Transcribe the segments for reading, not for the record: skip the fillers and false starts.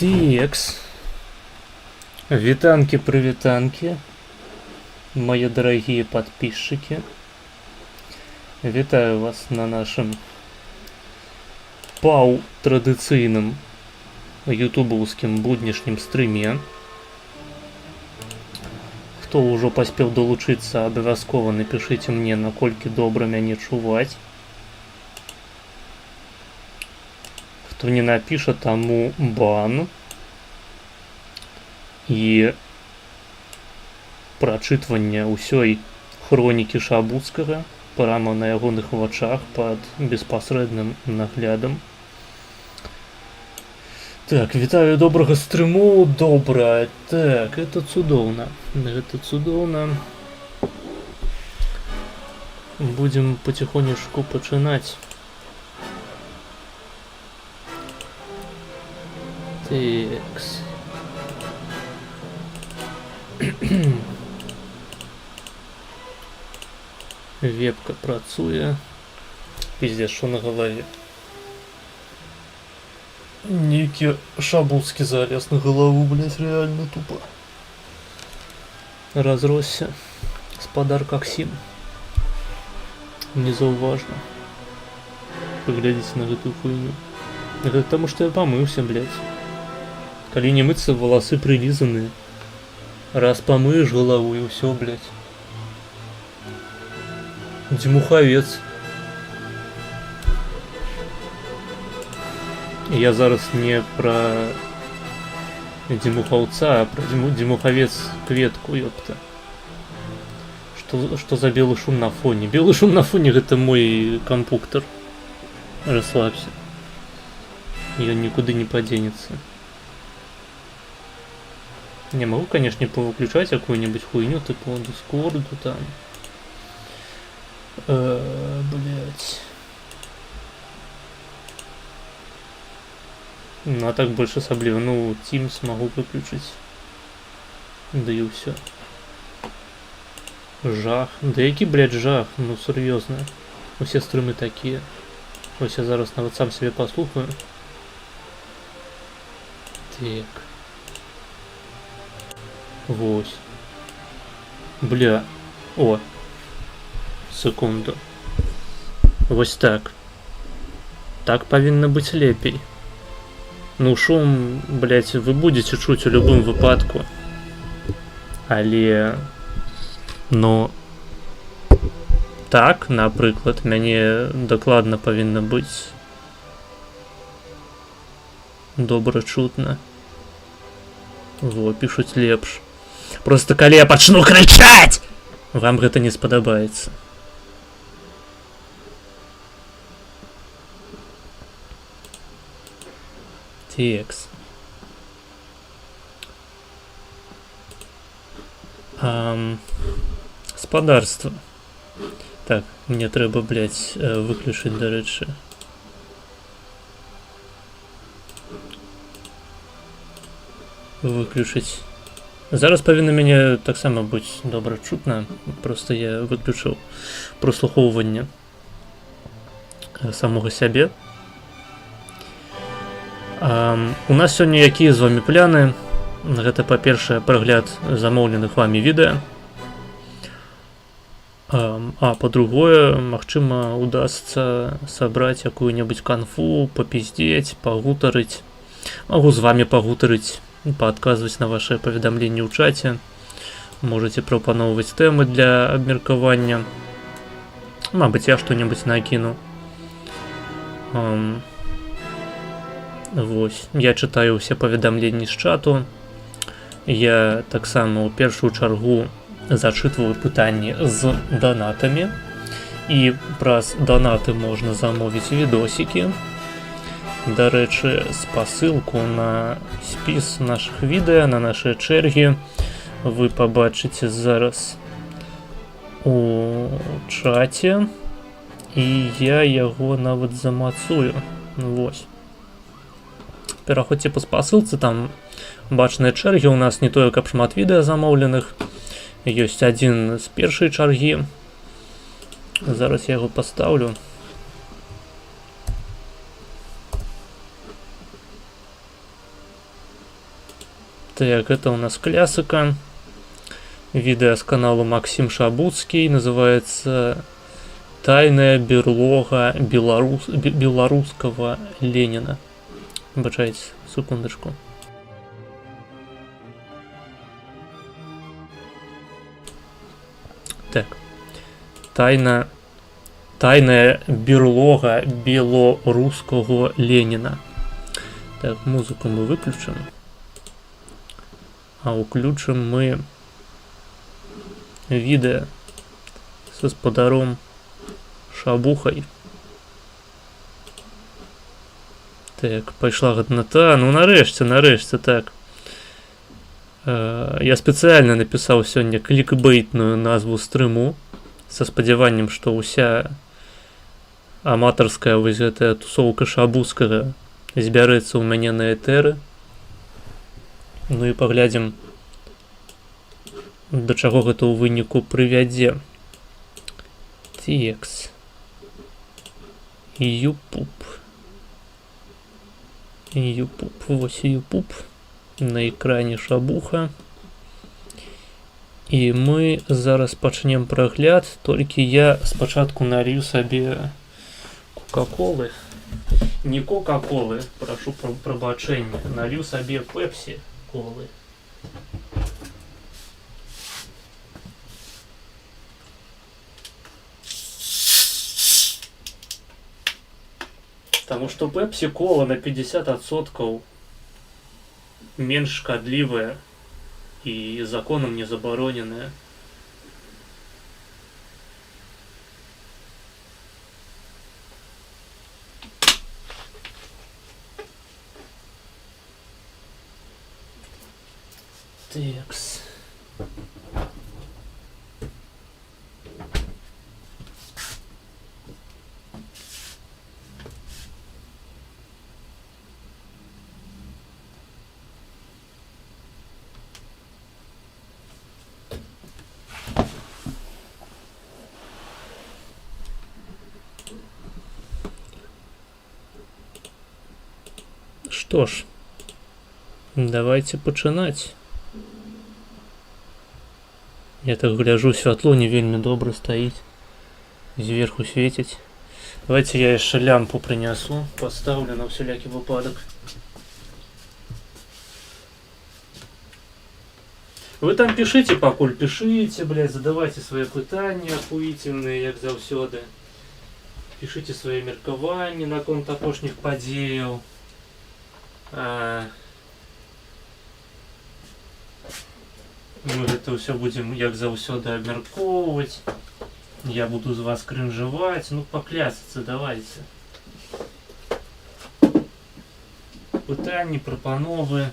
Текс. Витанки-привитанки, мои дорогие подписчики. Витаю вас на нашем пау традиційним ютубовским буднішнім стриме. Хто ўжо паспеў долучыцца, абавязкова напишите мне, наколькі добра мяне чуваць. Хто не напіша, таму бан. І прачытванне ўсёй хронікі Шабуцкага прямо на ягоных вачах пад беспасрэдным наглядам. Так, вітаю, добрага стрыму, добра. Так, это цудоўна. Гэта цудоўна. Будзем потихонечку пачынаць. Такс. Вебка працуе. Пиздец, что на голове. Нейкі Шабуцкі залез на голову, блять, реально тупо. Разросся. Спадар Каксим. Незаўважна. Поглядите на эту хуйню. Это потому что я помылся, блять. Коли не мыться, волосы прилизанные. Раз помыешь голову и все, блять. Димуховец. Я зараз не про Димуховца, а про Димуховец кветку, ёпта. Что за белый шум на фоне? Белый шум на фоне — это мой компьютер. Расслабься. Я никуда не поденется. Не могу, конечно, повыключать какую-нибудь хуйню, типа Дискорду там. Блять. Ну а так больше особливо. Ну, Teams могу выключить. Да и все. Жах. Да який, блядь, жах? Ну серьезно. Все стримы такие. Ось я зараз навіть сам себе послухаю. Так. Вось. Бля. О. Секунду. Вось так. Так повинно быть лепей. Ну шум, блять, вы будете чуть у любым выпадку. Але... Ну... Так, напрыклад, мяне дакладна павінна быць добра чутна. Во, пишуць лепш. Просто калі я пачну крычаць, вам гэта не спадабаецца. Текс. Спадарства. Так, мне трэба, блядь, выключыць, дарэчы. Выключыць. Зараз павінна мяне таксама быць добра чутна. Просто я выключыў прослухоўванне самога сябе. У нас сёння якія з вамі пляны? Гэта, па-першае, прагляд замоўленых вамі відэа. А по-другое, магчыма, удастся сабраць якую-небудзь канфу, папиздеть, пагутарыць. Могу з вами пагутарыць, паадказваць на ваши паведамленні ў чаце. Можете прапаноўваць тэмы для абмеркавання. Мабыць, я што-небудзь накіну. Вось, я чытаю ўсе паведамленні з чату. Я таксама ў першую чаргу зачытваю пытанні з донатамі. І праз донаты можна замовіць відосікі. Дарэчы, спасылку на спіс нашых відэа, на нашыя чэргі вы пабачыце зараз у чаце. І я яго нават замацую. Вось. Пераходзьце па спасылцы, там бачныя чэргі, у нас не тое, каб шмат відэа замоўленых. Ёсць адзін з першай чаргі. Зараз я яго пастаўлю. Так, это у нас классика. Видео с канала Максим Шабуцкий. Называется «Тайная берлога белорусского Ленина». Обожайте, секундочку. Так. Тайная берлога белорусского Ленина. Так, музыку мы выключим. А уключим мы видео с господаром Шабухой. Так, пайшла годнота. Ну нарэшце, так. Я спецыяльна напісаў сёння клікбейтную назву стрыму са спадзяваннем, што ўся аматарская вось гэтая тусоўка шабускага збярэцца ў мяне на этэры. Ну і паглядзім, да чаго гэта ў выніку прывядзе. Текс. Ютуб. Вось Ютуб. На экране Шабуха. І мы зараз пачнем прагляд, толькі я спачатку налью сабе кока-колы. Не кока-колы, прашу прабачэння, налью сабе пепсі-колы. Таму што пепсі-кола на 50% менш шкадлівая і законам не забароненая. Текс. Что ж, давайте пачынаць. Я так гляжу, святло не вельмі добра стаіць. Зверху светіць. Давайте я яшчэ лямпу прынясу, поставлю на всякі выпадак. Вы там пишите, пакуль пишите, блядь, задавайте свои пытанні ахуительные, як заўсёды. Пишите свои меркаванні наконт апошніх падзеяў. Мы гэта ўсё будзем, як заўсёды, абмяркоўваць. Я буду з вас крынжаваць. Ну, паклясацца, давайте. Пытанні, прапановы.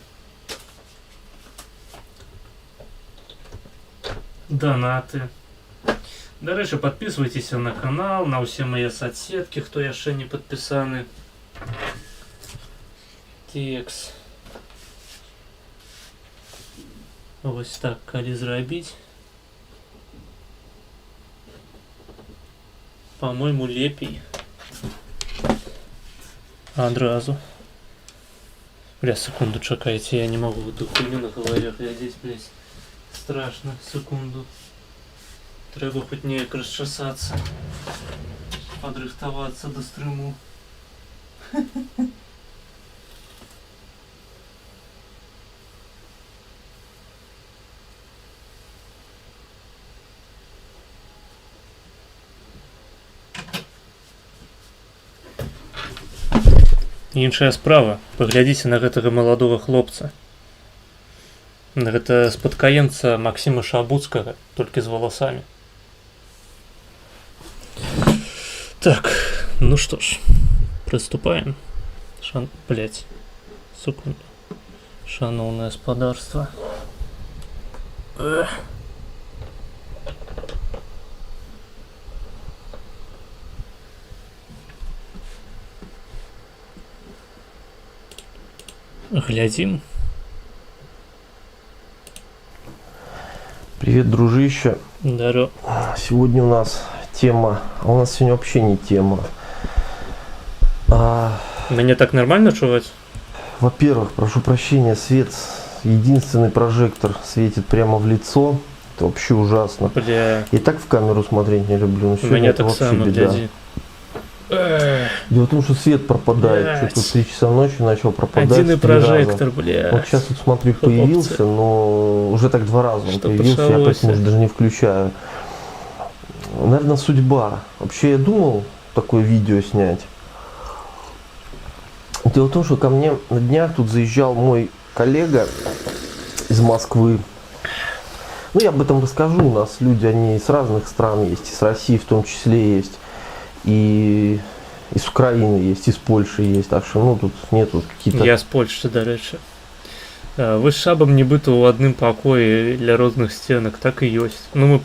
Донаты. Дарэчы, подписывайтесь на канал, на ўсе мае соцсеткі, хто яшчэ не падпісаны. Текс. Вось так, калі зрабіць. По-моему, лепей. Адразу. Бля, секунду, чакайте, я не могу эту хуйню на голове глядеть, блядь. Страшно, секунду. Трэба хоть неяк расчесаться. Подрыхтоваться до стрыму. Іншая справа. Паглядзіце на гэтага маладога хлопца. Гэта спадкаемца Максима Шабуцкага, толькі з валасамі. Так, ну что ж, приступаем. Блять, секунду. Шановное господарство. Глядим. Привет, дружище. Здорово. Сегодня у нас тема, а у нас сегодня вообще не тема. Мне так нормально чувать? Во-первых, прошу прощения, свет единственный прожектор светит прямо в лицо. Это вообще ужасно. Бля, И так в камеру смотреть не люблю, но у сегодня меня это так вообще само, беда. гляди. Дело в том, что свет пропадает. Блядь. Что-то в 3 часа ночи начал пропадать. Один и 3 раза. прожектор, бля. Вот сейчас вот смотрю, Хлопцы. появился, но уже так 2 раза он Что появился, я почалося? поэтому уже даже не включаю. Наверное, судьба. Вообще я думал такое видео снять. Дело в том, что ко мне на днях тут заезжал мой коллега из Москвы. Ну, я об этом расскажу. У нас люди, они с разных стран есть, и с России в том числе есть, и из Украины есть, и с Польши есть. Так что, ну, тут нету какие-то... Я з Польщі, до речі. Ви з Шабом нібито у одним покої для розних стінок, так і ёсць. Ну, ми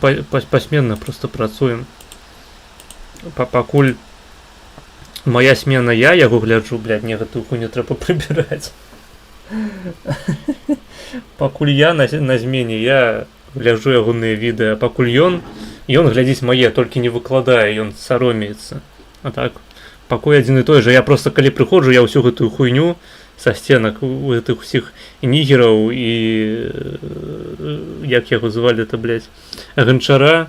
посменно просто працуємо. Пакуль моя смена, я яго гляджу, блядь, мне гэтую хуйню трэба прыбіраць. Пакуль я на змене, я гляджу ягоныя відэа, пакуль ён глядзіць мае, толькі не выкладае, ён саромеецца. А так, пакуль адзін і той же, я просто калі прыходжу, я ўсю гэтую хуйню са сценак у гэтых усіх нігераў і як яго звалі это, блядь, Ганчара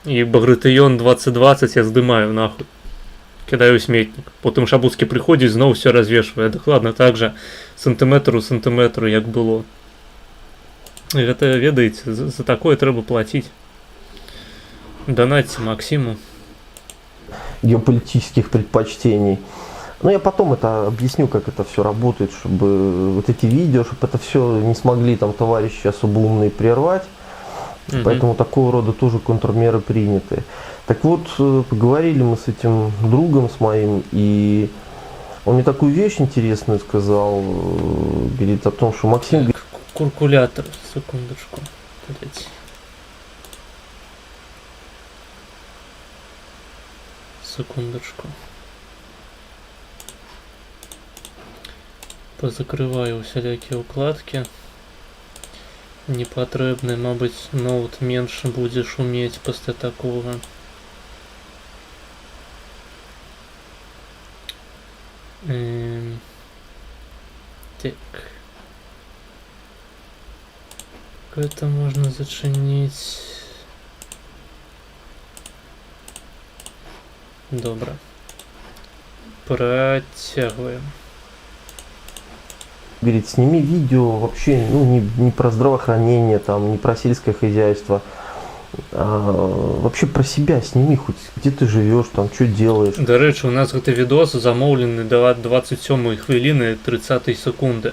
і Багрытыён 2020 я здымаю нахуй. Кидаю ў сметнік. Потым Шабуцкі прыходзіць, зноў все развешвае. Дакладна так жа сантыметр у сантыметру, як было. І гэта, ведаеце, за такое трэба плаціць. Донатьте Максиму. Геополитических предпочтений. Но я потом это объясню, как это все работает, чтобы вот эти видео, чтобы это все не смогли там товарищи особо умные прервать. Поэтому такого рода тоже контрмеры приняты. Так вот, поговорили мы с этим другом, с моим, и он мне такую вещь интересную сказал, говорит о том, что Максим... говорит, Куркулятор, секундочку. Блять. Секундочку. Позакрываю усялякія укладки. Непотребный, мабуть, ноут меньше буде шуметь после такого. Так. Как это можно зачинить? Добро. Протягиваем. Говорит, сними видео вообще, ну, не про здравоохранение, там, не про сельское хозяйство, а вообще про себя сними хоть, где ты живешь, там, что делаешь. До речі, у нас гэты відос замоўлены до 27 хвилины 30 секунды.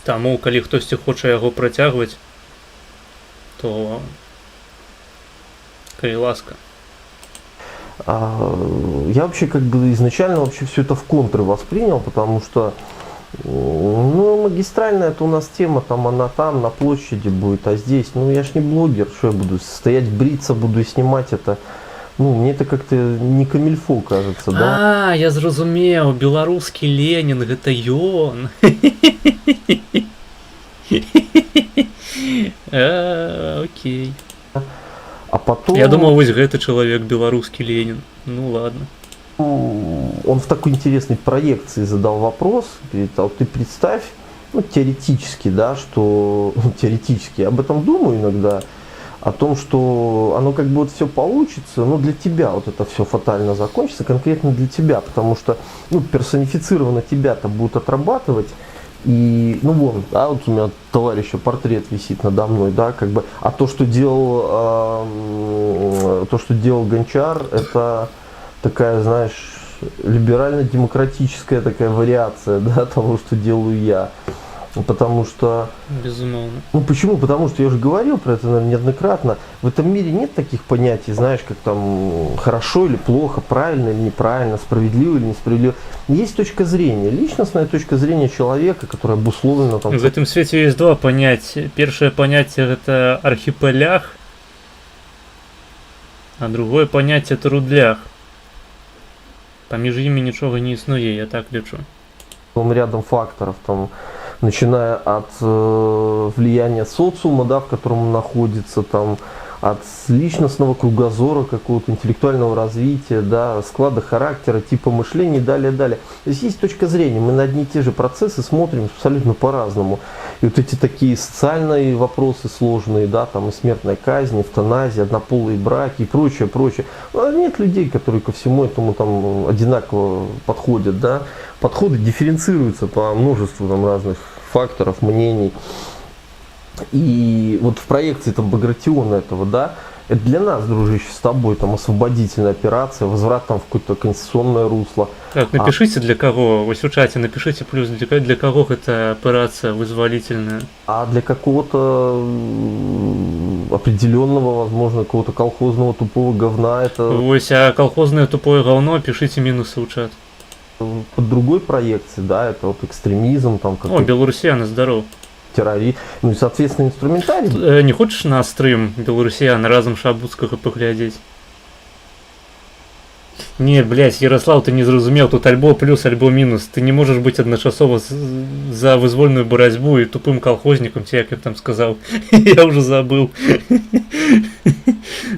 Таму, калі хтосьці хоча яго працягваць, то калі ласка. Я вообще как бы изначально вообще все это в контры воспринял, потому что ну, магистральная это у нас тема, там она там на площади будет, а здесь, ну я ж не блогер, что я буду стоять бриться, буду и снимать это, ну мне это как-то не камильфо кажется, да? А, я зразумеў, беларускі Ленін, гэта ён. Окей. А потом... Я думал, вось гэты чалавек беларускі Ленін. Ну ладно. Он в такой интересной проекции задал вопрос, говорит, а вот ты представь, ну теоретически, да, что, теоретически, я об этом думаю иногда, о том, что оно как бы вот все получится, но для тебя вот это все фатально закончится, конкретно для тебя, потому что, ну, персонифицированно тебя-то будут отрабатывать. И, ну вон, да, вот у меня товарища портрет висит надо мной, да, как бы, а то, что делал Гончар, это такая, знаешь, либерально-демократическая такая вариация, да, того, что делаю я. Потому что... Безумовно. Ну почему? Потому что я уже говорил про это, наверное, неоднократно. В этом мире нет таких понятий, знаешь, как там хорошо или плохо, правильно или неправильно, справедливо или несправедливо. Есть точка зрения, личностная точка зрения человека, которая обусловлена там... В этом свете есть два понятия. Первое понятие это архипелях, а другое понятие это рудлях. Поміж ими ничего не існує, я так лечу. Рядом факторов, там, начиная от влияния социума, да, в котором он находится, там, от личностного кругозора, какого-то интеллектуального развития, да, склада характера, типа мышления и далее, далее. Здесь есть точка зрения, мы на одни и те же процессы смотрим абсолютно по-разному. И вот эти такие социальные вопросы сложные, да, там и смертная казнь, эвтаназия, однополые браки и прочее, прочее. Но нет людей, которые ко всему этому там одинаково подходят, да. Подходы дифференцируются по множеству там разных факторов, мнений. И вот в проекции там Багратиона этого, да, это для нас, дружище, с тобой там освободительная операция, возврат там в какое-то конституционное русло. Так, напишите для кого, вот в чате напишите плюс, для кого это операция вызволительная. А для какого-то определенного, возможно, какого-то колхозного тупого говна это Ось, а колхозное тупое говно, пишите минусы в чат. под другой проекции, да, это вот экстремизм, там О, какой-то белорусияна, здорово. терроризм, ну и, соответственно, инструментарий. Не хочешь на стрим белорусиян разом шабуцкага поглядеть? Не, блядь, Ярослав, ты не зразумел, тут альбо плюс, альбо мінус. Ты не можешь быть одночасово за вызвольную борьбу и тупым колхозником, тебе, як я там сказал. Я уже забыл.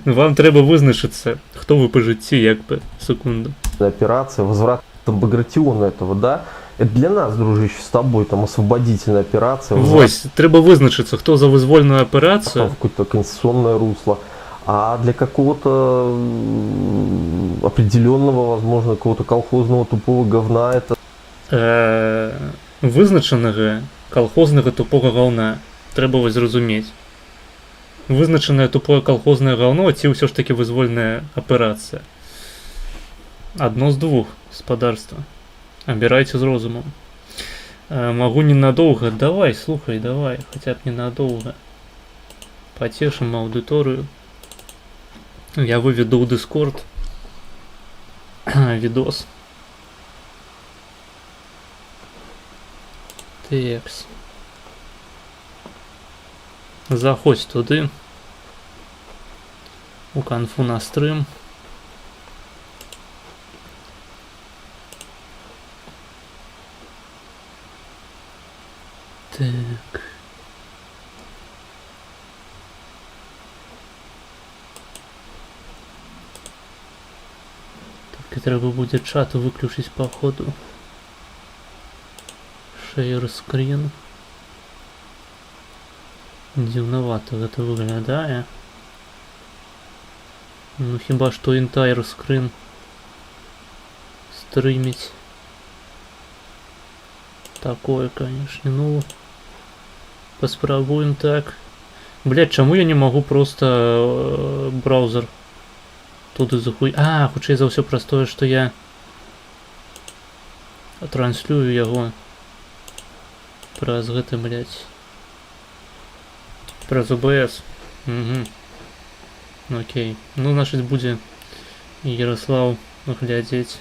Вам треба визначитися, хто ви по житті, якби. Секунду. Операция, возврат там Багратиона этого, да, это для нас, дружище, с тобой там освободительная операция. Ось, треба визначитися, хто за визвольну Там операцію. в какое-то конституционное русло. А для какого-то определенного, возможно, какого-то колхозного тупого говна это Визначеного колхозного тупого говна. Треба ось зрозуміти. Визначене тупое колхозне говно, ці все ж таки визвольна операція. Одно з двух, господарства. Обирайте з розумом. Могу ненадолго. Давай, слухай, давай. Хотя б ненадолго. Потешим аудиторию. Я выведу в Discord видос. Текс. Заходь туди. У конфу на стрим. Так. Так, треба буде чат виключити по ходу. Share screen. Дивновато это выглядает. Ну хіба что entire screen стримить. Такое, конечно, ну поспробуем так. Блять, чому я не могу просто браузер туди захуй... А, хутчэй за ўсё простое, что я транслюю яго праз гэты, блять, праз OBS. Угу. Окей. Ну, значит, будзе Ярослав глядзець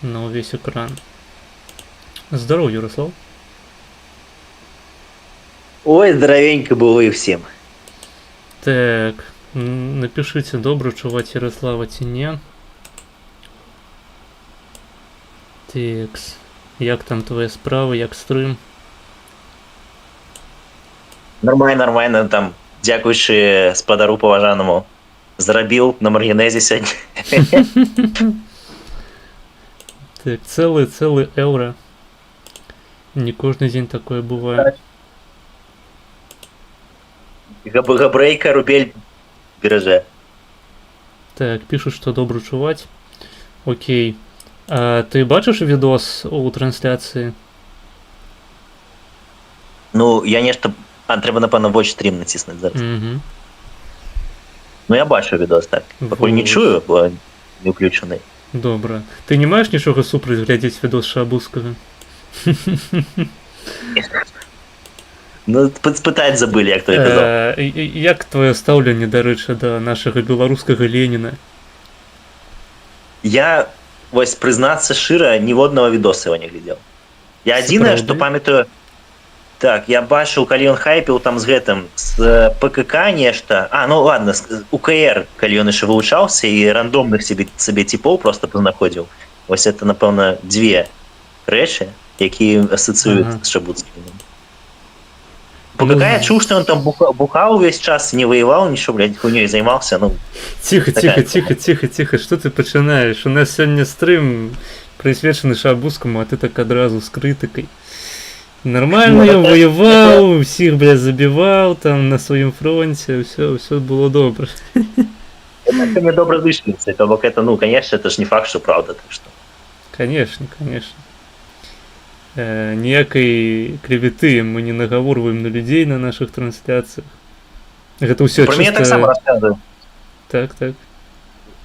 на увесь экран. Здорово, Ярослав. Ой, здоровенько было и всем. Так, напишите, добро чуваць Ярослава ці не. Текс. Як там твоя справа, як стрим? Нормально, нормально, там, дзякуючы спадару паважанаму, зарабіў на маргенезе сёння. Так, целый евро. Не кожны дзень такое бывае. Габрэйка рубель береже. Так, пишут, что добро чуваць. Окей. А ты бачыш відос у трансляцыі? Ну, я нешта... А, трэба, напэўна, watch стрім націснуць зараз. Угу. Ну, я бачу відос, так. Пакуль не чую, бо не ўключаны. Добра. Ты не маеш нічога супраць глядзець відос Шабускага? Ну, спытаць забылі, як той казаў. Як твоё стаўленне, дарэчы, да нашага беларускага Леніна? Я, вось, прызнацца шчыра, ніводнага відоса его не глядзеў. Я адзінае, што памятаю... Так, я бачыў, калі ён хайпіў там з гэтым, з ПКК нешта... А, ну ладно, з УКР, калі ён яшчэ вывучаўся і рандомных сабе типоў просто познаходзіў. Вось это, напэўна, дзве рэчы, якія асацыююць з Шабуцкім. ПКК я чуў, што ён там бухаў увесь час, не воевал, нічого, блядь, хуйнёй займаўся, ну... Тихо, Такая тихо, что ты починаешь? У нас сегодня стрим присвячений Шабузькому, а ты так одразу с критикой. Нормально я воевал, всех, блядь, забивал там на своем фронте, все было добре. Это мне добро дышится, это, ну, конечно, это ж не факт, что правда, так что... Конечно. Ніякай клеветы мы не нагаворваем на людей на наших трансляциях. Это все Про меня так само рассказываю. Так.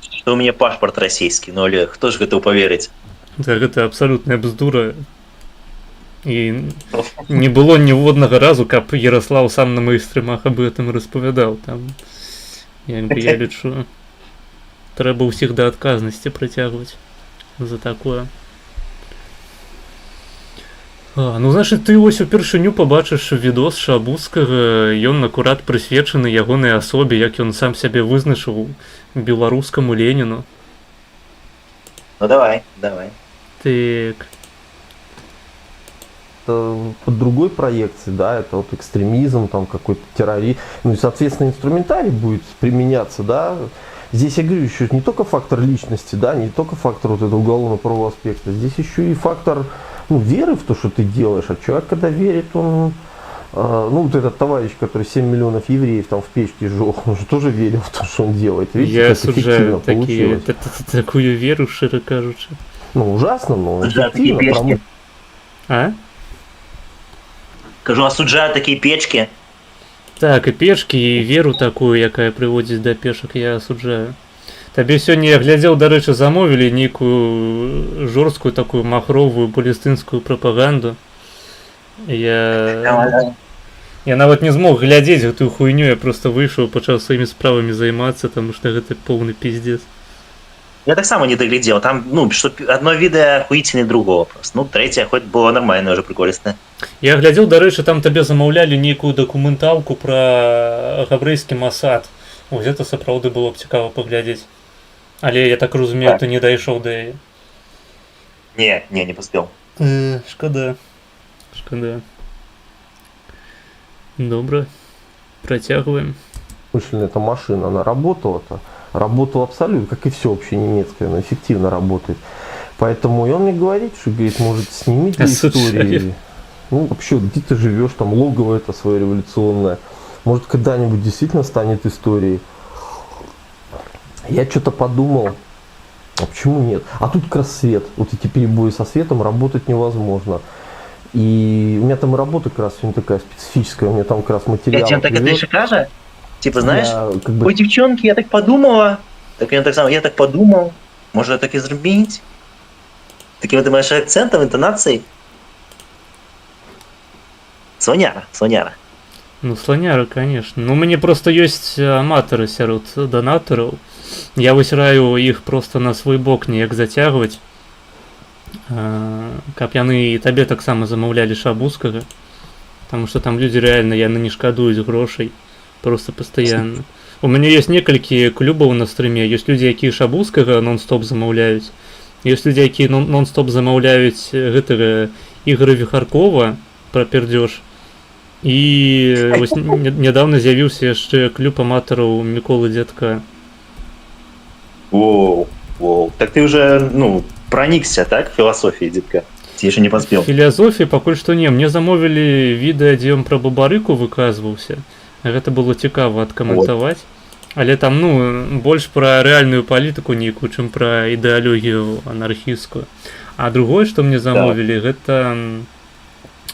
Что у меня пашпорт российский, ну, Олег, кто же готов поверить? Так, это абсолютная бздура. І не было ніводнага разу, каб Ярослав сам на моих стрімах об этом распавядаў. Там, як бы я лічу, трэба ўсіх да адказнасці прыцягваць за такое. Ну, значит, ты вось упершыню побачыш відос Шабузскага, ён акурат прысвечаны ягонай асобе, як ён сам сябе вызначыў беларускаму Леніну. Ну, давай. Так. Это под другой проекции, да, это вот экстремизм, там какой-то терроризм, ну и, соответственно, инструментарий будет применяться, да. Здесь, я говорю, еще не только фактор личности, да, не только фактор вот этого уголовно-правового аспекта, здесь еще и фактор, ну, веры в то, что ты делаешь, а человек, когда верит, он, ну, вот этот товарищ, который 7 миллионов евреев там в печке сжег, он же тоже верил в то, что он делает, видите, Я как эффективно получилось. Такую веру, широко кажучи. Ну, ужасно, но Да, такие эффективно. печки. А? Кажу, осуджаю такие печки. Так, і пешкі, і веру такую, якая прыводзіць да пешак, я асуджаю. Табе сёння, я глядзеў, дарэчы, замовілі нейкую жорсткую такую махровую палестынскую прапаганду. Я нават не змог глядзець гэтую хуйню, я просто выйшаў, пачаў сваімі справамі займацца, таму што гэта поўны пиздец. Я так само не доглядел. Там, ну, что одно видео охуительнее другого просто. Ну, третье хоть было нормально, уже прикольно. Я глядзеў, дарэчы, там табе замаўлялі нейкую дакументалку пра габрэйскі Масад. Вось гэта сапраўды было б цікава паглядзець. Але я так разумею, ты не дайшоў да яе. Не поспел. Шкада. Добра. Працягваем. Мысленно, эта машина, она работала-то. Работала абсолютно, как и все общенемецкое, она эффективно работает. Поэтому и он мне говорит, что, говорит, может, сними для истории. Ну, вообще, где ты живешь, там логово это свое революционное. Может, когда-нибудь действительно станет историей. Я что-то подумал, а почему нет? А тут как раз свет. Вот эти перебои со светом, работать невозможно. И у меня там работа как раз сегодня такая специфическая, у меня там как раз материал. Я тебе так это еще кажа? Типа, знаешь, как бы... ой, девчонки, я так подумала. Так я так само, я так подумал. Можно так и зробить. Таким ты маешь акцентом, интонацией. Слоняра. Ну, слоняра, конечно. Ну, мне просто ёсць аматары сярод донатараў. Я вось раю іх просто на свой бок неяк зацягваць. Каб яны і табе таксама замаўлялі Шабузскага. Потому что там люди реально, яны не шкадуюць грошай. Просто постоянно. У меня есть некалькі клубаў на стриме. Есть люди, якія Шабузскага нон-стоп замаўляюць. Есть люди, якія нон-стоп замаўляюць гэтага Ігора Вихаркова про пердёж. І вось нядаўна з'явіўся яшчэ клуб аматараў Міколы Дзядка. Воу. Так ты уже, ну, проникся, так, философией Дзядка? Ты еще не поспел. Філасофіі пакуль што не. Мне замовілі відэа, дзе ён пра бабарыку выказваўся. Гэта было цікава адкаментаваць. Але там, ну, больш пра рэальную палітыку нейкую, чым пра ідэалогію анархісцкую. А другое, што мне замовілі, гэта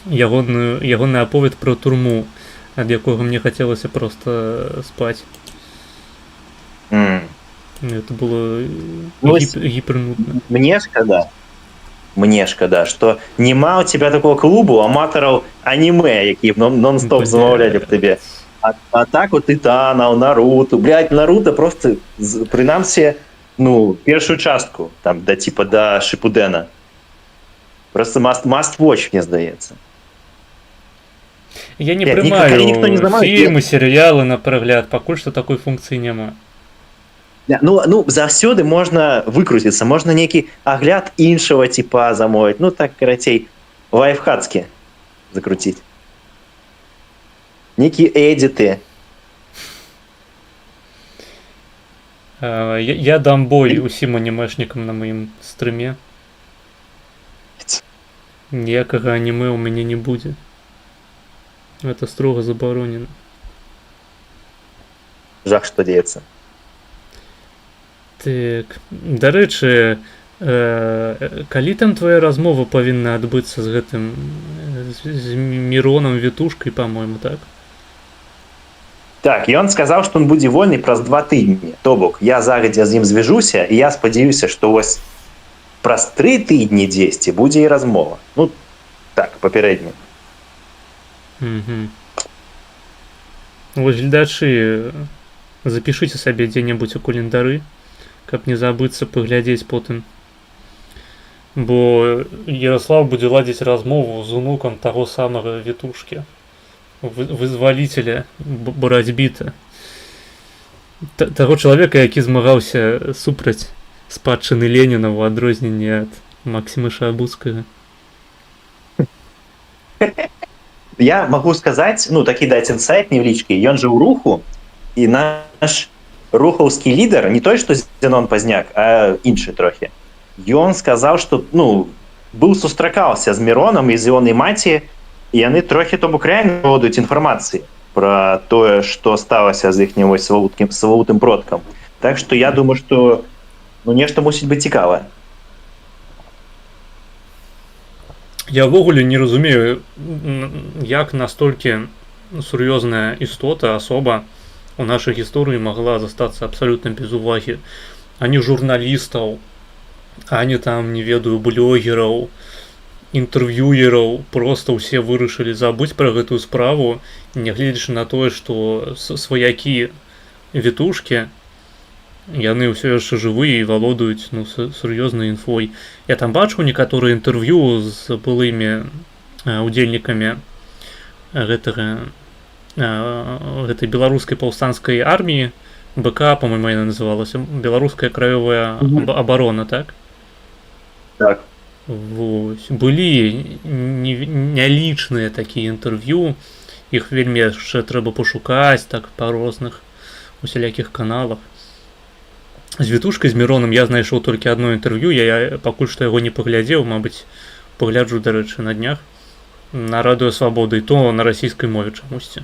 ягоны аповед пра турму, ад якога мне хацелася проста спаць. Это было гіпернудна. Мне шкада, что нема у тебя такого клубу аматараў аніме, які нон-стоп замаўлялі б тебе. А так вот Титана, Наруто. Блядь, Наруто просто, принамсі, ну, першую частку, там, до типа до Шипудена. Просто must watch, мне здаецца. Я не прымаю фільмы, серыялы на прагляд, пакуль што такой функцыі няма. Ну, заўсёды можна выкруціцца, можна нейкі агляд іншага типа замовіць. Ну, так, карацей, лайфхацкі закруціць. нейкія эдіты. Я дам бой усім анімешнікам на маім стрыме. Ніякага анімэ ў мяне не будзе. Это строга забаронена. Жах, што дзеецца. Так, дарэчы, калі там твоя размова павінна адбыцца з гэтым з Міронам Вітушкай, па-мойму, так? Так, ён сказаў, што ён будзе вольны праз 2 тыдні. То бок, я загадзя з ім звяжуся, і я спадзяюся, што вось праз 3 тыдні дзесьці будзе і размова. Ну, так, папярэдне. Вось, гледачы, запішыце сабе дзе-небудзь у календары, каб не забыцца паглядзець потым. Бо Ярослав будзе ладзіць размову з унукам таго самага Вітушкі, вызваліцеля барацьбіта. Таго чалавека, які змагаўся супраць спадчыны Леніна ў адрозненне ад Максіма Шабуцкага. Я магу сказаць, ну, такі даць інсайт невялічкі. Ён жа ў руху, і наш рухаўскі лідар, не той, што Зенон Пазняк, а іншы трохі. Ён сказаў, што, ну, быў сустракаўся з Міронам і з ягонай маці, і яны трохі, то бок, рэальна валодаюць інфармацыі пра тое, што сталася з іхнім свавутым продкам. Так што я думаю, што, ну, нешта мусіць быць цікавае. Я ўвогуле не разумею, як настолькі сур'ёзная істота, асоба у нашай гісторыі магла застацца абсалютна без увагі. Ані журналістаў, ані там, не ведаю, блогераў, інтэрв'юераў, проста ўсе вырашылі забыць пра гэтую справу, нягледзячы на тое, што сваякі Вітушкі, яны ўсё яшчэ жывыя і валодаюць, ну, сур'ёзнай інфой. Я там бачыў некаторыя інтэрв'ю з былымі удзельнікамі гэтай беларускай паўстанцкай арміі, БК, па-мойму, яна называлася, беларуская краёвая абарона, так? Так. Вось. Былі нялічныя такія інтэрв'ю, іх вельмі яшчэ трэба пашукаць, так, па розных усялякіх каналах. З Вітушкай, з Міроном я знайшоў толькі адно інтэрв'ю, я пакуль што яго не паглядзеў, мабыць, пагляджу, дарэчы, на днях, на Радыё Свабода, і то на расійскай мове чамусьці.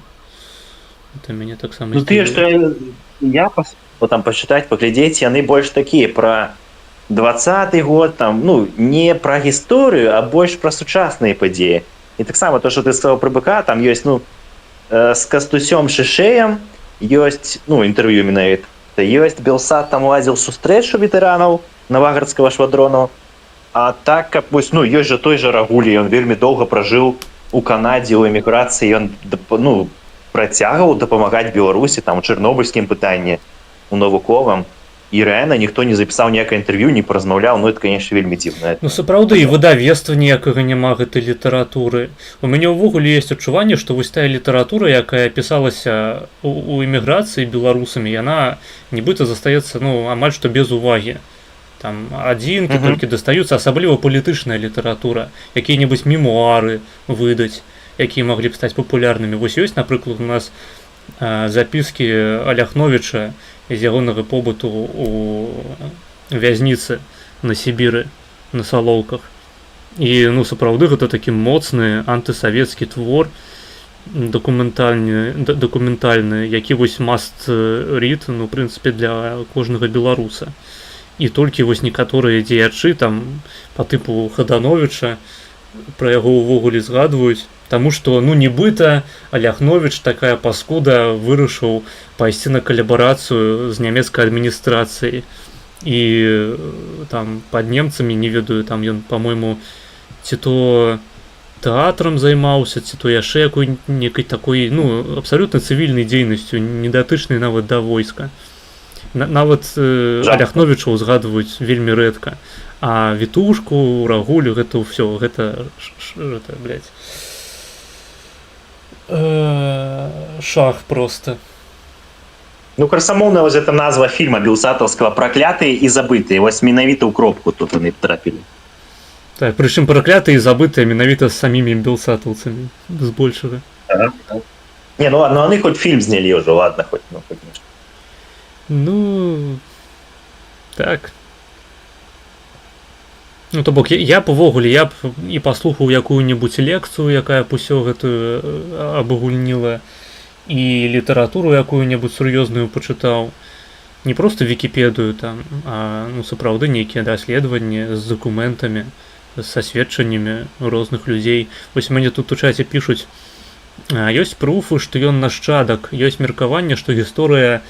Это мяне таксама... Ну, тыя, што я там пачытаць, паглядзець, яны больш такія пра 20-й год, там, ну, не пра гісторыю, а больш пра сучасныя падзеі. І таксама то, што ты сказаў пра БК, там ёсць, ну, з Кастусём Шышэем, ёсць, ну, інтэрв'ю менавіта, ёсць Белсат там ладзіў сустрэчу ветэранаў Наваградскага швадрону, а так, каб, вось, ну, ёсць жа той жа Рагулі, ён вельмі доўга пражыў у Канадзе, у эміграцыі, ён, ну, працягваў дапамагаць Беларусі, там, у чарнобыльскім пытанні, у навуковым, і рэальна ніхто не запісаў ніякае інтэрв'ю, не паразмаўляў, ну, это, конечно, вельмі дзіўна. Ну, сапраўды, і выдавецтва ніякага няма гэтай літаратуры. У мяне ўвогуле ёсць адчуванне, што вось тая літаратура, якая пісалася у эміграцыі беларусамі, яна нібыта застаецца, ну, амаль што без увагі. Там адзінкі толькі дастаюцца, асабліва палітычная літаратура, якія-небудзь мемуары выдаць, якія маглі б стаць папулярнымі. Вось ёсць, напрыклад, у нас запіскі Аляхновіча з ягонага побыту у вязніцы на Сібіры, на Салоўках. І, ну, сапраўды, гэта такі моцны антысавецкі твор, дакументальны, які вось must read, ну, в прынцыпе, для кожнага беларуса. І толькі вось некаторыя дзеячы, там, па тыпу Хадановіча, пра яго ўвогуле згадваюць, таму што, ну, нібыта Аляхновіч, такая паскуда, вырашыў пайсці на калабарацыю з нямецкай адміністрацыяй. І там пад немцамі, не ведаю, там ён, па-мойму, ці то тэатрам займаўся, ці то яшчэ некай такой, ну, абсалютна цывільнай дзейнасцю, недатычнай нават да войска. Нават Аляхновіча ўзгадваюць вельмі рэдка. А Вітушку, Рагулю, гэта ўсё, гэта, блядь, шах просто. Ну, красамоўная вось эта назва фільма Белсатаўскага «Праклятыя і забытыя». Вось менавіта ў кропку тут яны трапілі. Так, прычым праклятыя і забытыя менавіта з самімі белсатаўцамі, збольшага. Не, ну ладно, они хоть фильм сняли уже, ладно, хоть, ну, хоть нечто. Ну, так. Ну, то бок, я б увогуле, я б і паслухаў якую-небудзь лекцыю, якая б усё гэтую абагульніла, і літаратуру якую-небудзь сур'ёзную пачытаў. Не проста Вікіпедыю там, а ну, сапраўды нейкія даследаванні з дакументамі, са сведчаннямі розных людзей. Вось мяне тут у чаце пішуць, ёсць пруфы, што ён нашчадак, ёсць меркаванне, што гісторыя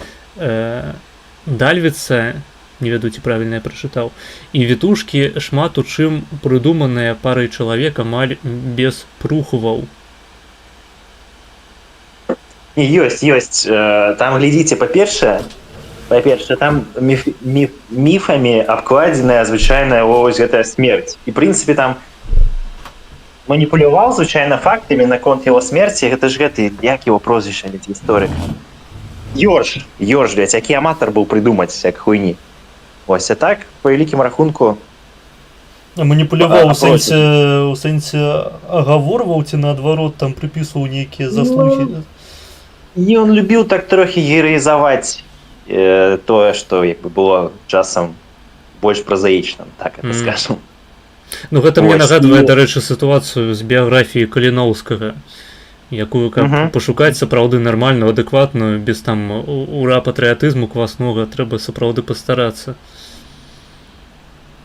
Дальвіца, не ведаю, ці правільна я прачытаў, і вітушкі шмат у чым прыдуманыя парай чалавек амаль без пруфаў. Ёсць. Там, глядзіце, па-першае, там міфамі абкладзеная звычайная вось гэтая смерць. І, в прынцыпе, там маніпуляваў, звычайна, фактамі наконт яго смерці. Гэта ж гэты, як яго прозвішча, гісторык? Йорш, блядь, які аматар быў прыдумаць, як хуйні. Вось, а так, па вялікім рахунку... Маніпуляваў у сэнсе агаворваў ці наадварот, там прыпісваў нейкія заслугі. І ён любіў так трохі гераізаваць тое, што як бы было часам больш празаічным, так это скажам. Ну гэта мне нагадвае, дарэчы, сітуацыю з біяграфіі Каліноўскага, якую каб пашукаць сапраўды нармальную, адэкватную, без там ура патрыятызму кваснога, трэба сапраўды пастарацца.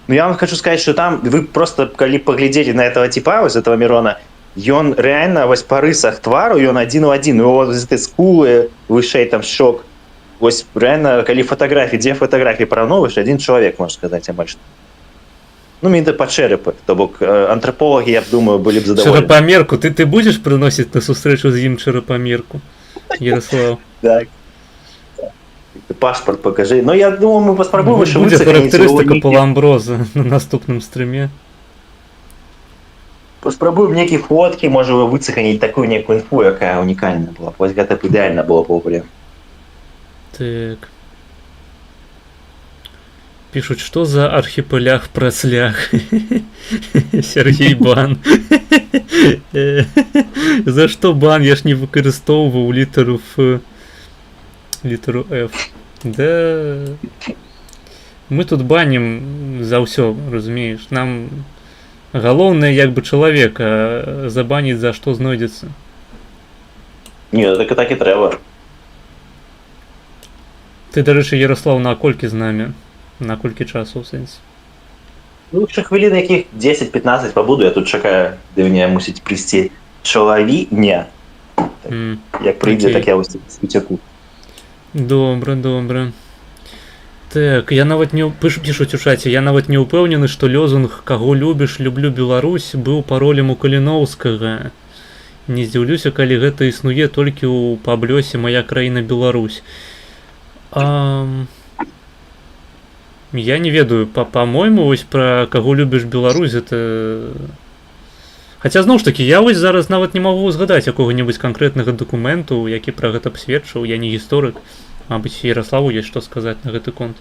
Ну я вам хочу сказать, что там вы просто, калі паглядзелі на этого типа, вось этого Мирона, ён реально вось по рысах твару, ён адзін у адзін, у него гэты скулы, вышэй там щок. Вось реально, калі фотографии, дзе фотографии параўноўваеш, один человек, можна сказать, амаль што. Ну, мне да па чэрапы, то бок антропологи, я думаю, былі б задаволены. Чэрапамерку, ты будзеш прыносіць на сустрэчу з ім чэрапамерку, Ярослав? Так. Пашпарт покажи. Ну, я думаю, мы паспрабуем яшчэ выцаханіць. Будзе характарыстыка нейкі... Паламброза на наступным стрыме. Паспрабуем нейкі фоткі, можа выцаханіць такую некую інфу, якая унікальная была. Вось гэта б ідэальна было погуле. Так. Пишут, что за архипелях працлях. Сергей Бан. За что бан? Я ж не выкарыстоўваў літару F. Літару F. Да. Мы тут баним за ўсё, разумееш. Нам галоўнае як бы чалавека забаніць за што знойдзецца. Не, так і трэба. Ты, дарэчы, Ярослав, на колькі з намі? На колькі часу ў сэнсе? Ну, ще хвилин яких 10-15 побуду, я тут чекаю, де мені мусить прийти чоловік. Ні. Як прийде, так я ось утеку. Добре, добре. Так, я нават не пишуть у чаці, я нават не ўпэўнены, што лозунг «Каго любіш, люблю Беларусь» быў паролем у Каліноўскага. Не здзіўлюся, калі гэта існуе толькі ў паблёсе «Моя краіна Беларусь». Я не ведаю, по-моему, вось пра «Каго любіш Беларусь» это... Хаця, зноў ж такі, я вось зараз нават не магу згадаць якога-небудзь канкрэтнага дакументу, які пра гэта б сведчыў, я не гісторык. Мабыць, Ярославу есть што сказаць на гэты конт.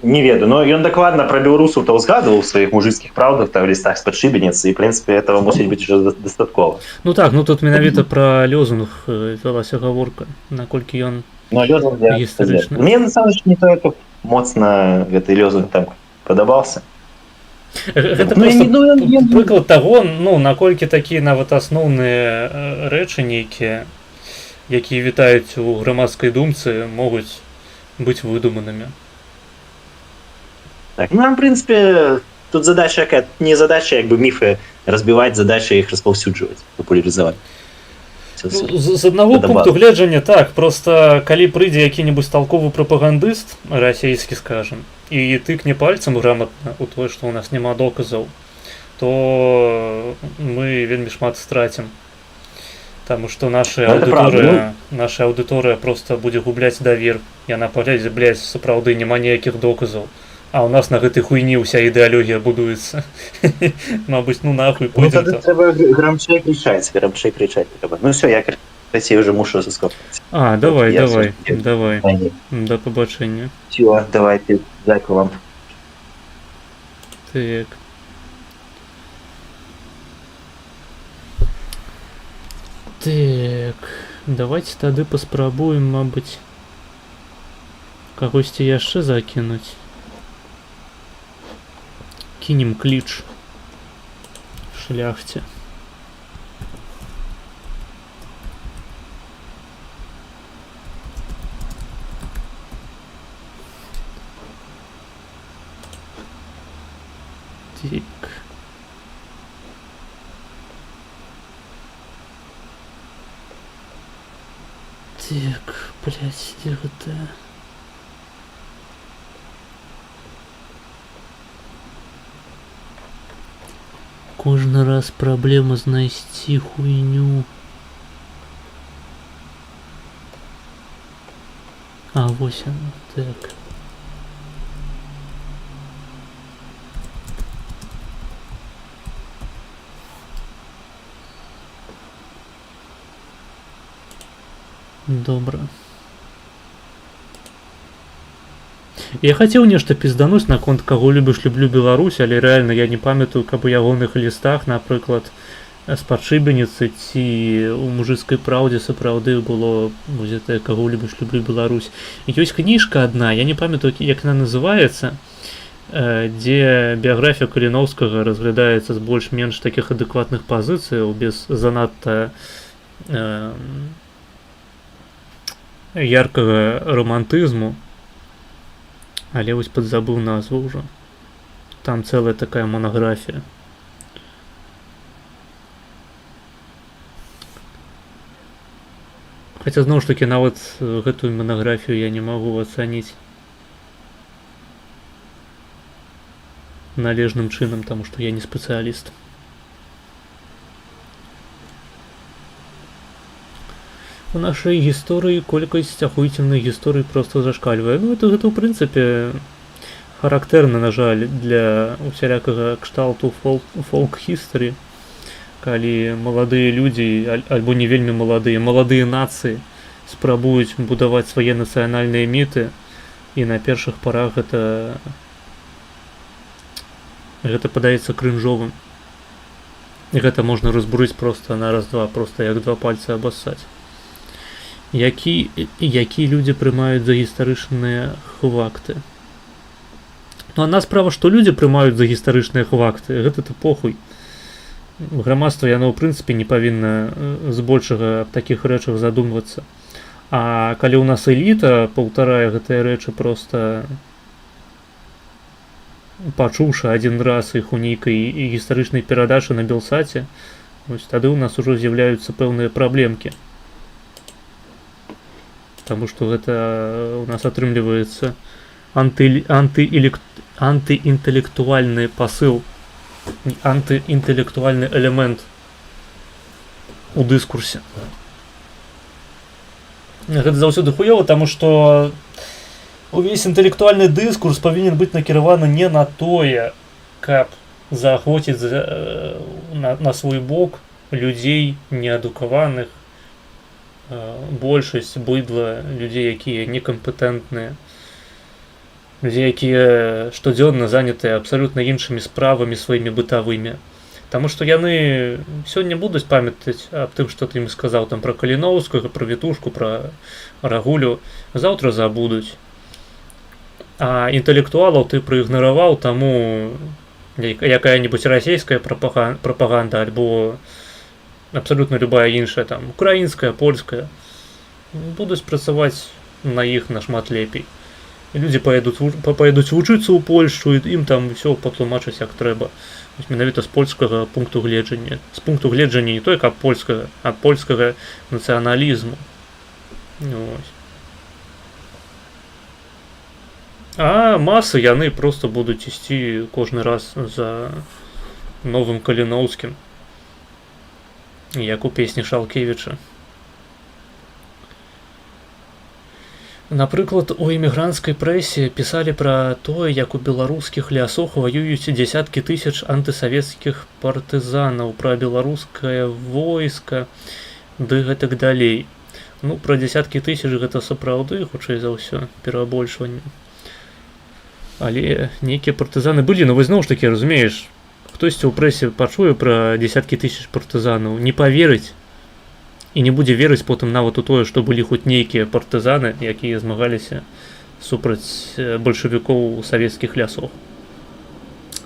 Не ведаю, но ён дакладна пра беларусаў-то ўзгадваў у сваіх мужыцкіх праўдах, там, лістах з-пад шыбеніцы, і, в прынцыпе, этого мусіць быць уже дастаткова. Ну так, ну тут менавіта пра лёзунг вялася гаворка, наколькі ён гістарычны. Мне, на самом деле, не то, моцна гэты лёзунг там падабаўся. Гэта просто прыклад таго, ну, наколькі такія нават асноўныя рэчы нейкія, якія вітаюць у грамадскай думцы, могуць быць выдуманымі. Так, ну, в принципе, тут задача якая, не задача, як бы міфы разбіваць, задача іх распаўсюджваць, папулярызаваць. З аднаго пункту гледжання, так, просто калі прыйдзе які-небудзь талковы прапагандыст, расійскі, скажем, і тыкне пальцам грамотна у тое, што ў нас няма доказаў, то мы вельмі шмат страцім. Таму што наша аўдыторыя просто будзе губляць давер. Яна паглядзе, блядь, сапраўды няма ніякіх доказаў. А ў нас на гэтай хуйні ўся ідэалогія будуецца. Мабыць, ну нахуй пойдзем. Ну, тады трэба грамчэй крычаць трэба. Ну всё, я красей уже мушу заскопаць. Давай. Да пабачэння. Всё, давайте, дзякую вам. Так, давайте тады паспрабуем, мабыць, кагосьці яшчэ закінуць. Кинем клич шляхте. Так. Так, блядь, где это? Кожны раз праблема знайсці хуйню. А, вось она, так. Добра. Я хацеў нешта піздануць наконт каго любіш, люблю Беларусь, але рэальна я не памятаю, каб у ягоных лістах, напрыклад, з падшыбеніцы ці у мужыцкай праўдзе сапраўды было музетае каго любіш, люблю Беларусь. Ёсць кніжка адна, я не памятаю, як яна называецца, дзе біяграфія Каліноўскага разглядаецца з больш-менш такіх адэкватных пазіцыяў, без занадта яркага романтызму, але вось падзабыў назву ўжо. Там цэлая такая монаграфія. Хаця зноў ж такі нават гэтую монаграфію я не магу ацаніць належным чынам, таму што я не спецыяліст. У нашай гісторыі колькасць ахуительных гісторый проста зашкальвае. Ну, гэта ў прынцыпе характэрна, на жаль, для усялякага кшталту фолк-хістарі, калі маладыя людзі, альбо не вельмі маладыя нацыі спрабуюць будаваць свае нацыянальныя міты, і на першых парах гэта падаецца крынжовым. І гэта можна разбурыць проста на раз-два, проста як два пальцы абассаць. Які людзі прымаюць за гістарычныя хвакты. Ну, адна справа, што людзі прымаюць за гістарычныя хвакты, гэта-то похуй. Грамадства, яно, ў прынцыпе, не павінна збольшага аб такіх рэчах задумвацца. А калі ў нас эліта паўтарае гэтыя рэчы проста пачуўшы адзін раз іх у нейкай гістарычнай перадачы на Белсаце, тады ў нас ужо з'яўляюцца пэўныя праблемкі. Таму што гэта у нас атрымліваецца антыінтэлектуальны пасыл, антыінтэлектуальны элемент у дыскурсе. Гэта заўсёды хуёва, таму што увесь інтэлектуальны дыскурс павінен быць накіраваны не на тое, каб заахвоціць на свой бок людзей неадукаваных, большасць быдла, людзей, якія некампетэнтныя, людзей, якія штодзённа занятыя абсалютна іншымі справамі сваімі бытавымі. Таму што яны сёння будуць памятаць аб тым, што ты ім сказаў там пра Каліноўскага, пра Вітушку, пра Рагулю, заўтра забудуць. А інтэлектуалаў ты праігнараваў, таму якая-небудзь расійская прапаганда альбо абсолютно любая іншая, там, украінская, польская, будуць працаваць на іх нашмат лепей. Людзі паедуць вучыцца ў Польшчу, і ім там ўсё патлумачыць як трэба. Менавіта з польскага пункту гледжання. З пункту гледжання не толькі польскага, а польскага нацыяналізму. А масы яны проста будуць ісці кожны раз за новым Каліноўскім, як у песні Шалкевіча. Напрыклад, у эмігранцкай прэсе пісалі пра тое, як у беларускіх лясах ваююць дзясяткі тысяч антысавецкіх партызанаў, пра беларускае войска, ды гэтак далей. Ну, пра дзясяткі тысяч гэта сапраўды, хутчэй за ўсё, перабольшванне. Але нейкія партызаны былі, ну вось зноў ж такі, разумееш, хтосьці ў прэсе пачуе пра дзясяткі тысяч партызанаў, не паверыць, і не будзе верыць потым нават у тое, што былі хоць нейкія партызаны, якія змагаліся супраць бальшавікоў у савецкіх лясах.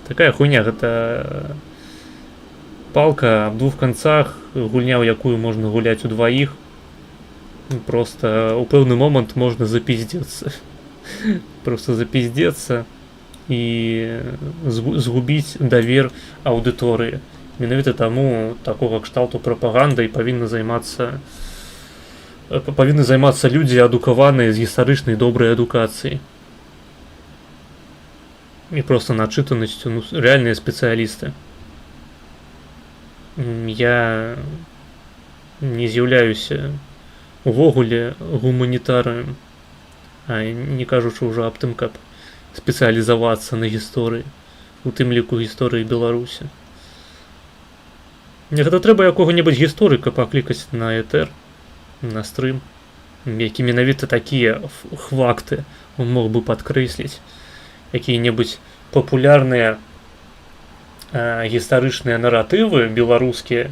Такая хуйня, гэта палка аб двух канцах, гульня, ў якую можна гуляць удваіх. Просто у пэўны момант можна запиздзецца. Просто запиздзецца і згубіць давер аўдыторыі. Менавіта таму такога кшталту прапагандай павінны займацца людзі адукаваныя з гістарычнай добрай адукацыяй. І просто начытанасцю, ну, рэальныя спецыялісты. Я не з'яўляюся увогуле гуманітарыем, а не кажучы ўжо аб тым, каб спецыялізавацца на гісторыі, у тым ліку гісторыі Беларусі. Мне гэта трэба якога-небудзь гісторыка паклікаць на этэр, на стрым, які менавіта такія факты он мог бы падкрэсліць, якія-небудзь папулярныя гістарычныя наратывы беларускія,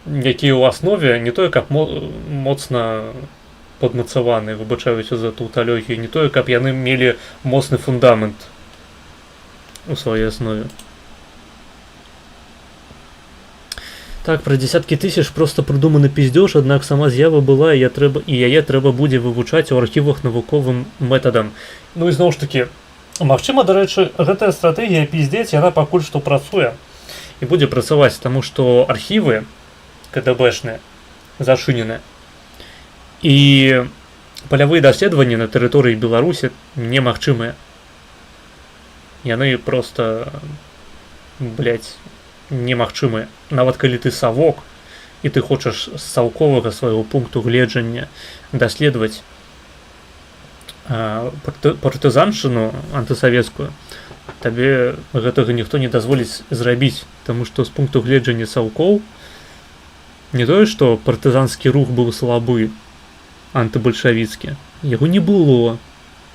якія ў аснове не тое, каб моцна падмацаваны, выбачаюся за таўталогію, не тое, каб яны мелі моцны фундамент у сваёй аснове. Так, пра дзесяткі тысяч проста прыдуманы пиздёж, аднак сама з'ява была, і яе трэба будзе вывучаць у архівах навуковым метадам. Ну і зноў ж такі, магчыма, дарэчы, гэтая стратэгія пиздзець, яна пакуль што працуе і будзе працаваць, таму што архівы КДБшныя зачынены. І палявыя даследаванні на тэрыторыі Беларусі немагчымыя. Яны проста, немагчымыя. Нават калі ты савок, і ты хочаш з саўковага свайго пункту гледжання даследаваць партызаншчыну антысавецкую, табе гэтага ніхто не дазволіць зрабіць, таму што з пункту гледжання саўкоў не тое, што партызанскі рух быў слабы, антыбальшавіцкі. Яго не было.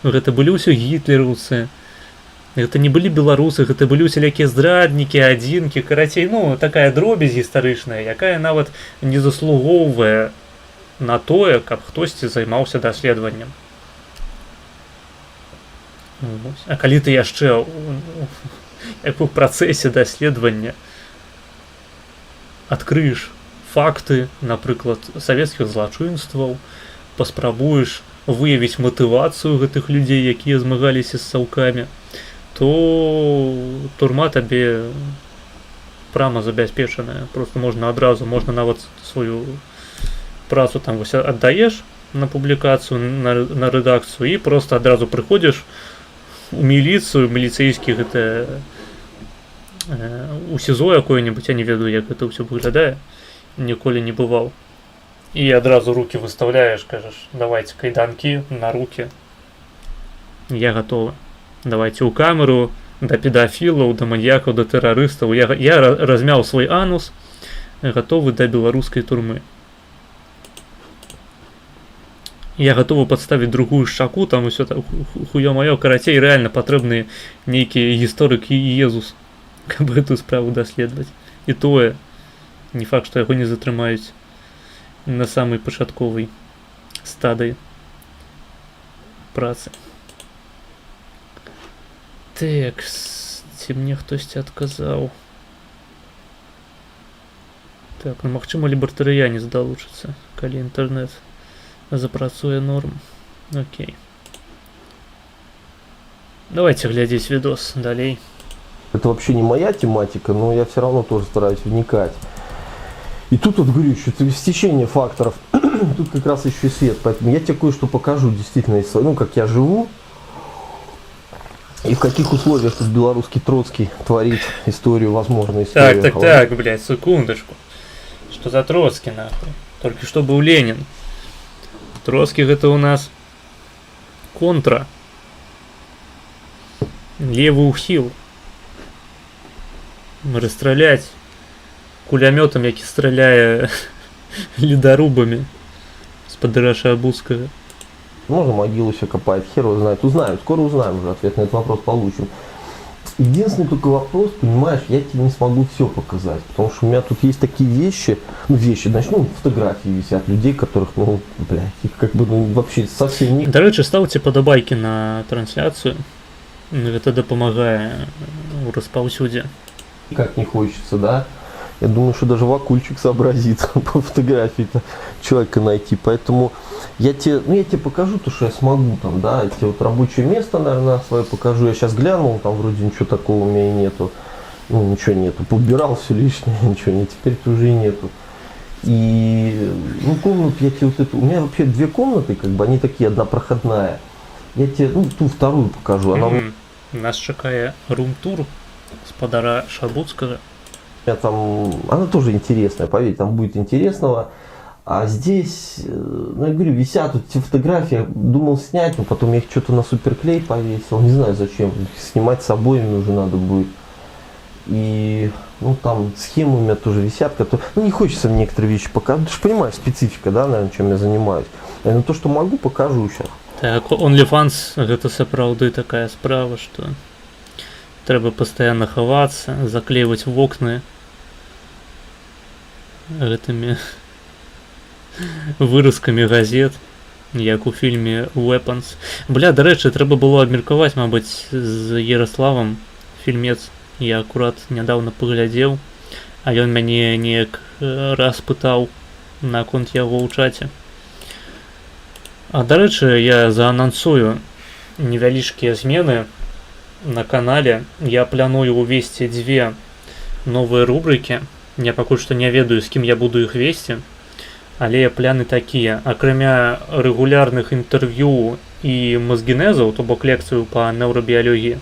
Гэта былі ўсё гітлераўцы. Гэта не былі беларусы, гэта былі усялякія здраднікі, адзінкі, карацей, ну, такая дробязь гістарычная, якая нават не заслугоўвае на тое, каб хтосьці займаўся даследаваннем. А калі ты яшчэ у працэсе даследавання адкрыеш факты, напрыклад, савецкіх злачынстваў, паспрабуеш выявіць матывацыю гэтых людзей, якія змагаліся з саўкамі, то турма табе прама забяспечаная. Просто можна адразу, можна нават сваю працу там вось аддаеш на публікацыю, на рэдакцыю, і просто адразу прыходзіш у міліцыю, міліцэйскі гэта у СІЗО якое-небудзь, я не ведаю, як гэта ўсё выглядае, ніколі не бываў. І адразу рукі выставляеш, кажаш, давайте кайданкі на рукі. Я гатовы. Давайте ў камеру, да педафілаў, да маньякаў, да тэрарыстаў. Я размяў свой анус, гатовы да беларускай турмы. Я гатовы падставіць другую шчаку, там усё так хуё-маё, карацей, рэальна патрэбныя нейкія гісторыкі і Езус, каб гэтую справу даследаваць. І тое, не факт, што яго не затрымаюць на самай пачатковай стадыі працы. Так, ці мне хтосьці адказаў. Так, ну магчыма, лібертарыянец далучыцца, калі інтэрнэт запрацуе норм. Окей. Давайте глядзець відос далей. Это вообще не моя тематика, но я все равно тоже стараюсь вникать. И тут вот говорю, еще стечение факторов, тут как раз еще и свет, поэтому я тебе кое-что покажу действительно, ну, как я живу, и в каких условиях тут белорусский Троцкий творит историю, возможно, историю. Так, блядь, секундочку. Что за Троцкий, нахуй? Только что был Ленин. Троцкий это у нас контра. Левый ухил. Расстрелять кулямётам, які стреляе ледорубами с-под Рашабузского. Можно могилу себе копать, хер его знает. Узнаем, скоро узнаем уже, ответ на этот вопрос получим. Единственный только вопрос, понимаешь, я тебе не смогу все показать, потому что у меня тут есть такие вещи, фотографии висят людей, которых, их как бы вообще совсем не... До речі, ставте подобайки на трансляцію. Гэта дапамагае у распаўсюдзе. Никак не хочется, да? Я думаю, что даже Вакульчик сообразит по фотографии человека найти. Поэтому я тебе покажу то, что я смогу там, да. Я тебе вот рабочее место, наверное, свое покажу. Я сейчас глянул, там вроде ничего такого у меня и нету. Ничего нету. Поубирал все лишнее, ничего нет. Теперь уже и нету. И, комнату я тебе вот эту... У меня вообще 2 комнаты, как бы, они такие, одна проходная. Я тебе, ту вторую покажу. Она... Нас чакае рум-тур спадара Шабуцкага. Она тоже интересная, поверь, там будет интересного. А здесь, я говорю, висят вот эти фотографии, я думал снять, но потом я их что-то на суперклей повесил, не знаю зачем, снимать с обоими уже надо будет. И, там схемы у меня тоже висят, которые, не хочется мне некоторые вещи показывать, ты же понимаешь, специфика, да, наверное, чем я занимаюсь. Но то, что могу, покажу сейчас. Так, OnlyFans гэта сапраўды такая справа, што трэба пастаянна хавацца, заклейваць вокны гэтымі выразкамі газет, як у фільме Weapons. Дарэчы, трэба было абмеркаваць, мабыць, з Ярославам фільмец. Я акурат нядаўна паглядзеў, а ён мяне неяк раз пытаў наконт яго ў чаце. А дарэчы, я заанансую невялічкія змены на канале. Я планую увесці 2 новыя рубрыкі. Я пакуль што не ведаю, з кім я буду іх весці, але пляны такія. Акрамя рэгулярных інтэрв'ю і мазгенезаў, то бок лекцыю па неўрабіялогіі,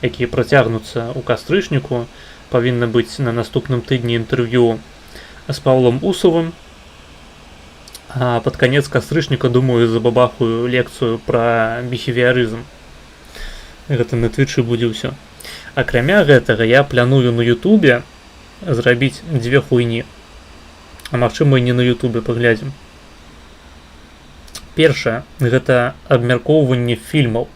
якія працягнуцца ў кастрычніку, павінна быць на наступным тыдні інтэрв'ю з Паўлам Усавым. А пад канец кастрычніка, думаю, забабахаю лекцыю пра біхевіярызм. Гэта на твічы будзе ўсё. Акрамя гэтага, я планую на Ютубе зрабіць 2 хуйні. А магчыма і не на Ютубе, паглядзім. Першае, гэта абмяркоўванне фільмаў.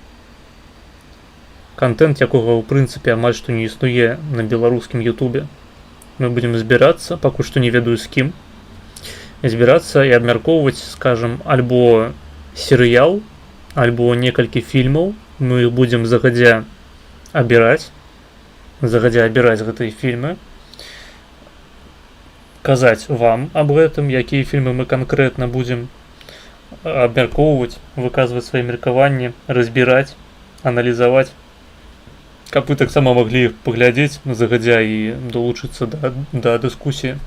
Кантэнт якога, ў прынцыпе, амаль што не існуе на беларускім Ютубе. Мы будзем збірацца, пакуль што не ведаю з кім. Збірацца і абмяркоўваць, скажам, альбо серыял, альбо некалькі фільмаў. Мы іх будзем загадзя абіраць гэтыя фільмы, казаць вам аб гэтым, якія фільмы мы канкрэтна будзем абмяркоўваць, выказваць свае меркаванні, разбіраць, аналізаваць, каб вы таксама маглі паглядзець загадзя і далучыцца да дыскусіі.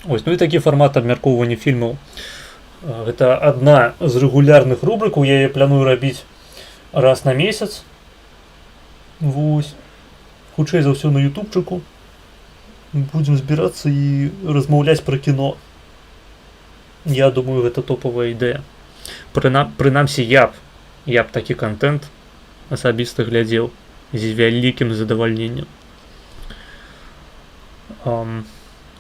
І такі фармат абмяркоўвання фільмаў. Гэта адна з рэгулярных рубрыкаў, я яе планую рабіць раз на месяц. Хутчэй за ўсё на ютубчыку. Будзем збірацца і размаўляць пра кіно. Я думаю, гэта топавая ідэя. Прынамсі, я б такі кантэнт асабіста глядзеў з вялікім задавальненнем.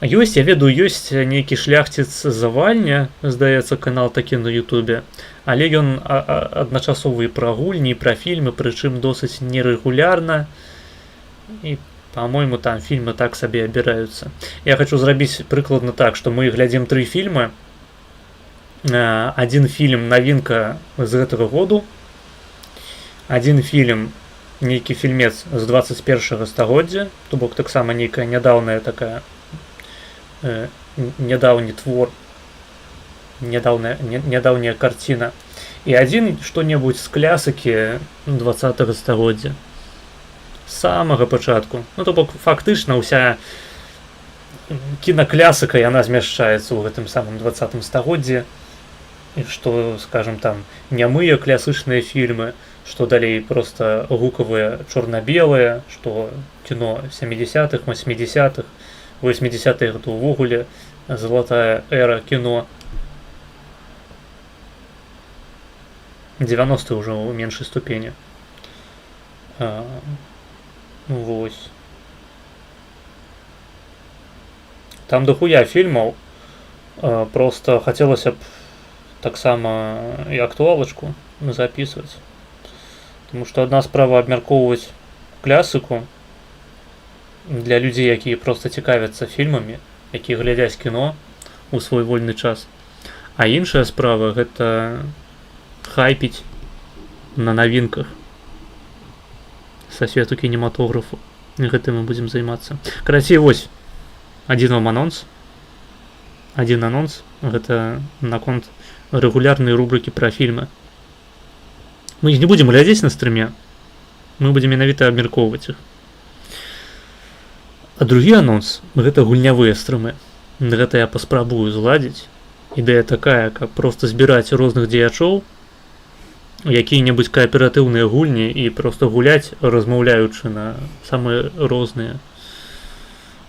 Я ведаю, ёсць нейкі шляхціц Завальня, здаецца, канал такі на Ютубе, але ён адначасова і пра гульні, і пра фільмы, прычым досыць нерэгулярна, і, па-мойму, там фільмы так сабе абіраюцца. Я хочу зрабіць прыкладна так, што мы глядзім 3 фільмы. Адзін фільм навінка з гэтага году, адзін фільм нейкі фільмец з 21 стагоддзя, то бок таксама нейкая нядаўная такая нядаўні твор, нядаўняя карціна, і адзін што-небудзь з клясыкі 20 стагоддзя, з самага пачатку. То бок фактычна ўся кінаклясыка, яна змяшчаецца ў гэтым самым 20 стагоддзі, што, скажем, там нямыя класычныя фільмы, што далей проста гукавыя чорна-белыя, што кіно 70-х, 80-х, 80-х гэта ўвогуле залатая эра кіно. 90-е ўжо ў меншай ступені. Там дохуя фільмаў. Просто хацелася б таксама і актуалачку записываць. Тому што адна справа абмяркоўваць клясыку для людзей, якія проста цікавяцца фільмамі, якія глядзяць кіно у свой вольны час. А іншая справа гэта хайпіць на навінках са свету кінематографу. І гэтым мы будзем займацца. Карацей, вось адзін вам анонс. Адзін анонс. Гэта наконт рэгулярнай рубрыкі пра фільмы. Мы іх не будзем глядзець на стрыме. Мы будзем менавіта абмяркоўваць іх. А другі анонс — гэта гульнявыя стрымы. Гэта я паспрабую зладзіць. Ідэя такая, каб проста збіраць розных дзеячоў, якія-небудзь кааператыўныя гульні і проста гуляць, размаўляючы на самыя розныя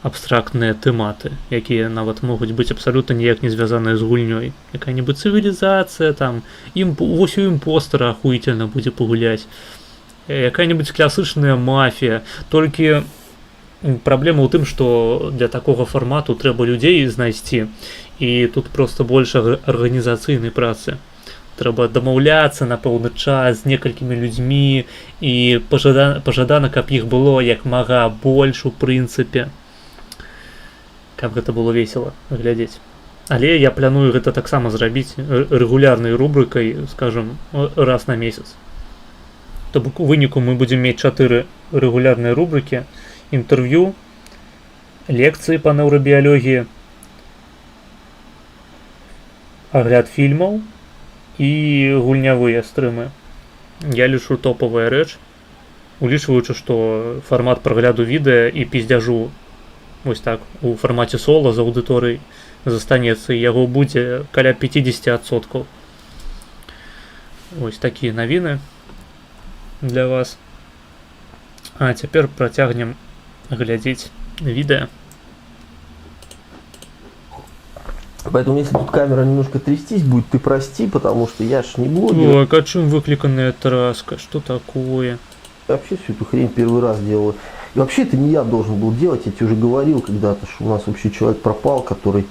абстрактныя тэматы, якія нават могуць быць абсалютна ніяк не звязаныя з гульнёй. Якая-небудзь цывілізацыя, там, вось у імпостера ахуительна будзе пагуляць. Якая-небудзь класычная мафія. Толькі праблема ў тым, што для такога фармату трэба людзей знайсці, і тут проста больш арганізацыйнай працы. Трэба дамаўляцца на пэўны час з некалькімі людзьмі, і пажадана, каб іх было як мага больш у прынцыпе, каб гэта было весела глядзець. Але я планую гэта таксама зрабіць рэгулярнай рубрыкай, скажам, раз на месяц. То бок у выніку мы будзем мець 4 рэгулярныя рубрыкі: інтэрв'ю, лекцыі па нейрабіялогіі, агляд фільмаў і гульнявыя стрымы. Я лічу топавая рэч, улічваючы, што фармат прагляду відэа і піздзяжу вось так у фармаце сола з аўдыторыяй застанецца, і яго будзе каля 50%. Вось такія навіны для вас. А цяпер працягнем глядзець відэа. Поэтому если тут камера немножко трястись будет, ты прости, потому что я ж не блогер. Ой, а чым выкликанная траска? Что такое? Я вообще всю эту хрень первый раз делаю. И вообще это не я должен был делать, я тебе уже говорил когда-то, что у нас вообще человек пропал, который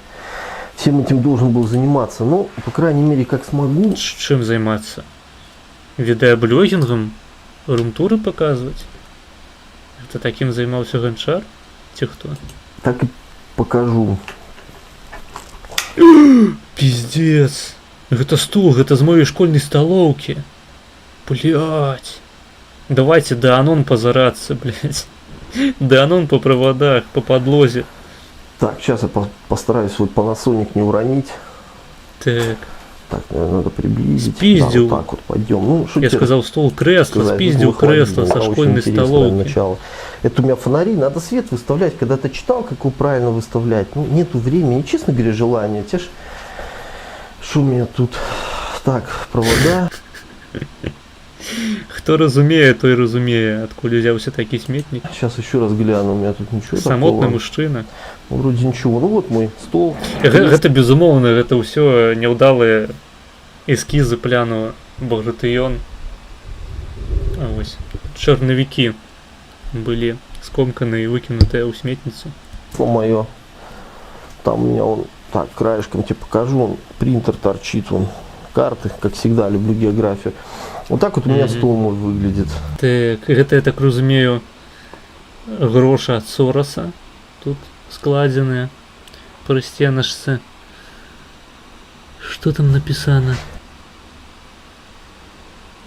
всем этим должен был заниматься. Ну, по крайней мере, как смогу. Чым займацца? Відэаблогінгам? Румтуры показывать? Это таким займаўся Ганчар? Ці хто? Так и покажу. Пиздец. Гэта стул, гэта з моей школьной столовки. Блять. Давайте Деанон позараться, блять. Деанон по проводах, по подлозе. Так, сейчас я постараюсь свой Panasonic не уронить. Так. Так, наверное, надо приблизить. Спиздил. Да, вот так вот пойдем. Ну, я сказал стол, кресло, сказать, спиздил кресло со школьной столовки. Начало. Это у меня фонари, надо свет выставлять. Когда ты читал, как его правильно выставлять, ну, нету времени, честно говоря, желания. Те ж, что у меня тут? Так, провода. Хто разумее, той разумее, откуда взялся такий сметник. Сейчас еще раз гляну, у меня тут ничего самотный такого. Мужчина. Ну, вроде ничего. Ну вот мой стол. Это безумовно, это все неудалые эскизы пляну Багратыён. А вот черновики были скомканы и выкинутые у сметницу. Мое. Там у меня он, так, краешком тебе покажу, он, принтер торчит, он, карты, как всегда, люблю географию. Вот так вот у меня стол мой выглядит. Так, это, я так разумею, гроши от Сороса тут складенные, простенышцы. Что там написано?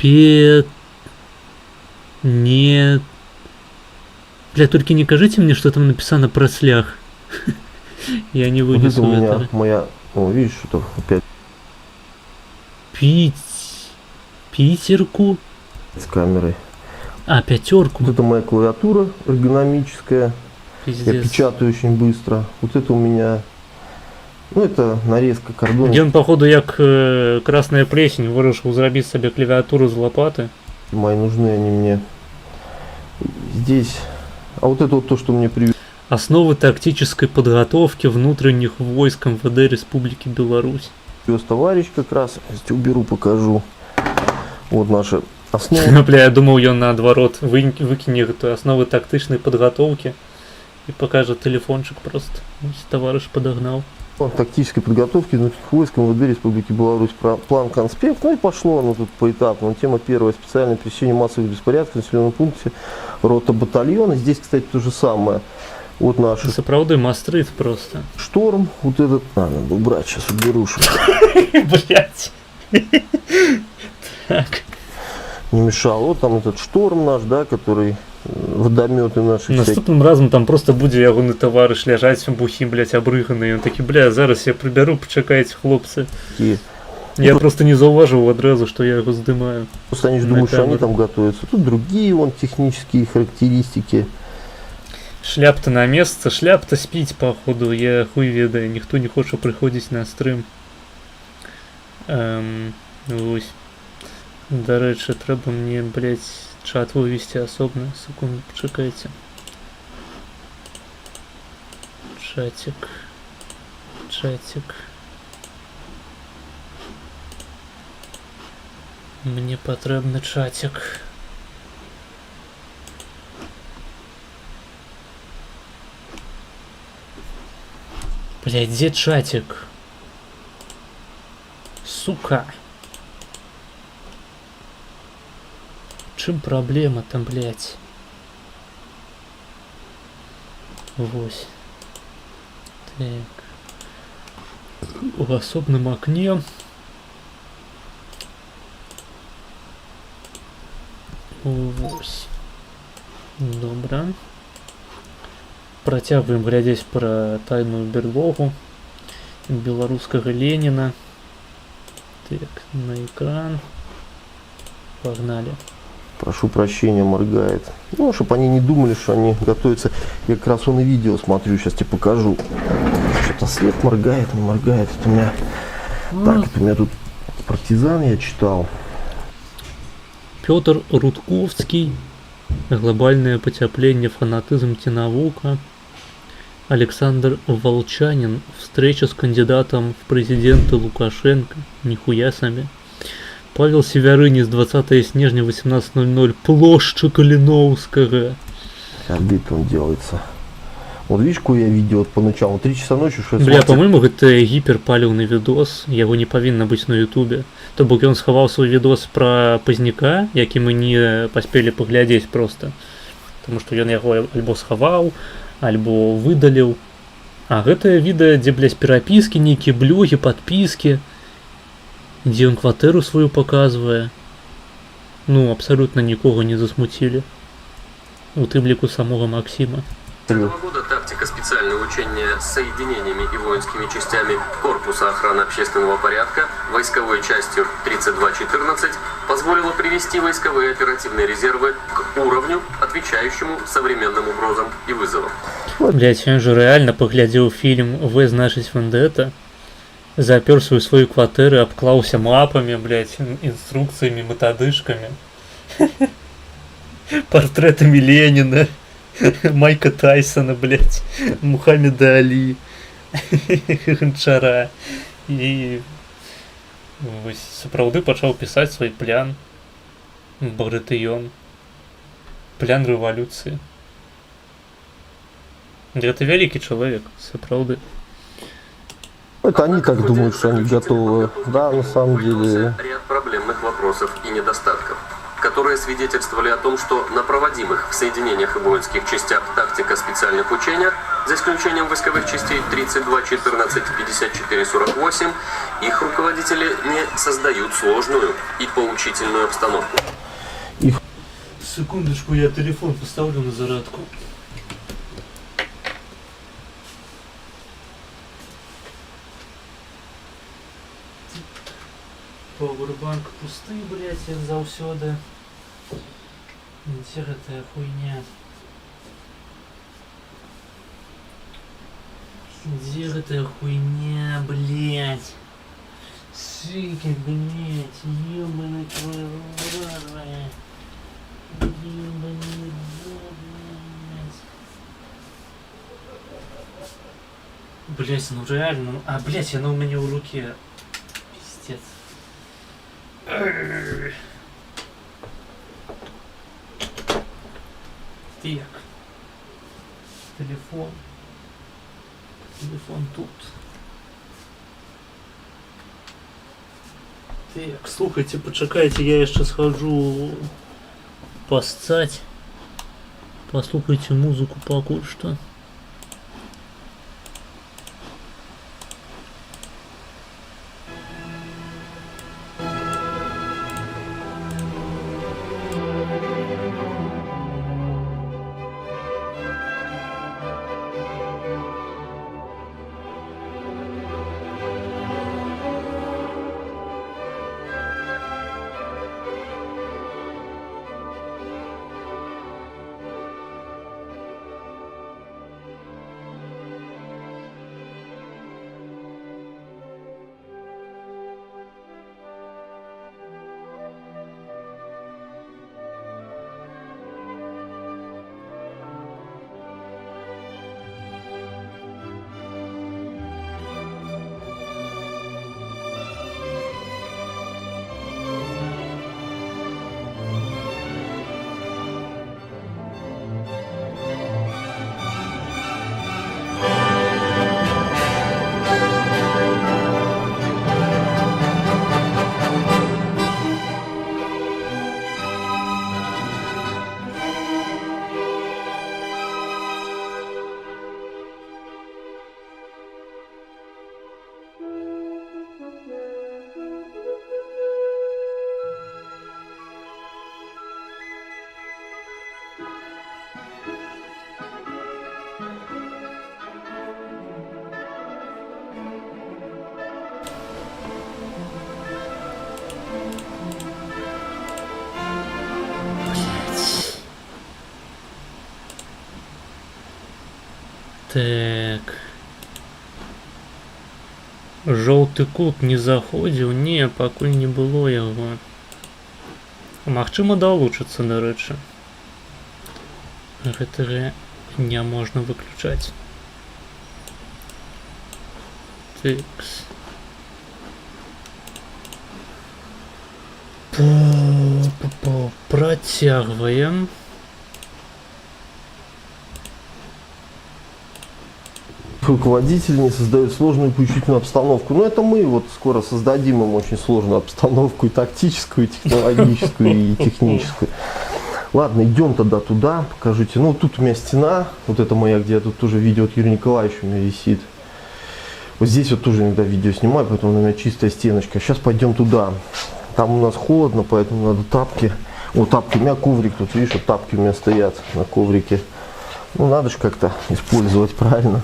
Нет. Бля, только не кажите мне, что там написано про слях. Я не вынесу вот это. У меня это. моя... О, видишь, что-то опять... Питерку. С камерой. А, 5. Вот это моя клавиатура эргономическая. Пиздец. Я печатаю очень быстро. Вот это у меня... Ну, это нарезка кордонов. Ён, походу, як красная плесень, вырашыў зрабіць сабе клавиатуру з лопаты. Мои нужны они мне. Здесь... А вот это вот то, что мне привезли. Основы тактической подготовки внутренних войск МВД Республики Беларусь. Товарищ как раз, если уберу, покажу. Вот наши основы. Бля, я думал, ён наадварот выкіне гэтую основы тактычнай подготовки и покажет телефончик просто. Товарищ подогнал. Тактической подготовки внутренних войск МВД Республики Беларусь. План конспект. Ну и пошло оно тут поэтапно. Тема первая. Специальное пресечение массовых беспорядков в населенном пункте. Рота батальона. Здесь, кстати, то же самое. Вот наш Сапраўды мастрит просто. шторм. Вот этот. Надо убрать, сейчас уберу. Блять. Так. Не мешал. Вот там этот шторм наш, да, который водометы наши всякие. Наступным разом там просто будзе ягоны таварыш ляжаць бухі, блять, абрыганы. Ён такі, бля, зараз я прыбяру, пачакайце, хлопцы. Я просто не заўважыў адразу, што я яго здымаю. Просто они же думают, что они там готовятся. Тут другие вон технические характеристики. Шляпта на месца, шляпта спіць, походу, я хуй ведаю, ніхто не хоча прыходзіць на стрым. Вось. Дарэчы, трэба мне, блять, чат вывести асобна. Секунду, пачакайце. Чатик. Мне патрэбны чатик. Блять, где чатик? Сука. Чым проблема там, блять? Вось. Так. В асобным акне. Вось. Добра. Працягваем глядзець пра тайную берлогу беларускага Леніна. Так, на экран. Погнали. Прошу прощения, моргает. Ну, чтобы они не думали, что они готовятся. Я как раз он и видео смотрю, сейчас тебе покажу. Что-то свет моргает, не моргает. Это у меня... Так, это у меня тут партизан я читал. Пётр Рудковский. Глобальное потепление, фанатизм, наука. Александр Волчанин. Встреча с кандидатом в президенты Лукашенко. Нихуя себе. Павел Севярынец, 20 снежня, 18:00, площадь Калиновского. Обид он делается. Вот видишь, какое я видео по началу, 3 часа ночи, что Бля, по-моему, гэта гіперпаліўны відос, яго не павінна быць на ютубе. То бок ён схаваў свой відос пра пазняка, які мы не паспелі паглядзець просто. Таму што ён яго альбо схаваў, альбо выдаліў. А гэтае відэа, дзе, блядь, перапіскі, нейкія блогі, падпіскі, дзе ён кватэру сваю паказвае. Ну, абсалютна нікога не засмуцілі. У тым ліку самога Максима. Этого года тактика специального учения с соединениями и воинскими частями Корпуса охраны общественного порядка войсковой частью 3214 позволила привести войсковые оперативные резервы к уровню, отвечающему современным угрозам и вызовам. Блять, он же реально поглядел фильм «В значит Вендетта», запер свою квартиру, обклался мапами, блять, инструкциями, методышками, портретами Ленина, Майка Тайсона, блять, Мухаммеда Али, Гончара. И сапраўды пачаў пісаць свой план, Багратыён, план рэвалюцыі. Это великий человек, сапраўды. Это они так думают, что они готовы. Да, на самом деле. Ряд проблемных вопросов и недостатков, которые свидетельствовали о том, что на проводимых в соединениях и воинских частях тактика специальных учениях, за исключением войсковых частей 32, 14, 54, 48, их руководители не создают сложную и поучительную обстановку. Секундочку, я телефон поставлю на зарядку. Пауэрбанк пусты, блять, як заўсёды. Дзе гэтая хуйня? Где гэтая хуйня, блять? Суки, блять, ёбаный твой рот, ёбаный рот, блять. Блять, ну реально, ну, а, блять, она у меня в руке. Пиздец. Так. Телефон. Телефон тут. Так, слухайте, почекайте, я еще схожу поссать. Послухайте музыку пока что. Так. Жоўты кут не заходзіў, не, пакуль не было яго. Магчыма, далучыцца, дарэчы. Гэтага не можна выключаць. Такс. Працягваем. Руководители создают сложную поучительную обстановку. Но это мы вот скоро создадим им очень сложную обстановку, и тактическую, и технологическую, и техническую. Ладно, идем тогда туда, покажите. Ну, тут у меня стена, вот это моя, где я тут тоже видео от Юрия Николаевича у меня висит. Вот здесь вот тоже иногда видео снимаю, поэтому у меня чистая стеночка. Сейчас пойдем туда. Там у нас холодно, поэтому надо тапки. Вот тапки, у меня коврик, тут видишь, вот тапки у меня стоят на коврике. Ну, надо же как-то использовать правильно.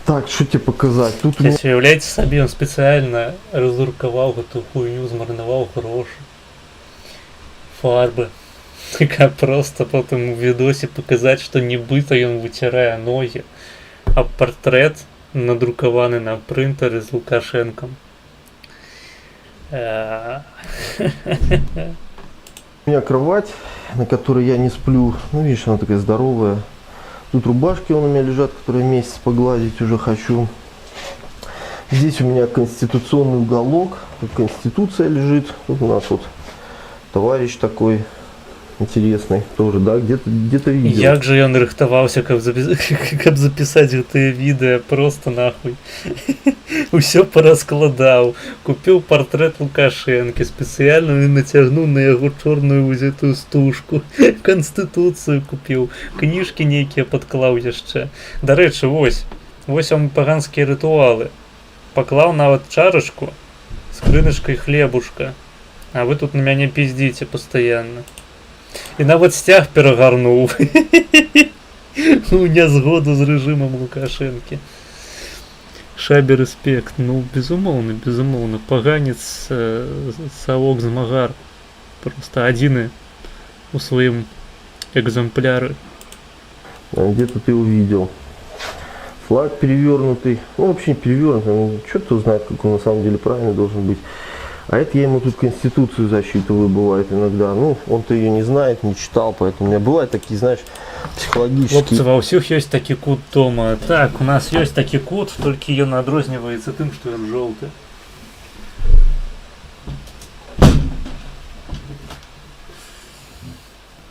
Так, что тебе показать? Тут у меня... Если уявляете собі, он специально разурковал эту хуйню, змарновал гроши, фарбы. Така просто потом в видосе показать, что нібито он вытирая ноги, а портрет надрукованный на принтере с Лукашенком. У меня кровать, на которой я не сплю. Ну, видишь, она такая здоровая. Тут рубашки у меня лежат, которые месяц погладить уже хочу. Здесь у меня конституционный уголок. Тут Конституция лежит. Тут у нас вот товарищ такой интересный тоже, да, где-то видел. Як же ён рыхтаваўся, каб запісаць гэтыя відэа, просто нахуй. Усё параскладаў. Купіў партрэт Лукашэнкі, спецыяльна нацягнуў на яго чорную узятую стужку. Канстытуцыю купіў, кніжкі нейкія падклаў яшчэ. Дарэчы, вось вам паганскія рытуалы. Паклаў нават чарачку з крыначкай хлебушка. А вы тут на мяне пиздите постоянно. І нават сцяг перагарнуў. У нязгоду з рэжымам Лукашэнкі. Шабе рэспект. Ну, безумоўна, безумоўна. Паганец, савок змагар. Просто адзіны у сваім экземпляры. А где-то ты увидел. Флаг перевернутый. Ну, вообще не перевернутый. Ну, черт знает, как он на самом деле правильно должен быть. А это я ему тут Конституцию засчитываю, бывает иногда. Ну, он-то ее не знает, не читал, поэтому у меня бывают такие, знаешь, психологические... Хлопцы, ва ўсіх ёсць такі кут дома. Так, у нас ёсць такі кут, толькі ён адрозніваецца тым, што ён жоўты.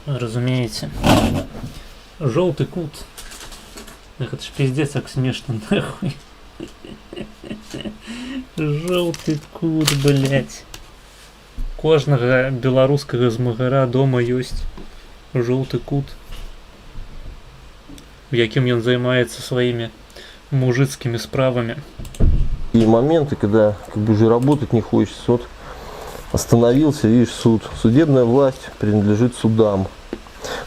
Разумееце. Жоўты кут. Гэта ж пиздец, як смешна, нахуй. Жоўты кут, блядь. Кожнага беларускага змагара дома ёсць жоўты кут, в якім ён займаецца сваімі мужицкими справами. И моменты, когда как бы уже работать не хочется. Вот остановился, видишь, суд. Судебная власть принадлежит судам.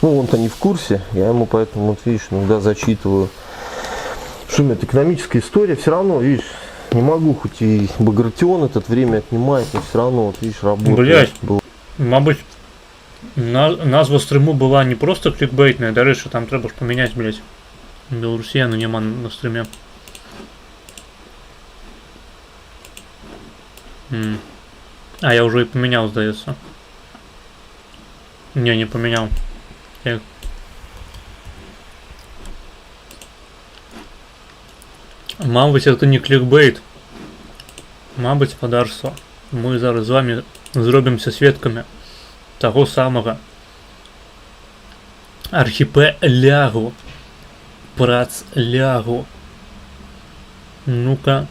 Ну, он-то не в курсе, я ему поэтому, вот видишь, иногда зачитываю. Что это экономическая история, все равно, видишь, не могу, хоть и Багратион этот время отнимает, но все равно, вот видишь, работа. Блять, мабуть, назва стріму була не просто клікбейтная, до речі, там треба ж поміняти, блять. Білорусіяну нема на стрімі. А, я уже и поменял, сдается. Не поменял. Мабуть, это не кликбейт. Мабуть, подарство. Мы зараз з вами зробимся свідками того самого архіпелягу, працлягу. Ну-ка.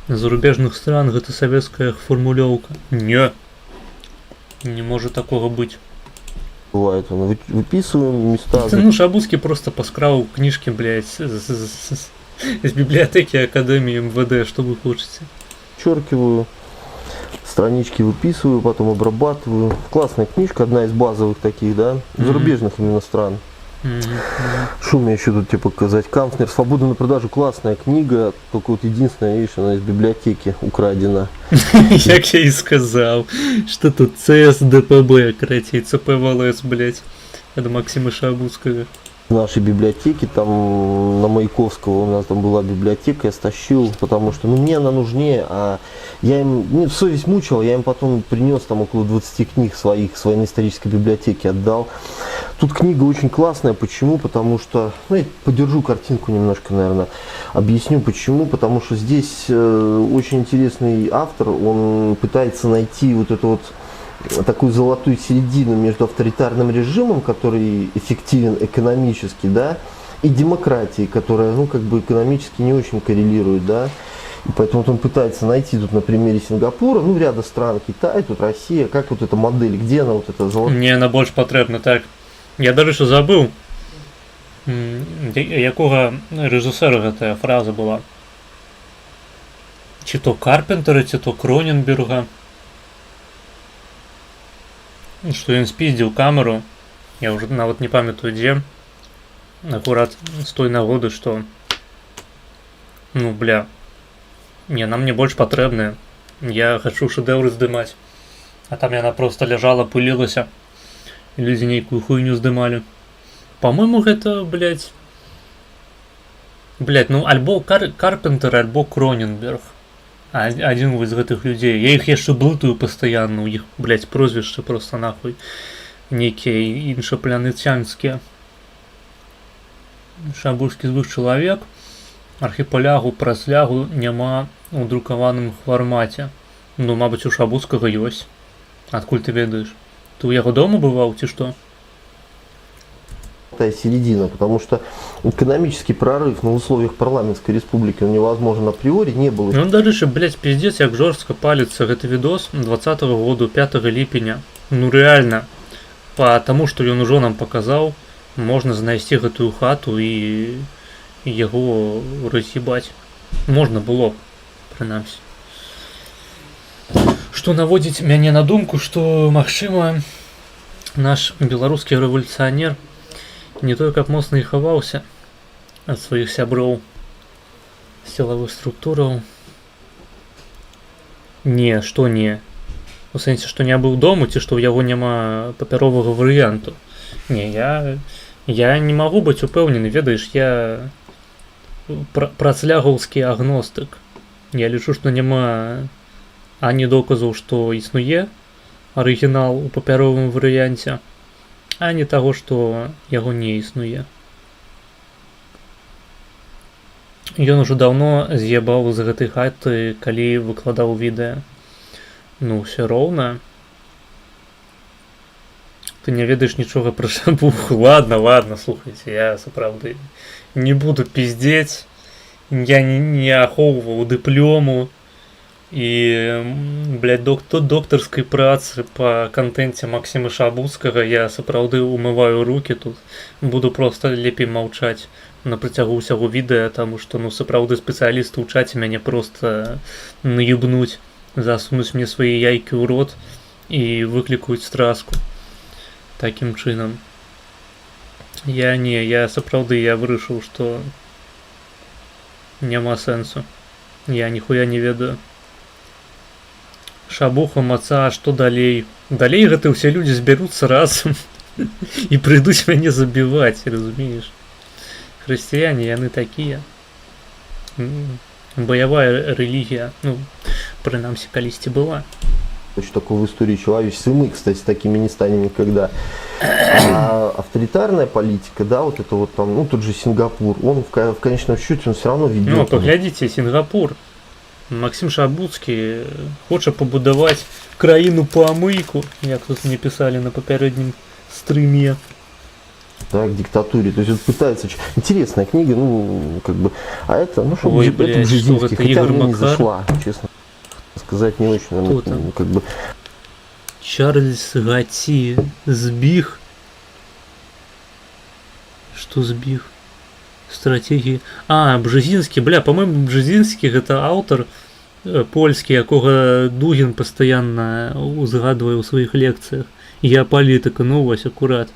Зарубежных стран гэта советская формулёўка. Не может такого быть. Бывает, он выписываем места. Ну, Шабуцкий просто поскрал книжки, блядь, с библиотеки Академии МВД, что вы хотите. Подчеркиваю, странички выписываю, потом обрабатываю. Классная книжка, одна из базовых таких, да, зарубежных именно стран. Что мне еще тут тебе показать? Камфнер «Свобода на продажу». Классная книга, только вот единственная, видишь, она из библиотеки украдена. Як я и сказал, что тут ЦСДПБ, короче, ЦПВЛС, блядь, это Максима Шабуцкого. В нашей библиотеке, там на Маяковского у нас там была библиотека, я стащил, потому что, ну, мне она нужнее, а я им, мне совесть мучила, я им потом принес там около 20 книг своих, с военно-исторической библиотеки отдал. Тут книга очень классная, почему? Потому что, ну, я подержу картинку немножко, наверное, объясню почему, потому что здесь очень интересный автор, он пытается найти вот эту вот такую золотую середину между авторитарным режимом, который эффективен экономически, да, и демократией, которая, ну, как бы экономически не очень коррелирует, да. И поэтому вот он пытается найти тут на примере Сингапура, ну, ряда стран, Китай, тут Россия, как вот эта модель, где она вот эта золотая. Мне она больше потребна, так. Я даже что забыл, якого режиссера гэтая фраза была. Чи то Карпентера, чи то Кроненберга. Что он спиздил камеру, я уже нават не памятаю где, аккурат с той нагоды, что, ну, бля, не, она мне больше потребная, я хочу шедевры здымать, а там яна просто лежала, пылилася, и люди нейкую хуйню здымали. По-моему, это, блядь, ну, альбо Карпентер, альбо Кроненберг. Один из этих людей. Я их яшчэ блытаю постоянно, у них, блядь, прозвішчы просто нахуй некие іншапланетянские. Шабуцкі звык чалавек, архіпелягу, працлягу няма у друкаваным фармаце. Ну, мабыць, у Шабуцкага ёсць. Адкуль ты ведаеш? Ты у яго дома бываў, ці што? Середина, потому что экономический прорыв на условиях парламентской республики он невозможен априори, не было. Ну, дальше, блядь, пиздец, як жорстко палится гэты видос 20-го года, 5 ліпеня. Ну, реально, по тому, что ён ужо нам показал, можно знайсці гэтую хату и яго разъебать. Можно было, прынамсі. Что наводзіць мяне на думку, что, магчыма, наш беларускі рэвалюцыянер не той, как моцна і хаваўся ад сваіх сяброў сілавых структураў. Не, што не. У сэнсе, што не быў дому, ці што ў яго няма папяровага варыянту. Не, я не магу быць упэўнены, ведаеш, я працлягаўскі агностык. Я лічу, што няма ані доказаў, што існуе арыгінал у папяровым варыянце, а не таго, што яго не існуе. Ён ужо даўно з'ебаў з гэтай хаты, калі выкладаў відэа. Ну, ўсё роўна. Ты не ведаеш нічога пра Шабух. Ладно, слухайце, я сапраўды не буду пиздеть я не ахоўваў дыплому і, блядь, доктарскай працы па кантэнце Максіма Шабуцкага я сапраўды умываю руки тут. Буду просто лепей маўчаць на працягу ўсяго відэа, таму што, ну, сапраўды спецыялісты ў чаце мяне просто наебнуць, засунуць мне свае яйкі ў рот і выклікаюць страску. Такім чынам. Я сапраўды вырашыў, што няма сэнсу. Я ніхуя не ведаю. Шабуха, маца, што далей? Далей гэта ўсе людзі збяруцца разам і прыйдуць мяне забіваць, разумееш? Хрысціяне, яны такія. Баявая рэлігія, ну, прынамсі, калісьці была. Очень такой в истории человечества. И мы, кстати, такими не станем никогда. А авторитарная политика, да, вот это вот там, ну, тот же Сингапур, он в конечном счете, он все равно ведет. Ну, поглядите, Сингапур. Максим Шабуцкі хоча пабудаваць краіну памыйку, як тут мне писали на папярэднім стриме. Да, к диктатуре. То есть он пытается... Интересная книга, ну, как бы... А это, ну, что, Ой, это блядь, Бжезинский, хотя Игорь мне не Макар? зашла, честно сказать, не очень. Ну, как бы... Чарльз Гати збіг. Что збіг? Стратегии. А, Бжезинский, бля, по-моему, Бжезинский это автор польский, якога Дугин постоянно узгадывае ў своих лекциях. Геополитика, ну вось, аккурат.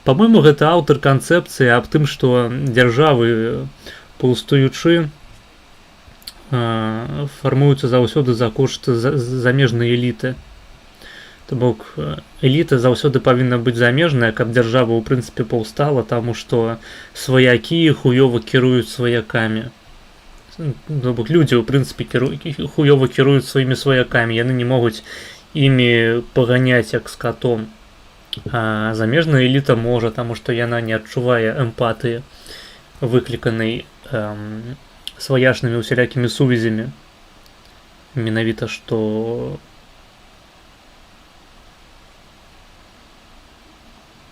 По-моему, гэта автор концепции аб тым, что державы паўстаючы фармуюцца заўсёды за кошт замежнай эліты. То бок эліта заўсёды павінна быць замежная, каб дзяржава ў прынцыпе паўстала, таму што сваякі хуёва кіруюць сваякамі. То бок людзі ў прынцыпе хуёва кіруюць сваімі сваякамі, яны не могуць імі паганяць як скатом. А замежная эліта можа, таму што яна не адчувае эмпатыі, выкліканай сваяшнымі усялякімі сувязямі. Менавіта што...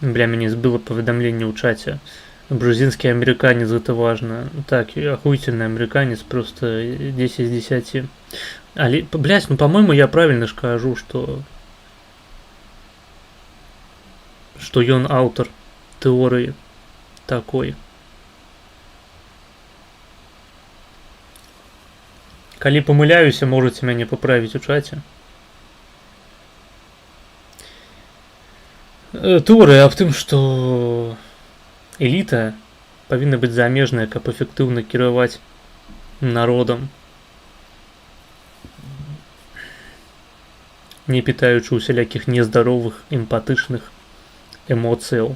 Бля, мяне збыло паведамленне ў чаце. Грузинский американец, это важно. Так, охуительный американец, просто 10 из 10. Але, блядь, ну, по-моему, я правильно скажу, что ён аўтар тэорыі такой. Калі памыляюся, можете мяне поправить у чате. Тэорыя аб тым, што эліта павінна быць замежная, каб эфектыўна кіраваць народам, не пітаючы усялякіх нездаровых эмпатычных эмоцыяў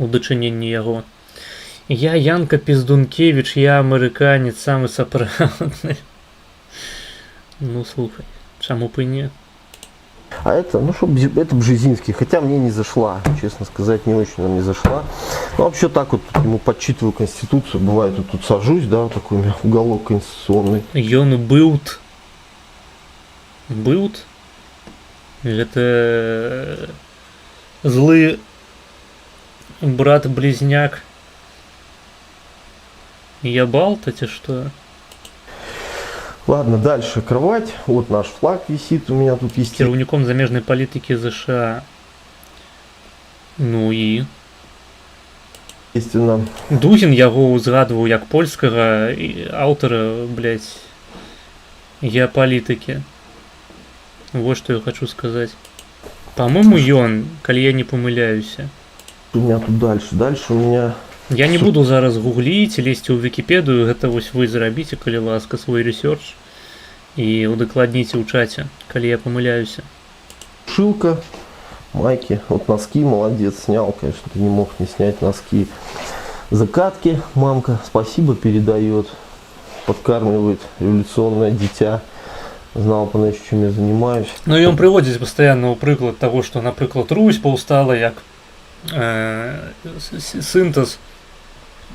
у дачыненні яго. Я Янка Пиздункевич, я амерыканец, самы сапраўдны. Ну, слухай, чаму б і не? А это, ну что, это Бжезинский, хотя мне не зашла, честно сказать, не очень мне зашла. Ну, вообще так вот ему подчитываю Конституцию, бывает, вот тут сажусь, да, вот такой у меня уголок конституционный. Ён быўт. Быўт? Гэта злы брат-близняк Ябалта, ці што? Ладно, дальше кровать. Вот наш флаг висит у меня тут, естественно. Кіраўніком замежнай палітыкі США. Ну і? Естественно. Дугін яго узгадваў як польскага аўтара, блядь, геапалітыкі. Вот что я хочу сказать. По-моему, ён, калі я не памыляюся. У меня тут дальше. Дальше у меня... Я не буду зараз гугліць, лезьце ў Вікіпедыю, гэта вось вы зрабіце, калі ласка, свой рэсерч і удакладніце ў чаце, калі я памыляюся. Шилка, майки, вот носки, молодец, снял, конечно, ты не мог не снять носки. Закатки, мамка, спасибо передает, подкармливает революционное дитя. Знал, поначалу, чем я занимаюсь. Ну і ён прыводзіць пастаянна ў прыклад таго, што, напрыклад, Русь паўстала як синтез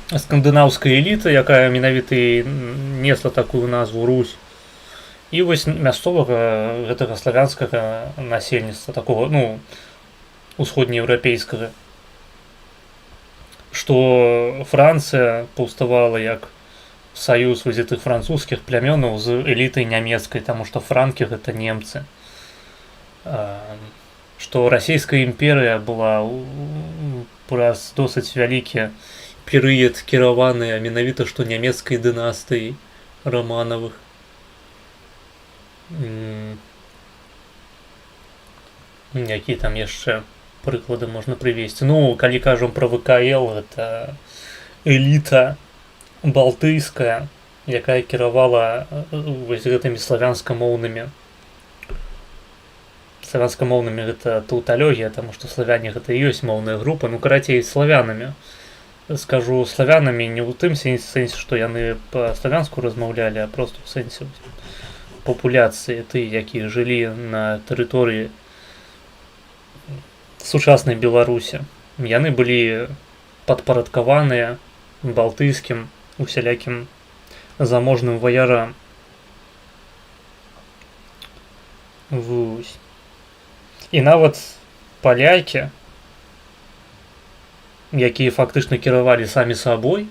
скандынаўскай эліты, якая менавіта і несла такую назву Русь, і вось мясцовага гэтага славянскага насельніцтва, такого, ну, усходнееўрапейскага, што Францыя паўставала як союз узітых французскіх плямёнаў з элітай нямецкай, таму што франкі гэта немцы. Што расійская імперыя была праз досыць вялікі перыяд кіраваная менавіта што нямецкай дынастыяй Романовых. Які там яшчэ прыклады можна прывесці? Ну, калі кажам пра ВКЛ, гэта эліта балтыйская, якая кіравала вось гэтымі славянскамоўнымі. Славянскамоўнымі гэта таўталогія, таму што славяне гэта і ёсць моўная група, ну карацей славянамі. Скажу славянамі не ў тым сэнсе, што яны па-славянску размаўлялі, а проста ў сэнсе папуляцыі ты, якія жылі на тэрыторыі сучаснай Беларусі. Яны былі падпарадкаваныя балтыйскім усялякім заможным ваярам. Вось. І нават палякі, якія фактычна кіравалі самі сабой,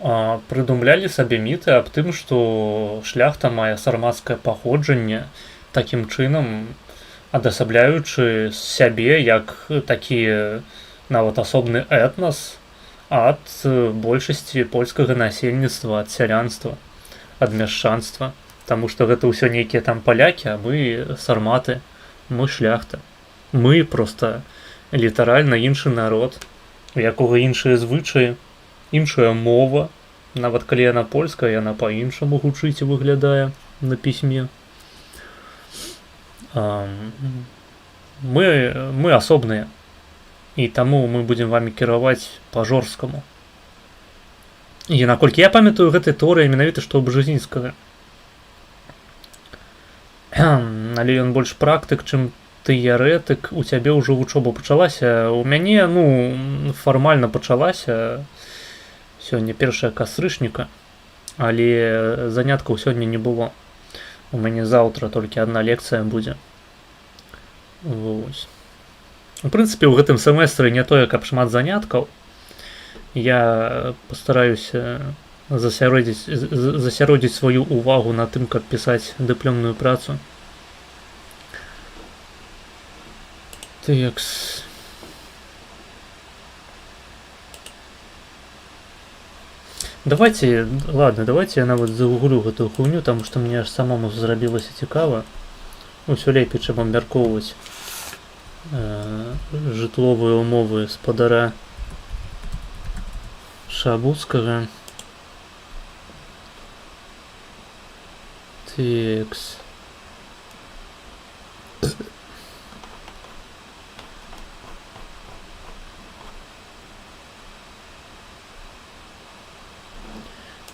прыдумлялі сабе міты аб тым, што шляхта мае сармацкае паходжанне, такім чынам адасабляючы сябе як такі нават асобны этнас ад большасці польскага насельніцтва, ад сялянства, ад мяшчанства. Таму што гэта ўсё нейкія там палякі, а мы сарматы, мы шляхта. Мы проста літаральна іншы народ, у якога іншыя звычаі, іншая мова, нават калі яна польская, яна па-іншаму гучыць і выглядае на пісьме. Мы асобныя, і таму мы будзем вамі кіраваць па-жорсткаму. І наколькі я памятаю, гэта тэорыя менавіта што Бжезінскага. Але ён больш практык, чым тэарэтык. У цябе ўжо вучоба пачалася. У мяне, ну, фармальна пачалася сёння 1 кастрычніка, але заняткаў сёння не было. У мяне заўтра толькі адна лекцыя будзе. Вось. У прынцыпе, ў гэтым семестры не тое, каб шмат заняткаў. Я пастараюся засяродзіць сваю увагу на тым, каб пісаць дыпломную працу. Тэкс. Давайте я нават загуглю гэтую хуйню, таму што мне аж самому зрабілася цікава. Усё лепей, чым абмяркоўваць жытловыя ўмовы спадара Шабуцкага. Тэкс.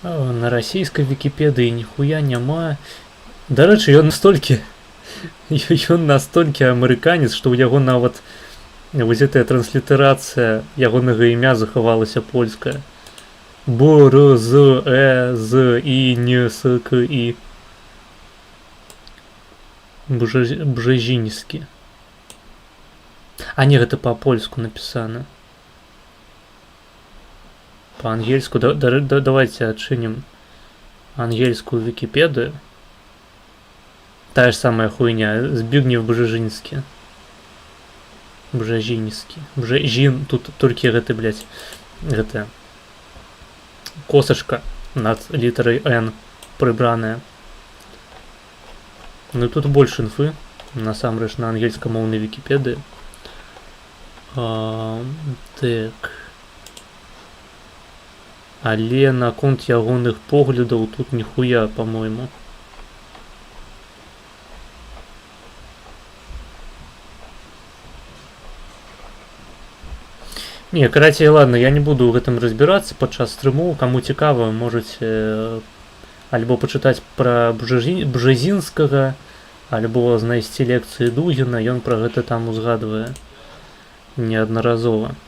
На расійскай вікіпедыі ніхуя няма. Дарэчы, ён настолькі амерыканец, што ў яго нават вось гэтая транслітарацыя ягонага імя захавалася польская. Б-р-з-э-з-і-н-с-к-і. Бжезінскі. А не, гэта па-польску напісана. Па-ангельску. Давайте адчынім ангельскую вікіпедыю. Тая ж самая хуйня. Збігнев Бжезінскі. Бжезінскі. Бжезін. Тут толькі гэты, блядь, гэта косачка над літарай Н прыбраная. Ну тут больш інфы. Насамрэч на ангельскамоўнай вікіпедыі. Так. Але наконт ягоных поглядаў тут ніхуя, па-мойму. Не, карацей, ладно, я не буду ў гэтым разбірацца падчас стрыму. Каму цікава, можаце альбо пачытаць пра Бжезінскага, альбо знайсці лекцыі Дугіна, ён пра гэта там узгадвае неаднаразова.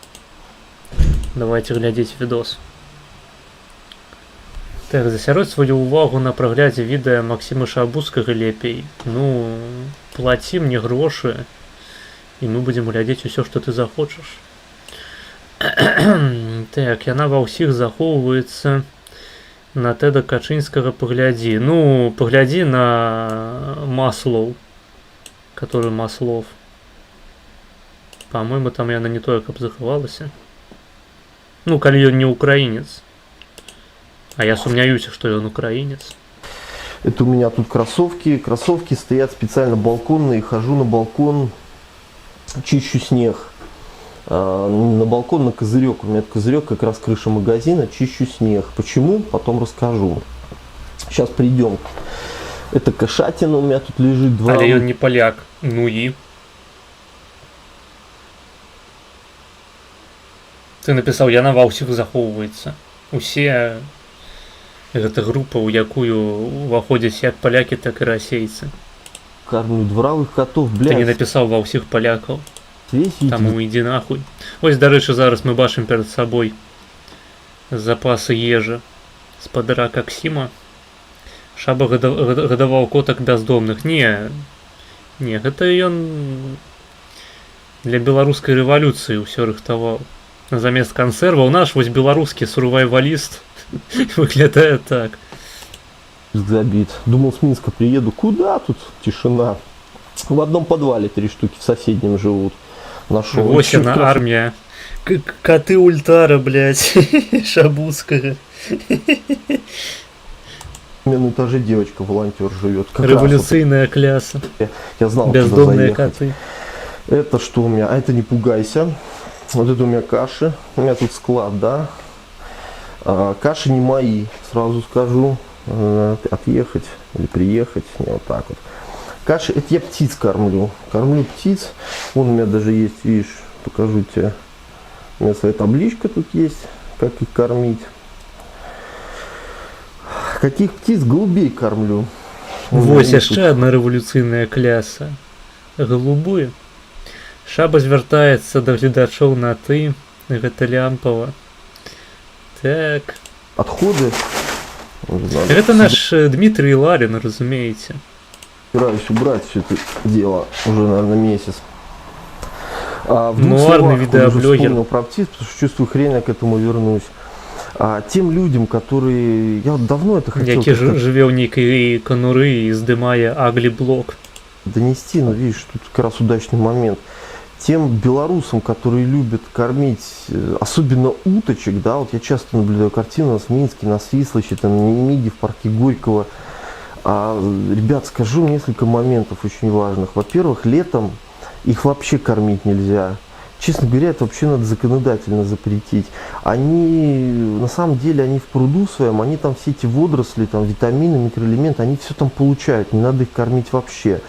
Давайте глядзець відос. Так, засяродзь сваю увагу на праглядзе відэа Максіма Шабуцкага лепей. Ну, плаці мне грошы, і мы будзем глядзець усё, што ты захочаш. Так, яна ва ўсіх захоўваецца На Теда Качинскага паглядзі. Ну, паглядзі на Маслоў, который Маслов. По-моему, там яна не тое, каб захавалася. Ну, калі ён не украінец. А я сумняюся, што ён украінец. Это у меня тут кроссовки. Кроссовки стоят специально балконные. Хожу на балкон, чищу снег. На балкон, на козырек. У меня козырек как раз крыша магазина. Чищу снег. Почему? Потом расскажу. Сейчас придем. Это кошатина у меня тут лежит. Але ён не поляк. Ну и? Ты написал, яна ва ўсіх захоўваецца. Усе... Гэта група, у якую ўваходзяць як палякі, так і расейцы. Кормлю дворовых котов, блядь. Ты не напісаў ва ўсіх палякаў. Весь Таму ідзі нахуй. Ось, дарэчы, зараз мы бачым перад сабой запасы ежы спадара Каксіма. Шаба гадаваў котак бяздомных. Не, гэта ён для беларускай рэвалюцыі ўсё рыхтаваў. Замест кансерваў наш вось беларускі сурвайваліст выглядает так. Забит. Думал, с Минска приеду. Куда тут? Тишина. В одном подвале 3 штуки, в соседнем живут. Нашел. Восена армия. Коты Ультара, блядь. Шабузского. У меня на этаже девочка-волонтер живет. Революционная кляса. Я знал, бездомные коты. Это что у меня? А это не пугайся. Вот это у меня каши. У меня тут склад, да? Каши не мои, сразу скажу. Отъехать или приехать, не вот так вот. Каши, это я птиц кормлю. Кормлю птиц. Вон у меня даже есть, видишь, покажу тебе. У меня своя табличка тут есть, как их кормить. Каких птиц? Голубей кормлю. Вось яшчэ одна рэвалюцыйная кляса. Голубую. Шаба звяртаецца да гледачоў на ты. Гэта лямпава. Так. Отходы. Это наш Дмитрий Ларин, разумеете. Собираюсь убрать все это дело уже, наверное, месяц. Нуарный видеоблогер. Вспомнил про птиц, потому что чувствую, хрен я к этому вернусь. Тем людям, которые... Я вот давно это хотел... Які живе в нейкай конуры и здымае Агли-блог. Донести, но видишь, тут как раз удачный момент. Тем белорусам, которые любят кормить, особенно уточек, да, вот я часто наблюдаю картину у нас в Минске, на Свислочи, там, на Немиге, в парке Горького. Ребят, скажу несколько моментов очень важных. Во-первых, летом их вообще кормить нельзя. Честно говоря, это вообще надо законодательно запретить. Они, на самом деле, они в пруду своем, они там все эти водоросли, там, витамины, микроэлементы, они все там получают, не надо их кормить вообще.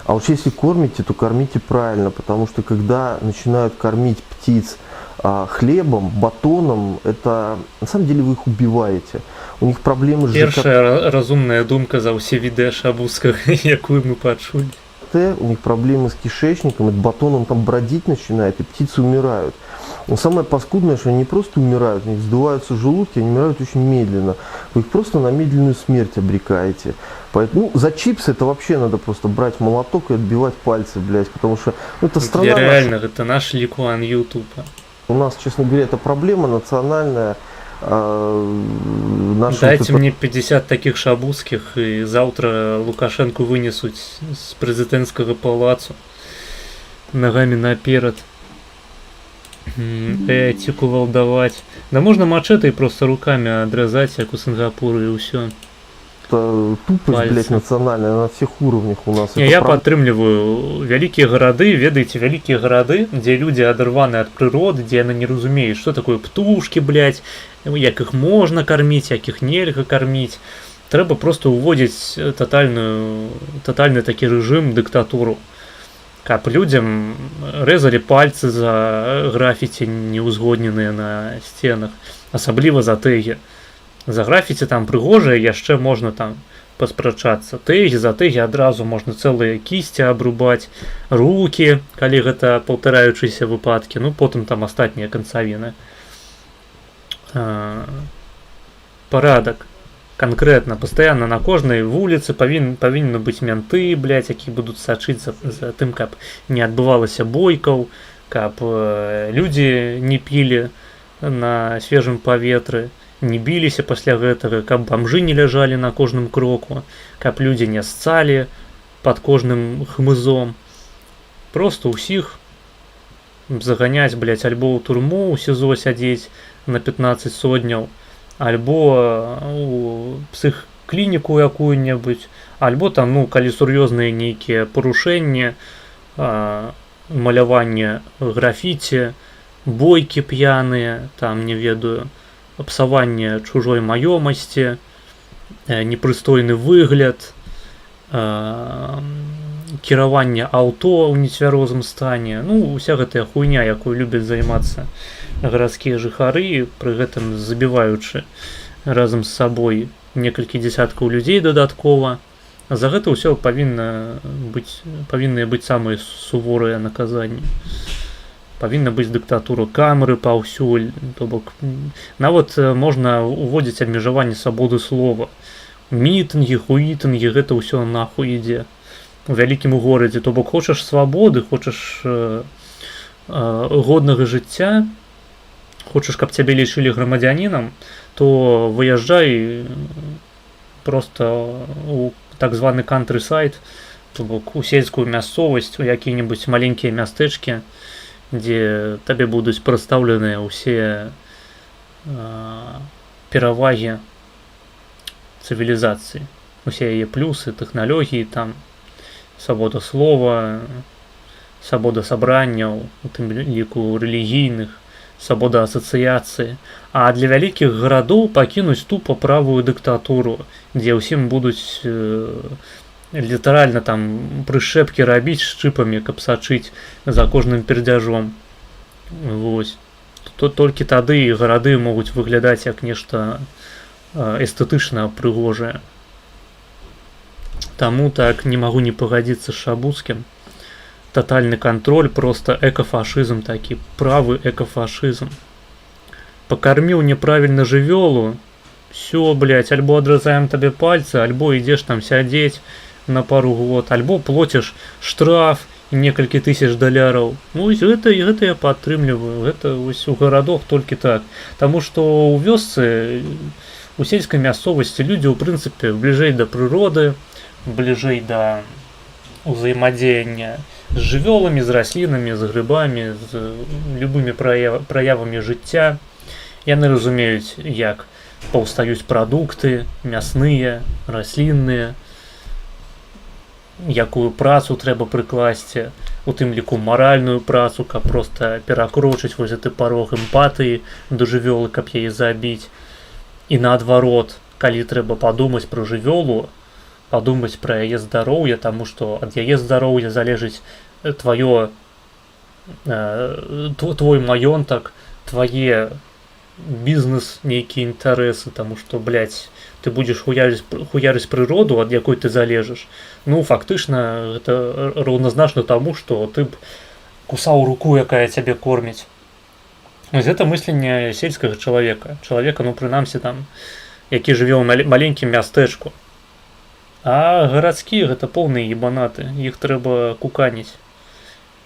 А уж если кормите, то кормите правильно, потому что когда начинают кормить птиц хлебом, батоном, это на самом деле вы их убиваете. У них проблемы с Першая разумная думка за все відео Шабузскага, якую мы пачулі. У них проблемы с кишечником, этот батон он там бродить начинает, и птицы умирают. Но самое паскудное, что они не просто умирают, у них вздуваются желудки, они умирают очень медленно. Вы их просто на медленную смерть обрекаете. Поэтому за чипсы это вообще надо просто брать молоток и отбивать пальцы, блядь, потому что это страна реально, это наш ликуан Ютуба. У нас, честно говоря, это проблема национальная. Дайте мне 50 таких шабузских, и завтра Лукашенко вынесут с президентского палацу ногами наперед. Этику валдавать. Да можно мачете просто руками отрезать, как у Сингапура, и все. Это тупость, блядь, национальная на всех уровнях у нас. Не, я падтрымліваю вялікія гарады, ведаеце, вялікія гарады, дзе людзі адарваны ад прыроды, дзе яны не разумеюць, што такое птушкі, блядь, як іх можна карміць, як іх нельга карміць. Трэба просто уводзіць тотальны такі рэжым, дыктатуру. Каб людзям рэзалі пальцы за графіці неўзгодненыя на сценах, асабліва за тэгі. За графіці там прыгожае яшчэ можна там паспрачацца. Тэгі, за тэгі адразу можна цэлыя кісці абрубаць, рукі, калі гэта паўтараючыся выпадкі, ну потым там астатнія канцавіны. Парадак. Конкретно, постоянно на кожнай вуліцы павінны быць менты, блядь, якія будуць сачыць за тым, каб не адбывалася бойкаў, каб людзі не пілі на свежым паветры, не біліся пасля гэтага, каб бамжы не ляжалі на кожным кроку, каб людзі не сцалі пад кожным хмызом. Просто ўсіх заганяць, блядь, альбо ў турму, ў СІЗО сядзець на 15 сотняў, альбо у псіхклініку якую-небудзь, альбо там, ну, калі сур'ёзныя нейкія парушэнні, маляванне графіці, бойкі п'яныя, там, не ведаю, псаванне чужой маёмасці, непрыстойны выгляд, кіраванне аўто ў нецвярозым стане, ну, уся гэтая хуйня, якую любяць займацца гарадскія жыхары, пры гэтым забіваючы разам з сабой некалькі дзесяткаў людзей дадаткова. За гэта ўсё павінны быць самыя суворыя наказанні. Павінна быць дыктатура камеры паўсюль, то бок нават можна уводзіць абмежаванне свабоды слова. Мітынгі, хуітынгі, гэта ўсё нахуй ідзе у вялікім горадзе. То бок хочаш свабоды, хочаш годнага жыцця, хочаш, каб цябе лічылі грамадзянінам, то выязджай просто у так званы кантрысайд, то бок у сельскую мясцовасць, у якія-небудзь маленькія мястэчкі, дзе табе будуць прадстаўленыя ўсе перавагі цывілізацыі, усе яе плюсы, тэхналогіі, там свабода слова, свабода сабранняў, у тым ліку рэлігійных, свабода асацыяцыі. А для вялікіх гарадоў пакінуць тупа правую дыктатуру, дзе ўсім будуць літаральна там прышэпкі рабіць шчыпамі, каб сачыць за кожным пердзяжом. Вось. Толькі тады гарады могуць выглядаць як нешта эстэтычна прыгожае. Таму так не магу не пагадзіцца з Шабуцкім. Тотальны контроль, просто экафашизм такі, правы экафашизм. Покормил неправильно жывёлу, все, блядь, альбо адрезаем табе пальцы, альбо ідзеш там сядзець на пару год, альбо плоціш штраф некалькі тысяч даляраў. Ну, гэта я падтрымліваю, гэта вось у гарадах толькі так. Таму што ў вёсцы, у сельскай мясцовасці людзі, ў прынцыпе, бліжэй да прыроды, бліжэй да ўзаемадзеяння з жывёламі, з раслінамі, з грыбамі, з любымі праявамі жыцця. Яны разумеюць, як паўстаюць прадукты, мясныя, раслінныя, якую працу трэба прыкласці, у тым ліку маральную працу, каб проста перакрочыць вось гэты парог эмпатыі да жывёлы, каб яе забіць. І наадварот, калі трэба падумаць пра жывёлу, падумаць пра яе здароўе, таму што ад яе здароўя залежыць твой маёнтак, твае бізнес, нейкія інтарэсы, таму што, блядь, ты будзеш хуярыць прыроду, ад якой ты залежыш. Ну, фактычна, гэта раўназначна таму, што ты б кусаў руку, якая цябе корміць. Вось гэта мысленне сельскага чалавека. Чалавека, ну, прынамсі, там, які жыве ў маленькім мястэчку. А гарадскія гэта поўныя ебанаты, іх трэба куканіць,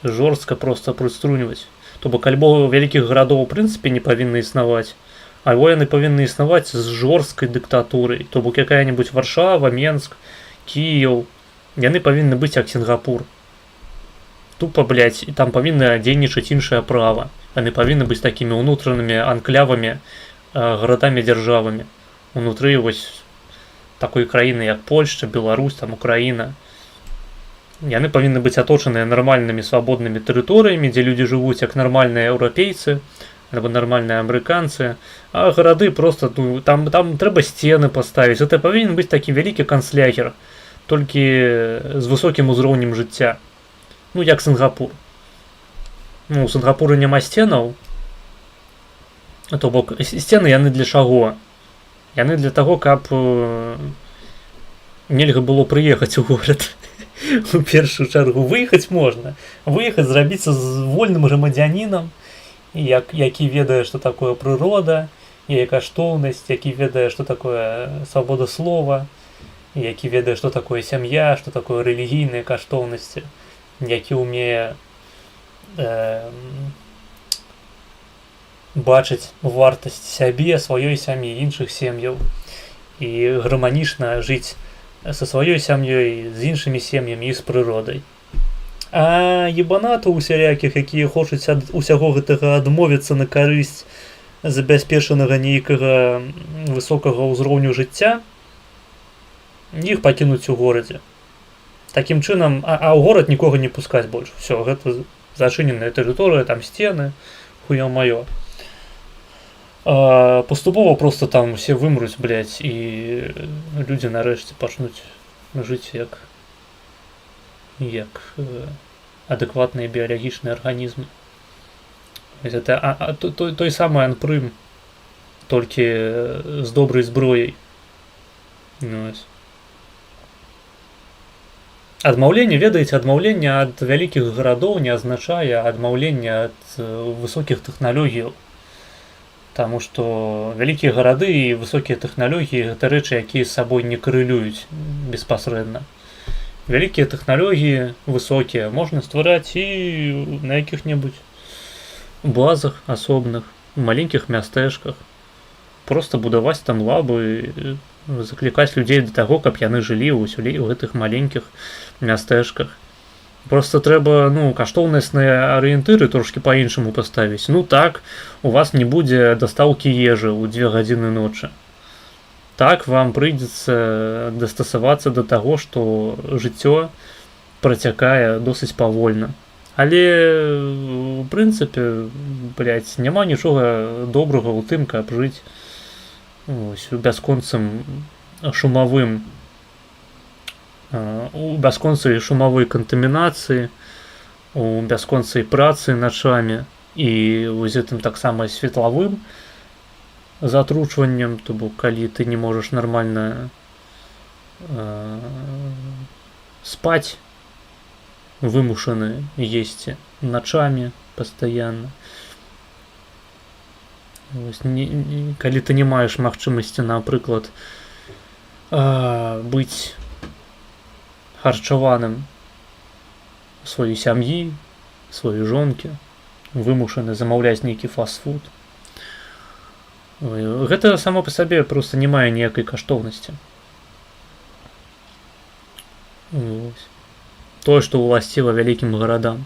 жорстка проста прыструньваць. То бок альбо вялікіх гарадоў у прынцыпе не павінны існаваць, альбо яны павінны існаваць з жорсткай дыктатурай. То бок якая-небудзь Варшава, Менск, Кіеў, яны павінны быць як Сінгапур. Тупа, блядь, там павінна дзейнічаць іншае права. Яны павінны быць такімі ўнутранымі анклявамі, гарадамі-дзяржавамі. Унутры вось такой краіны, як Польшча, Беларусь, там Украіна. Яны павінны быць аточаныя нармальнымі свабоднымі тэрыторыямі, дзе людзі жывуць як нармальныя еўрапейцы альбо нармальныя амерыканцы, а гарады проста, ну, там трэба сцены паставіць. Гэта павінен быць такі вялікі канцлягер, толькі з высокім узроўнем жыцця. Ну, як Сінгапур. Ну, у Сінгапуры няма сценаў, то бок сцены яны для чаго? Яны для таго, каб нельга было прыехаць у горад. У першую чаргу выехаць можна. Выехаць, зрабіцца з вольным грамадзянінам, які ведае, што такое прырода, яе каштоўнасць, які ведае, што такое свабода слова, які ведае, што такое сям'я, што такое рэлігійныя каштоўнасці, які ўмее бачыць вартасць сябе, сваёй сям'і, іншых сем'яў і гарманічна жыць са сваёй сям'ёй, з іншымі сем'ямі і з прыродай. А ебанатаў усялякіх, якія хочуць ад усяго гэтага адмовіцца на карысць забяспечанага нейкага высокага ўзроўню жыцця, іх пакінуць у горадзе. Такім чынам, а ў горад нікога не пускаць больш. Все, гэта зачыненая тэрыторыя, там сцены, хуё маё. Паступова просто там усе вымруць, блядь, і людзі нарэшце пачнуць жыць як адэкватныя біялагічныя арганізмы. Это той самы анпрым, толькі з добрай зброяй. Адмаўленне, ведаеце, адмаўленне ад вялікіх гарадоў не азначае адмаўленне ад высокіх тэхналогіяў. Таму што вялікія гарады і высокія тэхналогіі гэта рэчы, якія з сабой не карэлююць беспасрэдна. Вялікія тэхналогіі высокія можна ствараць і на якіх-небудзь базах асобных, маленькіх мястэчках. Проста будаваць там лабы, заклікаць людзей да таго, каб яны жылі ў гэтых маленькіх мястэчках. Просто трэба, каштоўнасныя арыентыры трошкі па-іншаму паставіць. Так, у вас не будзе дастаўкі ежы ў 2 гадзіны ночы. Так, вам прыйдзецца дастасавацца да таго, што жыццё працякае досыць павольна. Але, у прынцыпе, няма нічога добрага ў тым, каб жыць у бясконцым шумавым у бясконцай шумавой кантамінацыі, у бясконцай працы начамі і вось гэтым таксама светлавым затручваннем, то бок калі ты не можаш нармальна спаць, вымушаны есці начамі пастаянна. Калі ты не маеш магчымасці, напрыклад, быць харчаваным сваёй сям'і, сваёй жонкі, вымушаны замаўляць нейкі фаст-фуд. Гэта само па сабе проста не мае ніякай каштоўнасці. Тое, што ўласціва вялікім гарадам.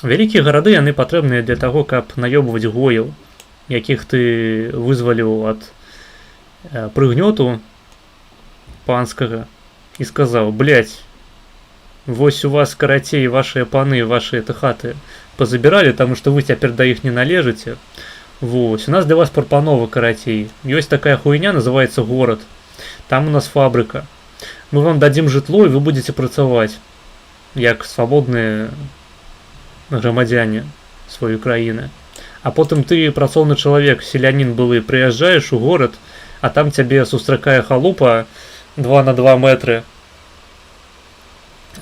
Вялікія гарады, яны патрэбныя для таго, каб наёбваць гояў, якіх ты вызваліў ад прыгнёту панскага і сказаў: блядь, вось у вас карацей вашыя паны, вашыя хаты пазабіралі, таму што вы цяпер да іх не належыце. Вось, у нас для вас прапанова карацей. Ёсць такая хуйня, называецца горад. Там у нас фабрыка. Мы вам дадзім жытло, і вы будзеце працаваць як свабодныя грамадзяне сваёй краіны. А потым ты, працоўны чалавек, селянін былы, прыязджаеш у горад, а там цябе сустракае халупа 2 на 2 метры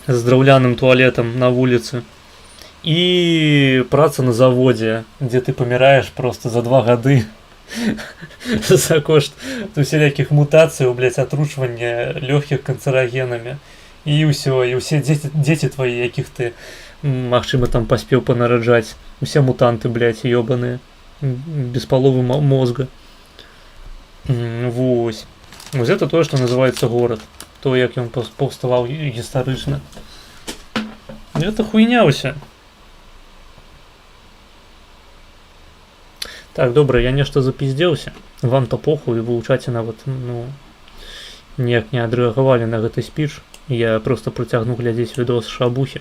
з драўляным туалетам на вуліцы і праца на заводзе, дзе ты паміраеш просто за 2 гады за кошт усялякіх мутацый, атручвання лёгкіх канцэрагенамі і ўсё, і ўсе дзеці твои, якіх ты, магчыма, там паспеў панараджаць, усе мутанты, ёбаныя, без паловы мозга. Вось это тое, што называецца горад, то, як ён паўставаў гістарычна. Гэта хуйня ўся. Так, добра, я нешта запиздзеўся, вам-то похуй, вы ў чаце нават ніяк не адрэагавалі на гэты спіч, я просто працягну глядзець відос шабухи.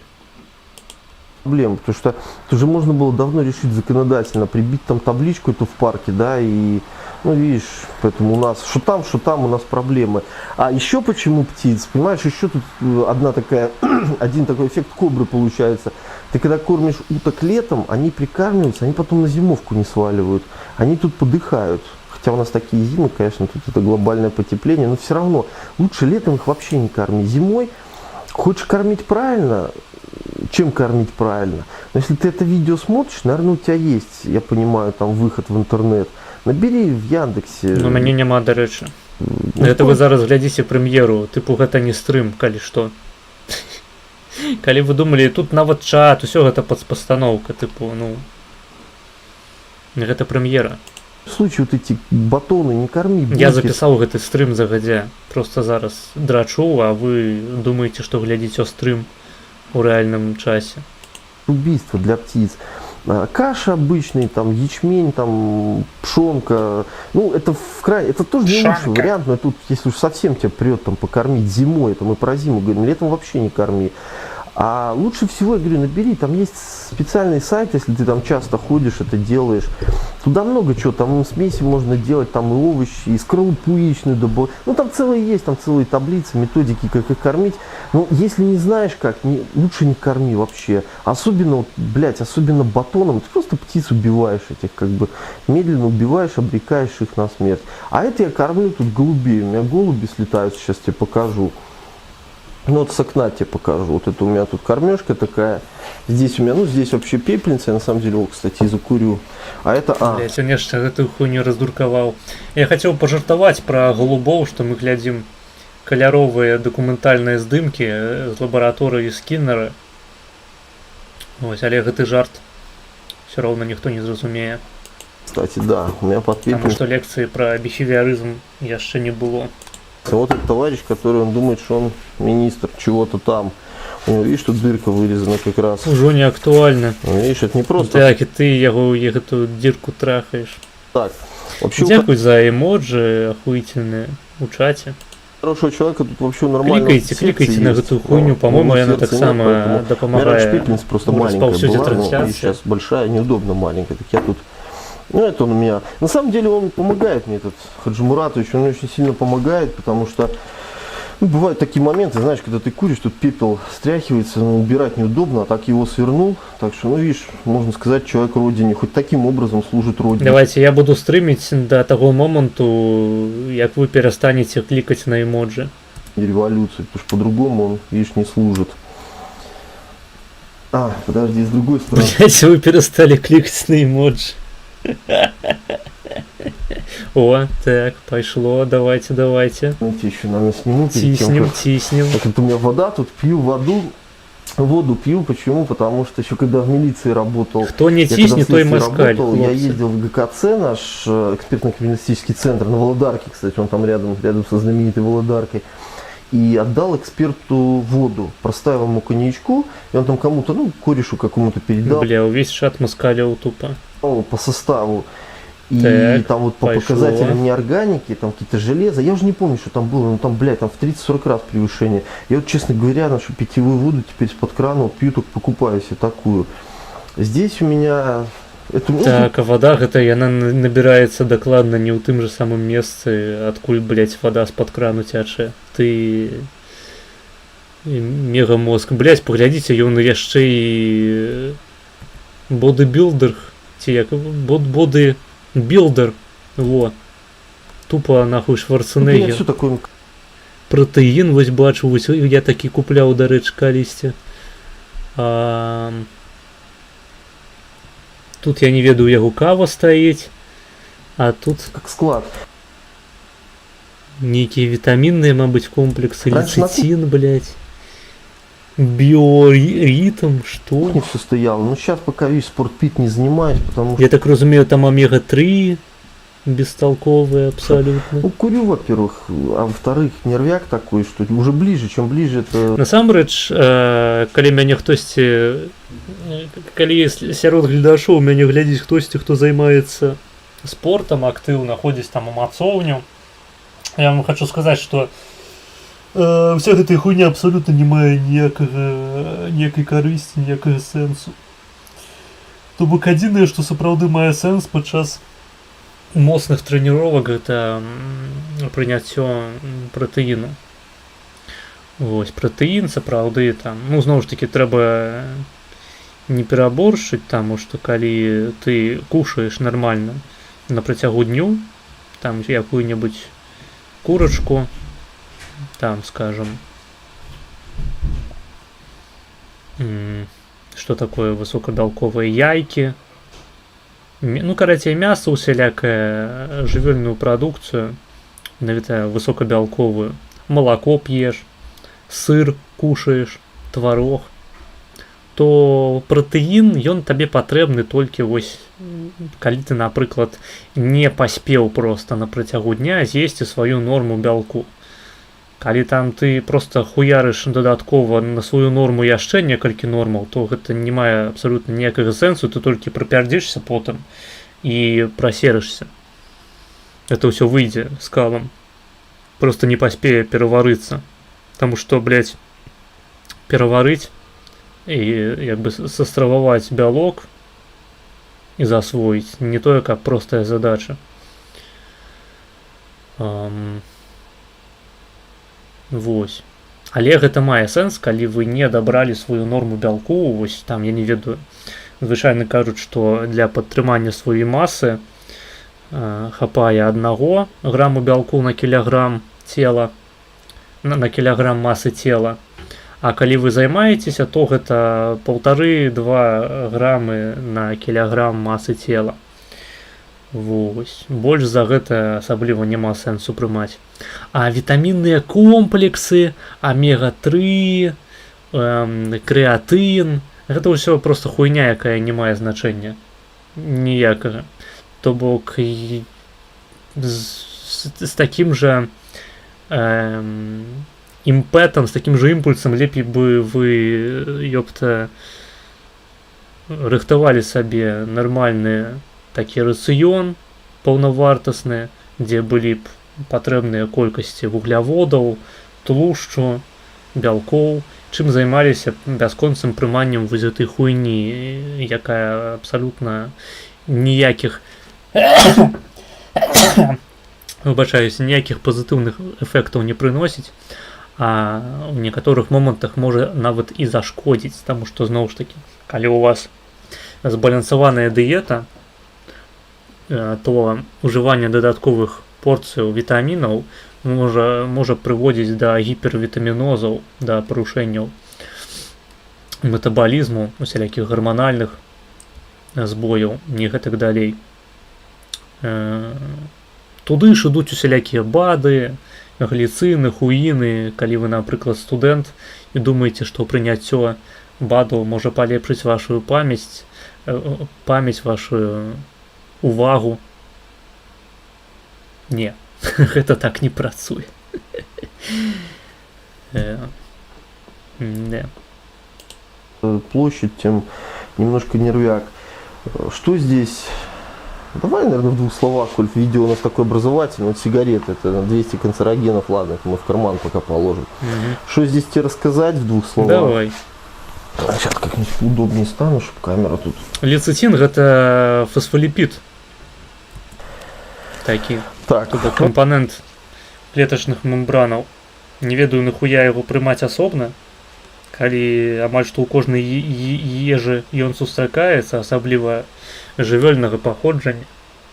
Проблема, потому что это же можно было давно решить законодательно, прибить там табличку эту в парке, да, и, видишь, поэтому у нас, что там у нас проблемы. А еще почему птиц, понимаешь, еще тут один такой эффект кобры получается. Ты когда кормишь уток летом, они прикармливаются, они потом на зимовку не сваливают, они тут подыхают. Хотя у нас такие зимы, конечно, тут это глобальное потепление, но все равно лучше летом их вообще не кормить. Зимой хочешь кормить правильно, чем кормить правильно. Но если ты это видео смотришь, наверное, у тебя есть, я понимаю, там выход в интернет. Набери в Яндексе. У мяне няма, дарэчы. Гэта вы зараз глядзіце прэм'еру, тыпу гэта не стрым, калі што. Калі вы думалі, тут нават чат, усё гэта пастаноўка, тыпу, ну... Гэта прэм'ера. В случае вот эти батоны не корми. Я булки. запісаў гэты стрым загадзя. Просто зараз драчу, а вы думаеце, што глядзіце стрым у рэальным часе. Убийство для птиц. Каша обычный, там ячмень, там пшенка. Ну, это это тоже не лучший вариант, но тут, если уж совсем тебя прет там покормить зимой, это мы про зиму говорим, летом вообще не корми. А лучше всего, я говорю, набери, там есть специальный сайт, если ты там часто ходишь, это делаешь. Туда много чего, там смеси можно делать, там и овощи, и скорлупу яичную добавить. Ну, там целые есть, там целые таблицы, методики, как их кормить. Но если не знаешь как, лучше не корми вообще. Особенно, вот, блядь, особенно батоном, ты просто птиц убиваешь этих, как бы, медленно убиваешь, обрекаешь их на смерть. А это я кормлю тут голубей, у меня голуби слетают, сейчас тебе покажу. Ну вот с окна тебе покажу. Вот это у меня тут кормежка такая. Здесь у меня, ну здесь вообще пепельница. Я на самом деле, кстати, закурю. А это... Блять, он нешта гэтую хуйню раздуркаваў. Я хацеў пажартаваць пра голубоў, што мы глядзім каляровыя дакументальныя здымкі з лабараторыі Скіннера. Вось, але гэты жарт все роўна ніхто не зразумее. Кстати, да, у меня под пепельницей... Таму што лекцыі пра біхевіарызм яшчэ не было. Вот этот товарищ, который он думает, что он министр чего-то там. У него, видишь, тут дырка вырезана как раз. Ужо не актуальна. Ну, видишь, это не просто Так, і ты яго гэту дзірку трахаеш. так. Вообще, Дзякуй за эмоджи ахуительные у чате. хорошего человека тут вообще нормально. Кликайте на эту хуйню, по-моему, она так само допомагает. Пепельница просто маленькая была, но сейчас большая, неудобно маленькая. Так я тут... Ну, это он у меня... На самом деле он помогает мне, этот Хаджимуратович, он мне очень сильно помогает, потому что ну, бывают такие моменты, знаешь, когда ты куришь, тут пепел стряхивается, ну, убирать неудобно, а так его свернул. Так что, ну, видишь, можно сказать, человек родине, хоть таким образом служит родине. Давайте я буду стримить до того моменту, як вы перестанете кликать на эмоджи. Революции, потому что по-другому он, видишь, не служит. А, подожди, с другой стороны. Блять, вы перестали кликать на эмоджи. О, так, пошло, давайте. Знаете, еще, наверное, сниму. Тиснем. Так, вот у меня вода, тут пью воду пью, почему? Потому что еще когда в милиции работал, Кто не тиснет, то и москаль. я ездил в ГКЦ, наш экспертно-криминалистический центр на Володарке, кстати, он там рядом со знаменитой Володаркой. И отдал эксперту воду, проставил ему коньячку, и он там кому-то, ну, корешу какому-то передал. Бля, весь чат москалял тупо. По составу. И Так, там вот по показателям неорганики, там какие-то железа. Я уже не помню, что там было, но там, блядь, там в 30-40 раз превышение. Я вот, честно говоря, нашу питьевую воду теперь из-под крана вот пью, только покупаю себе такую. Здесь у меня... Так, а вода, гэта яна набираецца дакладна не ў тым же самым месцы, адкуль, блядь, вода з-пад крану цячэ. Ты... Мегамозг. Блядь, паглядзіце, ён яшчэ і... Бодыбілдер, ці як... Бодыбілдер. Во. Тупо, нахуй, Шварценеггер. Протэін, вось бачу, вось я такі купляў, дарэчы, калісьці. Тут я не ведаю, яго кава стаіць, а тут... Как склад. Некие витаминные, мабуть, комплексы, лецитин, блядь. Биоритм, что? Не все стояло. Ну сейчас пока весь спортпит не занимаюсь, потому что... Я так разумею, там омега-3 бестолковые абсолютно. Ну, курю, во-первых, а во-вторых, нервяк такой, что уже ближе, чем ближе это... Насамрэч, калі мяне хтосьці... Калі сярод гледашоў мяне глядзіць хтосьці, хто займаецца спортом актыўна, ходзіць там у мацоўню, я вам хочу сказаць, што вся гэтая хуйня абсолютно не мае ніякай карысці, ніякага сэнсу. То бок адзінае, што сапраўды мае сэнс падчас моцных трэніровак, гэта прыняццё пратэіну. Вось, пратэін сапраўды там, ну, зноў ж таки, трэба не пераборшчыць, таму што калі ты кушаеш нармальна на працягу дню, там якую-небудзь курачку, там, скажем, что такое высокобелковые яйки, ну, карацей, мясо усялякае, жывёльную прадукцыю, навіта высокабелковую, малако п'еш, сыр кушаеш, тварог, то пратэін ён табе патрэбны толькі вось калі ты, напрыклад, не паспеў проста на працягу дня з'есці сваю норму бялку. Калі там ты просто хуярыш дадаткова на сваю норму яшчэ некалькі нормаў, то гэта не мае абсалютна ніякага сэнсу, ты толькі прапярдзішся потым і прасерышся. Это ўсё выйдзе з калам. Просто не паспее пераварыцца. Таму што, блядь, пераварыць і як бы састрававаць бялок і засвоіць не тое, каб простая задача. Вось. Але гэта мае сэнс, калі вы не дабралі сваю норму бялку, вось там, я не ведаю, звычайна кажуць, што для падтрымання сваёй масы хапае 1 граму бялку на кілаграм цела, на кілаграм масы цела. А калі вы займаецеся, то гэта 1,5-2 грамы на кілаграм масы цела. Вось. Больш за гэта асабліва няма сэнсу прымаць. А вітамінныя комплексы, омега-3, крэатын, гэта ўсё просто хуйня, якая не мае значэння. Ніякага. То бок з такім жа імпэтам, з такім жа імпульсам лепей бы вы, ёпта, рыхтавалі сабе нармальны такі рацыён паўнавартасны, дзе былі б патрэбныя колькасці вугляводаў, тлушчу, бялкоў, чым займаліся бясконцым прыманнем вось гэтай хуйні, якая абсалютна ніякіх выбачаюсь, ніякіх пазітыўных эфектаў не прыносіць, а ў некаторых момантах можа нават і зашкодзіць, таму што зноў ж такі, калі у вас збалансаваная дыета, то ужыванне дадатковых порцыяў вітамінаў можа прыводзіць да гіпервітамінозаў, да парушэнняў метабалізму, усялякіх гарманальных збояў, не гэтак далей. Туды ж ідуць усялякія БАДы, гліцыны, хуіны. Калі вы, напрыклад, студэнт і думаеце, што прыняццё БАДаў можа палепшыць вашу памяць, вашу увагу. Не, гэта так не працуе. Площадь, тем немножко нервяк. Что здесь? Давай, наверное, в 2 словах, коль видео у нас такое образовательное. Вот сигареты, это 200 канцерогенов, ладно, это мы в карман пока положим. Что здесь тебе рассказать в 2 словах? Давай. Сейчас как-нибудь удобнее стану, чтобы камера тут... Лецитин – это фосфолипид. Такі. Так. Тут компонент клетачных мембранаў. Не ведаю, нахуя яго прымаць асобна, калі амаль што ў кожнай ежы ён сустракаецца, асабліва жывёльнага паходжання.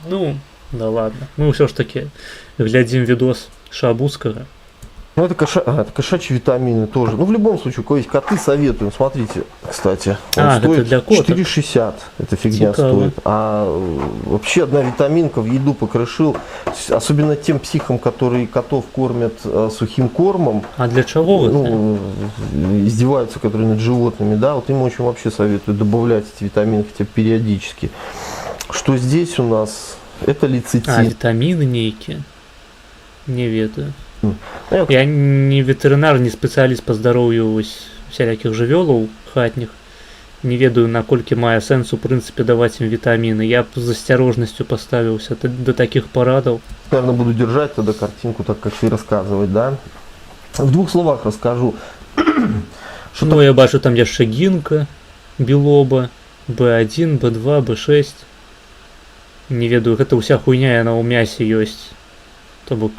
Ну, да ладно. Мы ўсё ж таки глядзім відос Шабуцкага. Ну, это кошачьи витамины тоже. Ну, в любом случае, у кого есть коты, советуем. Смотрите, кстати. Он стоит для котов. 4,60. Эта фигня стоит. А вообще одна витаминка в еду покрошил. Особенно тем психам, которые котов кормят сухим кормом. А для чего? Ну, издеваются, которые над животными, да. Вот им очень вообще советую добавлять эти витамины хотя бы периодически. Что здесь у нас? Это лецитин. Витамины некие. Не ведаю. Я не ветеринар, не спецыяліст па здароўю всялякіх жывёлаў хатніх. Не ведаю, наколькі мае сэнс у прынцыпе даваць ім вітаміны. Я б з асцярожнасцю паставіўся да такіх парадаў. Наверное, буду держать тогда картинку, так как ты рассказывать, да? В 2 словах расскажу. Ну, я бачу там яшчэ гінка, білоба, B1, B2, B6. Не ведаю, гэта ўся хуйня, яна ў мясе ёсць. То бок,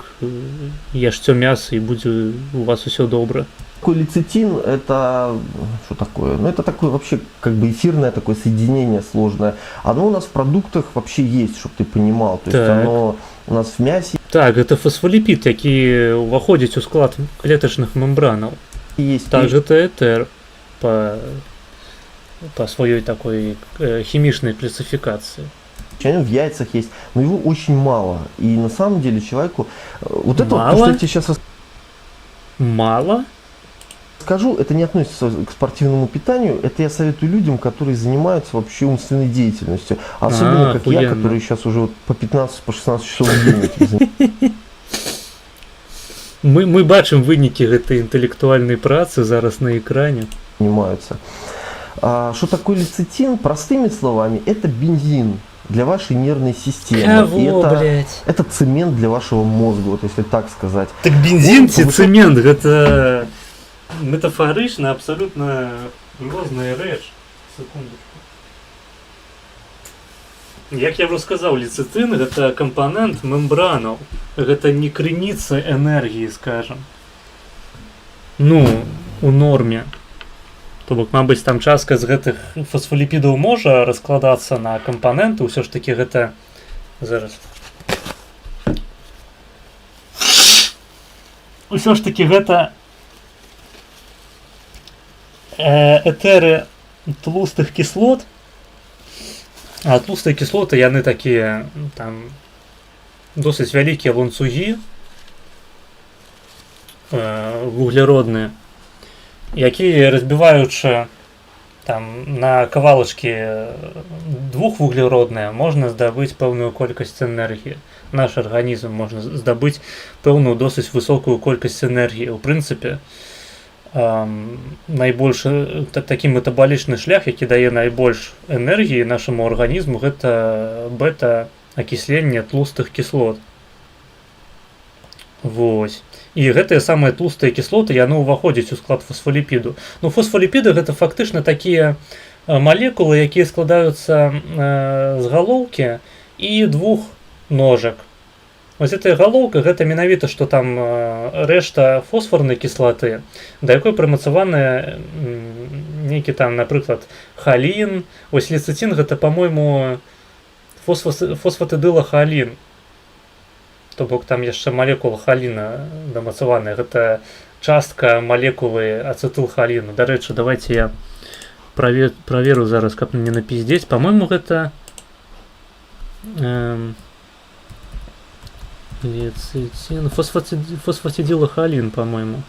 ешьте мясо, и будет у вас все добро. Такой лецитин, это что такое? Ну, это такое вообще как бы эфирное такое соединение сложное. Оно у нас в продуктах вообще есть, чтобы ты понимал. То есть оно у нас в мясе. Так, это фосфолипид, які уваходить у склад клеточных мембранов. Есть. Также это этер по своей такой химичной классификации. В яйцах есть, но его очень мало. И на самом деле человеку... Вот это мало? Вот, то, что я тебе сейчас Мало? скажу, это не относится к спортивному питанию, это я советую людям, которые занимаются вообще умственной деятельностью. Особенно как я, охуенно. который сейчас уже вот по 15-16 часов в день этим занимаюсь. Мы бачым вынікі гэтай інтэлектуальнай працы зараз на экране. Что такое лецитин? Простыми словами, это бензин для вашей нервной системы. Кого, И блядь? это цемент для вашего мозга, вот если так сказать. Так бензин ці цэмент, гэта метафарычна абсалютна розная рэч. Секундочку. Як я ўжо сказаў, лецитин гэта кампанент мембранаў. Гэта не крыніца энергіі, скажам. Ну, у норме. То бок, мабыць, там частка з гэтых фосфаліпідаў можа раскладацца на кампаненты, ўсё ж такі гэта... Зараз. Усё ж такі гэта этэры тлустых кіслот. А тлустыя кіслоты, яны такія там досыць вялікія ланцугі вуглеродныя, якія, разбіваючы там на кавалачкі двухвуглеродныя, можна здабыць пэўную колькасць энергіі. Наш арганізм можна здабыць пэўную досыць высокую колькасць энергіі. У прынцыпе, найбольш такі метабалічны шлях, які дае найбольш энергіі нашаму арганізму, гэта бета-акісленне тлустых кіслот. Вось. І гэтыя самыя тлустыя кіслоты, яны ўваходзяць у склад фосфаліпіду. Ну, фосфаліпіды гэта фактычна такія малекулы, якія складаюцца з галоўкі і двух ножак. Вось гэтая галоўка, гэта менавіта, што там рэшта фосфарнай кіслаты, да якой прымацаваны нейкі там, напрыклад, халін. Вось лецитин гэта, па-мойму, фосфатыдылахалін. То бок там яшчэ малекула халіна дамацаваная. Гэта частка малекулы ацетылхаліну. Дарэчы, давайте я праверу зараз, каб не напиздзець. Па-мойму, гэта лецитин, фосфатидилохолин, по-моему.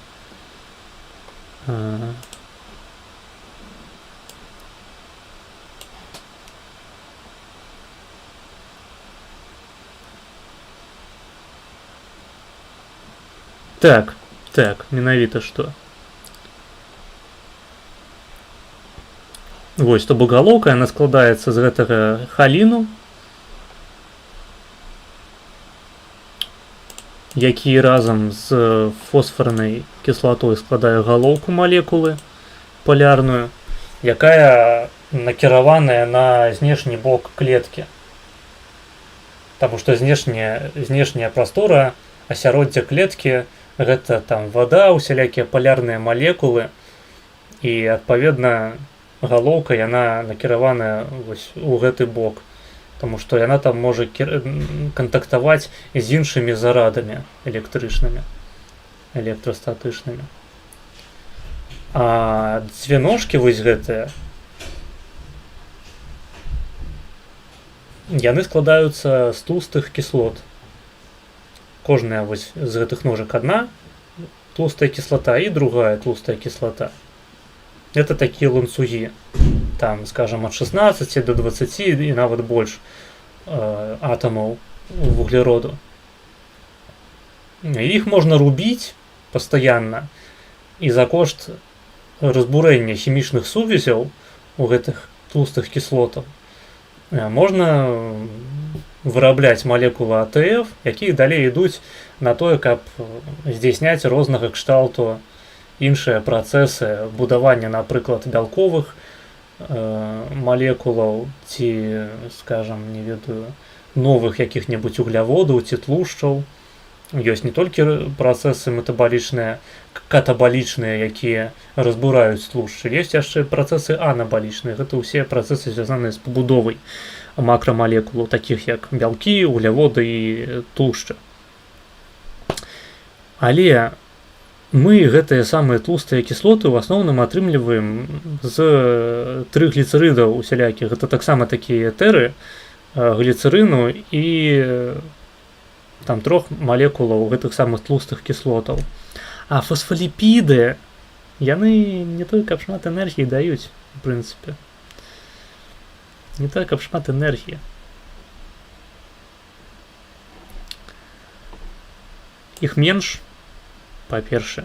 Так, менавіта што. Вось, то бок галоўка, яна складаецца з гэтага халіну, які разам з фосфарнай кіслатой складае галоўку малекулы полярную, якая накіраваная на знешні бок клеткі. Таму што знешняя прастора, асяроддзе клеткі, гэта там вада, усялякія полярныя малекулы, і адпаведна галоўка, яна накіраваная вось у гэты бок. Таму што яна там можа кантактаваць з іншымі зарадамі электрычнымі, электрастатычнымі. А дзве ножкі вось гэтыя, яны складаюцца з тлустых кіслот. Кожная вось з гэтых ножак одна тлустая кіслата і другая тлустая кіслата. Это такія ланцугі. Там, скажем, от 16 до 20 і нават больш атомаў вуглероду. Іх можна рубіць пастаянна, і за кошт разбурэння хімічных сувязяў у гэтых тлустых кіслотаў можна вырабляць малекулы АТФ, якія далей ідуць на тое, каб здзяйсняць рознага кшталту іншыя працэсы будавання, напрыклад, бялковых малекулаў ці, скажам, не ведаю, новых якіх-небудзь угляводаў ці тлушчаў. Ёсць не толькі працэсы метабалічныя, катабалічныя, якія разбураюць тлушчы, ёсць яшчэ працэсы анабалічныя. Гэта ўсе працэсы звязаныя з пабудовай макрамалекулаў, такіх як бялкі, угляводы і тлушчы. Але мы гэтыя самыя тлустыя кіслоты ў асноўным атрымліваем з трыгліцэрыдаў усялякіх. Гэта таксама такія этэры гліцэрыну і там трох малекулаў гэтых самых тлустых кіслотаў. А фосфаліпіды Яны не той, каб шмат энергіі даюць, у прынцыпе. Не той, каб шмат энергіі. Іх менш, па-першае.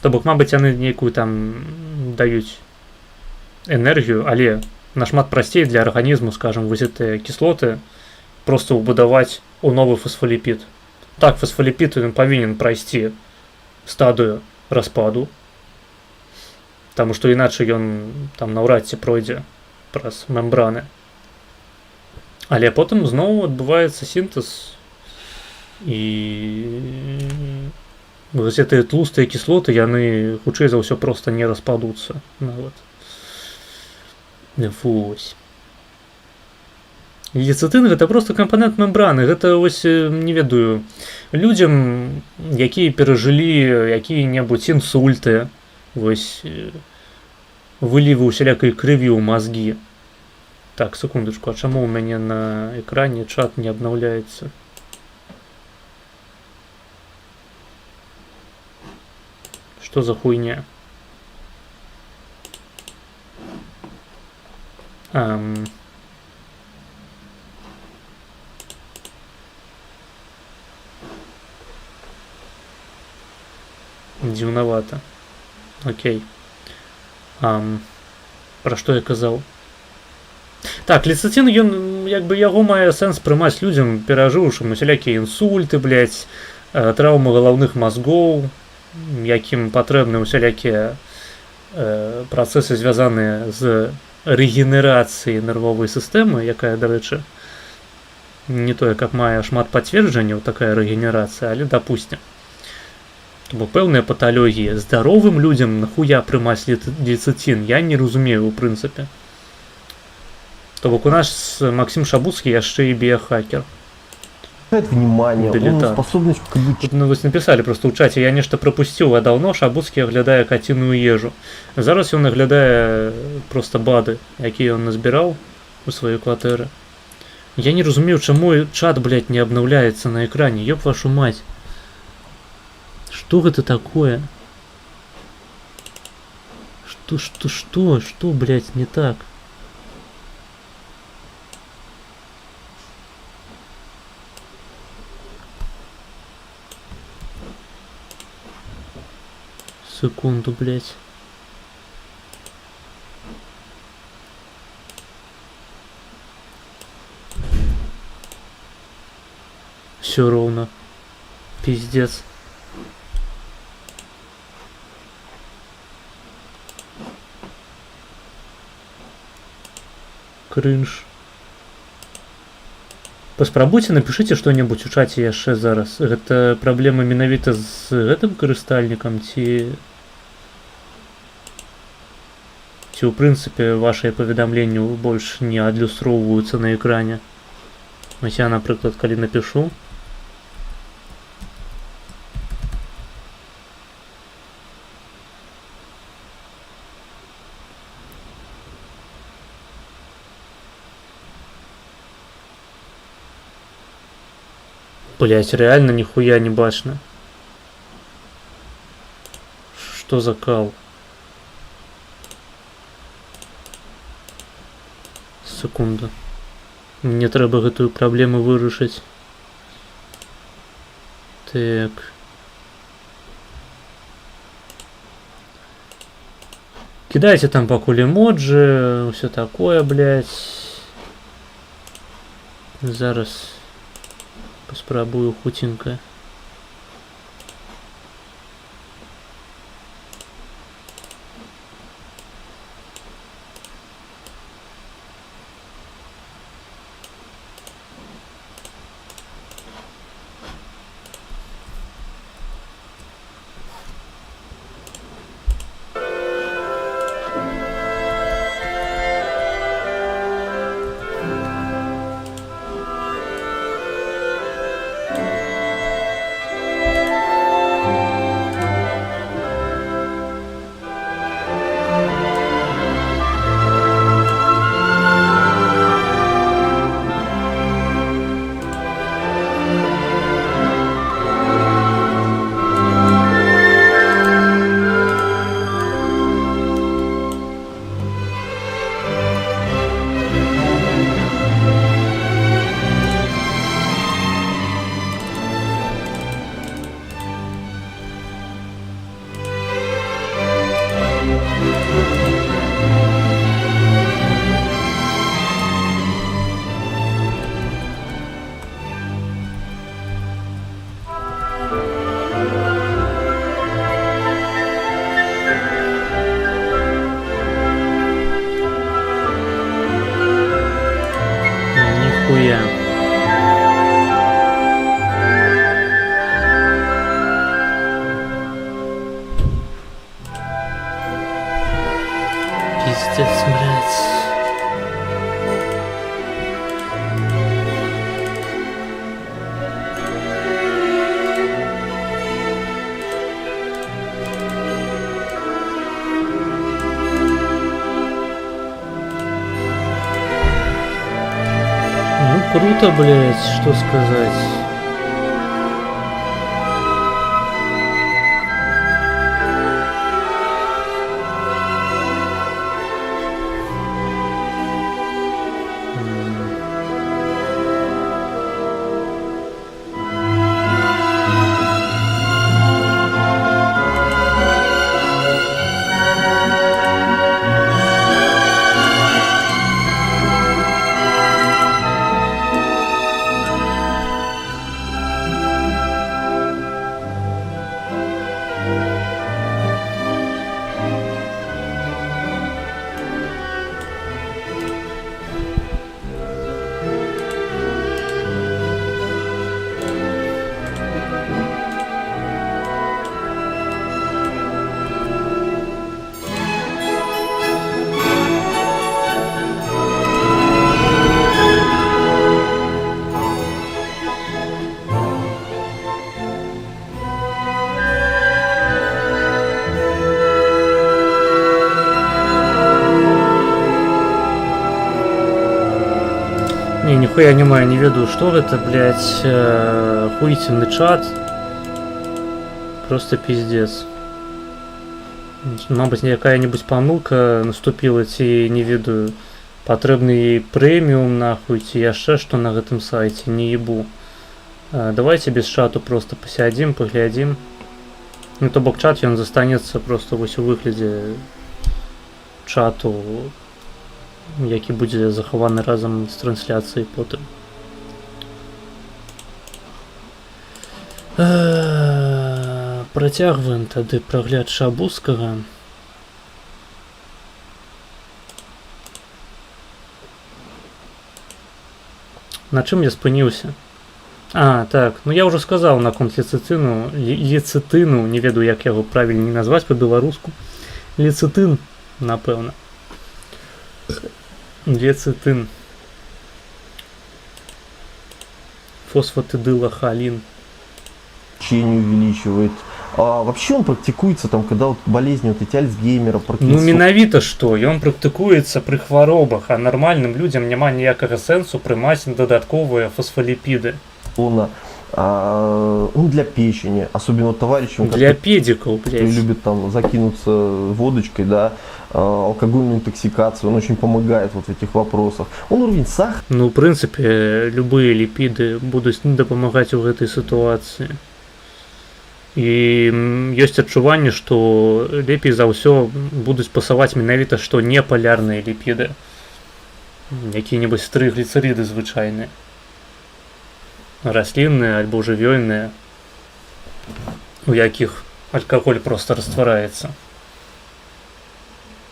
То бок, мабыць, яны нейкую там даюць энергію, але нашмат прасцей для арганізму, скажем, вось гэтыя кіслоты проста ўбудаваць у новы фасфаліпід. Так, фасфаліпід ён павінен прайсці стадыю распаду, таму што іначай ён там наўрад ці пройдзе праз мембраны. Але потым зноў адбываецца сінтэз, і вось гэтыя тлустыя кіслоты, яны хутчэй за ўсё проста не распадуцца нават. Вось. Лецытын гэта проста кампанент мембраны. Гэта вось, не ведаю, людзям, якія перажылі якія-небудзь інсульты, вось, вылівы усялякай крыві ў мазгі. Так, секундачку, а чаму ў мяне на экране чат не абнаўляецца? Што за хуйня? Дзіўнавата. Окей. Пра што я казаў? Так, лецытын, ён, як бы, яго мае сэнс прымаць людзям, перажыўшым усялякія інсульты, блядь, траўмы галаўных мазгоў, якім патрэбны усялякія працэсы, звязаныя з рэгенерацыяй нервовай сістэмы, якая, дарэчы, не тое, каб мае шмат пацверджанняў такая рэгенерацыя, але дапусцім. Бо пэўныя паталогіі здаровым людзям нахуя прымаць лецытын, я не разумею, у прынцыпе. То бок у нас Максим Шабуцкі яшчэ і біяхакер. Внимание, он способность к тут, ну, вось написали просто ў чаце, я нешта прапусціў, а даўно Шабуцкі аглядае каціную ежу. Зараз ён аглядае проста бады, якія ён назбіраў у сваёй кватэры. Я не разумею, чаму чат, блядь, не абнаўляецца на экране, ёб вашу мать. Што гэта такое? Што, блядь, не так? Секунду, блядь. Все ровно. Пиздец. Кринж. Паспрабуйце, напишите што-небудзь у чаце яшчэ зараз. Гэта праблема менавіта з гэтым карыстальнікам ці ў прынцыпе вашыя паведамленні больш не адлюстроўваюцца на экране. Вось я, напрыклад, калі напишу, блять, реально нихуя не бачно. Что за кал? Секунду. Мне трэба гэтую праблему вырашыць. Так. Кидайте там пакуль эмоджи, все такое, блять. Зараз паспрабую хутенька. Пиздец, блядь. Ну круто, блядь, что сказать. Не, нихуя не маю, не веду, что это, блядь, хуительный чат. Просто пиздец. Мабуть, якая-нибудь помылка наступила, ці не ведаю. Патрэбны премиум, нахуй, ці яшчэ што на гэтым сайце, не ебу. Давайте без чату просто посядзім, поглядзім. Ну, то бок чат, ён застанецца просто вось у выглядзе чату, які будзе захаваны разам з трансляцыяй потым. Працягваем тады прагляд Шабускага. На чым я спыніўся? А, так, ну я ўжо сказаў наконт лецытыну, не ведаю, як яго правільней назваць па-беларуску. Лецытын, напэўна. Лецитин. Фосфатидилохолин. Течение увеличивает. А вообще он практикуется там, когда вот болезни вот эти Альцгеймера, Паркинсона. Ну менавіта што, ён практыкуецца пры хваробах, а нармальным людзям няма ніякага сэнсу прымаць дадатковыя фосфаліпіды. Ну, для печени, особенно товарищам, для педиков, которые любят там закинуться водочкой, да, алкогольную интоксикацию, он очень помогает вот в этих вопросах. Он уровень сахара. Ну, в принципе, любые липиды будут дапамагаць у гэтай ситуации. І ёсць адчуванне, што лепей за ўсё будуць пасаваць менавіта што не палярныя ліпіды, якія-небудзь трыгліцэрыды звычайныя, раслінныя альбо жывёльныя, у якіх алкаголь просто раствараецца.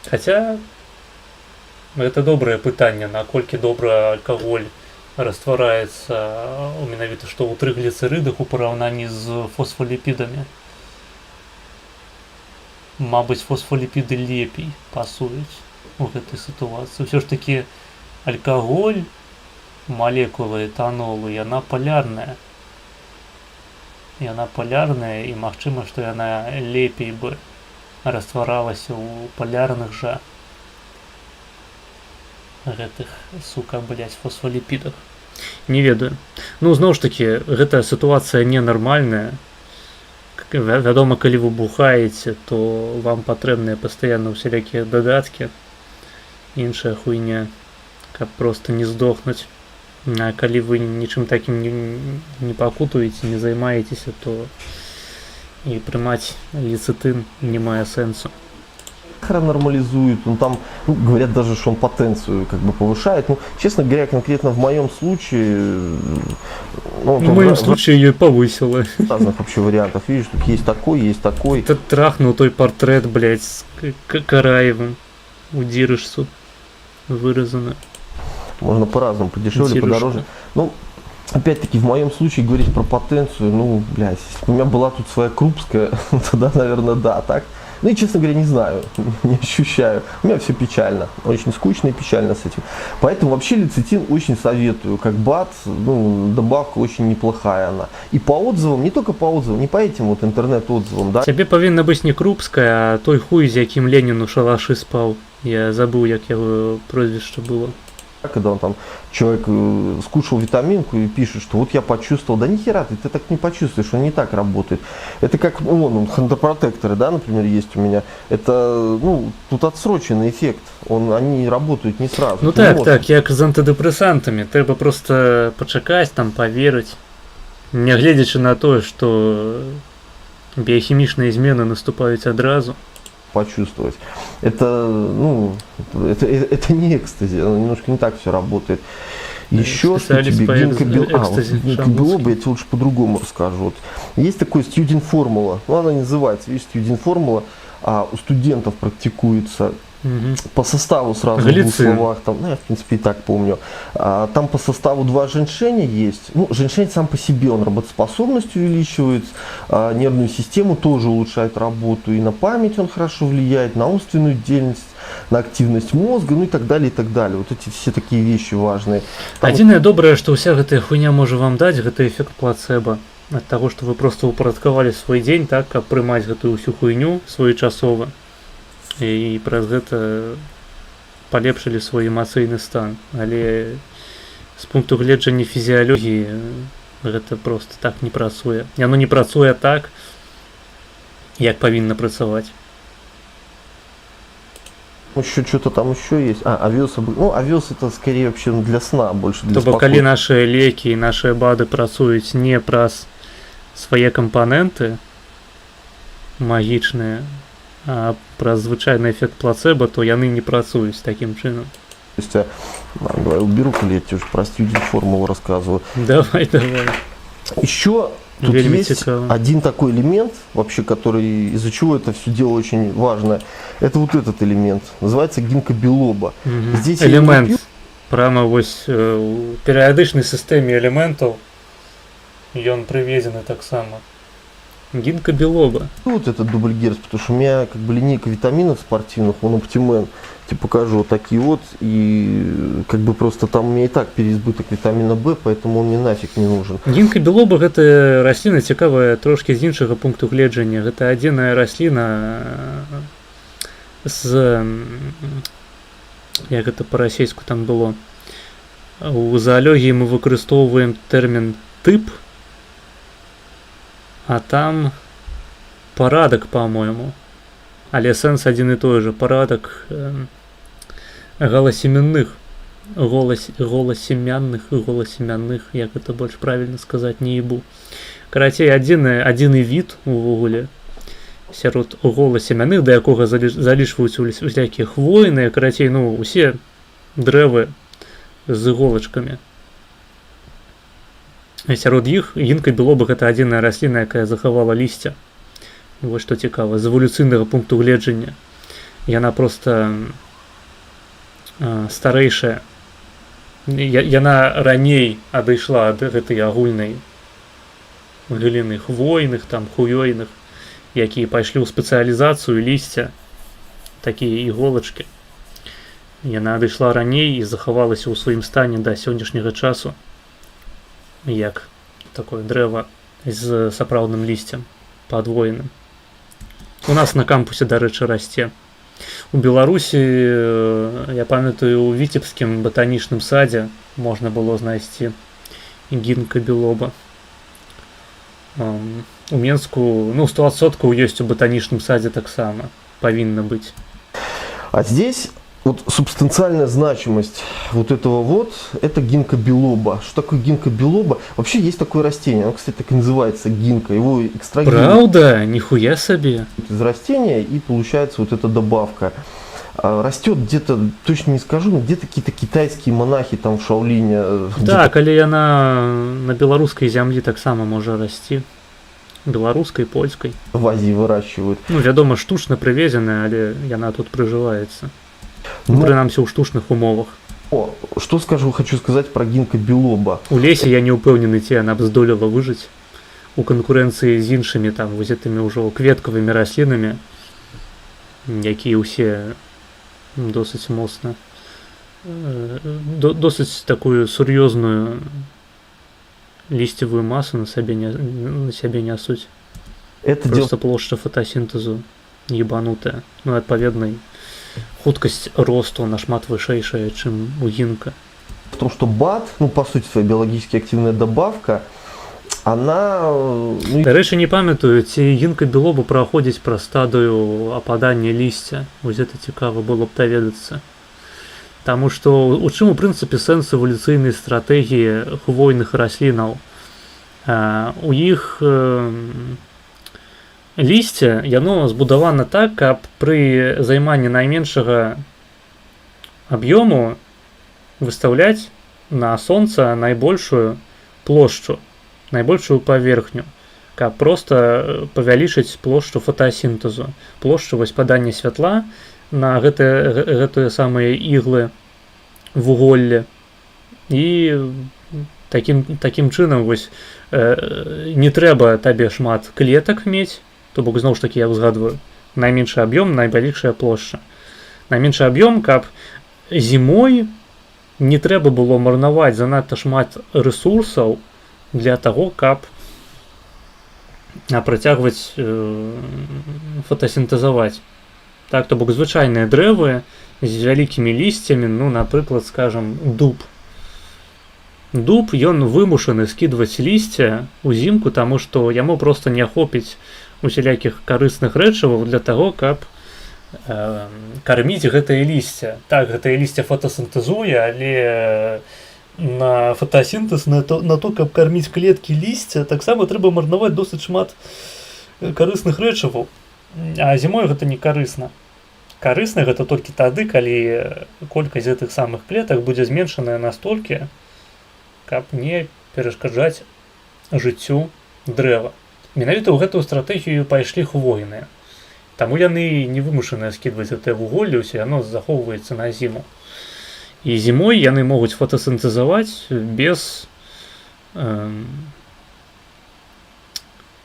Хаця гэта добрае пытанне, наколькі добра алкаголь раствараецца менавіта што ў трыгліцэрыдах у параўнанні з фосфаліпідамі. Мабыць, фосфаліпіды лепей пасуюць у гэтай сітуацыі. Усё ж такі алкаголь, малекула этанолу, яна палярная. Яна палярная, і магчыма, што яна лепей бы растваралася ў палярных жа гэтых, сука, блядь, фосфаліпідах. Не ведаю. Ну, зноў ж такі, гэтая сітуацыя ненармальная. Вядома, калі вы бухаеце, то вам патрэбныя пастаянна ўсялякія дадаткі, іншая хуйня, каб проста не здохнуць. А калі вы нічым такім не пакутуеце, не займаецеся, то і прымаць лецитин не мае сэнсу. Нормализует, он там, ну, говорят даже, что он потенцию как бы повышает. Ну, честно говоря, конкретно в моем случае... Ну, в моем случае ее повысило. Разных вообще вариантов. Видишь, тут есть такой, есть такой. Ты трахнул той портрет, блядь, с Караевым. У Дирышсу вырезано. Можно по-разному, подешевле, подороже. Ну, опять-таки, в моем случае говорить про потенцию, ну, блядь, если бы у меня была тут своя Крупская, тогда, наверное, да, так. Ну и, честно говоря, не знаю, не ощущаю. У меня все печально, очень скучно и печально с этим. Поэтому вообще лецитин очень советую, как БАД, ну, добавка очень неплохая она. И по отзывам, не только по отзывам, не по этим вот интернет-отзывам, да. Цябе павінна быць не крупская, а той хуй, з якім Ленін у шалашы спаў. Я забыў, як яго прозвішча было. Когда он там, человек скушал витаминку и пишет, что вот я почувствовал, да нихера ты так не почувствуешь, он не так работает. Это как, ну, хондропротекторы, да, например, есть у меня. Это, ну, тут отсроченный эффект, они работают не сразу. Ну так, як з антидепрэсантамі, трэба просто пачакаць, там, паверыць. Нягледзячы на тое, што біяхімічныя змены наступаюць адразу. Почувствовать. Это, ну, это не экстази, оно немножко не так все работает. Еще что тебе гинка белоба, я тебе лучше по-другому расскажу. Вот. Есть такой студент формула, ну она называется, видишь, студент формула, а у студентов практикуется. По составу сразу в двух словах, там, ну, я в принципе и так помню. Там по составу 2 женьшеня есть. Ну, женьшень сам по себе, он работоспособность увеличивает, нервную систему тоже улучшает работу, и на память он хорошо влияет, на умственную деятельность, на активность мозга, ну и так далее, и так далее. Вот эти все такие вещи важные. Адзінае добрае, што ўся гэтая хуйня можа вам даць, гэта эфект плацэба. Ад таго, што вы проста ўпарадкавалі свой дзень, так, каб прымаць гэтую ўсю хуйню своечасова. І праз гэта палепшылі свой эмацыйны стан. Але з пункту гледжання фізіялогіі гэта проста так не працуе. Яно не працуе так, як павінна працаваць. Еще что-то там еще есть. Овес. Ну, овес это скорее вообще для сна, больше для спокойствия. Калі наши лекі і наши БАДы працуюць не праз свае кампаненты магічныя, а про звычайны эффект плацэба, то яны не працуюць таким чынам. То есть, давай уберу, коли я тебе уже про студент формулу рассказываю. Давай. Еще тут есть один такой элемент, вообще, который, из-за чего это все дело очень важно. Это вот этот элемент. Называется гинка белоба. Здесь элемент. Прямо вось у перыядычнай сістэме элементаў ён прыведзены таксама. Гинка белоба. Вот этот дубльгерц, потому что у меня как бы линейка витаминов спортивных, он оптимен. Тебе покажу вот такие вот, и как бы просто там у меня и так переизбыток витамина В, поэтому он мне нафиг не нужен. Гинка белоба гэта расліна цікавая трошки з іншага пункту гледжання. Гэта адзіная расліна з, як гэта па-расейску там было. У заалогіі мы выкарыстоўваем тэрмін тып, а там парадак, по-моему. Але сэнс адзін і той жа. Парадак галасемянных, голасемянных, як гэта больш правільна сказаць, не ебу. Карацей, адзіны від увогуле сярод голасемянных, да якога залічваюцца усякія хвойныя, карацей, ну, усе дрэвы з іголачкамі. Сярод іх гінка белоба гэта адзіная расліна, якая захавала лісця. Вось што цікава, з эвалюцыйнага пункту гледжання. Яна проста старэйшая. Яна раней адышла ад гэтай агульнай галіны хвойных, там, хуёйных, якія пайшлі ў спецыялізацыю лісця, такія іголачкі. Яна адышла раней і захавалася ў сваім стане да сённяшняга часу, як такое дрэва з сапраўдным лісцем падвоеным. У нас на кампусе, дарэчы, расце. У Беларусі, я памятаю, у Віцебскім батанічным садзе можна было знайсці гінка белоба. У Менску, ну, 100% ёсць у батанічным садзе таксама. Павінна быць. А здесь вот субстанциальная значимость вот этого вот, это гинка белоба. Что такое гинка белоба? Вообще есть такое растение, оно, кстати, так и называется гинка. Его экстрагируют. Правда? Нихуя себе. Из растения, и получается вот эта добавка. Растет где-то, точно не скажу, но где-то какие-то китайские монахи там в Шаолине. Да, калі яна на беларускай зямлі таксама можа расці. Беларускай, польскай. В Азии выращивают. Ну, вядома, штучна прывезеная, але яна тут прыжываецца. Прынамсі ў штучных умовах. Что хочу сказать про гинка белоба. У лесе я не ўпэўнены, ці яна б здолела выжыць у канкурэнцыі з іншымі там вось гэтымі ўжо кветкавымі раслінамі. якія ўсе досыць моцна досыць такую сур'ёзную лісцевую масу на сябе нясуць. Это Просто плошча фотасінтэзу ебанутая. Ну, адпаведна, хуткасць росту нашмат вышэйшая, чым у гінка. в том, что БАТ, ну, по сути, своя биологически активная добавка, она... Ну, Дарэчы, не памятаю, ці гінка білобу праходзіць праз стадыю ападання лісця. Вось гэта цікава было б даведацца. Таму што у чым у прынцыпе сэнс эвалюцыйнай стратэгіі хвойных раслінаў? У іх лісце, яно збудавана так, каб пры займанні найменшага аб'ёму выстаўляць на сонца найбольшую плошчу, найбольшую паверхню, каб проста павялічыць плошчу фотасінтэзу, плошчу вось падання святла на гэтыя самыя іглы вуголле. І такім чынам вось не трэба табе шмат клетак мець, то бок зноў ж такі я узгадваю, найменшы аб'ём, найбялейшая плошча. Найменшы аб'ём, каб зімой не трэба было марнаваць занадта шмат рэсурсаў для таго, каб працягваць фотасінтэзаваць. Так, то бок звычайныя дрэвы з вялікімі лісцямі, ну, напрыклад, скажам, дуб. Дуб, ён вымушаны скідваць лісце ўзімку, таму што яму проста не хопіць усялякіх карысных рэчываў для таго, каб карміць гэтае лісце. Так, гэтае лісце фотасінтэзуе, але на фотасінтэз, на то, каб карміць клеткі лісця, таксама трэба марнаваць досыць шмат карысных рэчываў. А зімой гэта не карысна. Карысна гэта толькі тады, калі колькасць гэтых самых клетак будзе зменшаная настолькі, каб не перашкаджаць жыццю дрэва. Менавіта ў гэтую стратэгію пайшлі хвойныя. Таму яны не вымушаныя скідваць гэтае вуголле, ўсё яно захоўваецца на зіму. І зімой яны могуць фотасінтэзаваць без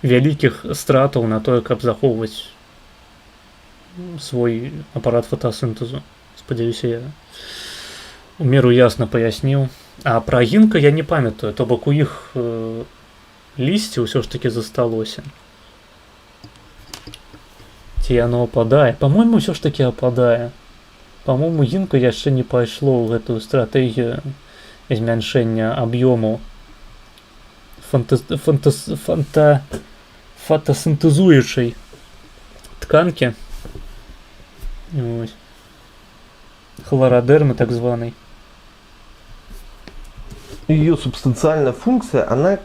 вялікіх стратаў на тое, каб захоўваць свой апарат фотасінтэзу. Спадзяюся, я у меру ясна паясніў. А пра гінка я не памятаю, то бок у іх лісце ўсё ж такі засталося. Ці яно ападае? Па-мойму, ўсё ж такі ападае. Па-мойму, гінка яшчэ не пайшло ў гэтую стратэгію змяншэння аб'ёму фотасінтэзуючай тканкі. Хлородермы так званый. Ее субстанциальная функция, она,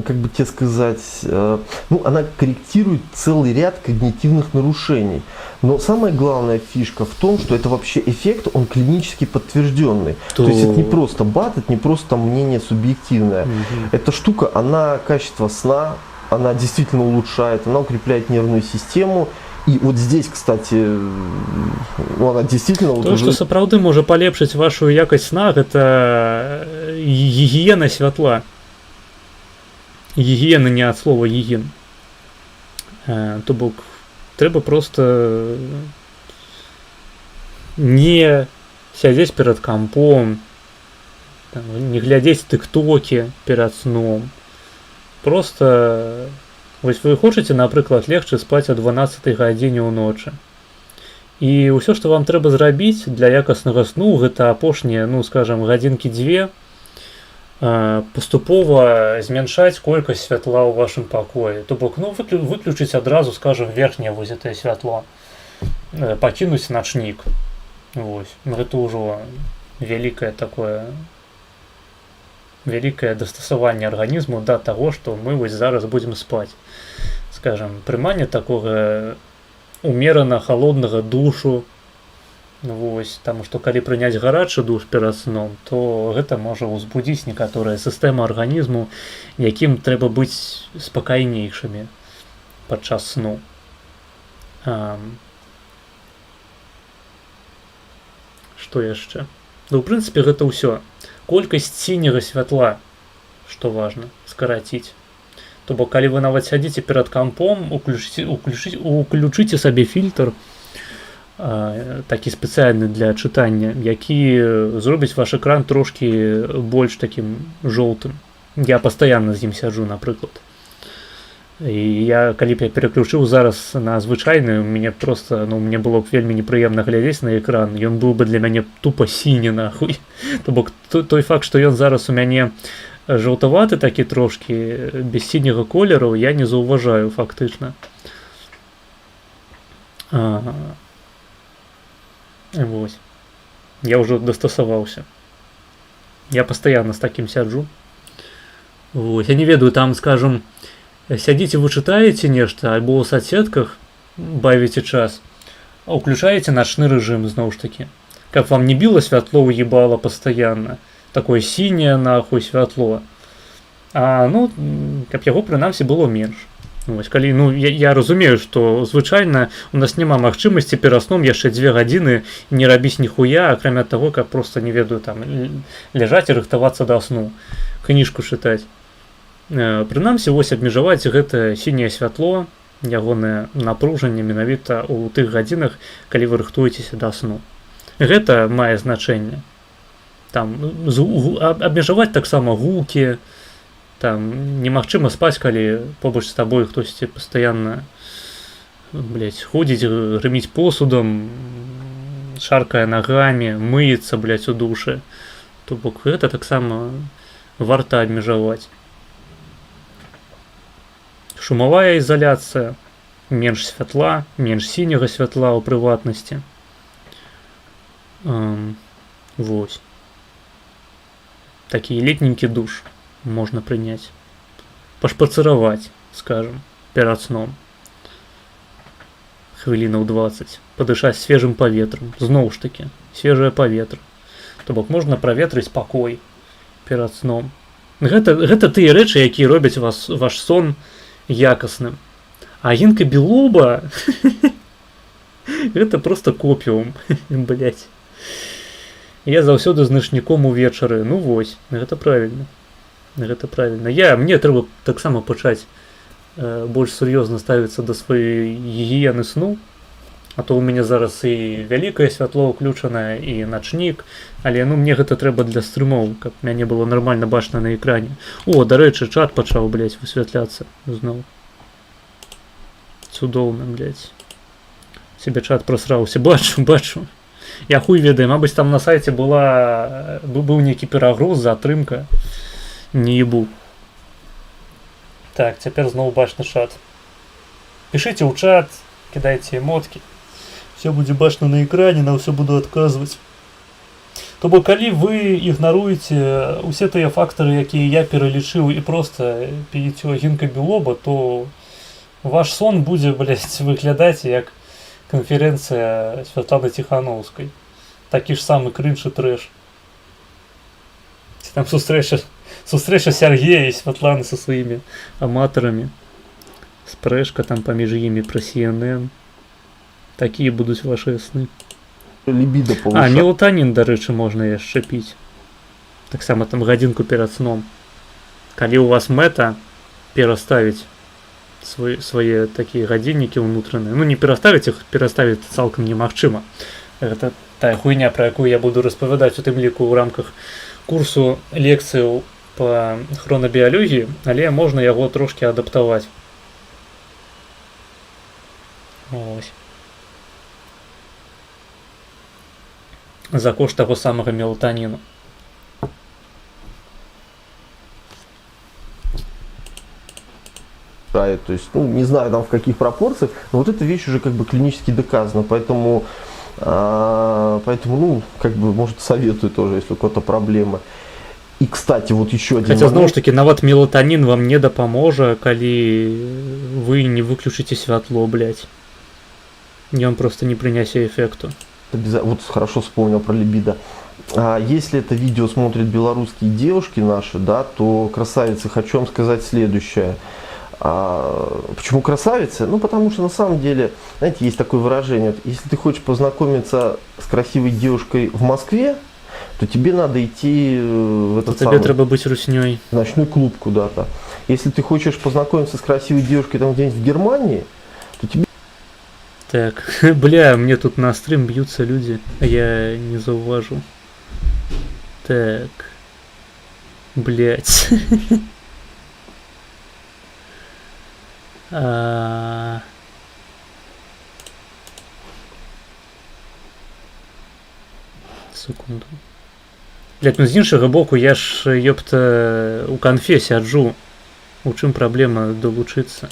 как бы тебе сказать, ну, она корректирует целый ряд когнитивных нарушений. Но самая главная фишка в том, что это вообще эффект, он клинически подтвержденный. То есть это не просто БАТ, это не просто мнение субъективное. Эта штука, она качество сна, она действительно улучшает, она укрепляет нервную систему. И вот здесь, кстати, ну, она действительно... То, вот, што сапраўды можа палепшыць вашу якасць сна, гэта гігіена святла. Гігіена не ад слова гігін. То бок, трэба проста не сядзець перад кампом, не глядзець тыктокі перад сном. Просто... Вось вы хочаце, напрыклад, легчы спаць о 12 гадзіне ўночы. І ўсё, што вам трэба зрабіць для якаснага сну, гэта апошнія, ну, скажам, гадзінкі-дзве, паступова змяншаць колькасць святла ў вашым пакоі. То бок, ну, выключыць адразу, скажам, верхняе вось гэтае святло. Пакінуць начнік. Вось. Гэта ўжо вялікае такое... вялікае дастасаванне арганізму да таго, што мы вось зараз будзем спаць. Скажам, прыманне такога умерана халоднага душу, вось, таму што калі прыняць гарачы душ перад сном, то гэта можа ўзбудзіць некаторыя сістэмы арганізму, якім трэба быць спакайнейшымі падчас сну. Што яшчэ? Ну, ў прынцыпе, гэта ўсё. Колькасць сіняга святла, што важна, скараціць. То бок, калі вы нават сядзіце перад кампом, уключыце сабе фільтр такі спецыяльны для чытання, які зробіць ваш экран трошкі больш такім жоўтым. Я пастаянна з ім сяджу, напрыклад. І я, калі б я пераключыў зараз на звычайны, мне просто, ну, мне было б вельмі непрыемна глядзець на экран, ён быў бы для мяне тупа сіні, нахуй. То бок той факт, што ён зараз у мяне жаўтаваты такі трошкі, без сіняга колеру, я не заўважаю фактычна. Вось. Я ўжо дастасаваўся. Я пастаянна з такім сяджу. Вось. Я не ведаю, там, скажем, сядзіце вы чытаеце нешта, альбо ў соцсетках бавіце час, а ўключаеце начны рэжым, зноў ж такі. Каб вам не біла святло, уебала пастаянна. Такое сіняе, нахуй, святло. Ну, каб яго, прынамсі, было менш. Вось, калі, ну, я разумею, што звычайна у нас няма магчымасці перад сном яшчэ 2 гадзіны не рабіць ніхуя, акрамя таго, каб проста, не ведаю, там, ляжаць і рыхтавацца да сну, кніжку чытаць. Прынамсі, вось абмежаваць гэта сіняе святло, ягонае напружанне менавіта ў тых гадзінах, калі вы рыхтуецеся да сну. Гэта мае значэнне. Там, абмежаваць таксама гукі, там немагчыма спаць, калі побач з табой хтосьці пастаянна, блядь, ходзіць, грыміць посудам, шаркае нагамі, мыецца, блядь, у душы. То бок гэта таксама варта абмежаваць. Шумавая ізаляцыя, менш святла, менш сіняга святла ў прыватнасці. Вось. Такі летненькі душ можна прыняць. Пашпацыраваць, скажем, перад сном. Хвілінаў 20. Падышаць свежым паветрам. Зноў ж такі, свежае паветра. То бок можна праветрыць пакой перад сном. Гэта тыя рэчы, якія робяць ваш сон якасным. А гінка білоба гэта проста копіум, блядь. Я заўсёды з начніком увечары. Ну вось, гэта правільна. Гэта правільна. Мне трэба таксама пачаць больш сур'ёзна ставіцца да сваёй гігіены сну, а то ў мяне зараз і вялікае святло ўключанае, і начнік, але ну мне гэта трэба для стрымоў, каб мяне было нармальна бачна на экране. О, дарэчы, чат пачаў, блядь, высвятляцца зноў. Цудоўна, блядь. Себе чат прасраўся. Бачу. Я хуй ведаю, мабыць, там на сайце быў нейкі перагруз, затрымка. Не ебу. Так, цяпер зноў бачны чат. Пішыце ў чат, кідайце эмоткі. Все будзе бачна на экране, на ўсё буду адказваць. То бок, калі вы ігнаруеце усе тыя фактары, якія я пералічыў, і проста піеце гінка білоба, то ваш сон будзе, блядь, выглядаць як канферэнцыя Святланы Ціхановскай. Такі ж самы крынж і трэш. Там сустрэча Сергея і Святланы са сваімі аматарамі. Спрэчка там паміж імі пра CNN. Такія будуць вашыя сны. Либидо повышать. Мелатанін, дарэчы, можна яшчэ піць. Таксама там гадзінку перад сном. Калі ў вас мэта пераставіць свае такія гадзіннікі ўнутраныя. Ну, не пераставіць іх, пераставіць цалкам немагчыма. Гэта тая хуйня, пра якую я буду распавядаць у тым ліку ў рамках курсу лекцыяў па хронабіялогіі, але можна яго трошкі адаптаваць. Ось. За кошт таго самага мелатаніну. То есть, ну, не знаю, там в каких пропорциях, но вот эта вещь уже как бы клинически доказана, поэтому, ну, как бы, может, советую тоже, если у кого-то проблемы. И, кстати, вот еще один Хотя, момент. зноў ж таки, нават мелатанін вам не дапаможа, калі вы не выключыце святло, блядь. Ён просто не прынясе эффекту. Вот хорошо вспомнил про либидо. Если это видео смотрят белорусские девушки наши, да, то, красавицы, хочу вам сказать следующее. Почему красавицы? Ну, потому что на самом деле, знаете, есть такое выражение, если ты хочешь познакомиться с красивой девушкой в Москве, то тебе надо идти в этот Тебе треба быть русней. в ночной клуб куда-то. Если ты хочешь познакомиться с красивой девушкой там где-нибудь в Германии, то тебе Так, бля, мне тут на стрим бьются люди, а я не зауважу. Так. Блять. Секунду. Блять, ну з іншого боку, я ж, ёпта, у конфе сяджу. У чым праблема долучыцца?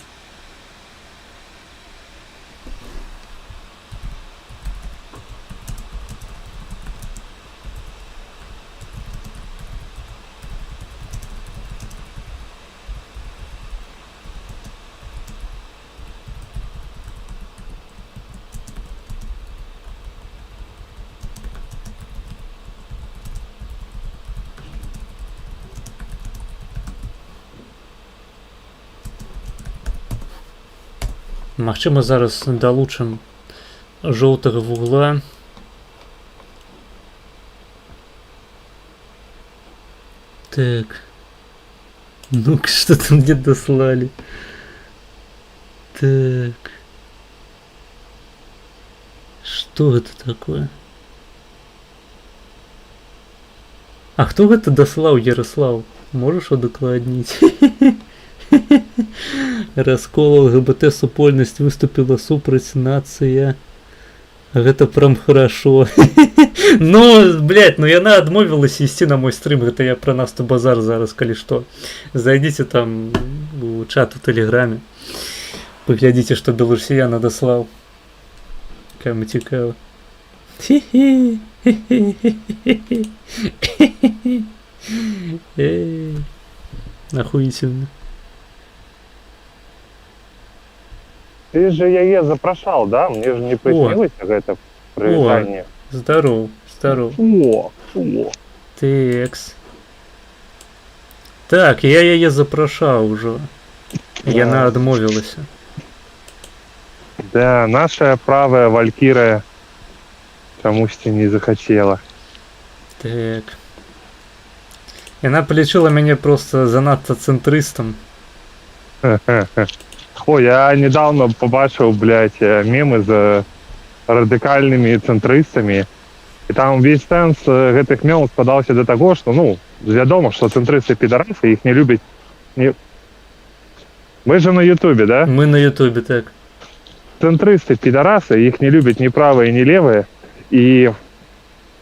Магчыма, зараз далучым жоўтага вугла. Так. Ну-ка, что-то мне дослали. Так. Что это такое? А кто это дослал, Ярослав? Можешь удокладнить? Раскол ЛГБТ супольнасць выступила супраць нацыя. Гэта прям хорошо. Ну, блядь, ну яна адмовілася ісці на мой стрим. Гэта я про Насту базар зараз, калі што. Зайдите там у чат у Телеграме. Поглядите, что беларусія надаслал. Кому цікаво. Охуительно. Ты же яе запрашал, да? Мне же не приснилось гэта прывітанне. Здоров, здоров. О. Текс. Так, я яе запрашаў ужо. Яна адмовілася. Да, наша правая валькірая чамусьці не захацела. Так. Яна палічыла мяне просто занадта цэнтрыстам. О, я недавно побачив, блядь, мемы з радикальними центристами. І там весь сенс гэтых мемов складаўся до того, что, ну, вядомо, что центристы пидорасы, их не любят. Не... Мы же на ютубе, да? Мы на ютубе, так. Центристы пидорасы, их не любят ни правые, ни левые. И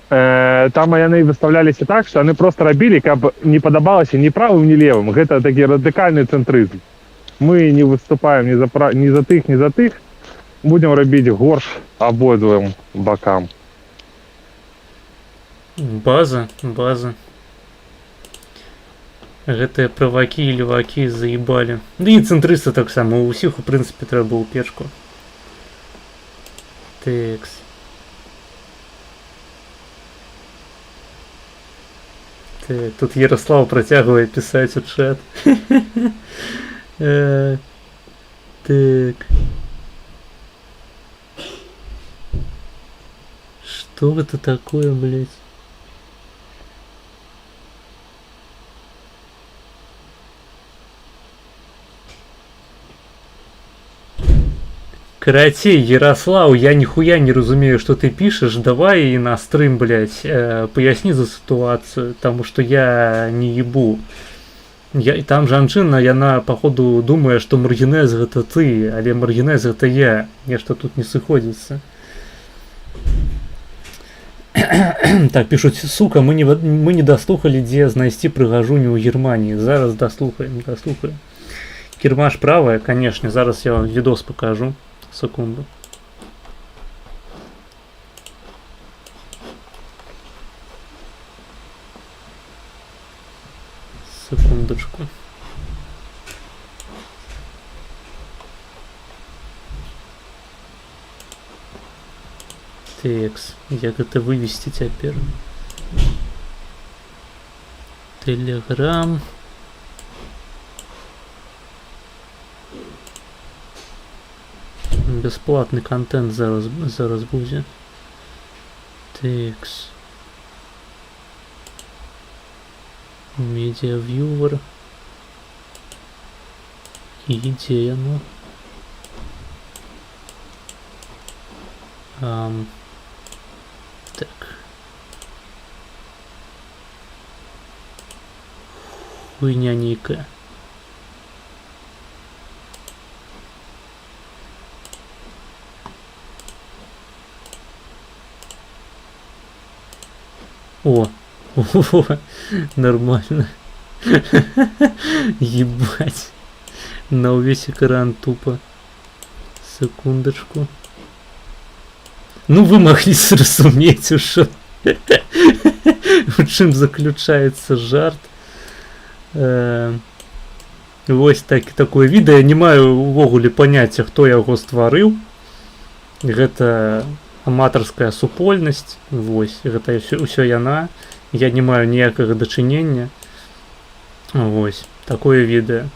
там яны выставляліся так, что они просто рабілі, каб не падабалася ни правым, ни левым. Гэта такі радикальный центризм. Мы не выступаем ни за тых, ни за тых. Будем робіць горш обоим бокам. База. Гэтыя правакі і левакі заебалі. Да і цэнтрысты таксама. У ўсіх, у прынцыпе, трэба ў печку. Текс. Так, тут Ярослав працягвае пісаць у чат. Так. Что это такое, блядь? Карацей, Ярослав, я нихуя не разумею, что ты пишешь. Давай на стрим, блядь, поясни за ситуацию, потому что я не ебу. Там жанчына, яна, походу, думае, што маргінез гэта ты, але маргінез гэта я. Нешта тут не сыходзіцца. Так, пишут, сука, мы не дослухали, дзе знайсці прыгажуню ў Германии. Зараз дослухаем. Кірмаш правая, конечно, зараз я вам видос покажу. Секунду. Секундочку. Текс. Як это вывести теперь? Телеграм. Бесплатный контент зараз будзе. Текс. Медиавьювер. И где оно? Так. Хуйня некая. О, нормально. Ебать. На весь экран тупо. Секундочку. Ну вы могли зразумець ужо. У чым заключаецца жарт. Вось такое відэа. Не маю увогуле паняцця, хто яго стварыў. Гэта аматарская супольнасць. Вось, гэта ўсё яна. Я не маю ніякага дачынення. Вось, такое відэа.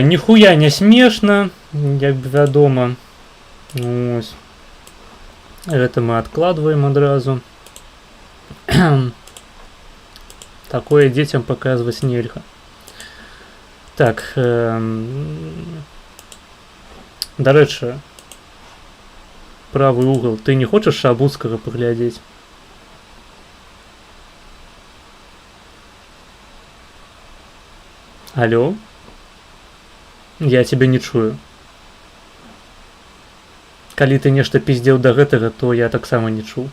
Ніхуя не смешна, як бы вядома. Ось. Гэта мы адкладваем адразу. Такое дзецям паказваць нельга. Так. Дарэчы, правы угол. Ты не хочаш Шабуцкага паглядзець? Алло? Я тебя не чую. Калі ты нешта пиздзеў да гэтага, то я таксама не чуў.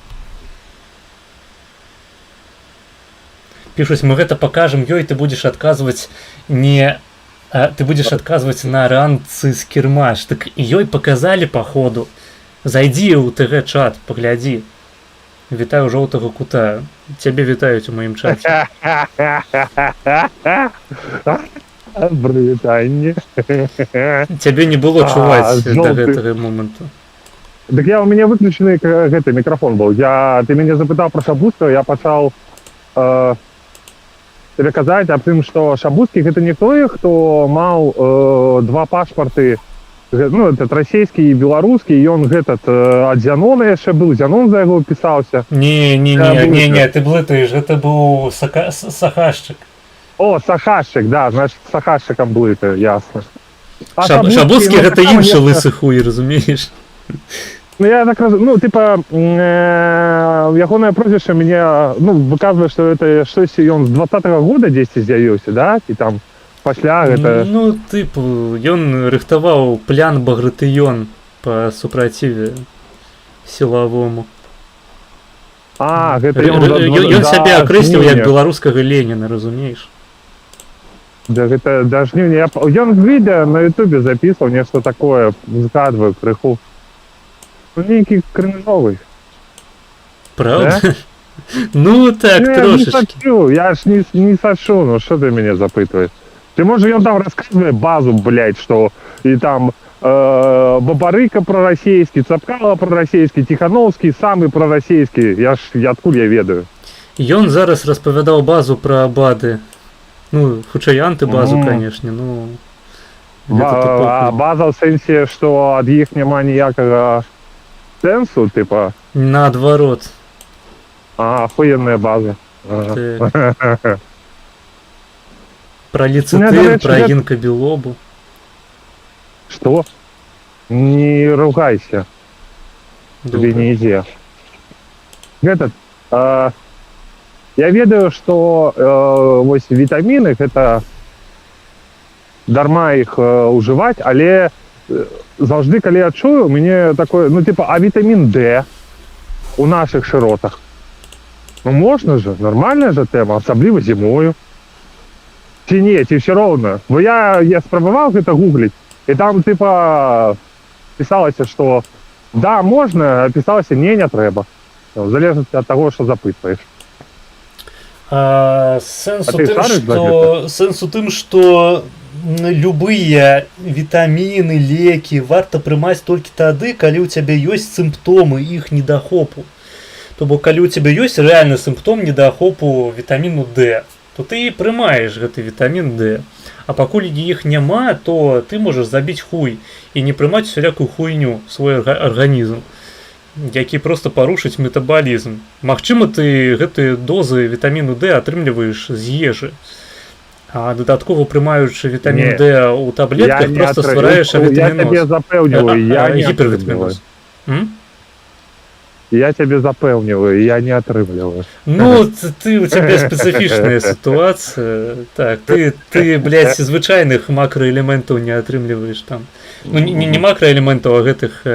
Пішуць, мы гэта пакажам ёй, ты будзеш адказваць не... ты будзеш адказваць на ранцы з кірмаш. Так ёй паказалі па ходу. Зайдзі ў ТГ-чат, паглядзі. Вітаю жоўтага кута. Цябе вітаюць у маім чаце. Брытанне. Цябе не было чуваць да гэтага моманту. Так у мяне выключаны гэты мікрафон быў. Ты мяне запытаў пра Шабуцкага, я пачаў тебе казаць аб тым, што Шабуцкі гэта не той, хто маў два пашпарты, ну, этот расійскі і беларускі, і ён гэтат ад Зянона яшчэ быў, Зянон за яго пісаўся. Не, ты блытаеш, гэта быў Сахашчык. О, Сахашчык, да, значит, с Сахашчыком будет, ясно. Шабуцкі гэта іншы лысы хуй, разумееш? Ну, я так разумею, ну, типа, ягонае прозвішча мяне, ну, выказвае, што это штось ён з 20-го года дзесьці з'явіўся, да? І там пасля гэта... Ну, типу, ён рыхтаваў плян Багратыён па супраціве сілавому. Гэта ён сябе акрэсліў як беларускага Леніна, разумееш? Да, гэта да жніўня. Ён відэа на ютубе запісваў нешта такое, згадваю крыху. Ну, нейкі крыміновы. Правда? Да? Ну, так, трошечки. Я ж не сачу, ну, што ты мяне запытваеш? Ты, можа, ён там расказвае базу, блядь, што і там Бабарыка прорасійскі, Цапкала прорасійскі, Тихановскі самы прорасійскі. Адкуль я ведаю? Ён зараз распавядаў базу пра бады. Ну, хутчэй антыбазу, канешне, ну... База ў сэнсе, што ад іх няма ніякага сэнсу, типа? Наадварот. Ахуенная база. Пра лецытыр, пра гінкабілобу. Что? Не ругайся. Тебе не ідзе. Я ведаю, што вось вітаміны гэта дарма іх ужываць, але заўжды, калі я чую, мне такое, ну типа, а вітамін D у наших шыротах? Ну можна же, нормальная же тэма, асабліва зімою. Ці не, ці ўсё роўна. Бо я спрабаваў гэта гугліць, і там типа пісалася, што да, можна, а пісалася не трэба. Залежна ад таго, што запытваеш. Сэнс у тым, што любыя вітаміны, лекі варта прымаць толькі тады, калі ў цябе ёсць сімптомы іх недахопу. То бок калі ў цябе ёсць рэальны сімптом недахопу вітаміну D, то ты і прымаеш гэты вітамін D. А пакуль іх няма, то ты можаш забіць хуй і не прымаць усялякую хуйню в свой арганізм, які проста парушыць метабалізм. Магчыма, ты гэтыя дозы вітаміну D атрымліваеш з ежы. А дадаткова прымаючы вітамін D у таблетках, просто ствараеш Я тебе авітаміноз. запэўніваю, я не Гіпервітаміноз. Я тебе запэўніваю, я не атрымліваю. Ну, у цябе спецыфічная сітуацыя. Так, ты, блядь, звычайных макраэлементаў не атрымліваеш там. Ну, не макраэлементаў, а гэтых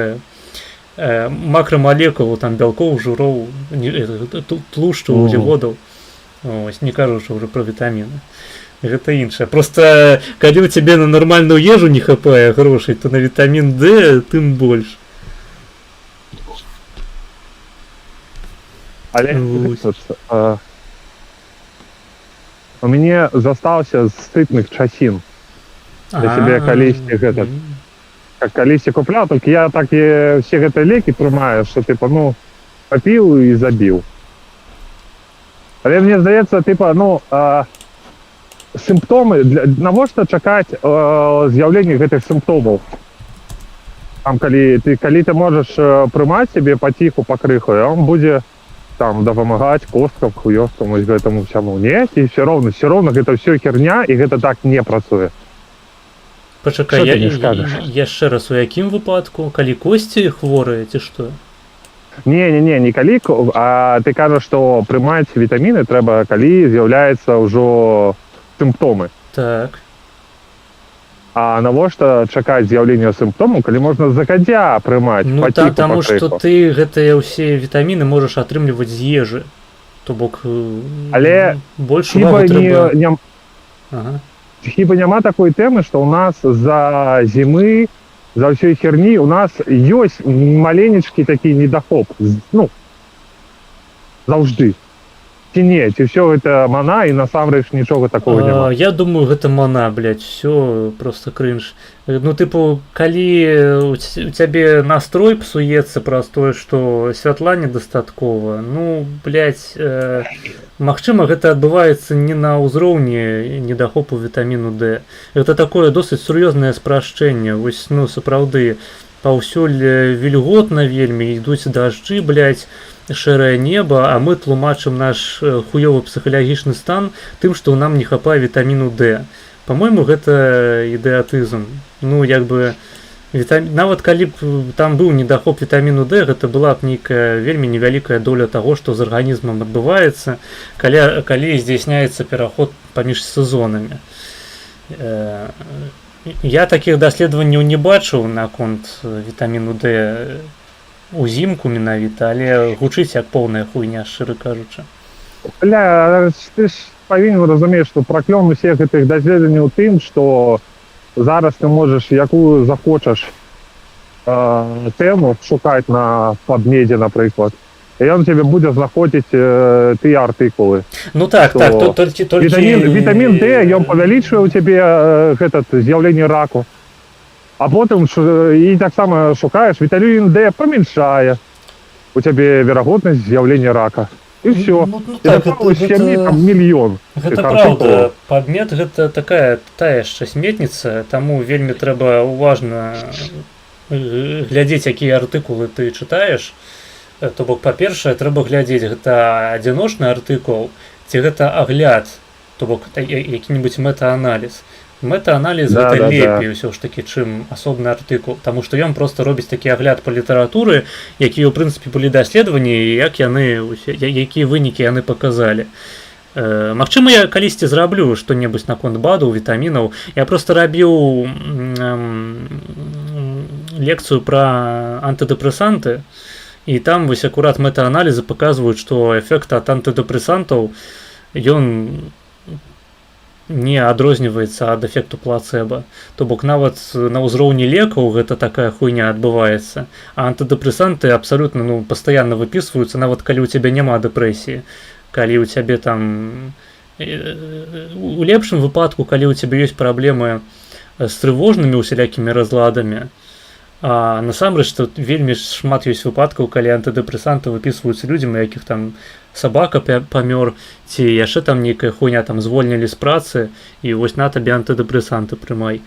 макрамалекул, там, бялкоў, журоў, тлушчаў, вуглеводаў. Ось, не кажучы ўжо пра вітаміны. Гэта іншае. Просто, калі ў цябе на нармальную ежу не хапае грошай, то на вітамін D тым больш. Але у мяне застаўся з сытных часін. Я себе калісьці гэта калісьці купляў, толькі я так і все гэтыя лекі прымаю, што типа, ну, папіў і забіў. Але мне здаецца, типа, ну, сімптомы, навошта чакаць з'яўлення гэтых сімптомаў? Там, калі ты можаш прымаць себе паціху, пакрыху, і он будзе там дапамагаць косткам, хуёсткам, вось гэтаму всяму. Не, і все роўна гэта ўсё херня, і гэта так не працуе. Пачакай, яшчэ раз, у якім выпадку? Калі косці хворыя, ці што? Не калі, а ты кажаш, што прымаць вітаміны трэба, калі з'яўляецца ўжо сімптомы. Так. А навошта чакаць з'яўлення сімптомаў, калі можна загадзя прымаць паціху, пакрыху? Ну, таму што ты гэтыя ўсе вітаміны можаш атрымліваць з ежы. То бок, але больш увагу трэба... Хіба няма такой тэмы, што ў нас за зімы, за ўсёй херні, у нас ёсць маленечкі такі недахоп. Ну, заўжды. Ці не, ці ўсё гэта мана, і насамрэч нічога такого няма. Я думаю, гэта мана, блядь, все просто крынж. Ну, тыпу, калі у цябе настрой псуецца праз тое, што святла недастаткова, ну, блядь, магчыма, гэта адбываецца не на ўзроўні недахопу вітаміну D. Гэта такое досыць сур'ёзнае спрашчэнне. Вось, ну, сапраўды, паўсюль вільготна вельмі, ідуць дажджы, блядь, шэрае неба, а мы тлумачым наш хуёвы псіхалагічны стан тым, што нам не хапае вітаміну D. Па-мойму, гэта ідэатызм. Ну, як бы, нават калі б там быў недахоп вітаміну D, гэта была б нейкая вельмі невялікая доля таго, што з арганізмам адбываецца, калі здзяйсняецца пераход паміж сезонамі. Я такіх даследаванняў не бачыў наконт вітаміну D узімку менавіта, але гучыць як поўная хуйня, шчыра кажучы. Бля, ты ж павінен разумець, што праклён усе гэтых даследаванняў тым, што зараз ты можаш якую захочаш тэму шукаць на PubMed, напрыклад, і ён тебе будзе знаходзіць тыя артыкулы. Ну так, толькі... Вітамін D, ён павялічвае ў цябе з'яўленне раку. А потым і таксама шукаеш, вітамін D памяншае у цябе верагоднасць з'яўлення рака. І ўсё. Гэта мільён. Гэта праўда. PubMed гэта такая тая яшчэ сметніца, таму вельмі трэба уважна глядзець, якія артыкулы ты чытаеш. То бок, па-першае, трэба глядзець, гэта адзіночны артыкул, ці гэта агляд, то бок які-небудзь мета-аналіз. Мета-аналіз гэта лепей ўсё ж такі, чым асобны артыкул, таму што ён проста робіць такі агляд па літаратуры, якія ў прынцыпе былі даследаванні, і якія вынікі яны паказалі. Магчыма, я калісьці зраблю што-небудзь наконт БАДаў, вітамінаў. Я проста рабіў лекцыю пра антыдэпрэсанты, і там вось акурат мета-аналізы паказваюць, што эфект ад антыдэпрэсантаў ён не адрозніваецца ад эфекту плацэба. То бок нават на ўзроўні лекаў гэта такая хуйня адбываецца. А антыдэпрэсанты абсалютна пастаянна выпісваюцца, нават калі ў цябе няма дэпрэсіі. Калі ў цябе там У лепшым выпадку, калі ў цябе ёсць праблемы з трывожнымі усялякімі разладамі, а насамрэч тут вельмі шмат ёсць выпадкаў, калі антыдэпрэсанты выпісваюцца людзям, у якіх там сабака памёр, ці яшчэ там нейкая хуйня, там звольнілі з працы, і вось на табе антыдэпрэсанты прымай.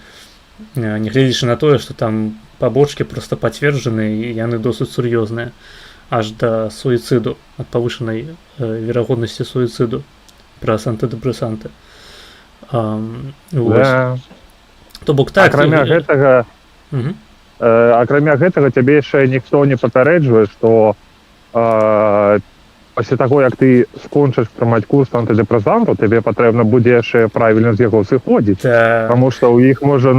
Нягледзячы на тое, што там пабочкі проста пацверджаны, і яны досыць сур'ёзныя, аж да суіцыду, ад павышанай верагоднасці суіцыду праз антыдэпрэсанты. Да. То бок так... Акрамя гэтага, акрамя гэтага цябе яшчэ ніхто не папярэджвае, што пасля таго, як ты скончыш прымаць курс антыдэпрэсантаў, табе патрэбна будзе яшчэ правільна з яго сыходзіць. Таму што ў іх можа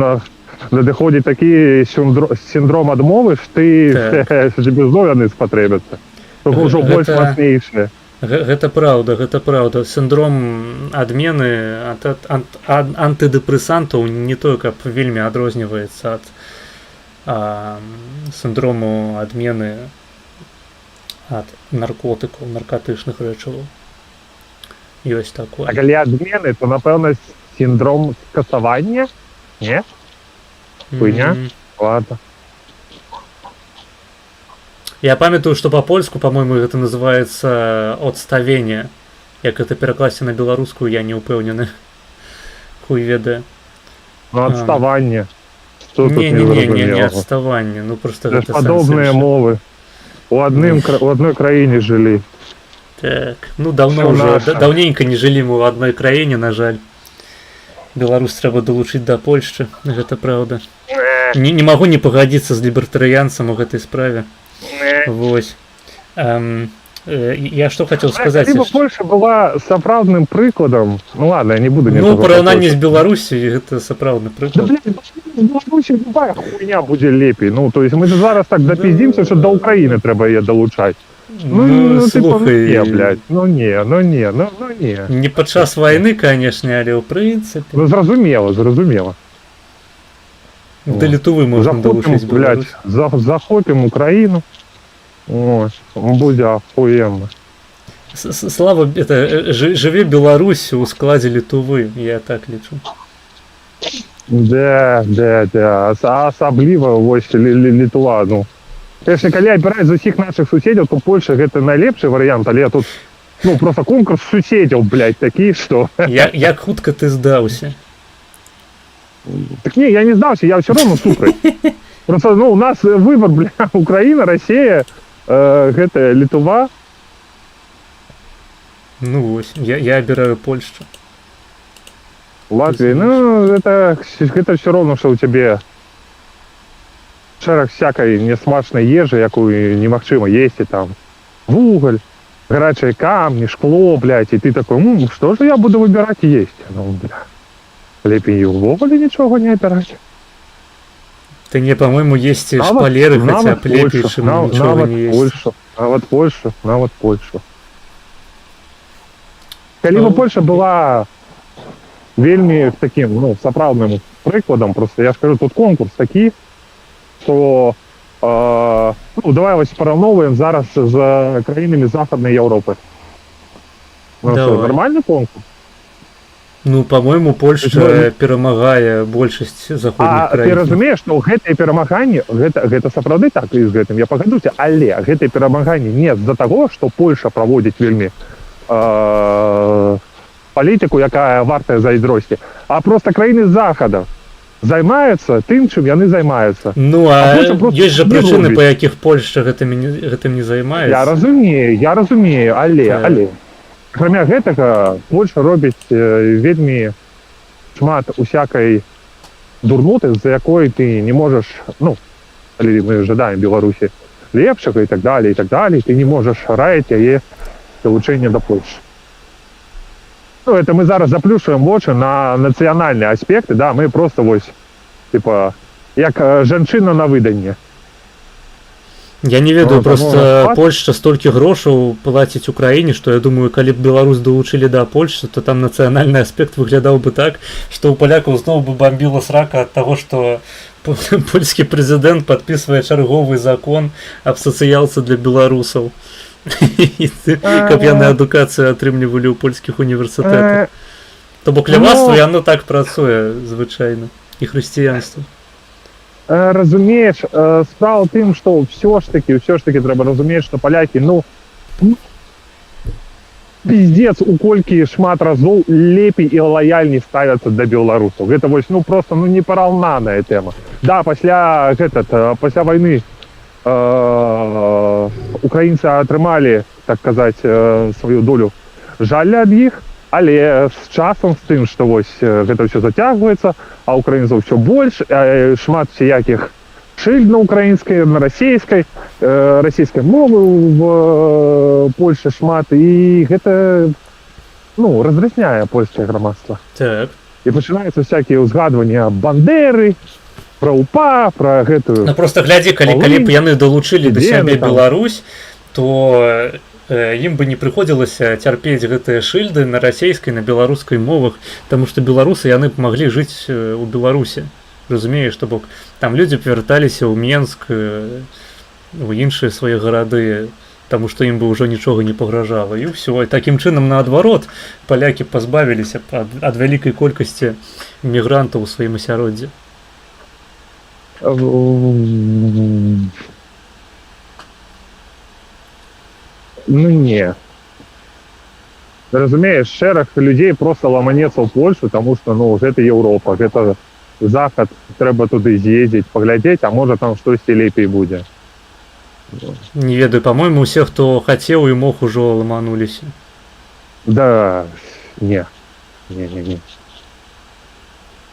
надыходзіць такі сіндром адмовы, што тебе зноў яны спатрэбяцца. Ўжо больш мацнейшыя. Гэта праўда. Сіндром адмены ад антыдэпрэсантаў не тое, каб вельмі адрозніваецца ад сіндрому адмены ад наркотыкаў, наркатычных рэчываў. Ёсць такое. А калі адмены, то, напэўна, сіндром скасавання? Не? Хуйня? Ладно. Я памятаю, што па-польску, па-мойму, гэта называецца адставенне. Як гэта перакласці на беларускую, я не ўпэўнены. Хуй ведае. Ну, адставанне. Не адставанне. Ну, просто гэта падобныя мовы. У адной краіне жылі. Так, ну даўно ўжо, даўненька не жылі мы ў адной краіне, на жаль. Беларусь трэба далучыць да Польшчы, гэта праўда. Не магу не пагадзіцца з лібертарыянцам у гэтай справе. Вось. Я што хацеў сказаць? Калі б Польша была сапраўдным прыкладам, ну ладно, я не буду... Ну, параўнанне з Беларусі, гэта сапраўдны прыклад. Да, блядь, з Беларусі любая хуйня будзе лепей. Ну, то есть мы зараз так дапиздзімся, што да Украіны трэба яе далучаць. Ну, слухай... Не, блядь, ну не. Не падчас вайны, канешне, але ў прынцыпе. Ну, зразумела. Да Літвы можна далучыць Беларусь. Захопім Украіну. Ось, будзе ахуенна. Слава, жыве Беларусь у складзе Літвы, я так лічу. Да, асабліва вось Літва, ну. Конечно, калі абіраць з усіх нашых суседзяў, то Польша гэта найлепшы варыянт, але тут, ну, просто конкурс суседзяў, блядь, такі, што... Як хутка ты здаўся? Так не, я не здаўся, я ўсё роўно супраць. Просто, ну, у нас выбор, бля, Украіна, Расія, гэта Літва. Ну вось, я абіраю Польшчу. Латвія, ну, гэта ўсё роўно, што ў цябе шэраг всякай несмачнай ежы, якую немагчыма есці, там, вугаль, гарачыя камні, шкло, блядь, і ты такой, што ж я буду выбіраць есці? Ну, бля, лепей і ўвогуле нічога не абіраць. Ты не, по-моему, есці шпалеры, хаця б лепей, чым нічога не есці. Нават Польша. Калі бы Польша была вельмі таким, ну, сапраўдным прыкладам, просто я скажу, тут конкурс такі, што, ну, давай вось параўноўваем зараз з краінамі Захаднай Еўропы. Ну, што, нормальны конкурс? Ну, по-моему, Польша перамагае большасць заходніх краін. А ты разумееш, што гэтае перамаганне, гэта сапраўды так і з гэтым, я пагадуся, але гэтае перамаганне не з-за таго, што Польша праводзіць вельмі палітыку, якая вартая зайздросці, а проста краіны Захада займаюцца тым, чым яны займаюцца. Ну, а ёсць жа прычыны, па якіх Польшча гэтым не займаецца. Я разумею, але акрамя гэтага Польша робіць вельмі шмат усякай дурноты, з-за якой ты не можаш, ну, калі мы жадаем Беларусі лепшага і так далее, ты не можаш раіць яе далучэнне да Польшчы. Ну, это мы зараз заплюшваем вочы на нацыянальныя аспекты, да, мы просто вось, типа, як жанчына на выданне. Я не ведаю, просто Польшча столькі грошаў плаціць Украіне, што я думаю, калі б Беларусь далучылі да Польшчы, то там нацыянальны аспект выглядаў бы так, што ў палякаў зноў бы бамбіла срака ад таго, што польскі прэзідэнт падпісвае чарговы закон аб сацыялцы для беларусаў. Каб яны адукацыю атрымлівалі ў польскіх універсітэтах. То бок лявацтва яно так працуе звычайна і хрысціянства. Разумееш, справа ў тым, што ўсё ж таки трэба разумець, што палякі, ну пиздец, у колькі шмат разоў лепей і лаяльней ставяцца да беларусаў. Гэта вось, ну просто, ну непараўнаная тэма. Да, пасля вайны украінцы атрымалі, так казаць, сваю долю жалля ад іх, але з часам з тым, што вось гэта ўсё зацягваецца, а украінцаў ўсё больш, шмат всякіх шыльд на украінскай, на расійскай мовы в Польше шмат, і гэта, ну, разрызняе польскае грамадства. Так. І пачынаюцца всякія ўзгадванні Бандеры, про УПА, про гэтую... Ну просто глядзі, калі б яны далучылі да сябе Беларусь, то ім бы не прыходзілася цярпець гэтыя шыльды на расійскай, на беларускай мовах, таму што беларусы яны б маглі жыць у Беларусі. Разумееш, то бок там людзі б вярталіся ў Менск, у іншыя свае гарады, таму што ім бы ўжо нічога не пагражала. І ўсё. І такім чынам, наадварот, палякі пазбавіліся ад вялікай колькасці мігрантаў у сваім асяроддзі. Ну не. Разумееш, шэраг людзей проста ламанецца ў Польшу, таму што, ну, гэта Еўропа, гэта захад, трэба туды з'ездзіць, паглядзець, а можа там штосьці лепей будзе. Не ведаю, па-мойму, усе, хто хацеў і мог, ужо ламануліся. Да, не.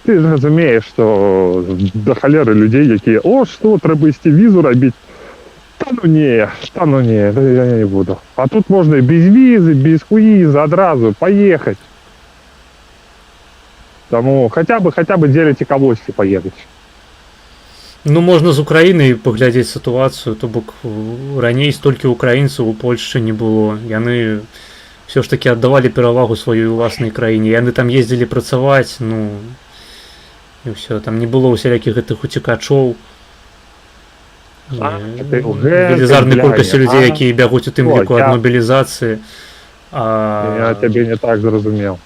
Ты ж разумееш, што да халеры людзей, якія, о, што, трэба ісці візу рабіць. Та ну не, я не буду. А тут можна і без візы, без круіза адразу паехаць. Таму хаця бы дзеля цікавосці паехаць. Ну, можна з Украіны паглядзець сітуацыю, то бок раней столькі украінцаў у Польшчы не было. Яны ўсё ж такі аддавалі перавагу сваёй уласнай краіне. Яны там ездзілі працаваць, ну, і ўсё, там не было усялякіх гэтых уцекачоў. Велізарнай колькасці людзей, якія бягуць у тым ліку ад мабілізацыі. Я цябе не так зразумеў.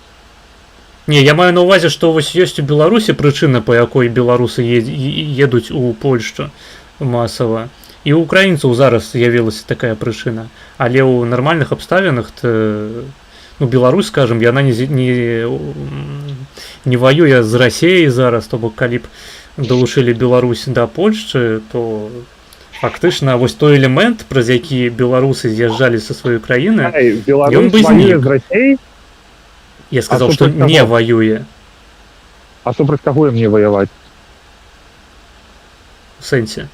Не, я маю на ўвазе, што вось ёсць у Беларусі прычына, па якой беларусы едуць у Польшчу масава. І ў украінцаў зараз з'явілася такая прычына. Але ў нармальных абставінах, ну, Беларусь, скажам, яна не ваюе з Расіяй зараз, то бок калі б далучылі Беларусь да Польшчы, то фактычна вось той элемент, праз які беларусы з'язджалі са сваёй краіны, ён бы знік. Я сказал, что не воюе. А супраць каго ім не ваяваць? В сэнсе.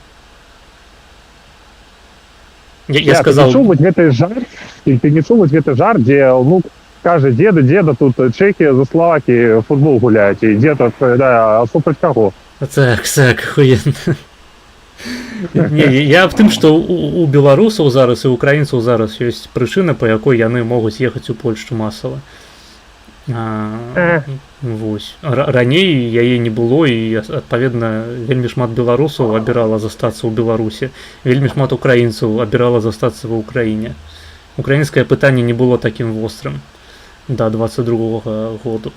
Я сказал... Ты не чуў гэты жарт, дзе внук кажа, деда, тут Чехія за Словакіі футбол гуляюць, і дед адпавядае, а супраць каго? Так, охуенно. Не, я аб тым, што у беларусаў зараз і украінцаў зараз ёсць прычына, па якой яны могуць ехаць у Польшчу масава. Вось. Раней яе не было, і адпаведна вельмі шмат беларусаў абірала застацца ў Беларусі, вельмі шмат украінцаў абірала застацца ва ўкраіне. Украінскае пытанне не было такім вострым да 22-го году.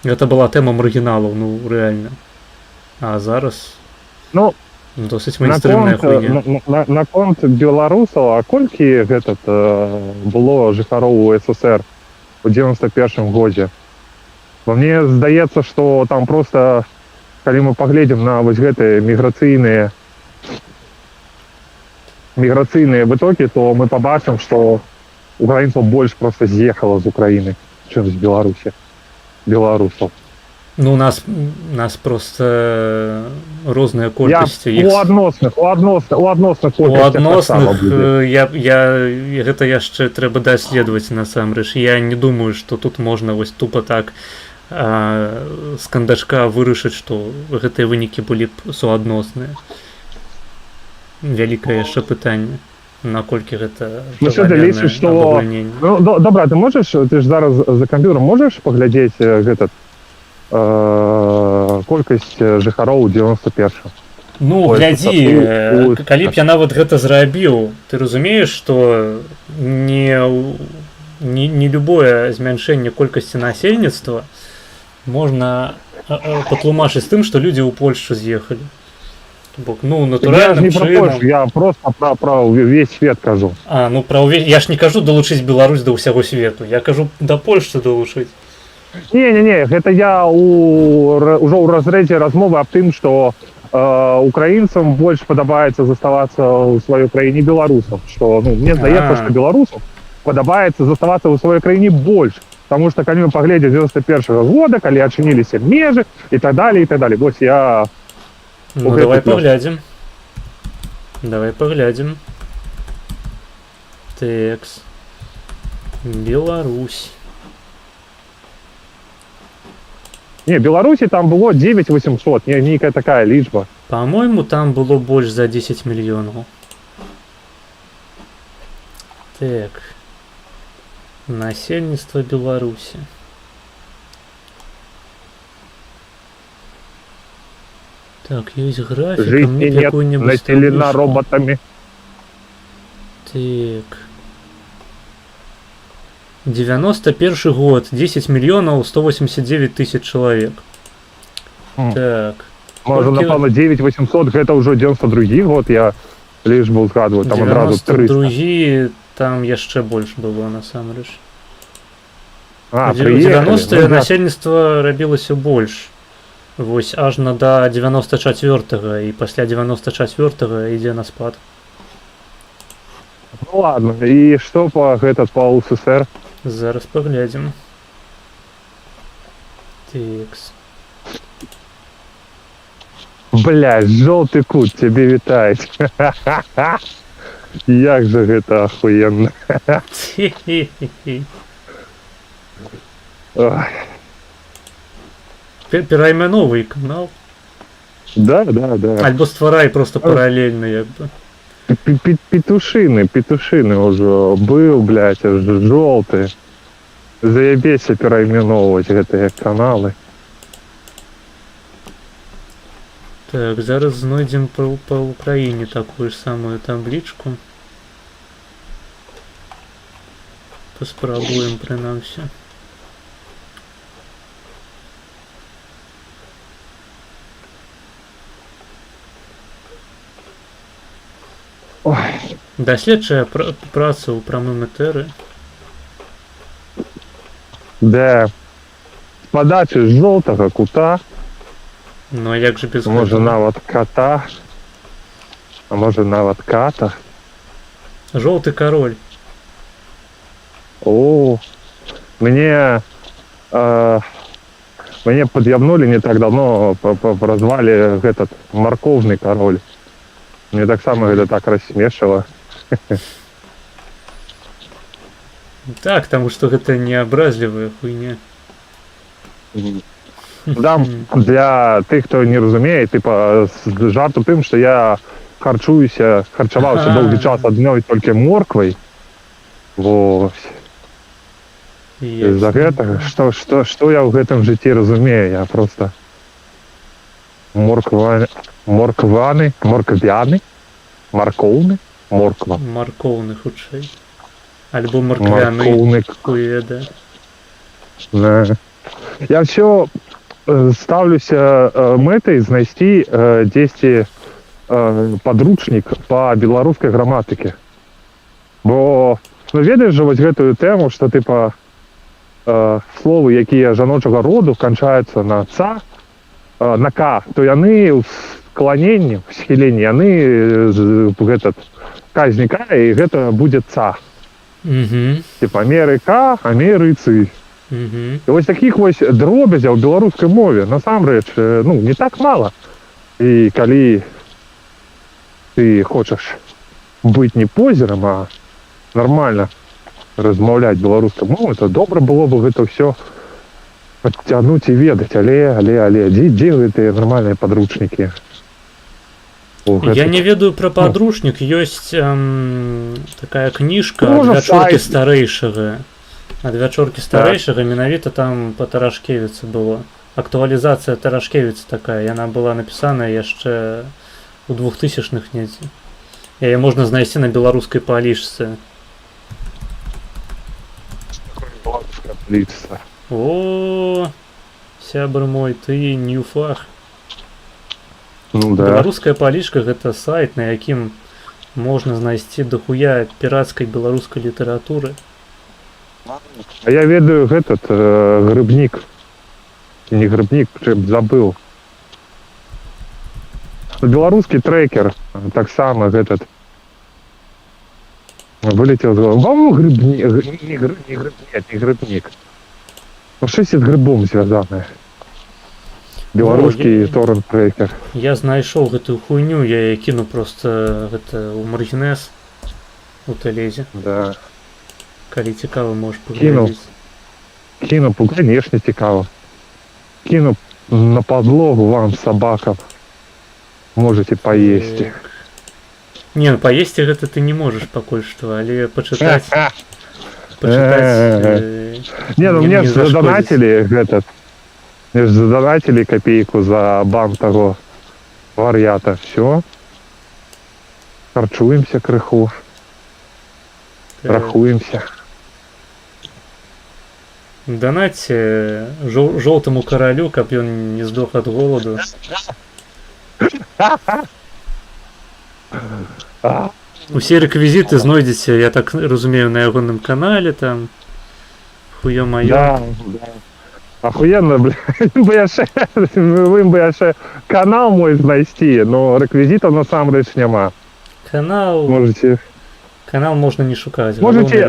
Гэта была тэма маргіналаў, ну рэальна. А зараз досыць майстрымная хуйня. Наконт беларусаў, а колькі гэтат было жыхароў у СССР у 91-м годзе? Бо мне здаецца, што там проста, калі мы паглядзім на вось гэтыя міграцыйныя вытокі, то мы пабачым, што украінцаў больш проста з'ехала з Украіны, чым з беларусаў. Ну, у нас просто розныя колькасці. У адносных колькасцях. Гэта яшчэ трэба даследаваць насамрэч. Я не думаю, што тут можна вось тупа так з кандачка вырашыць, што гэтыя вынікі былі б суадносныя. Вялікае яшчэ пытанне, наколькі гэта правамернае абагульненне. Добра, ты ж зараз за камп'ютарам можаш паглядзець колькасць жыхароў у 91-м? Ну, Ой, глядзі, тут калі б я нават гэта зрабіў, ты разумееш, што не любое змяншэнне колькасці насельніцтва можна патлумачыць тым, што людзі ў Польшчу з'ехалі. Бок, ну, Я ж натуральным не про Польшу, чынам. я просто про весь свет кажу. Ну, я ж не кажу далучыць Беларусь да ўсяго свету, я кажу да Польшчы далучыць. Не, гэта я ўжо ў разрэзе размовы аб тым, што украінцам больш падабаецца заставацца ў сваёй краіне беларусам, што ну, мне здаецца, што беларусам падабаецца заставацца ў сваёй краіне больш, потому что калі мы паглядзім 91-го года, калі адчыніліся межы і так далее, і так далее. Вось я Ну, давай поглядзім. Давай поглядзім. Тэкс. Беларусь. Не, Беларусі там было 9800, нейкая такая лічба. По-моему, там было больш за 10 мільёнаў. Так. Насельніцтва Беларусі. Так, есть график. Жизни нет, населена роботами. Так. 91 год. 10 миллионов 189 тысяч человек. Так. Можа, напевно, 9800, гэта ўжо 92 год, я лишь был згадываю, там одразу 300. 92 там яшчэ больш было, насамрэч. Приехали. 90-е насельніцтва рабілася больш. Вось аж на до 94-го, і пасля 94-го ідзе на спад. Ну ладно, і што по УССР? Зараз паглядзім. Текс. Блядь, желтый кут тебе вітаюць. Як же гэта охуенно. Пераймяновый канал. Да. Альбо стварай просто паралельно, як бы. Петушины уже был, блядь, желтый. Заебейся перайменовывать гэтыя каналы. Так, зараз знойдзем по Украине такую ж самую табличку. Паспрабуем прынамсі. Ой. Даследчая праца ў прамым этэры. Да. С подачи желтого кута. Ну а як же без Може нават кота. А може нават ката. Жоўты король. О, мне подъявнули не так давно, прозвали этот морковный король. Мне так само это так рассмешило. Так, тому что гэта не абразлівая хуйня. Да, для тых, хто не разумее, типа жарт у тым, што я харчаваўся доўгі час адной толькі морквай. Вось. З-за гэтага, што я ў гэтым жыцці разумею, я просто морквяны, морква. Маркоўны хутчэй. Альбо морквяны хуеда. Да. Я все ставлюся мэтай знайсці дзесьці подручнік по беларускай граматыке. Бо, ну ведаеш жа вось гэтую тэму, што типа словы, якія жаночага роду канчаюцца на ца, на к, то яны ў скланенні, в схіленні, яны этот к знікае, і гэта будзе ца. Типа меры к, а меры цы. І вось таких вось дробязяў у беларускай мове насамрэч, ну, не так мала. І калі ты хочаш быць не позерам, а нормально размаўляць беларускай мовай, то добра было бы гэта ўсё подцягнуць і ведаць, але дзе гэтыя нармальныя падручнікі? Я не ведаю про падручнік, ёсць такая кніжка ад вячоркі старэйшага. Ад вячоркі старэйшага менавіта там па Тарашкевіцы было. Актуалізацыя Тарашкевіцы такая, яна была напісана яшчэ у 2000-х недзе. Яе можна знайсці на беларускай палічцы. Белорусская полиция. О, сябр мой, ты ньюфах. Ну да. Беларуская палічка гэта сайт, на якім можна знайсці дохуя піратскай беларускай літаратуры. А я ведаю этот грыбник. Не грыбник, забыл. Белорусский трекер, так само этот. Вылетел из головы. По-моему, грибник. Не грибник. Ну, что-то с грибом связанное. Белорусский торрент-трекер. Я знайшоў гэтую хуйню, я яе кіну просто гэта ў Маргінез у Телезе. Да. Калі цікава, можаш Кінуў. паглядзець. Кину, конечно, цікаво. Кину на подлогу вам, собакам. Можете поесть. Не, ну поесть гэта ты не можаш пакуль што, але пачытаць... Не, ну мне не же зашкодзіць. задонатили этот. Мне же задонатили копейку за бан того вар'ята. Все. Харчуемся крыху. Рахуемся. Донатьте жоўтаму каралю, каб ён не здох ад голаду. Усе рэквізіты знойдзеце, я так разумею, на ягоным канале там. Хуё маё. Да, да. Охуенно, блядь, вы бы яшчэ канал мой знайсці, но рэквізітаў насамрэч няма. Канал можна не шукаць. Можете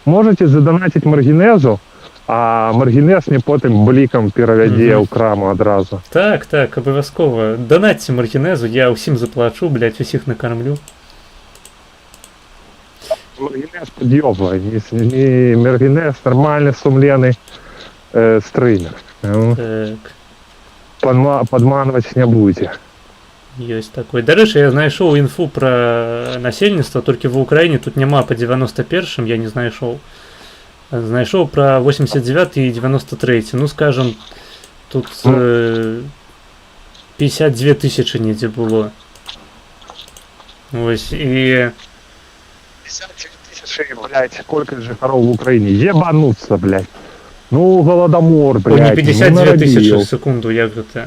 можете задонатить Маргінезу, а Маргінез мне потым блікам перавядзе ў краму адразу. Так, абавязкова. Донатьце Маргінезу, я ўсім заплачу, блядь, усіх накармлю. Маргінез пад'ёбвае, не Маргінез, нормальны сумленны стрымер. Так. Падманваць не будзе. Ёсць такой. Дарэчы, я знайшоў інфу пра насельніцтва, толькі ва Ўкраіне тут няма па 91-м, я не знайшоў. Знайшоў пра 89 і 93. Ну, скажем, тут 52 тысячы недзе было. Ось, і... 52 тысячи, блядь, сколько же коров в Украине? Ебануться, блядь. Ну, голодомор, блядь. О, не 52 тысячи, секунду, як гэта?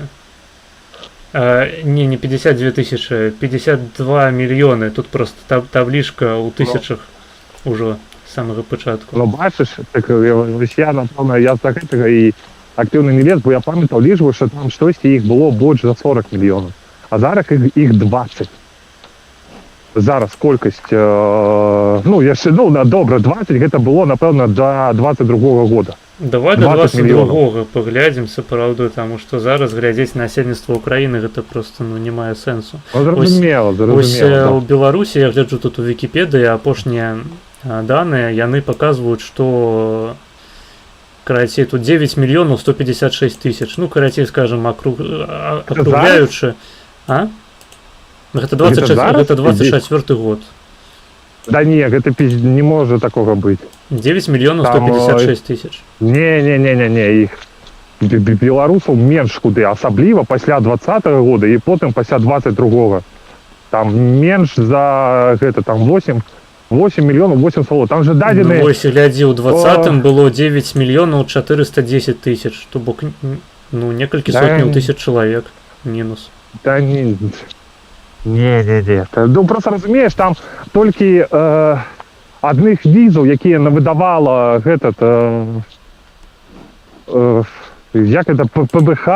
Не 52 тысячи, 52 мільёны. Тут просто табличка у тысячах ужо з самага пачатку. Ну, бачиш, так, я, напевно, я так гэтага і актыўны не лез, бо я памятаў, лічбу, що там штосьці іх было больш за 40 мільёнаў. А зараз іх 20. Зараз колькасць, ну, яшчэ, ну, добра, 20, гэта было, напэўна, до 22-го года. Давай до 22-го паглядзім сапраўды, таму што зараз глядзець насельніцтва Украіны гэта просто, ну, не мае сэнсу. Зразумела, Ось у Беларусі, я гляджу тут у Вікіпедыі, апошнія даныя, яны паказваюць, што карацей, тут 9 мільёнаў 156 тысяч. Ну, карацей, скажем, акругляючы. А? Гэта 24 год. Да не, гэта не можа такога быць. 9 мільёнаў 156 тысяч. Не, іх беларусаў менш куды, асабліва пасля 20-го года і потым пасля 22-го. Там менш за гэта, там 8 мільёнаў 800. Там же дадзены... Ну, вось, глядзі, у 20-м было 9 мільёнаў 410 тысяч. То бок, ну, некалькі сотняў тысяч чалавек. Мінус. Да не... Не. Ну, просто разумееш, там толькі адных візаў, якія навыдавала гэтат, як это, ПБХ,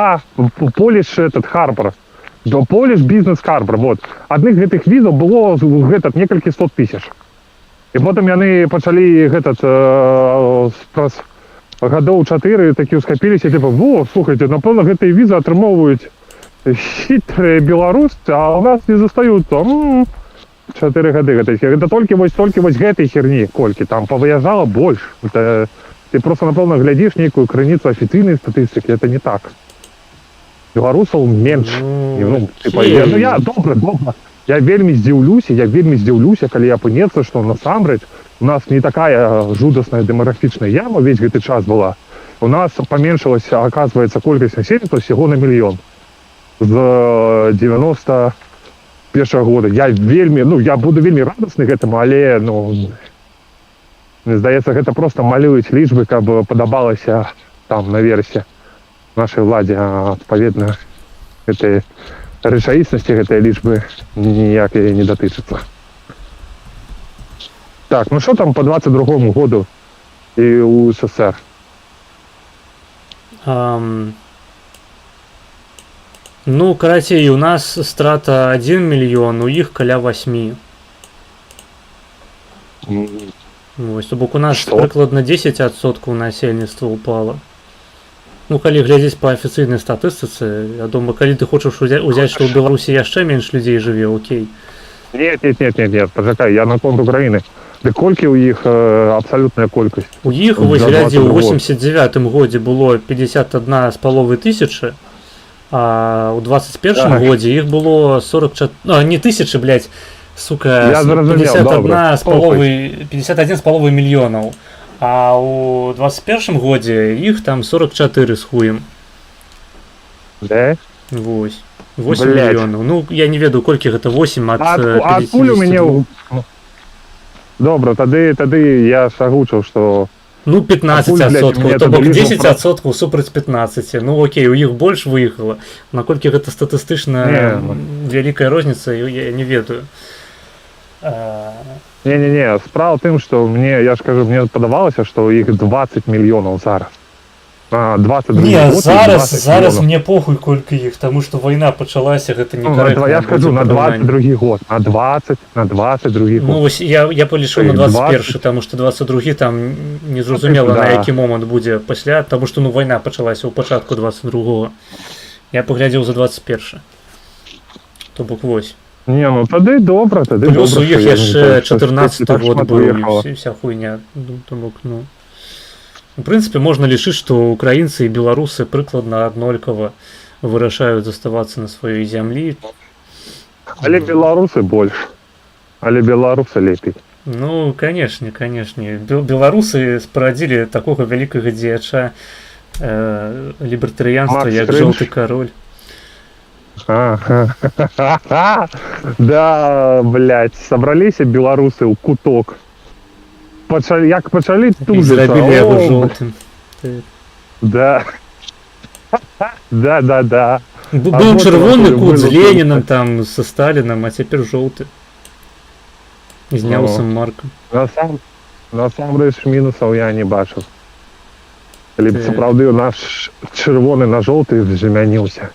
Polish этот Harbor, Polish Business Harbor, вот. Адных гэтых візаў было гэтат некалькі 100 тысяч. І потым яны пачалі гэтат праз гадоў 4 такі ўскапіліся, типа, во, слухайте, напэўна, гэтыя візы атрымоўваюць хитрые белорусы, а у нас не застаются. 4 гады гэтых. Это только вось гэтай херні колькі. Там повыязала больш. Это, ты просто, напэўна, глядзіш нейкую крыніцу афіцыйнай статыстыкі. Это не так. Беларусаў менш. Ну, типа, я добра. Я вельмі здзіўлюся, калі апынецца, што насамрэч у нас не такая жудасная дэмаграфічная яма весь гэты час была. У нас паменшылася, оказывается, колькасць насельніцтва всего на 1 мільён. з 91-го года. Я буду вельмі радасны гэтаму, але, мне здаецца, гэта просто малююць лічбы, каб падабалася там наверсе нашай уладзе, а адпаведна гэтай рэчаіснасці гэтай лічбы ніяк яе не датычыцца. Так, що там по 22-му году і у СССР? Карацей, у нас страта 1 мільён, у іх каля 8. Вось, то бок у нас прыкладна 10% насельніцтва упало. Калі глядзець па афіцыйнай статыстыцы, я думаю, калі ты хочаш узяць, што ў Беларусі яшчэ менш людзей жыве, окей. Нет, пачакай, я наконт Украіны. Ды колькі ў іх абсалютная колькасць? У іх, вось глядзі, у 89-м годзе было 51,5 тысячы, а ў 21-м годзе іх было 44... не тысячы, блядь, сука, 51,5 мільёнаў. А у 21-м годзе іх там 44 з хуем. Да? Вось. 8 мільёнаў. Я не ведаю, колькі гэта 8 ад 50. А адкуль у мяне... Добра, тады я сагучыў, што... 15%, то бок 10% супраць 15. Окей, у іх больш выехала. Наколькі гэта статыстычна вялікая розніца, я не ведаю. Не, справа ў тым, што мне падавалася, што у іх 20 мільёнаў зараз. 22 не, зараз мне похуй колькі іх, таму што вайна пачалася, гэта некарэктна. Я скажу, на 22 год, на 22 год. Вось я палічу на 21, таму што 22 там незразумела, на які момант будзе пасля, таму што вайна пачалася ў пачатку 22-го. Я паглядзеў за 21. То бок вось. Не, тады добра, плюс у іх яшчэ 14 год быў, і вся хуйня. То бок, У прынцыпе, можна лічыць, што украінцы і беларусы прыкладна аднолькава вырашаюць заставацца на сваёй зямлі. Але беларусы больш. Але беларусы лепей. Канешне. Беларусы спарадзілі такога вялікага дзеяча лібертарыянства, як жоўты кароль. Да, блядь, сабраліся беларусы ў куток. Як пачалі тут зрабілі яго жоўтым. Да. Быў чырвоны кут з Ленінам, там, са Сталінам, а цяпер жоўты. З Нялсам Маркам. Насамрэч мінусаў я не бачыў. Калі б сапраўды наш чырвоны на жоўты замяніўся.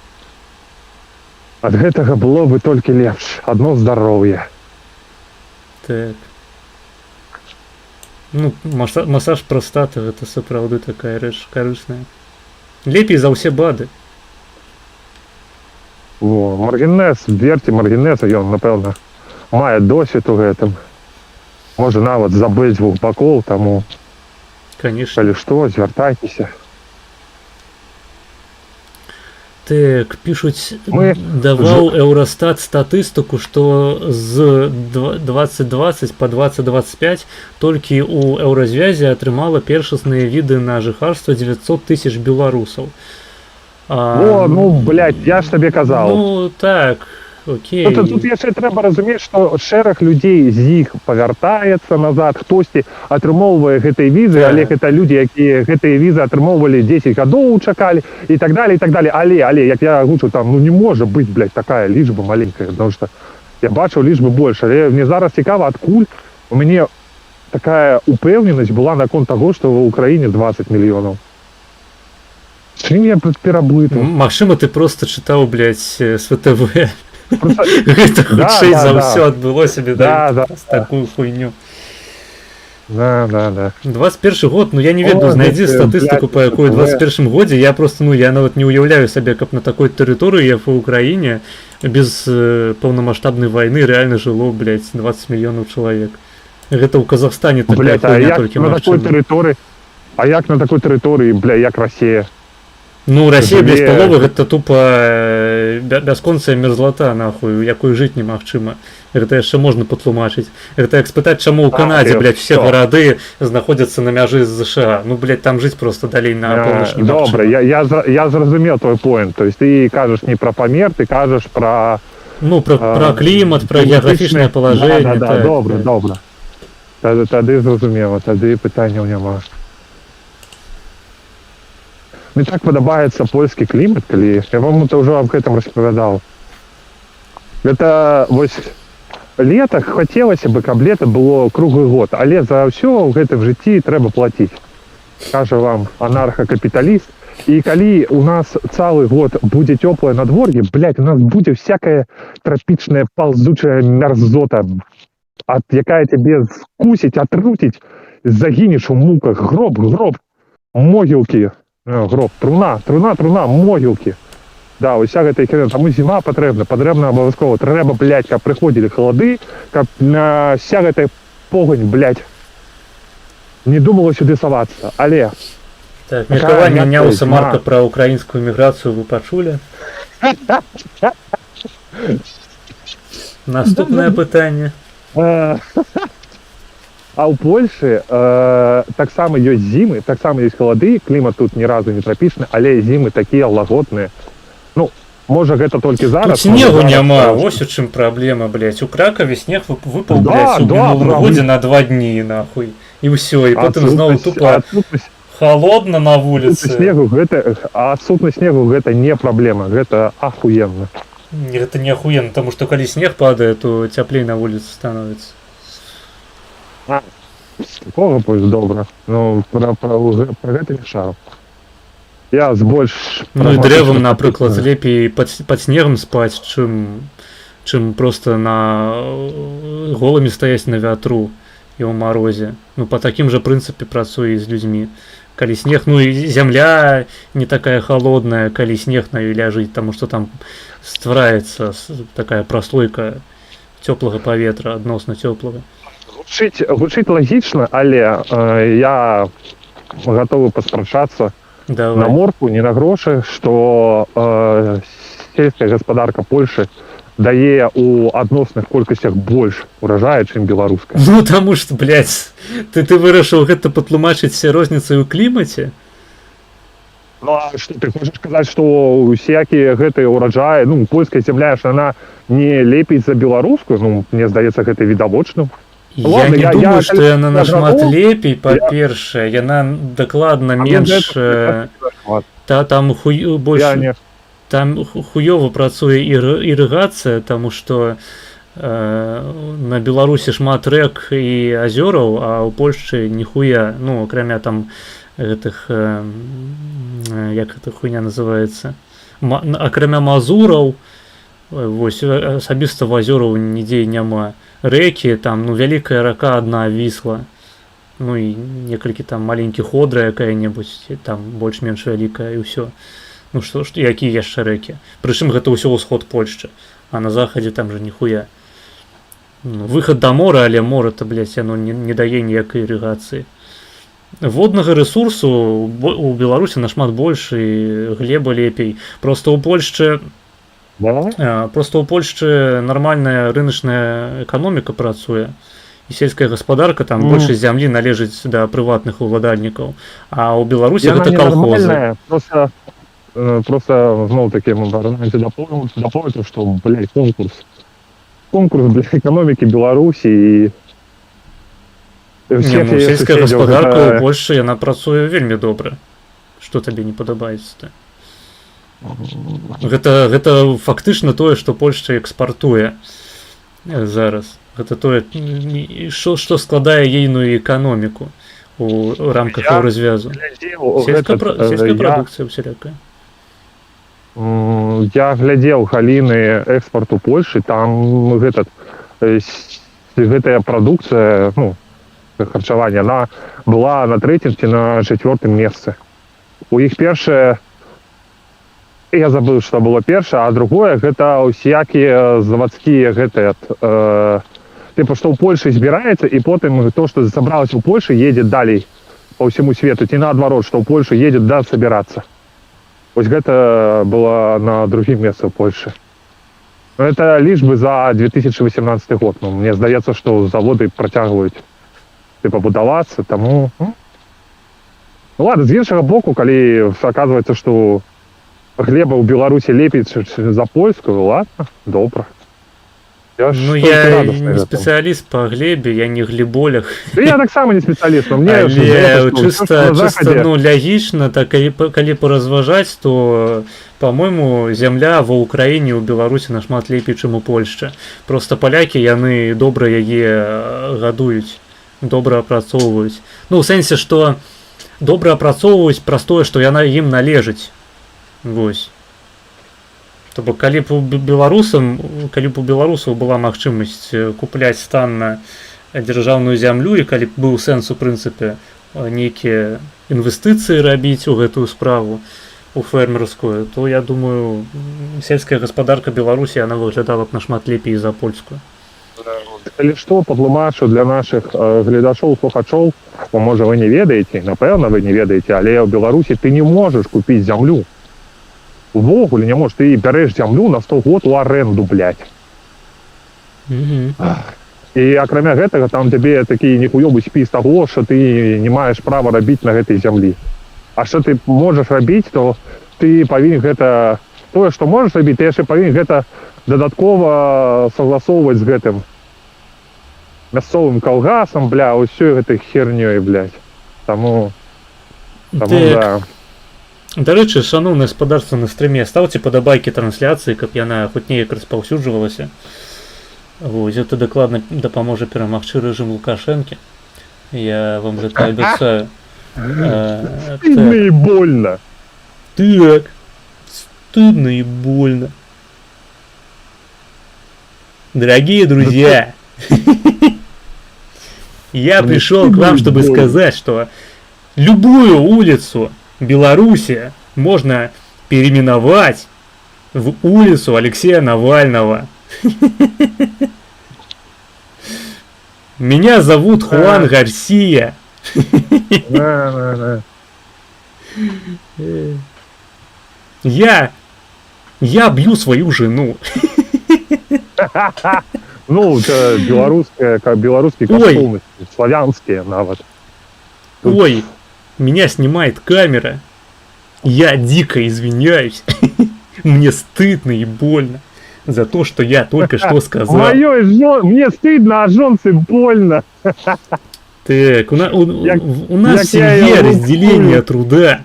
Ад гэтага было бы толькі лепш. Адно здароўе. Так. Масаж прастаты — гэта сапраўды такая рэч карысная. Лепей за ўсе бады. Маргінез, верьте Маргінеза, ён, напэўна, мае досвед у гэтым. Можа нават з абедзвюх бакоў, таму, калі што, звяртайцеся. Так, пишуть, даваў Еўрастат статыстыку, што з 2020 па 2025 толькі ў еўразвязе атрымала першасныя віды на жыхарства 900 тысяч беларусаў. Блядь, я ж табе казаў. Так, окей. Тут яшчэ трэба разумець, што шэраг людзей з іх павяртаецца назад, хтосьці атрымоўвае гэтай візы, але гэта людзі, якія гэтыя візы атрымоўвалі 10 гадоў, чакалі, і так далее, і так далее. Але, як я гучу, там, не можа быць, блядь, такая лічба маленькая, потому што я бачыў лічбы больш, але мне зараз цікава, адкуль у мяне такая упэўненасць была наконт таго, што ва ўкраіне 20 мільёнаў. Чым я пераблытаў? Магчыма, ты просто чытаў, блядь, з ВТВ. Гэта хутчэй за ўсё адбылося такую хуйню. 21 год, я не ведаю, знайдзі статыстыку, па якой у 21 годзе, я просто, я нават не ўяўляю сабе, каб на такой тэрыторыі, як у Украіне, без паўнамаштабнай вайны рэальна жыло, блядь, 20 мільёнаў чалавек. Гэта ў Казахстане такая хуйня толькі магчыма. А як на такой тэрыторыі, бля, як Расія? Ну, Расія, без Жыве. паловы, гэта тупа бясконцая мерзлата, нахуй, у якой жыць немагчыма. Гэта яшчэ можна патлумачыць. Гэта як спытаць, чаму ў Канадзе, блядь, все всё. гарады знаходзяцца на мяжы з ЗША. Ну, блядь, там жыць просто далей на поўнач немагчыма. Добре, я зрозумів твой поінт. Тобто ти кажеш не про помір, ти кажеш про... Ну, про клімат, про геаграфічнае палажэнне. Да, так, добре, так. добре. Тады зрозуміло, тады пытанняў няма. Мне так падабаецца польскі клімат, калі я вам это ўжо аб гэтым распавядаў. Гэта вось лета хацелася бы, каб лета было круглы год, але за ўсё ў гэтым жыцці трэба плаціць. Кажа вам анархакапіталіст. І калі у нас цэлы год будзе цёплае надвор'е, блядь, у нас будзе всякая трапічная паўзучая мярзота, якая цябе скусіць, атруціць, загінеш у муках, гроб, могілкі, труна, могілкі. Да, уся гэтая херня, таму зіма патрэбна абавязкова. Трэба, блядь, каб прыходзілі халады, каб вся гэтая погань, блядь, не думала сюды савацца. Але Так, меркаванне Няўса Марка пра ўкраінскую міграцыю вы пачулі? Наступнае пытанне. А ў Польшы таксама ёсць зімы, таксама ёсць халады, клімат тут ні разу не трапічны, але зімы такія лагодныя. Ну, можа гэта толькі Тут зараз. снегу няма, вось у чым праблема, блядь. У Кракаве снег выпаў, блядь, у мінулым годзе на 2 дні, нахуй. І ўсё, і потым зноў тупа холодна на вуліцы. Адсутнасць снегу гэта не праблема, гэта ахуенна. Гэта не ахуенна, таму што калі снег падае, то цяплей на вуліцы становіцца. Такога пойдзе добра. Ну, пра гэта не шару. Я больш... Ну і дрэвам, напрыклад, лепей пад снегам спаць, чым проста на голымі стаяць на вятру і ў марозе. Ну, па такім жа прынцыпе працуе і з людзьмі. Калі снег, ну і зямля не такая холодная, калі снег на ёй ляжыць, таму што там ствараецца такая праслойка цёплага паветра, адносна цёплага. Гучыць лагічна, але я гатовы паспрачацца на морку, не на грошы, што сельская гаспадарка Польшы дае у адносных колькасцях больш уражае, чым беларуская. Ну, таму што, блядь, ты вырашыў гэта патлумачыць розніцай у клімаце? Ну, а што, ты хочаш сказаць, што усякія гэтыя ураджаі, ну, польская зямля, што яна не лепей за беларускую? Ну, мне здаецца, гэта відавочным. Я не думаю, што яна нашмат лепей, па-першае, яна дакладна менш... Там больш... Там хуёва працуе ірыгацыя, таму што на Беларусі шмат рэк і азёраў, а ў Польшчы ніхуя, ну, акрамя там гэтых, як гэта хуйня называецца, акрамя мазураў, вось, асабіста в азёраў нідзе няма. Рэкі, там, ну, вялікая рака адна Вісла, ну, і некалькі там маленькіх Одра якая-небудзь, там больш-менш вялікая, і ўсё. Ну, якія яшчэ рэкі? Прычым гэта ўсё ўсход Польшчы, а на захадзе там жа ніхуя. Ну, выхад да мора, але мора-то, блядь, яно не дае ніякай ірыгацыі. Воднага рэсурсу у Беларусі нашмат больш і глеба лепей. Проста ў Польшчы нармальная рыначная эканоміка працуе. І сельская гаспадарка, там большасць зямлі належыць да прыватных уладальнікаў. А ў Беларусі гэта калхозы. Просто зноў-таки дополнить, что, блядь, конкурс для экономики Беларуси и сельская гаспадарка ў Польшчы, яна працуе вельмі добра. Што табе не падабаецца-то? Гэта фактычна тое, што Польшча экспартуе зараз. Гэта тое, што складае ейную эканоміку у рамках развязу. Сельская прадукцыя усялякая. Я глядзеў галіны экспарту Польшы, там гэтая прадукцыя, ну, харчавання, она была на 3-м ці на 4-м месцы. У іх першае, я забыл, што было першае, а другое, гэта усякія завадскія гэтыя, типа, што ў Польшы збіраецца, і потым то, што сабралася ў Польшы, едзе далей по ўсяму свету, ці наадварот, што ў Польшу едзе да сабірацца. Вось гэта было на другім месцы ў Польшы. Ну, это лишь бы за 2018 год. Ну, мне здаецца, што заводы працягваюць типа будавацца, таму... Ну ладно, з іншага боку, калі аказваецца, што глеба ў Беларусі лепей, чым за польскую, ладно, добра. Ну, я не специалист по глебе, я не глеболях. Да я так само не специалист, но мне... Але чисто, ну, логично, так, калі поразважаць, то, по-моему, зямля ва Украине, у Беларусі нашмат лепей, чым у Польшчы. Просто поляки, яны добра яе гадуюць, добра апрацоўваюць. Ну, ў сэнсе, што добра апрацоўваюць праз тое, што яна ім належыць. Вось. То бок, калі б у беларусаў была магчымасць купляць танна дзяржаўную зямлю, і калі б быў сэнс у прынцыпе нейкія інвестыцыі рабіць у гэтую справу, у фермерскую, то я думаю, сельская гаспадарка Беларусі яна выглядала б нашмат лепей за польскую. Калі што, патлумачу для нашых гледачоў, слухачоў, бо, можа, вы не ведаеце, напэўна, вы не ведаеце, але ў Беларусі ты не можаш купіць зямлю. Увогуле не можешь, ты бярэш зямлю на 100 год у аренду, блядь. І акрамя гэтага там тебе такі нехуёвы спіс таго, што ты не маеш права рабіць на гэтай зямлі. А што ты можаш рабіць, то ты павінен гэта... Тое, што можаш рабіць, ты яшчэ павінен гэта дадаткова согласоўваць з гэтым мясцовым калгасам, бля, ўсёй гэтай хернёй, блядь. Таму да. Дарэчы, шаноўнае гаспадарства на стрыме, ставце падабайкі трансляцыі, каб яна хоць неяк распаўсюджвалася. Вось, гэта дакладна дапаможа перамагчы рэжым Лукашэнкі. Я вам гэта абяцаю. Стыдно и больно. Так, стыдно и больно. Дорогие друзья, я пришел к вам, чтобы сказать, что любую улицу Беларуси можно переименовать в улицу Алексея Навального. Меня зовут Хуан Гарсия. Я бью свою жену. Ну, это белорусские костюмы, славянские навод. Ой, меня снимает камера. Я дико извиняюсь. Мне стыдно и больно за то, что я только что сказал. Мне стыдно, а жонце больно. Так, у нас в семье разделение труда.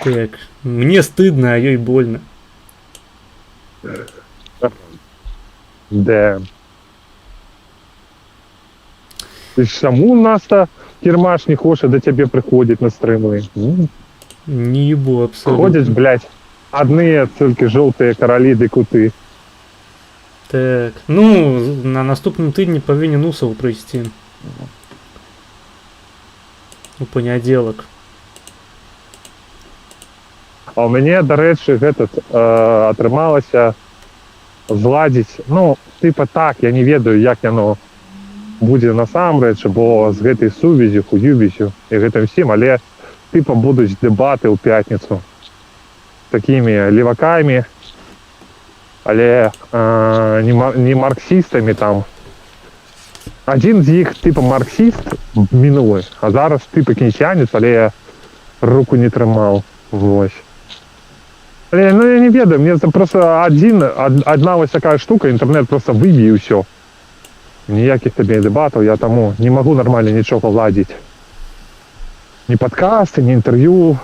Так, мне стыдно, а ей больно. Да. И чему у нас-то Кірмаш не хочет до тебе приходить на стримы? Не ебу абсолютно. Ходишь, блядь, одни только желтые короли да куты. Так, ну, на наступным тыдні павінен Усов прыйсці. У панядзелак. А у мяне, дарэчы, атрымалася зладзіць, ну, типа так, я не ведаю, як яно будзе насамрэч, бо з гэтай сувязю, хуюбісю і гэтым всім, але типа будуць дэбаты ў пятніцу такімі левакамі, але не марксістамі там. Адзін з іх типа марксіст мінулы, а зараз типа кінчанец, але я руку не трымаў. Вось. Але, ну, я не ведаю, мне просто одна вось такая штука, інтэрнэт просто выб'е і ўсё. Ніякіх табе дэбатаў, я таму не магу нармальна нічога ладзіць. Ні падкасты, ні інтэрв'ю.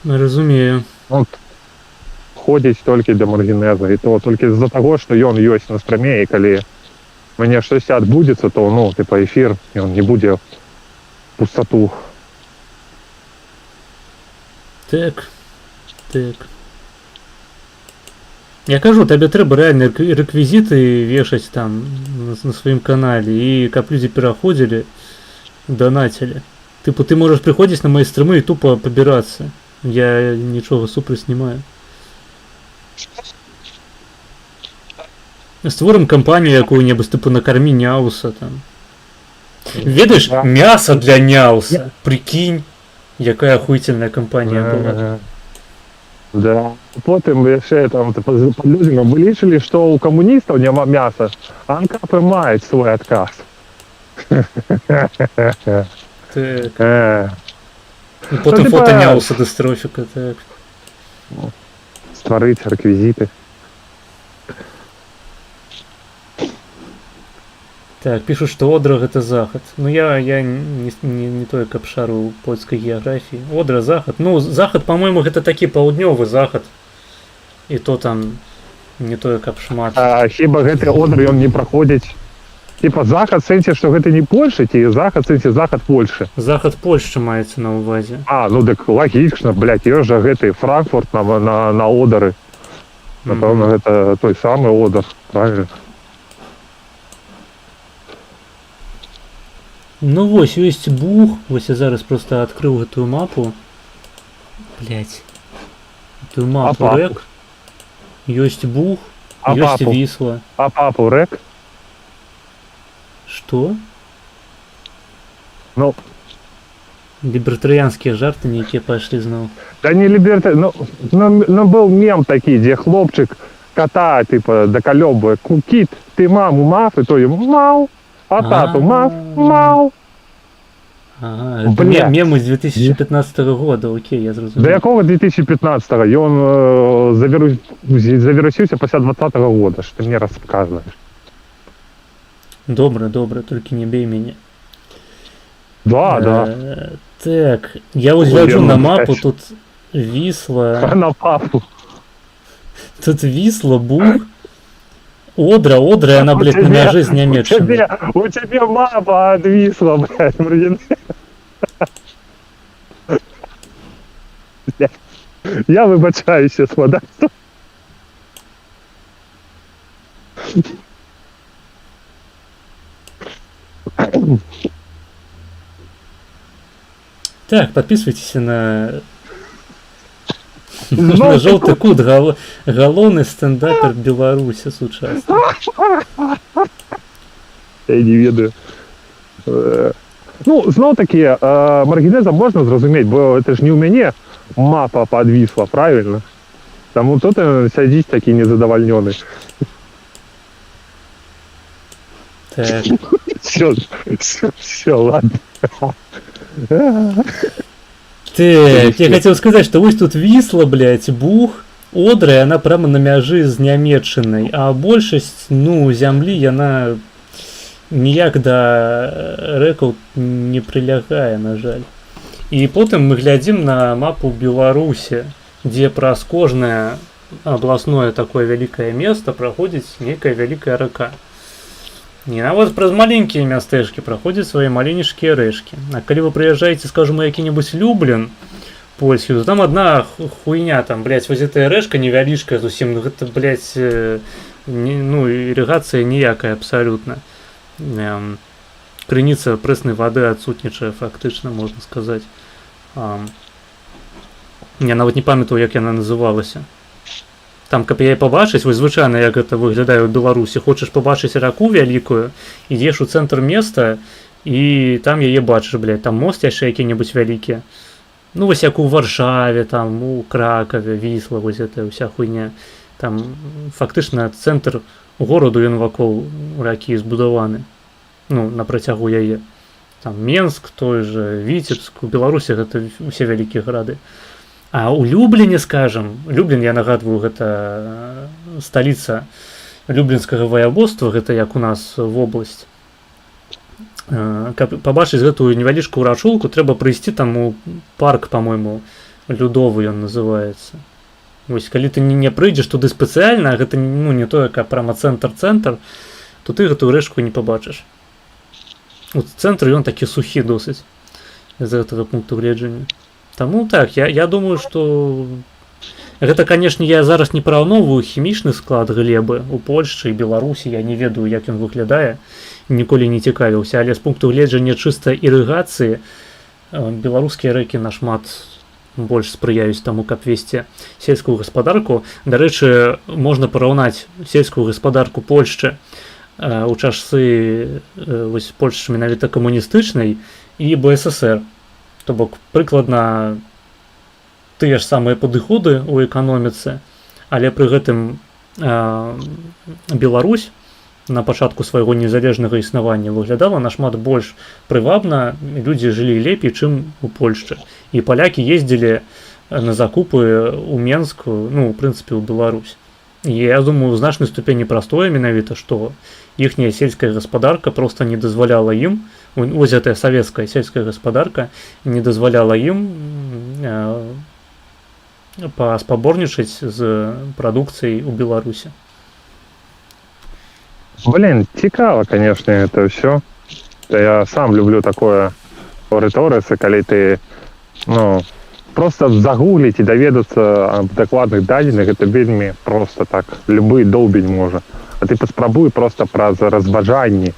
Разумею. Вот. Ходзіць толькі да маргінеза, і то толькі з-за таго, што ён ёсць на страме, і калі мне штосьці адбудзецца, то, ну, типа эфір, ён не будзе пустоту. Так, так. Я кажу, табе трэба рэальна рэквізіты вешаць там на сваім канале, і каб людзі пераходзілі, данацілі. Тыпу, ты можаш прыходзіць на мае стрымы і тупо пабірацца. Я нічога супраць не маю. Створым кампанію якую-небудзь, тыпу, накармі Няуса там. Ведаеш, Да. мясо для Няуса. Прикинь, якая охуительная кампанія была. Да. Потым яшчэ там под лозунгом вылічылі, што ў камуністаў няма мяса, а анкапы маюць свой адказ. Так. І потім типа- фото Няуса дистрофіка, так. Стварыць рэквізіты. Так, пишут, что Одра это заход. Ну я не той, каб шару польской географии. Одра заход. Ну, заход, по-моему, это таки паўднёвы заход. И то там не той, каб шмат. А хіба гэты Одар ён не праходзіць? Типа захад в сэнсе, што гэта не Польша, ці захад в сэнсе захад Польши. Заход Польши маецца на увазе. А, ну дык лагічна, блядь, ёсць жа гэты Франкфурт на Одары. Напэўна, гэта той самы Одар, правильно? Ну вось, ёсць Буг. Вось я зараз просто адкрыў гэтую мапу. Блять. Эту мапу папу? рэк. Ёсць Буг, А ёсць папу? Вісла. А папу рэк? Што? Ну, Лібертарыянскія жарты нейкія пайшлі зноў. да не ліберта... Ну, был мем такі, дзе хлопчык кота, типа, доколёбуе. Кіт, ты маму мав, і то йому мау. А тату мав, мау. Ага, это Бля. мем из 2015 года, окей, я зрозумів. До якого 2015-го? Ён завірусіўся пасля 20-го года, што ты мне расказваеш. Добре, тільки не бей мене. Да, да. Так, я ось Ой, гляджу я на можу мапу, сказати. тут Вісла, На папу. тут Вісла, Буг, Одра, она, блядь, на мяжі з Нямеччиною. У тебе мама одвисла, блядь, блин. Я вибачаюся, сводацтво. Так, подписывайтесь на Желтый «Желтый кут», галоўны стендапер Беларуси сучасны. Я не ведаю. Ну, зноў такі, маргінеза можна зразумець, бо это ж не ў мяне мапа падвісла, правильно? Таму тут сядзіць такі незадавальнёны. Так, Все, ладно. так, я хотел сказать, что вось тут Вісла, блядь, Буг, Одра, она прямо на мяжы з Нямеччынай, а большасць, ну, зямлі, яна ніяк да рэкаў не прылягае, на жаль. І потым мы глядзім на мапу Беларусі, дзе праз кожнае абласное такое вялікае место праходзіць нейкая вялікая рака. І нават праз маленькія мястэчкі праходзяць свае маленечкія рэчкі. А калі вы прыязджаеце, скажем, у які-небудзь Люблін польскі, то там одна хуйня, там, блядь, вось гэтая рэчка невялічкая зусім, ну гэта, блядь, ну, ирригация ніякая абсалютна. Крыніца прэснай вады адсутнічае фактычна, можна сказаць. Я нават не памятаю, як яна называлася. Там, каб яе пабачыць, вось звычайна як гэта выглядае ў Беларусі, хочаш пабачыць раку вялікую, ідзеш у цэнтр места і там яе бачыш, блядь, там мост яшчэ які-небудзь вялікі. Ну, вось як у Варшаве, там, у Кракаве, Вісла, вось гэта ўся хуйня. Там фактычна цэнтр гораду ён вакол ракі збудаваны. Ну, на працягу яе. Там Менск, той же, Віцебск, у Беларусі гэта усе вялікія гарады. А у Любліне, скажем, Люблін, я нагадваю, гэта сталіца Люблінскага ваяводства, гэта як у нас вобласць. Каб пабачыць гэтую невялічкую рачулку, трэба прыйсці там у парк, по-мойму, Людовы ён называецца. Вось, калі ты не прыйдзеш туды спецыяльна, гэта, ну, не тое, каб прямо цэнтр-цэнтр, то ты гэтую рэчку не пабачыш. У цэнтры ён такі сухі досыць з гэтага пункту гледжання. Таму так, я думаю, што гэта, канешне, я зараз не параўноўваю хімічны склад глебы у Польшчы і Беларусі, я не ведаю, як ён выглядае, ніколі не цікавіўся, але з пункту гледжання чыста ірыгацыі беларускія рэкі нашмат больш спрыяюць таму, каб весці сельскую гаспадарку. Дарэчы, можна параўнаць сельскую гаспадарку Польшчы у часы вось Польшчы менавіта камуністычнай і БССР. То бок прыкладна тыя ж самыя падыходы ў эканоміцы, але пры гэтым Беларусь на пачатку свайго незалежнага існавання выглядала нашмат больш прывабна, людзі жылі лепей, чым у Польшчы. І палякі ездзілі на закупы ў Менску, ну, у прынцыпе, ў Беларусь. І я думаю, у значнай ступені прастое менавіта, што іхняя сельская гаспадарка проста не дазваляла ім, вось гэтая савецкая сельская гаспадарка не дазваляла ім паспаборнічаць з прадукцыяй у Беларусі. Блин, цікаво, конечно, это все. Я сам люблю такое риторыцы, калі ты, ну, просто загуглить и даведацца об дакладных дадзеных, это вельмі просто так, любы долбень можа. А ты паспрабуй просто праз разважанні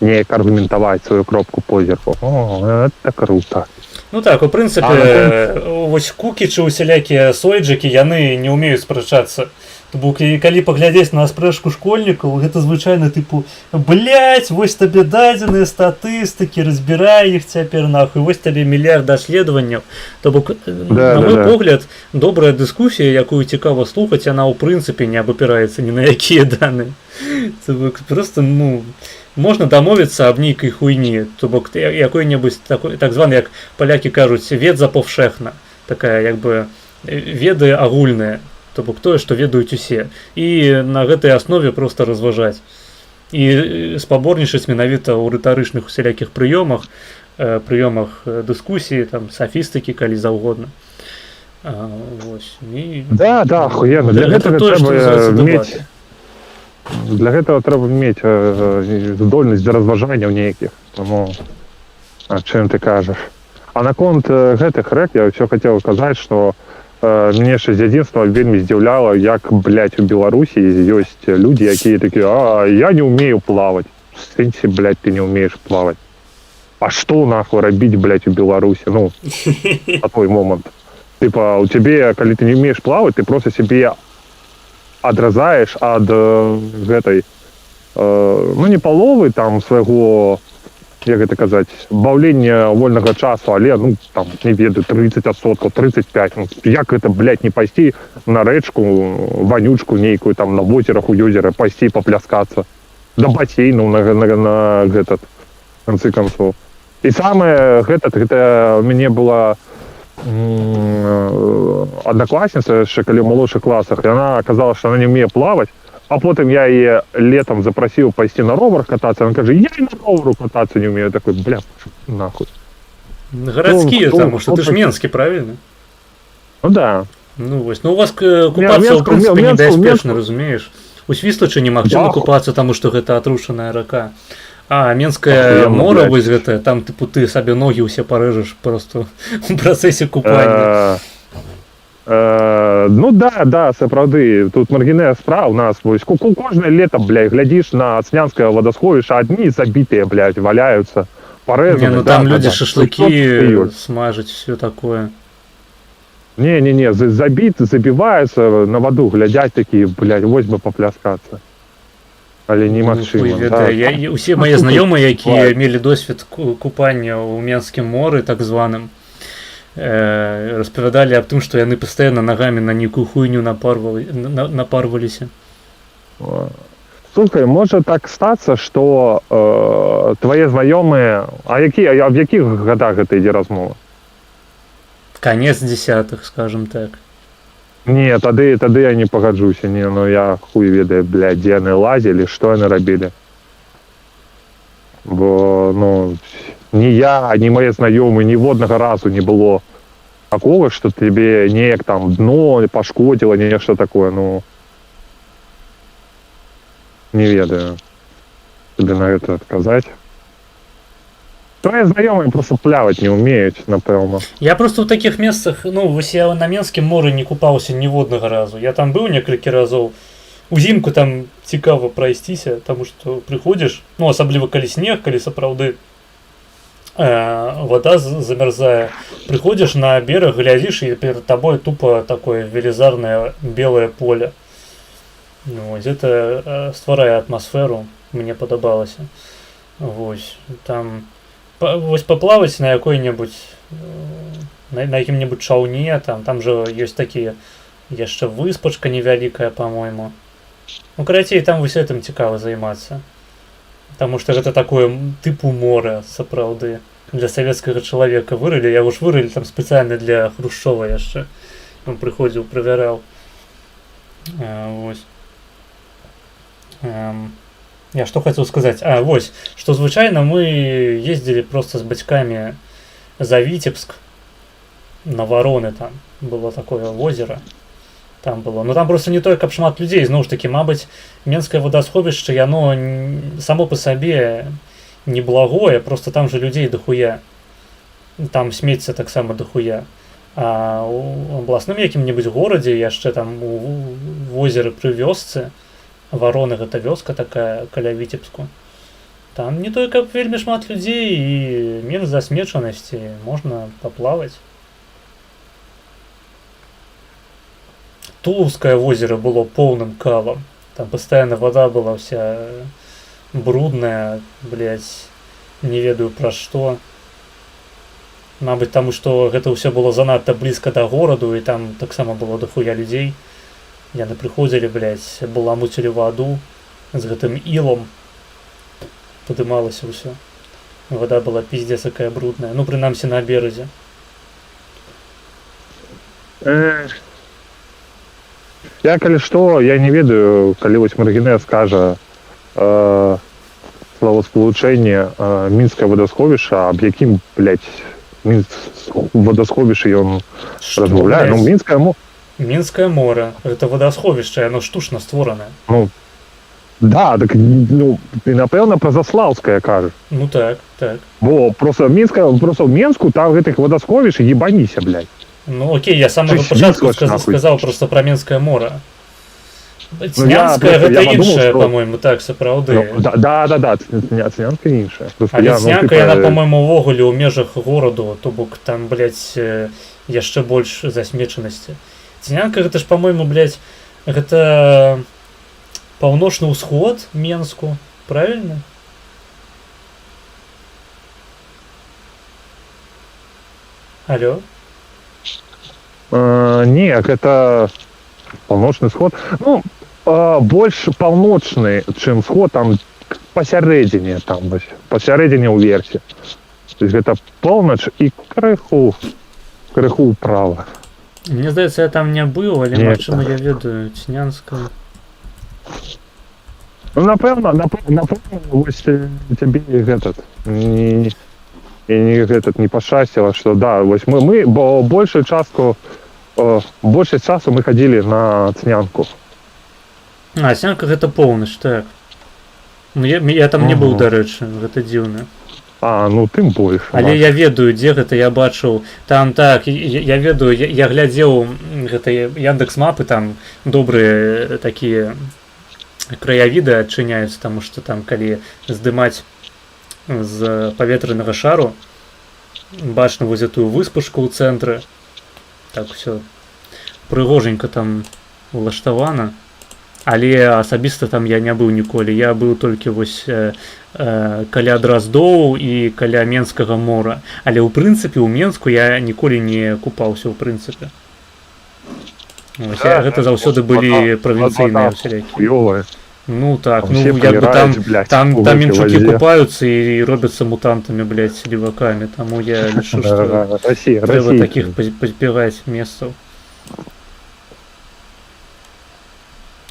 неяк аргументаваць сваю кропку позірку. О, это круто. Ну так, у прынцыпе, вось кукічы усялякія сойджыкі, яны не ўмеюць спрачацца. Бо калі паглядзець на спрэчку школьнікаў, гэта звычайна тыпу, блядь, вось табе дадзеныя статыстыкі, разбірай іх цяпер нахуй, вось табе мільярд даследаванняў. То бок, на мой погляд, добрая дыскусія, якую цікава слухаць, яна ў прынцыпе не абапіраецца ні на якія даныя. Просто, ну, можна дамовіцца аб нейкай хуйні, то бок якой-небудзь такой, так званы, як палякі кажуць, ведза паўшэхна, такая, як бы, веды агульныя. То бок тое, што ведаюць усе. І на гэтай аснове проста разважаць. І спаборнічаць менавіта ў рытарычных усялякіх прыёмах, дыскусіі, там, сафістыкі, калі заўгодна. Вось. Да, охуенно. Для гэтага трэба мець здольнасць да разважанняў нейкіх. Таму, чым ты кажаш. А наконт гэтых рэк я ўсё хацеў казаць, што мне ще з дзяцінства вельмі здзіўляла, як, блядь, у Беларусі ёсць людзі, якія такія, я не умею плавать. В сэнсе, блядь, ты не умеешь плавать. А што, нахуй, рабіць, блядь, у Беларусі? Ну, на той момант. Типа, у тебе, калі ты не умеешь плавать, ты просто себе адразаеш ад гэтай, ну, не паловы, там, свайго, як гэта казаць, баўлення вольнага часу, але, ну, там, не ведаю, 30%, 35%, ну, як гэта, блядь, не пайсці на рэчку, ванючку нейкую, там, на возерах у ёзера, пайсці папляскацца, да басейну на гэтат, в канцы канцоў. І самае гэта у мяне была одноклассница, яшчэ калі ў малодшых класах, і яна казала, што она не умее плаваць. А потом я ее летом запросил пойти на ровер кататься, она говорит, я и на роверу кататься не умею. Я такой, бля, нахуй. Городские, потому что ты ж Менский, правильно? Ну да. Ну вось, ну у вас купацца ў прынцыпе небяспечна, разумееш. У Свіслачы немагчыма купацца, таму што гэта атрушаная рака. А Менскае мора, вось гэтае, там тыпу ты сабе ногі ўсе парэжаш просто у працэсе купання. Ну да, сапраўды, тут маргінальная справа у нас, вось, кожнае лето, блядь, глядзіш на Цнянскае вадасховішча, адні забітыя, блядь, валяюцца, парэзаны. Не, ну там людзі шашлыкі смажаць, все такое. Не, забіваюцца на ваду, глядзяць такія, блядь, вось бы папляскацца. Але немагчыма. Усе мае знаёмыя, якія мелі досвед купання ў Менскім моры, так званым, распавядалі аб тым, што яны пастаянна нагамі на нейкую хуйню напарваліся. Слухай, можа так стацца, што твае знаёмыя, а в якіх гадах гэта ідзе размова? Канец 10-х, скажем так. Не, тады я не пагаджуся, не, ну я хуй ведаю, блядь, дзе яны лазілі, што яны рабілі. Бо, ну, ні я, ні мае знаёмыя, ніводнага разу не было такого, што тебе неяк там дно пашкодзіла, нешта такое, ну, не ведаю, тебе на гэта адказаць. Твои знаёмыя просто плаваць не умеюць, напэўна. Я просто ў такіх месцах, ну, вось я на Менскім моры не купаўся ніводнага разу. Я там быў некалькі разоў. Узімку там цікава прайсціся, таму што прыходзіш, ну, асабліва калі снег, калі сапраўды вода замярзае. Прыходзіш на бераг, глядзіш, і перад табой тупа такое велізарнае белае поле. Ну, вось гэта стварае атмасферу. мне падабалася. Вось там вось паплаваць на якой-небудзь на якім-небудзь чаўне, там жа ёсць такія яшчэ выспачка невялікая, па-мойму. Ну, карацей, там вось гэтым цікава займацца. Таму што гэта такое тыпу мора, сапраўды. Для савецкага чалавека вырылі, яго ж вырылі там спецыяльна для Хрушчова яшчэ. Он прыходзіў, правяраў. Вось. Я што хацеў сказаць? Вось, што звычайна мы ездзілі проста з бацькамі за Віцебск, на Вароны там было такое возера. Там было. Ну там просто не тое, каб шмат людзей, зноў ж такі, мабыць, Менскае вадасховішча, яно само па сабе неблагое, просто там же людзей дохуя. Там смецця таксама дохуя. А у абласным якім-небудзь горадзе, яшчэ там у возеры пры вёсцы, Вароны гэта вёска такая каля Віцебску. Там не тое, каб вельмі шмат людзей і менш засмечанасці, можна паплаваць. Туловское возеро было полным калом. Там постоянно вода была вся брудная, блять, не ведаю про что. Мабыць, таму што гэта ўсё было занадта блізка да гораду, і там таксама было дохуя людзей. Яны прыходзілі, блять, баламуцілі ваду з гэтым ілом. Падымалася ўсё. Вода была пиздец якая брудная. Ну, прынамсі на беразе. Я, калі што, я не ведаю, калі вось Маргінэ скажа словосполучэнне Мінскае вадасховішча, аб якім, блядь, вадасховішча ён размаўляе. Ну, Мінскае море. Гэта вадасховішча, яно штучна створанае. Ну, да, так, ну, ты, напэўна, пра Заслаўскае кажаш. Ну так, так. Бо просто ў Менску там гэтых вадасховішч ебаніся, блядь. Ну окей, я с самого початку сказал просто про Менское море. Цнянское гэта іншае, по-моему, так, сапраўды. Да, Цнянская іншая. Але Цнянка, яна, по-моему, увогуле ў межах гораду, то бок там, блядь, яшчэ больш засмечанасці. Цнянка, гэта ж, по-моему, блядь, гэта паўночны ўсход Менску, правильно? Алло? Нет, это паўночны сход. Ну, больш паўночны, чым сход, там пасярэдзіне, там вось, пасярэдзіне ўверсе. То есть гэта поўнач і крыху ўправа. Мне здаецца, я там не быў, але магчыма, я ведаю Цнянскую. Ну, напэўна, вось цябе не пашчасціла, што да, вось мы бо большасць часу мы хадзілі на Цнянку. Цнянка гэта поўнач, так. Я там не быў, дарэчы, гэта дзіўна. Ну тым больш. Але я ведаю, дзе гэта я бачыў. Там так, я ведаю, я глядзеў гэта Яндекс.Мапы, там добрыя такія краявіды адчыняюцца, таму што там, калі здымаць з паветранага шару, бачна вось гэтую выспушку ў цэнтры. Так усё прыгоженька там улаштавана. Але асабіста там я не быў ніколі. Я быў толькі вось каля Драздоў і каля Менскага мора. Але ў прынцыпе ў Менску я ніколі не купаўся ў прынцыпе. Вось, гэта заўсёды былі правінцыйныя ўсялякі. Ну так, ну як бы там менчукі купаюцца і робяцца мутантамі, блядь, левакамі. Таму я лічу, што трэба такіх пазбегаць месцаў.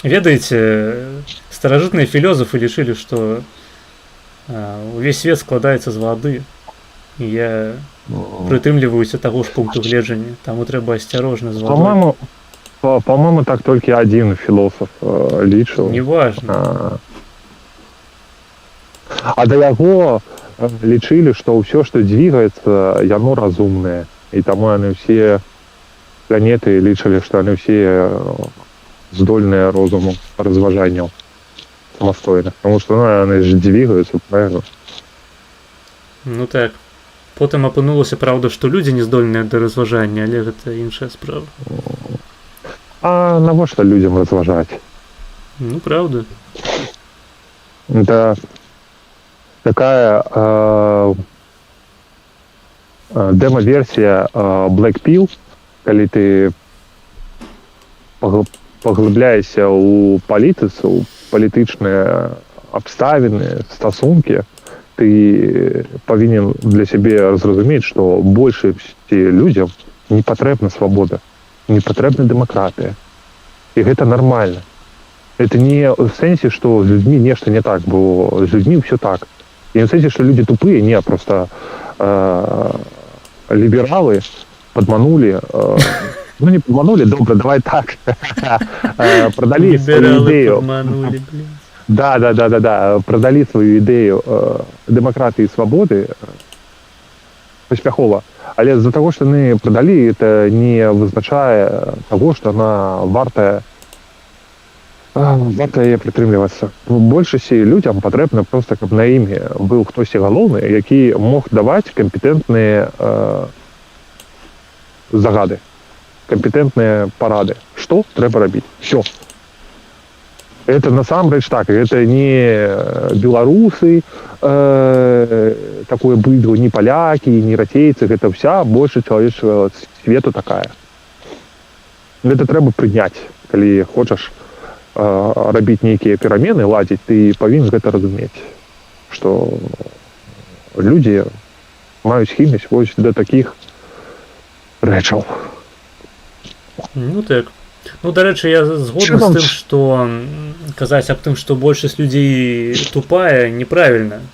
Ведаеце, старажытныя філёзафы лічылі, што увесь свет складаецца з вады. І я прытрымліваюся таго ж пункту гледжання. Таму трэба асцярожна з вадой. По-моему, так только один философ лічыў. Неважно. А да яго лічылі, што ўсё, што двигаецца, яно разумнае. І таму яны ўсе планеты лічылі, што яны ўсе здольныя розуму разважанняў самастойна. Таму што яны ж двигаюцца, правильно? Ну так. Потым апынулася, праўда, што людзі не здольныя да разважання, але гэта іншая справа. А навошта людзям разважаць? Ну, правда. Это такая демо-версія Black Pill, калі ты паглыбляешся ў палітыцы, у палітычныя абставіны, стасункі, ты павінен для сябе зразумець, што большасці людзям не патрэбна свабода, не патрэбна дэмакратыя. І гэта нармальна. Это не в сэнсе, што з людзьмі нешта не так, бо з людзьмі ўсё так. І не в сэнсе, што людзі тупыя, не, просто лібералы падманулі, ну не падманулі, добра, давай так, продалі сваю ідэю. Да, продалі сваю ідэю дэмакратыі і свабоды паспяхова. Але з-за таго, што яны продалі, это не вызначае таго, што она вартая яе прытрымлівацца. Большасці людзям патрэбна проста, каб на імі быў хтосьці галоўны, які мог даваць кампетэнтныя загады, кампетэнтныя парады. Што трэба рабіць? Всё. Это насамрэч так, это не беларусы, такое быдло, не палякі, не расейцы, гэта вся большасць чалавечага свету такая. Гэта трэба прыняць, калі хочаш рабіць нейкія перамены, ладзіць, ты павінен гэта разумець, што людзі маюць схільнасць вось да такіх рэчаў. Ну так. Ну, дарэчы, я згодны з тым, што казаць аб тым, што большасць людзей тупая, неправільна.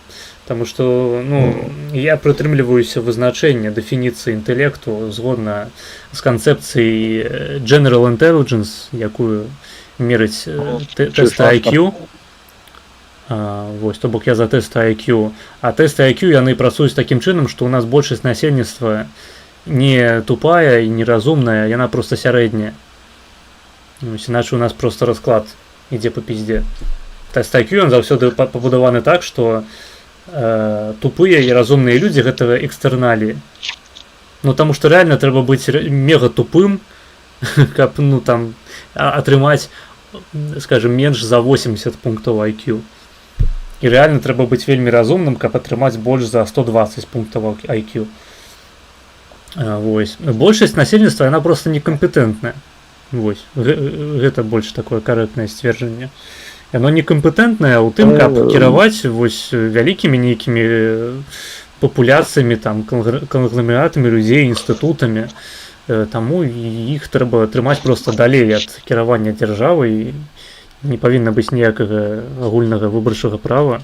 Таму што, ну, я прытрымліваюся вызначэння дэфініцыі інтэлекту згодна з канцэпцыяй General Intelligence, якую мерыць тесты IQ. Вось, то бок я за тесты IQ. А тесты IQ, яны працуюць такім чынам, што ў нас большасць насельніцтва не тупая і неразумная, яна проста сярэдняя. Иначе у нас просто расклад ідзе по пізде. Тест IQ, он заўсёды пабудаваны так, што тупыя і разумныя людзі гэта экстэрналіі. Ну, таму што рэальна трэба быць мега тупым, каб, ну, там, атрымаць, скажем, менш за 80 пунктаў IQ. І рэальна трэба быць вельмі разумным, каб атрымаць больш за 120 пунктаў IQ. Вось. Большасць насельніцтва, яна проста некампетэнтная. Вось. Гэта больш такое карэктнае сцверджанне. Яно некампетэнтнае ў тым, каб кіраваць вось вялікімі нейкімі папуляцыямі, там, кангламератамі людзей, інстытутамі. Таму іх трэба трымаць проста далей ад кіравання дзяржавы, і не павінна быць ніякага агульнага выбарчага права.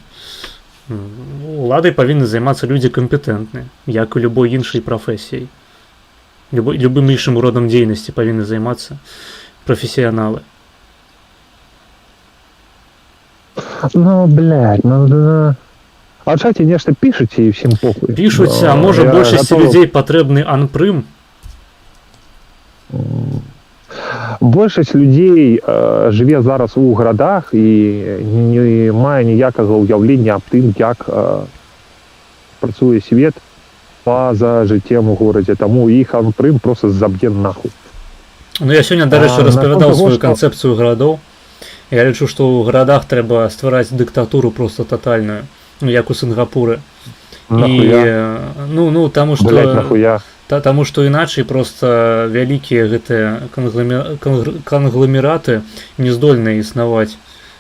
Уладай павінны займацца людзі кампетэнтныя, як і любой іншай прафесіяй. Любым іншым родам дзейнасці павінны займацца прафесіяналы. Ну, блядь, ну... А в чаце нешта пішуце і ўсім похуй. Пішуць, а можа большасці людзей патрэбны анпрым? Большасць людзей жыве зараз у гарадах і не мае ніякага ўяўлення аб тым, як працуе свет па-за жыццем у горадзе, таму іх анпрым проста заб'е нахуй. Ну, я сёння, дарэчы, распавядаў сваю канцэпцыю гарадоў. Я лічу, што ў гарадах трэба ствараць дыктатуру проста татальную, ну, як у Сінгапуры. Нахуя? Ну, таму што... Блядь, нахуя? Таму што іначай проста вялікія гэтыя кангламераты не здольныя існаваць.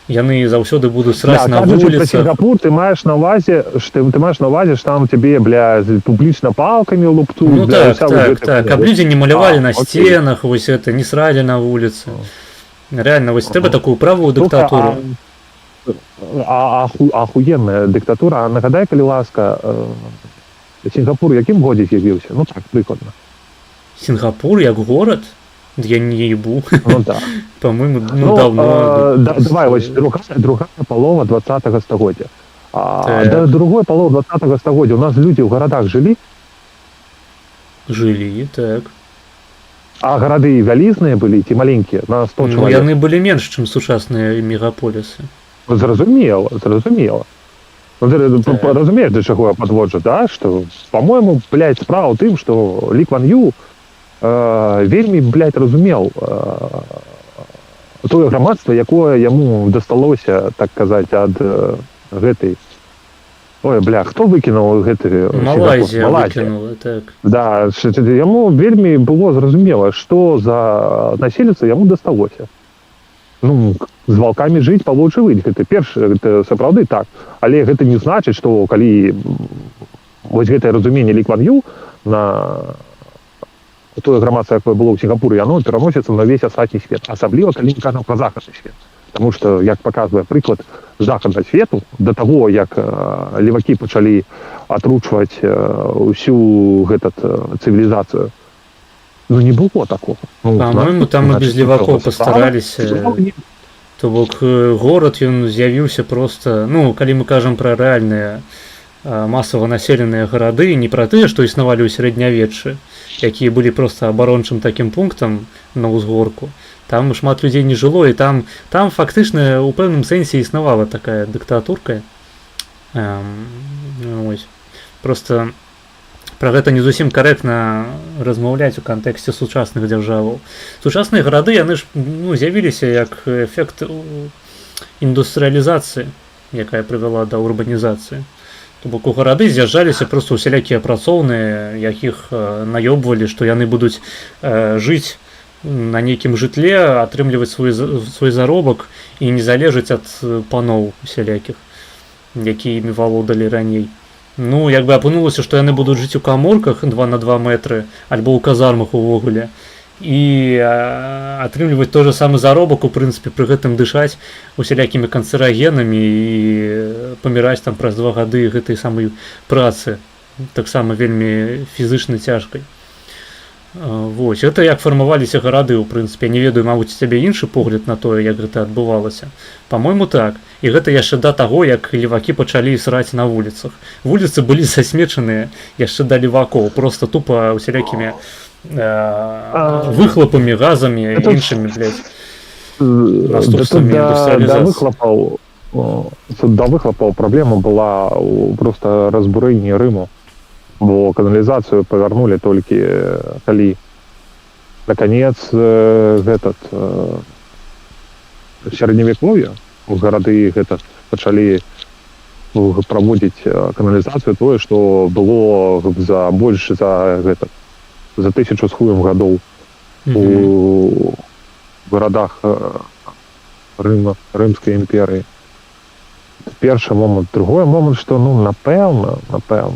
Яны заўсёды будуць сраць на вуліцах. Пра Сінгапур ты маеш на ўвазе, што там цябе, бля, публічна палкамі лупцуюць. Ну так, каб людзі не малявалі на сценах, вось гэта, не сралі на вуліцы. Реально, вось трэба такую правую дыктатуру. Ахуенная дыктатура. Нагадай, калі ласка, Сінгапур якім годзе з'явіўся? Ну так, прыкладна. Сінгапур як горад? Я не ебу. Ну да. По-моему, давно. Давай, вось другая палова 20-го стагоддзя. Да другой паловы 20-го стагоддзя у нас людзі ў гарадах жылі? Жылі, так. А гарады вялізныя былі ці маленькія? На 100 чалавек? Ну, яны былі менш, чым сучасныя мегаполісы. Зразумела. Разумееш, да чаго я падводжу, да? Што, по-моему, блядь, справа ў тым, што Лі Кван Ю вельмі, блядь, разумеў тое грамадства, якое яму дасталося, так казаць, ад гэтай. Ой, бля, хто выкінуў гэты Малайзія выкінула, так. Да, яму вельмі было зразумела, што за населіца яму дасталося. Ну, з ваўкамі жыць па вочы выть, гэта першае, гэта сапраўды так. Але гэта не значыць, што калі вось гэтае разуменне Лі Кван Ю на тое грамадства, якое было ў Сінгапуры, яно пераносіцца на весь астатні свет. Асабліва, калі мы кажам пра захадны свет. Таму што, як паказвае прыклад захаднага свету, да таго, як левакі пачалі атручваць усю гэту цывілізацыю, ну не было такого. Ну, По-моему, там і без левакоў пастараліся. То бок горад, ён з'явіўся проста, ну, калі мы кажам пра рэальныя масава населеныя гарады, не пра тыя, што існавалі ў сярэднявеччы, якія былі проста абарончым такім пунктам на ўзгорку. Там шмат людзей не жыло, і там фактычна ў пэўным сэнсе існавала такая дыктатурка. Ось. Просто пра гэта не зусім карэктна размаўляць у кантэксце сучасных дзяржаваў. Сучасныя гарады, яны ж з'явіліся як эфект індустрыялізацыі, якая прывяла да урбанізацыі. То бок у гарады з'язджаліся проста усялякія працоўныя, якіх наёбвалі, што яны будуць жыць на нейкім жытле, атрымліваць свой заробак і не залежаць ад паноў усялякіх, якімі валодалі раней. Ну, як бы апынулася, што яны будуць жыць у каморках 2 на 2 метры, альбо ў казармах увогуле, і атрымліваць той же самы заробак, у прынцыпе, пры гэтым дышаць усялякімі канцэрагенамі і паміраць там праз 2 гады гэтай самай працы, таксама вельмі фізычна цяжкай. Вось, гэта як фармаваліся гарады, у прынцыпе. Я не ведаю, мабыць, у цябе іншы погляд на тое, як гэта адбывалася. Па-мойму, так. І гэта яшчэ да таго, як левакі пачалі сраць на вуліцах. Вуліцы былі засмечаныя яшчэ да левакоў, проста тупа усялякімі выхлопамі, газамі і іншымі, блядь, наступствамі індустрыялізацыі. Да выхлопаў праблема была проста разбурэнні Рыму. Бо каналізацыю павярнулі толькі калі наконец сярэдневяковье у гарады пачалі праводзіць каналізацыю, тое, што было за больш за 1000 з хуем гадоў у гарадах Рымскай імперыі. Першы момант. Другой момант, што, напэўна,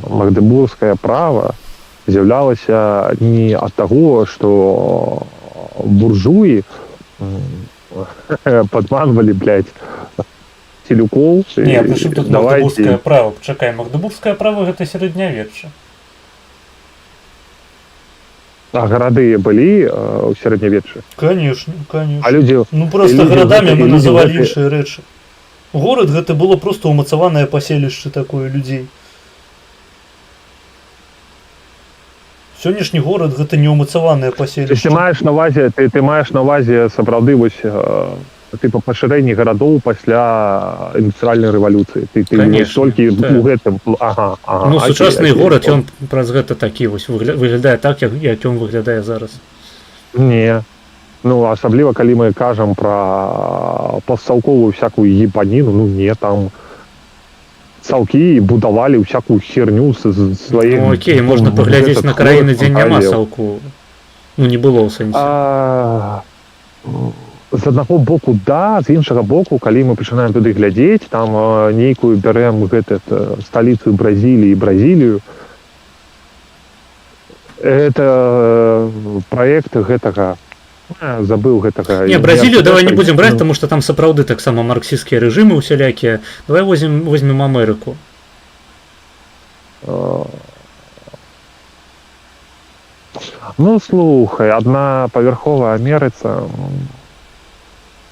магдебургскае права з'яўлялася не ад таго, што буржуі падманвалі, блядь, целюкоў. Не, прычым тут магдебургскае права? Чакай, магдебургскае права гэта сярэднявечча. А гарады былі ў сярэднявеччы? Конечно. А людзі... Ну, просто гарадамі мы называлі іншыя рэчы. Горад гэта было проста ўмацаванае паселішча такое людзей. Сённяшні горад гэта не ўмацаванае паселішча. Ты маеш на ўвазе сапраўды вось типа пашырэнні гарадоў пасля індустрыяльнай рэвалюцыі. Ты толькі у гэтым. Ну, сучасны горад, ён праз гэта такі вось выглядае так, як ён выглядае зараз. Не. Ну, асабліва, калі мы кажам пра пастцалковую всякую ебаніну, не, там цалкі будавалі всякую херню з сваіх... Ну, окей, можна паглядзець на краіны, дзе няма цалку. Ну, не было ў сэнсе. З аднаго боку, да, з іншага боку, калі мы пачынаем туды глядзець, там нейкую бярэм сталіцу Бразілію, это праект гэтага забыл гэтага. Не, Бразілію давай не будзем браць, таму што там сапраўды таксама марксісцкія рэжымы усялякія. Давай возьмем Амерыку. Ну, слухай, аднапавярховая Амерыца.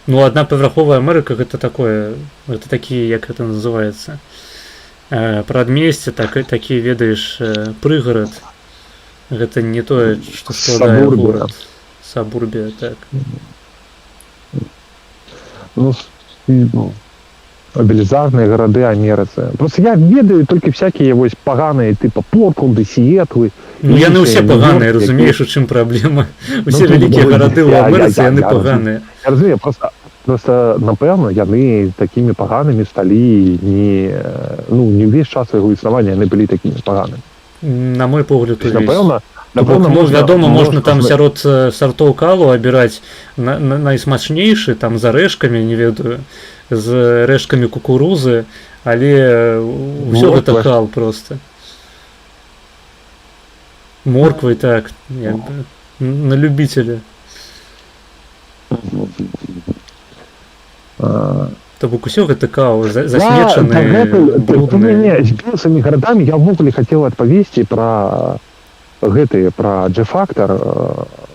Ну, аднапавярховая Амерыка гэта такое, гэта такі, як гэта называецца, прадмесце, такі, ведаеш, прыгарад. Гэта не тое, што складае горад. Сабурбія, так. Ну, велізарныя гарады Амерыцы. Просто я ведаю толькі всякія вось паганыя, типа Портланды, Сіетлы. Ну, яны ўсе паганыя, разумееш, у чым праблема? Усе вялікія гарады ў Амерыцы, яны паганыя. Я разумею, просто Просто, напэўна, яны такімі паганымі сталі не ўвесь час яго існавання яны былі такімі паганымі. На мой погляд, увесь. Напэўна, вядома, можна там сярод сартоў калу абіраць найсмачнейшы, там з арэшкамі, не ведаю, з рэшкамі кукурузы, але ўсё гэта кал проста. Морквай, так, на любителя. То бок усё гэта кал, засмечаны, брудны. Не, з белымі гарадамі я ўвогуле хацеў адпавесці пра G-фактор,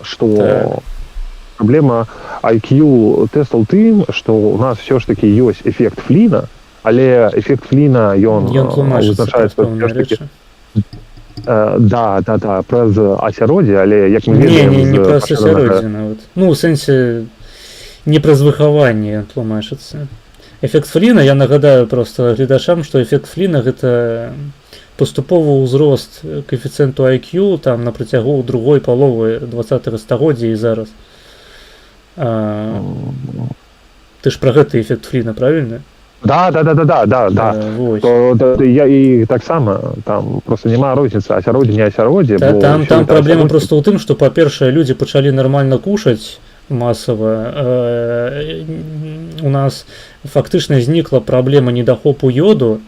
што праблема IQ тэстаў тым, што у нас все ж таки ёсць эфект Фліна, але эфект Фліна ён вызначаецца праз асяроддзе, але як мы ведаем, не праз асяроддзе нават. Ну, у сэнсе не праз выхаванне тлумачыцца. Эфект Фліна, я нагадаю просто гледачам, што эфект Фліна гэта паступовы ўзрост коэфіцыенту IQ там на працягу другой паловы 20-го стагоддзя і зараз. Ты ж пра гэты эфект Фліна, правільна? Да. Я і таксама там просто няма розніцы асяроддзе, не асяроддзе. Там праблема просто ў тым, што, па-першае, людзі пачалі нармальна кушаць масава. У нас фактычна знікла праблема недахопу йоду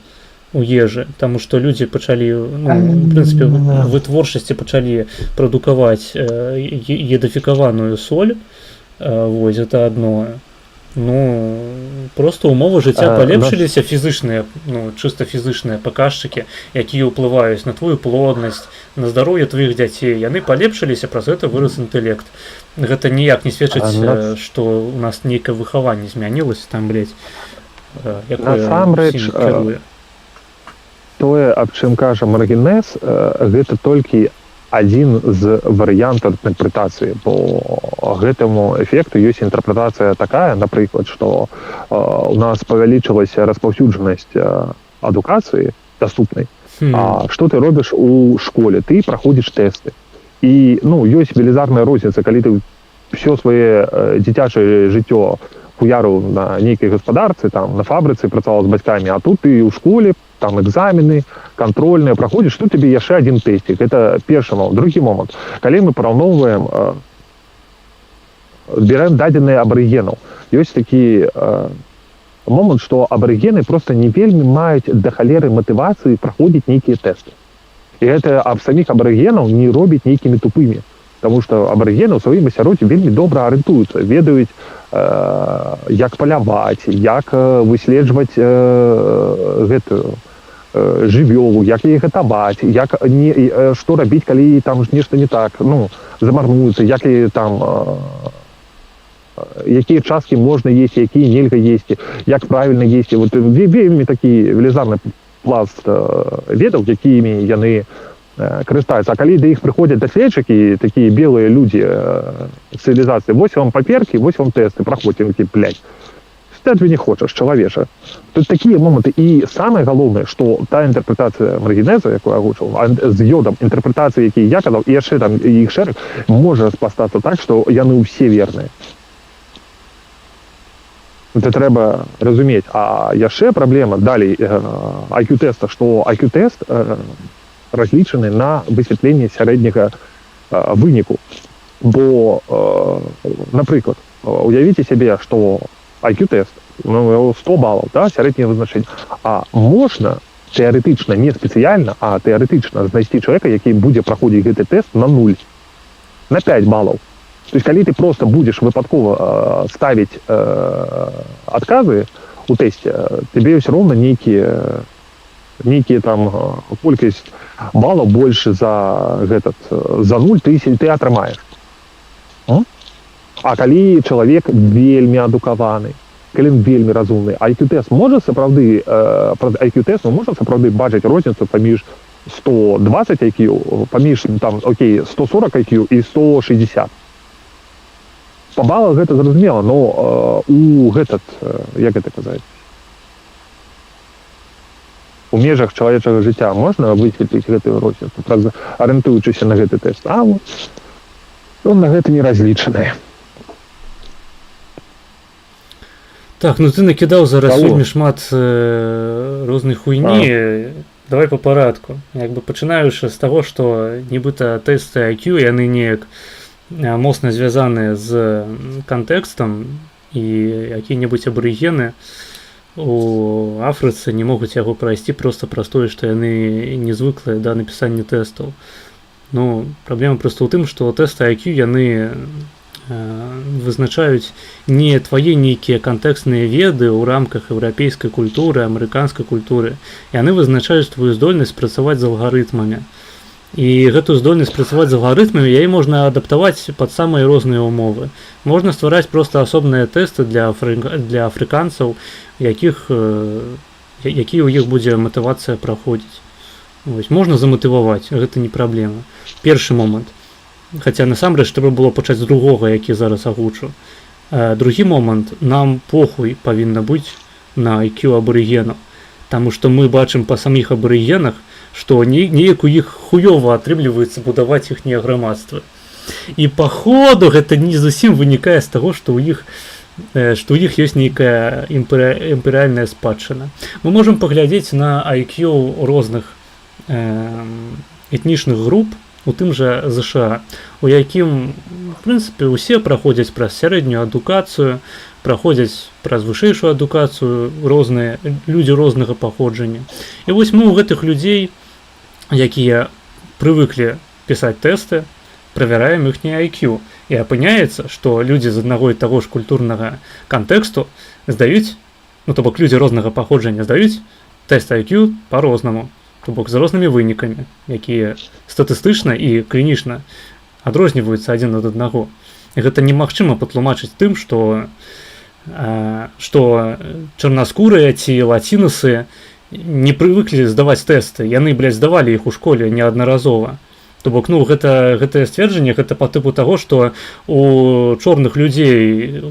у ежы, таму што людзі пачалі, в прынцыпе, вытворчасці пачалі прадукаваць едафікаваную соль. Вось, гэта адно. Просто умовы жыцця палепшыліся, фізычныя, чыста фізычныя паказчыкі, якія ўплываюць на твою плоднасць, на здароўе тваіх дзяцей. Яны палепшыліся, праз гэта вырас інтэлект. Гэта ніяк не сведчыць, што у нас нейкае выхаванне змянілася, там, насамрэч, тое, аб чым кажа Маргінез, гэта толькі адзін з варыянтаў інтэрпрэтацыі, бо гэтаму эфекту ёсць інтэрпрэтацыя такая, напрыклад, што у нас павялічылася распаўсюджанасць адукацыі даступнай. Што ты робіш у школе? Ты праходзіш тэсты. І ёсць велізарная розніца, калі ты ўсё сваё дзіцячае жыццё хуярыў на нейкай гаспадарцы, там, на фабрыцы працаваў з бацькамі, а тут ты ў школе, там экзамены, контрольныя праходзіш, тут тебе яшчэ адзін тэсцік. Гэта першы момант. Другі момант. Калі мы параўноўваем, збіраем дадзеныя абарыгенаў, ёсць такі момант, што абарыгены проста не вельмі маюць да халеры матывацыі праходзіць нейкія тэсты. І гэта аб саміх абарыгенаў не робіць нейкімі тупымі. Таму што абарыгены ў сваім асяроддзі вельмі добра арыентуюцца, ведаюць, як паляваць, як выследжваць гэтую жывёлу, як яе гатаваць, што рабіць, калі там нешта не так, замарнуецца, якія часткі можна есці, якія нельга есці, як правільна есці. Вельмі такі велізарны пласт ведаў, якімі яны карыстаюцца. А калі да іх прыходзяць даследчыкі, такія белыя людзі цывілізацыі, вось вам паперкі, вось вам тэсты, праходзьце, блядь. Ты ад не хочаш, чалавеча. Тут такія моманты. І самае галоўнае, што та інтэрпрэтацыя Маргінеза, якую агучыў, з йодам, інтэрпрэтацыі, якія я казаў, і яшчэ там іх шэраг, можа распастацца так, што яны ўсе верныя. Це трэба разумець. А яшчэ праблема далей IQ-тэста, што IQ-тэст разлічаны на высвятленне сярэдняга выніку. Бо, напрыклад, уявіце сябе, што IQ-тэст, 100 балаў, да, сярэдняе вызначэнне. А можна тэарэтычна, не спецыяльна, а тэарэтычна знайсці чалавека, які будзе праходзіць гэты тэст на 0, на 5 балаў. То есть, калі ты просто будзеш выпадкова ставіць адказы у тэсце, тебе ўсё роўна нейкія там колькасць балаў больше за 0 ты атрымаеш. А калі чалавек вельмі адукаваны, калі ён вельмі разумны, IQ-тэст можа сапраўды бачыць розніцу паміж 120 IQ, паміж там, 140 IQ і 160. Па балах гэта зразумела, но як гэта казаць, у межах чалавечага жыцця можна высветліць гэтую розніцу, арыентуючыся на гэты тэст. А вот он на гэта не разлічаны. Так, ну ты накидаў зараз Алло. вельмі шмат рознай хуйні. Давай по парадку. Як бы пачынаючы з таго, што нібыта тэсты IQ яны неяк моцна звязаныя з кантэкстам, і якія-небудзь абарыгены у Афрыцы не могуць яго прайсці проста праз тое, што яны не звыклыя да напісання тэстаў. Ну, праблема проста ў тым, што тэсты IQ яны вызначаюць не твае нейкія кантэкстныя веды ў рамках еўрапейскай культуры, амерыканскай культуры. Яны вызначаюць твою здольнасць працаваць з алгарытмамі. І гэтую здольнасць працаваць з алгарытмамі яе можна адаптаваць пад самыя розныя ўмовы. Можна ствараць проста асобныя тэсты для афрыканцаў, якія ў іх будзе матывацыя праходзіць. Вось, можна заматываваць, гэта не праблема. Першы момант. Хаця насамрэч трэба было пачаць з другога, які зараз агучу. Другі момант, нам похуй павінна быць на IQ абарыгенаў, таму што мы бачым па саміх абарыгенах, што неяк у іх хуёва атрымліваецца будаваць іхнія грамадствы. І па ходу гэта не зусім вынікае з таго, што ў іх ёсць нейкая імперыяльная спадчына. Мы можам паглядзець на IQ розных этнічных груп, у тым жа ЗША, у якім, в прынцыпе, усе праходзяць праз сярэднюю адукацыю, праходзяць праз вышэйшую адукацыю, розныя людзі рознага паходжання. І вось мы ў гэтых людзей, якія прывыклі пісаць тэсты, правяраем іхні IQ. І апыняецца, што людзі з аднаго і таго ж культурнага кантэксту здаюць, ну то бок людзі рознага паходжання здаюць тэст IQ па-рознаму. То бок з рознымі вынікамі, якія статыстычна і клінічна адрозніваюцца адзін ад аднаго. І гэта немагчыма патлумачыць тым, што чарнаскурыя ці лацінусы не прывыклі здаваць тэсты. Яны, здавалі іх у школе неаднаразова. То бок, ну, гэтае сцверджанне, гэта па тыпу таго, што у чорных людзей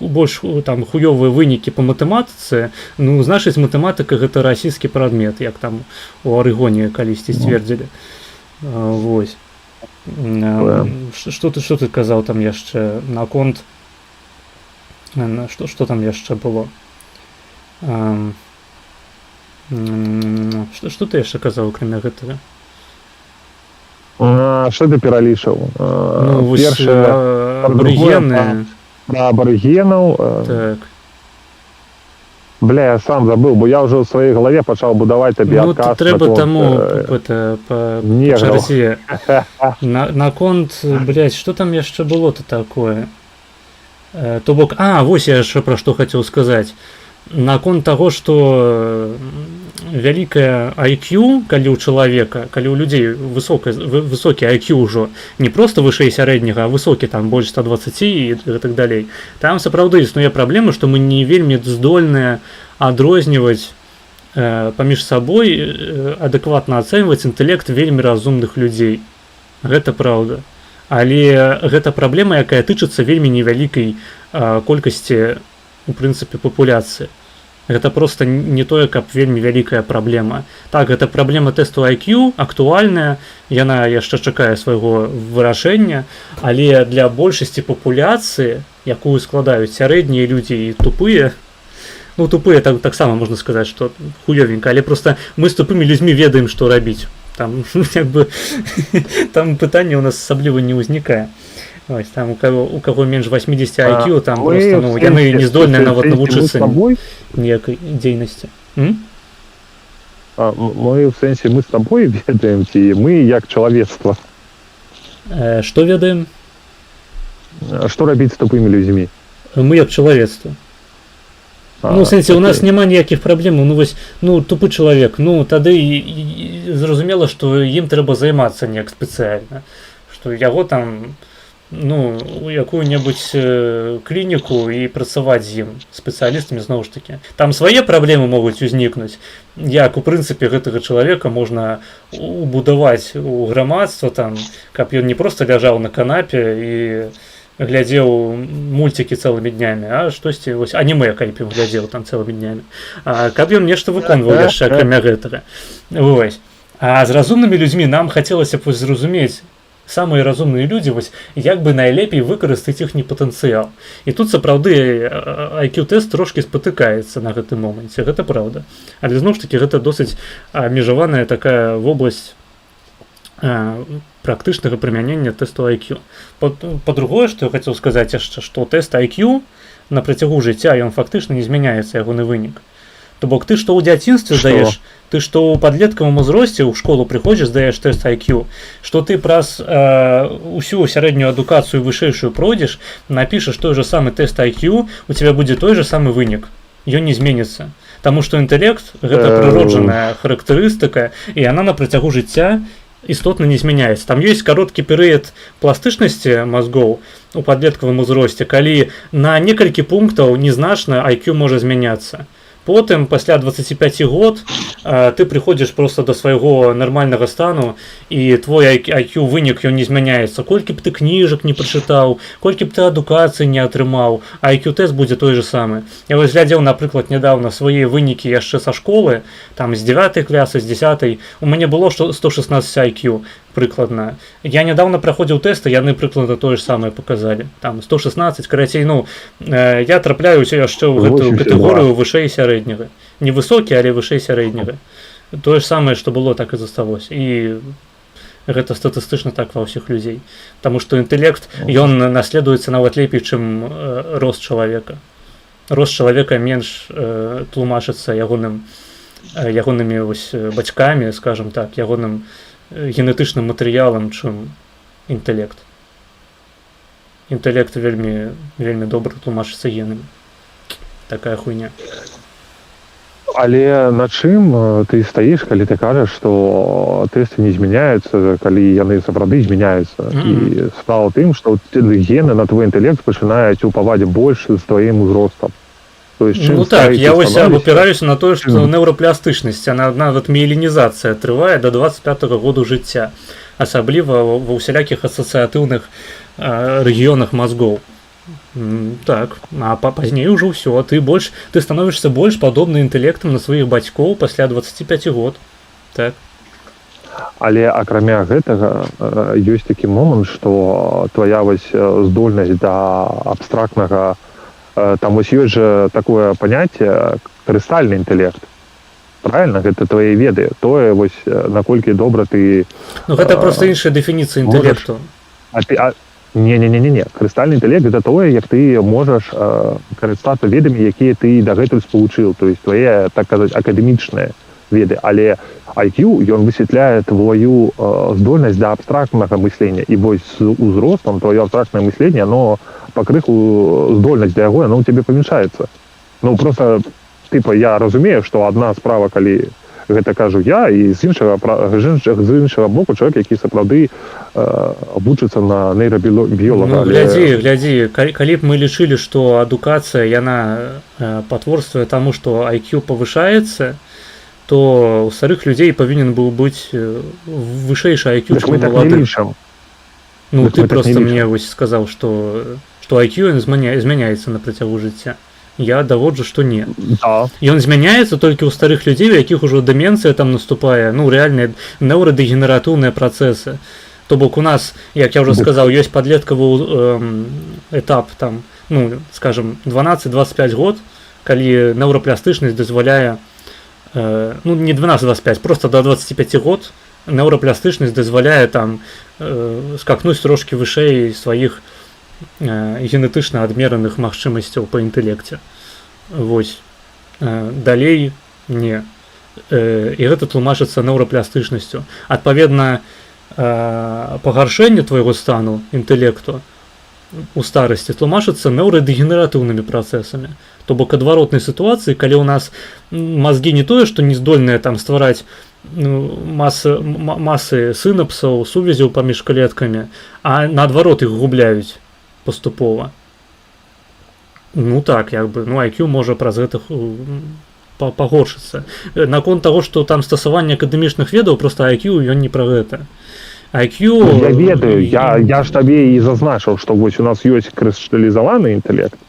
больш там хуёвыя вынікі па матэматыцы, ну, значыць, матэматыка гэта расійскі прадмет, як там у Арыгоне калісьці сцвердзілі. Вось. Што ты казаў там яшчэ наконт? Што там яшчэ было? Што ты яшчэ казаў, акрамя гэтага? Што ты пералічыў? Ну, вось абарыгены. Пра абарыгенаў. Так. Бля, я сам забыл, бо я ўжо ў сваёй галаве пачаў будаваць табе адказ. Ну, трэба таму па чарзе. Наконт, блядь, што там яшчэ было-то такое? То бок, вось я яшчэ пра што хацеў сказаць. Наконт таго, што вялікае IQ, калі ў чалавека, калі ў людзей высокі IQ ўжо, не проста вышэй сярэдняга, а высокі, там, больш 120 і так далей, там сапраўды існуе праблема, што мы не вельмі здольныя адрозніваць паміж сабой, адэкватна ацэньваць інтэлект вельмі разумных людзей. Гэта праўда. Але гэта праблема, якая тычыцца вельмі невялікай колькасці, у прынцыпе, папуляцыі. Гэта проста не тое, каб вельмі вялікая праблема. Так, гэта праблема тэсту IQ, актуальная, яна яшчэ чакае свайго вырашэння, але для большасці папуляцыі, якую складаюць сярэднія людзі і тупыя, ну, тупыя таксама можна сказаць, што хуёвенька, але проста мы з тупымі людзьмі ведаем, што рабіць. Там, як бы, там пытанне ў нас асабліва не ўзнікае. Ось, там у кого менш 80 IQ, там просто, ну, яны не здольныя нават навучыцца ніякай дзейнасці. Мы, в сэнсе, мы з табой ведаем, ці мы як чалавецтва? Што ведаем? Што рабіць з тупымі людзьмі? Мы як чалавецтва. Ну, в сэнсе, у нас няма ніякіх праблем, ну, вось, ну, тупы чалавек, ну, тады зразумела, што ім трэба займацца неяк спецыяльна, што яго там, ну, у якую-небудзь клініку і працаваць з ім, спецыялістамі, зноў ж такі. Там свае праблемы могуць узнікнуць, як у прынцыпе гэтага чалавека можна убудаваць у грамадства, там, каб ён не проста ляжаў на канапе і глядзеў мульцікі цэлымі днямі, а штосьці, вось, анімэ, калі б ён глядзеў там цэлымі днямі. Каб ён нешта выконваў яшчэ, акрамя гэтага. Вось. А з разумнымі людзьмі нам хацелася б зразумець, самыя разумныя людзі вось як бы найлепей выкарыстаць іхні патэнцыял. І тут сапраўды IQ-тэст трошкі спатыкаецца на гэтым моманце, гэта праўда. Але зноў ж такі гэта досыць абмежаваная такая вобласць практычнага прымянення тэсту IQ. Па-другое, што я хацеў сказаць яшчэ, што тэст IQ на працягу жыцця ён фактычна не змяняецца ягоны вынік. То бок ты што ў дзяцінстве здаеш, ты што ў падлеткавым узросце ў школу прыходзіш, здаеш тэст IQ, што ты праз усю сярэднюю адукацыю вышэйшую пройдзеш, напішаш той же самы тэст IQ, у тебя будзе той же самы вынік. Ён не зменіцца. Таму што інтэлект гэта прыроджаная характарыстыка, і яна на працягу жыцця істотна не змяняецца. Там ёсць кароткі перыяд пластычнасці мазгоў у падлеткавым узросце, калі на некалькі пунктаў незначна IQ можа змяняцца. Потым, пасля 25 год, ты прыходзіш проста да свайго нармальнага стану, і твой IQ вынік ён не змяняецца. Колькі б ты кніжак не прачытаў, колькі б ты адукацыі не атрымаў, IQ-тэст будзе той же самы. Я вось глядзеў, напрыклад, нядаўна свае вынікі яшчэ са школы, там з 9 класы, з 10, у мяне было 116 IQ прыкладна. Я нядаўна праходзіў тэсты, яны прыкладна тое ж самае паказалі. Там 116, карацей, я трапляюся яшчэ ў гэтую катэгорыю вышэй сярэдняга. Не высокі, але вышэй сярэдняга. Тое ж самае, што было, так і засталося. І гэта статыстычна так ва ўсіх людзей. Таму што інтэлект, ён наследуецца нават лепей, чым рост чалавека. Рост чалавека менш тлумачыцца ягонымі бацькамі, скажам так, ягоным генетычным матэрыялам, чым інтэлект. Інтэлект вельмі добра тлумачыцца генамі. Такая хуйня. Але на чым ты стаіш, калі ты кажаш, што тэсты не змяняюцца, калі яны сапраўды змяняюцца? І справа ў тым, што гены на твой інтэлект пачынаюць упаваць больш з тваім узростам. Так, я вось абапіраюся на тое, што неўрапластычнасць, яна нават міелінізацыя трывае да 25-го году жыцця, асабліва ва ўсялякіх асацыятыўных рэгіёнах мазгоў. Так, а пазней ужо ўсё, ты становішся больш падобны інтэлектам на сваіх бацькоў пасля 25 год. Так. Але акрамя гэтага ёсць такі момант, што твая вось здольнасць да абстрактнага, там вось ёсць жа такое паняцце крыстальны інтэлект. Правильно? Гэта твае веды. Тое вось наколькі добра ты... гэта проста іншая дэфініцыя інтэлекту. Не. Крыстальны інтэлект гэта тое, як ты можаш карыстацца ведамі, якія ты дагэтуль спалучыў. То есть твае, так казаць, акадэмічныя веды. Але IQ, ён высвятляе твою здольнасць да абстрактнага мыслення. І вось з узростам твоё абстрактнае мысленне, оно пакрыху здольнасць да яго, оно ў цябе памяншаецца. Просто, я разумею, што адна справа, калі гэта кажу я, і з іншага боку чалавек, які сапраўды вучыцца на нейрабіёлага. Глядзі, калі б мы лічылі, што адукацыя, яна патворствуе таму, што IQ павышаецца, то у старых людзей павінен быў быць вышэйшы IQ, чым у маладых. Ты проста мне сказаў, што IQ змяняецца на працягу жыцця. Я даводжу, што не. Ён змяняецца толькі ў старых людзей, у якіх ужо дэмэнцыя там наступае, рэальныя неўрадэгенератыўныя працэсы. То бок у нас, як я ўжо сказаў, ёсць падлеткавы этап, там, скажем, 12-25 год, калі неўрапластычнасць дазваляе, не 12-25, просто до 25 год неўрапластычнасць дазваляе там скакнуць трошкі вышэй сваіх генетычна адмераных магчымасцяў па інтэлекце. Вось. Далей не. І гэта тлумачыцца неўрапластычнасцю. Адпаведна, пагаршэнне твайго стану інтэлекту у старасці тлумачыцца неўрадэгенератыўнымі працэсамі. То бок адваротнай сітуацыі, калі ў нас мазгі не тое, што не здольныя там ствараць масы сінапсаў, сувязяў паміж клеткамі, а наадварот іх губляюць паступова. Так, IQ можа праз гэта пагоршыцца. Наконт таго, што там стасаванне акадэмічных ведаў, проста IQ, ён не пра гэта. IQ... Я ведаю, я ж табе і зазначыў, што вось у нас ёсць крысталізаваны інтэлект,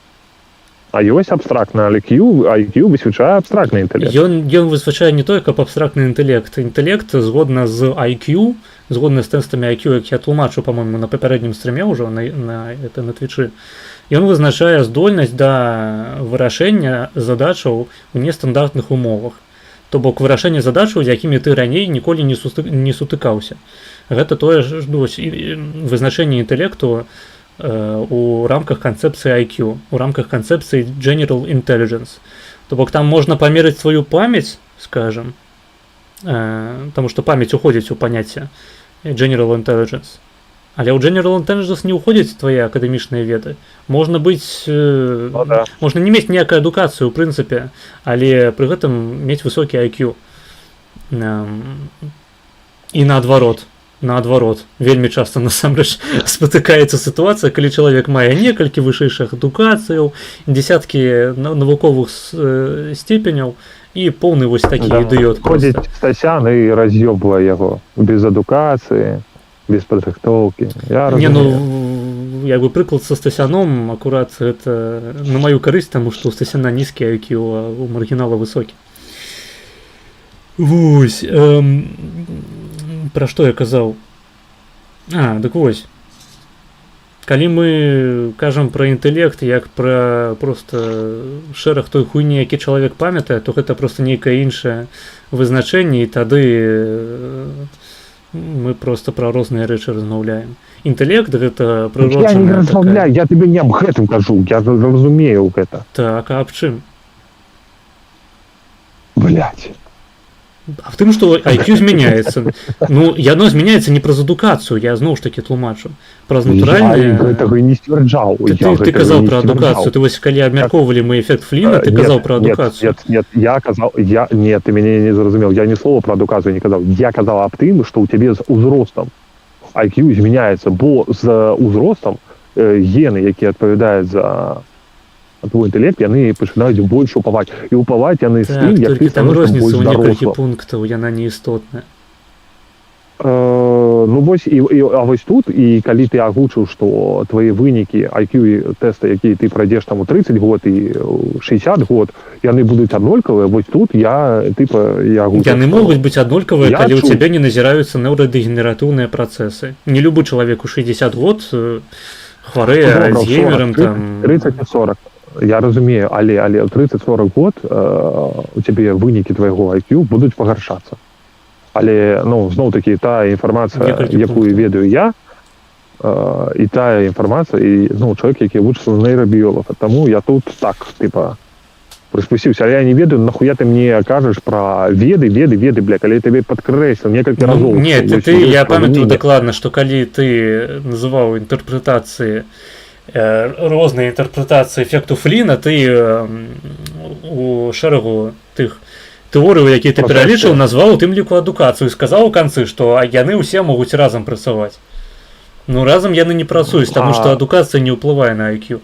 А ёсць абстрактны IQ высвечае абстрактны інтэлект. Ён высвячае не толькі каб абстрактны інтэлект. Інтэлект згодна з IQ, згодна з тэстамі IQ, як я тлумачу, па-моему, на папярэднім стрыме ўжо на Твічы, ён вызначае здольнасць да вырашэння задачаў у нестандартных умовах. То бок вырашэнне задачаў, з якімі ты раней ніколі не сутыкаўся. Гэта тое ж вызначэнне інтэлекту у рамках канцэпцыі IQ, у рамках канцэпцыі General Intelligence. То бок там можна памерыць сваю памяць, скажем, таму што памяць уходзіць у паняцце General Intelligence. Але ў General Intelligence не ўходзяць твае акадэмічныя веды. Можна быць... Можна не мець ніякай адукацыі, у прынцыпе, але пры гэтым мець высокі IQ. І наадварот. Наадварот, вельмі часта насамрэч спатыкаецца сітуацыя, калі чалавек мае некалькі вышэйшых адукацыяў, дзесяткі навуковых степеняў і поўны вось такі ідыёт. Ходзіць Стасян і раз'ёбвае яго без адукацыі, без падрыхтоўкі. Не, ну, як бы прыклад са Стасяном акурат гэта на маю карысць, таму што ў Стасяна нізкі IQ, а у маргінала высокі. Вось. Пра што я казаў? Дык вось. Калі мы кажам пра інтэлект як пра проста шэраг той хуйні, які чалавек памятае, то гэта проста нейкае іншае вызначэнне, і тады мы проста пра розныя рэчы размаўляем. Інтэлект гэта прыродная... Я не размаўляю, я тебе не аб гэтым кажу, я разумею гэта. Так, а аб чым? Блядь. А в тым, што IQ змяняецца. Ну, яно змяняецца не праз адукацыю, я зноў ж такі тлумачу. Праз натуральнае... Я гэтага і не сцвярджаў. Ты казаў пра адукацыю. Ты вось, калі абмяркоўвалі мы эфект Фліна, ты казаў пра адукацыю. Нет, я казаў... Нет, ты мяне не зразумеў. Я ні слова пра адукацыю не казаў. Я казаў аб тым, што ў цябе з узростам IQ змяняецца, бо з узростам гены, якія адпавядаюць за твой інтэлект, яны пачынаюць больш упаваць. І упаваць яны з тым, як ты становішся больш дарослым. Так, некалькі дарослым. пунктаў, яна неістотная. Ну вось, а вось тут, і калі ты агучыў, што твае вынікі IQ тэста, якія ты пройдзеш там у 30 год і 60 год, яны будуць аднолькавыя, вось тут я агучыў. Яны могуць быць аднолькавыя, калі ў цябе не назіраюцца нейрадэгенератыўныя працэсы. Не любы чалавек у 60 год хварэе альцгеймерам там... 30-40. Я разумею, але ў 30-40 год у цябе вынікі твайго IQ будуць пагаршацца. Але, ну, зноў-такі, тая інфармацыя, якую ведаю я, і тая інфармацыя, і, ну, чалавек, які вучыцца на нейрабіёлага. Таму я тут так, типа, прыспусціўся. Але я не ведаю, нахуя ты мне кажаш пра веды, бля, калі табе падкрэсліў некалькі разоў. Не, я памятаю дакладна, што калі ты называў інтэрпрэтацыі, розныя інтэрпрэтацыі эфекту Фліна, ты у шэрагу тых тэорыяў, якія ты пералічыў, назваў у тым ліку адукацыю, сказаў у канцы, што яны ўсе могуць разам працаваць. Ну, разам яны не працуюць, таму што адукацыя не ўплывае на IQ.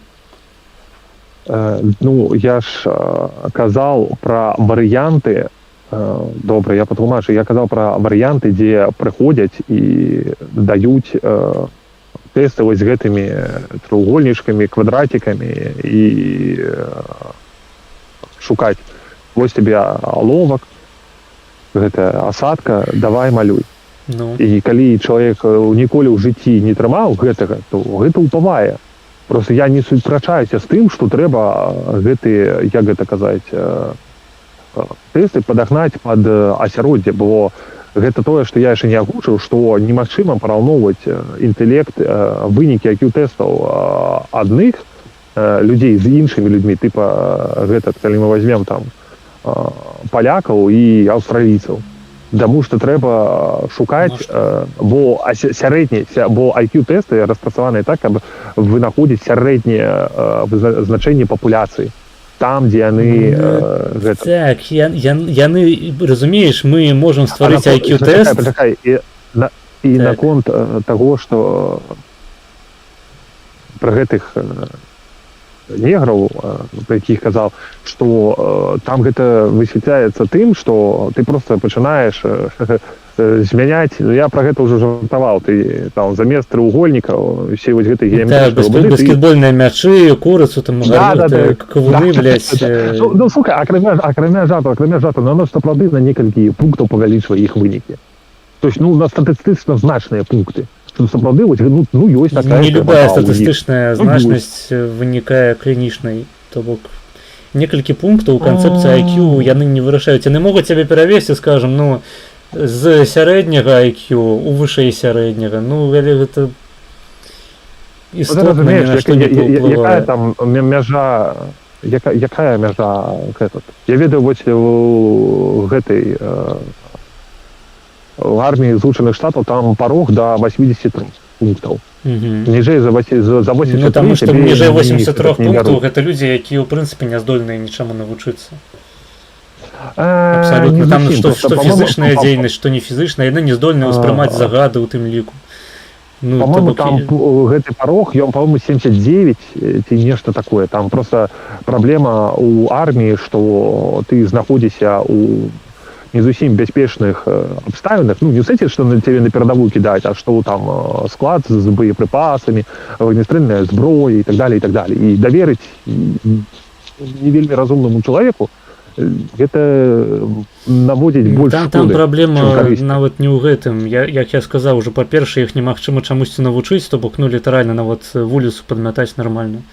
Ну, я ж казаў пра варыянты, добра, я патлумачу, я казаў пра варыянты, дзе прыходзяць і даюць тэсты вось з гэтымі трохгольнічкамі, квадратикамі і шукаць. Вось тебе аловак, гэта асадка, давай малюй. Ну. І калі чалавек ніколі ў жыцці не трымаў гэтага, то гэта ўпавае. Просто я не супрачаюся з тым, што трэба гэтыя, як гэта казаць, тэсты падагнаць пад асяроддзе, бо гэта тое, што я яшчэ не агучыў, што немагчыма параўноўваць інтэлект, вынікі IQ-тэстаў адных людзей з іншымі людзьмі, тыпа гэта, калі мы возьмем там палякаў і аўстралійцаў. Таму што трэба шукаць, бо IQ-тэсты распрацаваныя так, каб вынаходзіць сярэдняе значэнне папуляцыі. Там, дзе яны... Так, яны, разумееш, мы можам стварыць IQ-тэст... І наконт таго, што пра гэтых неграў, пра якіх казаў, што там гэта высвятляецца тым, што ты проста пачынаеш змяняць. Ну, я про гэта ўжо жартаваў. Ты там замест треугольнікаў усе вось гэтай Так, геаметрычныя баскетбольныя мячы, курыцу, там, кавуны, блядь. Ну, слухай, акрамя жарту, оно сапраўды на некалькі пунктаў павялічвае іх вынікі. То есть, ну, на статыстычна значныя пункты. Что сапраўды, ну, ёсць такая... Не любая статыстычная значнасць вынікае клінічнай. То бок, некалькі пунктаў у канцэпцыі IQ яны не вырашаюць. Яны могуць цябе перавесці, скажам, ну, з сярэдняга IQ у вышэй сярэдняга. Ну, гэта істотна ні на што не паўплывае. Якая там мяжа... Якая мяжа... Я ведаю, вось у гэтай... У арміі Злучаных Штатаў там парог до 83 пунктаў. Ніжэй за 83... Ну, таму што ніжэй 83 пунктаў гэта людзі, якія, ў прынцыпе, не здольныя нічаму навучыцца. Абсолютно. Там што фізычная дзейнасць, што не фізычная, яны не здольныя ўспрымаць загады ў тым ліку. Ну, по-моему, там гэты парог, ён, по-моему, 79 ці нешта такое. Там просто праблема у арміі, што ты знаходзіся у не зусім бяспечных абставінах, ну, не ў сэнсе, што на цябе на перадавую кідаць, а што там склад з боепрыпасамі, агнестрэльная зброя і так далее, і так далее. І даверыць не вельмі разумнаму чалавеку гэта наводзіць больш шкоды. Там праблема нават не ў гэтым. Як я сказаў, ужо па-першае, іх немагчыма чамусьці навучыць, то бок, ну, літаральна нават вуліцу падмятаць нармальна.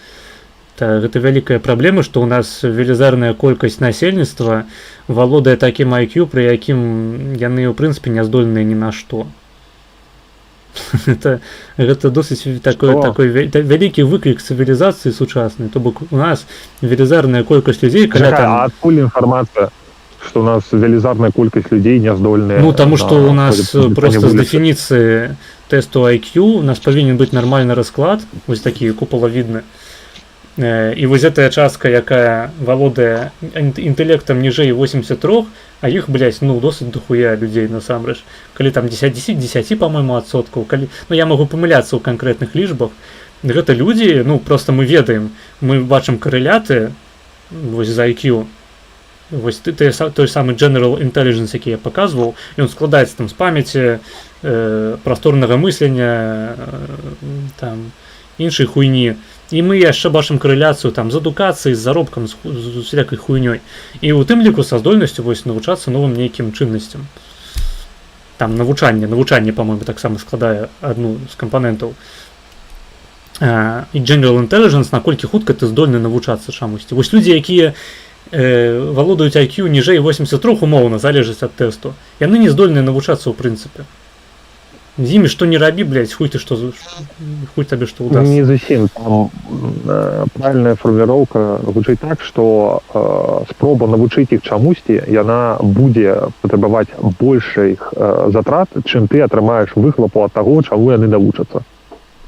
Гэта вялікая праблема, што ў нас велізарная колькасць насельніцтва валодае такім IQ, пры якім яны, ў прынцыпе, не здольныя ні на што. Гэта досыць такой вялікі выклік цывілізацыі сучаснай. То бок у нас велізарная колькасць людзей, каля там... А адкуль інфармацыя, што у нас велізарная колькасць людзей не здольныя... Ну, таму што у нас проста з дэфініцыі тэсту IQ у нас павінен быць нармальны расклад, вось такі купалавідны. І вось гэтая частка, якая валодае інтэлектам ніжэй 83, а іх, блядь, ну, досыць дохуя людзей насамрэч. Калі там 10, по-моему, адсоткаў, ну, я магу памыляцца ў канкрэтных лічбах, гэта людзі, ну, просто мы ведаем, мы бачым карэляты вось за IQ, вось той самы General Intelligence, які я паказваў, ён складаецца там з памяці, прасторнага мыслення, там, іншай хуйні. І мы яшчэ бачым карэляцыю там з адукацыяй, з заробкам, з усялякай хуйнёй. І ў тым ліку са здольнасцю вось навучацца новым нейкім чыннасцям. Там навучанне, па-мойму, таксама складае адну з кампанентаў. І General Intelligence, наколькі хутка ты здольны навучацца чамусьці. Вось людзі, якія валодаюць IQ ніжэй 83, умоўна, залежыць ад тэсту, яны не здольныя навучацца ў прынцыпе. З імі што не рабі, блядь, хуй табе што ўдасся. Не зусім. Там правільная фарміроўка гучыць так, што спроба навучыць іх чамусьці, яна будзе патрабаваць большых затрат, чым ты атрымаеш выхлапу ад таго, чаму яны навучацца.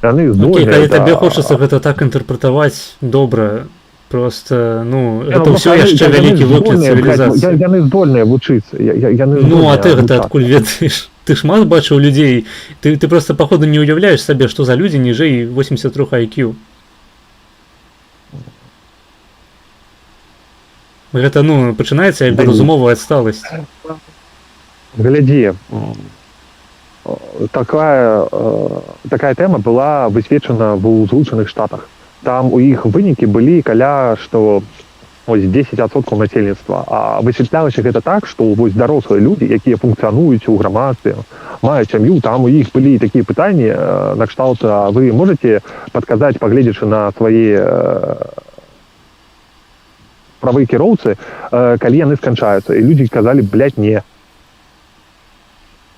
Яны здольныя... Калі табе хочацца гэта так інтэрпрэтаваць добра, просто, ну, гэта ўсё яшчэ вялікі выклік цывілізацыі. Яны здольныя вучыцца. Ну, а ты гэта адкуль ведаеш? Ты шмат бачыў людзей, ты просто, походу, не уяўляеш сабе, што за людзі ніжэй 83 IQ. Гэта, ну, пачынаецца як бы разумовая адсталасць. Глядзі, такая тэма была высвечана ва Злучаных Штатах. Там у іх вынікі былі каля, што 10% насельніцтва. А высвятлялася гэта так, што вось дарослыя людзі, якія функцыянуюць у грамадстве, маюць сям'ю, там у іх былі такія пытанні накшталт, а вы можаце падказаць, пагледзячы на свае правы кіроўцы, калі яны сканчаюцца. І людзі казалі, блядь, не.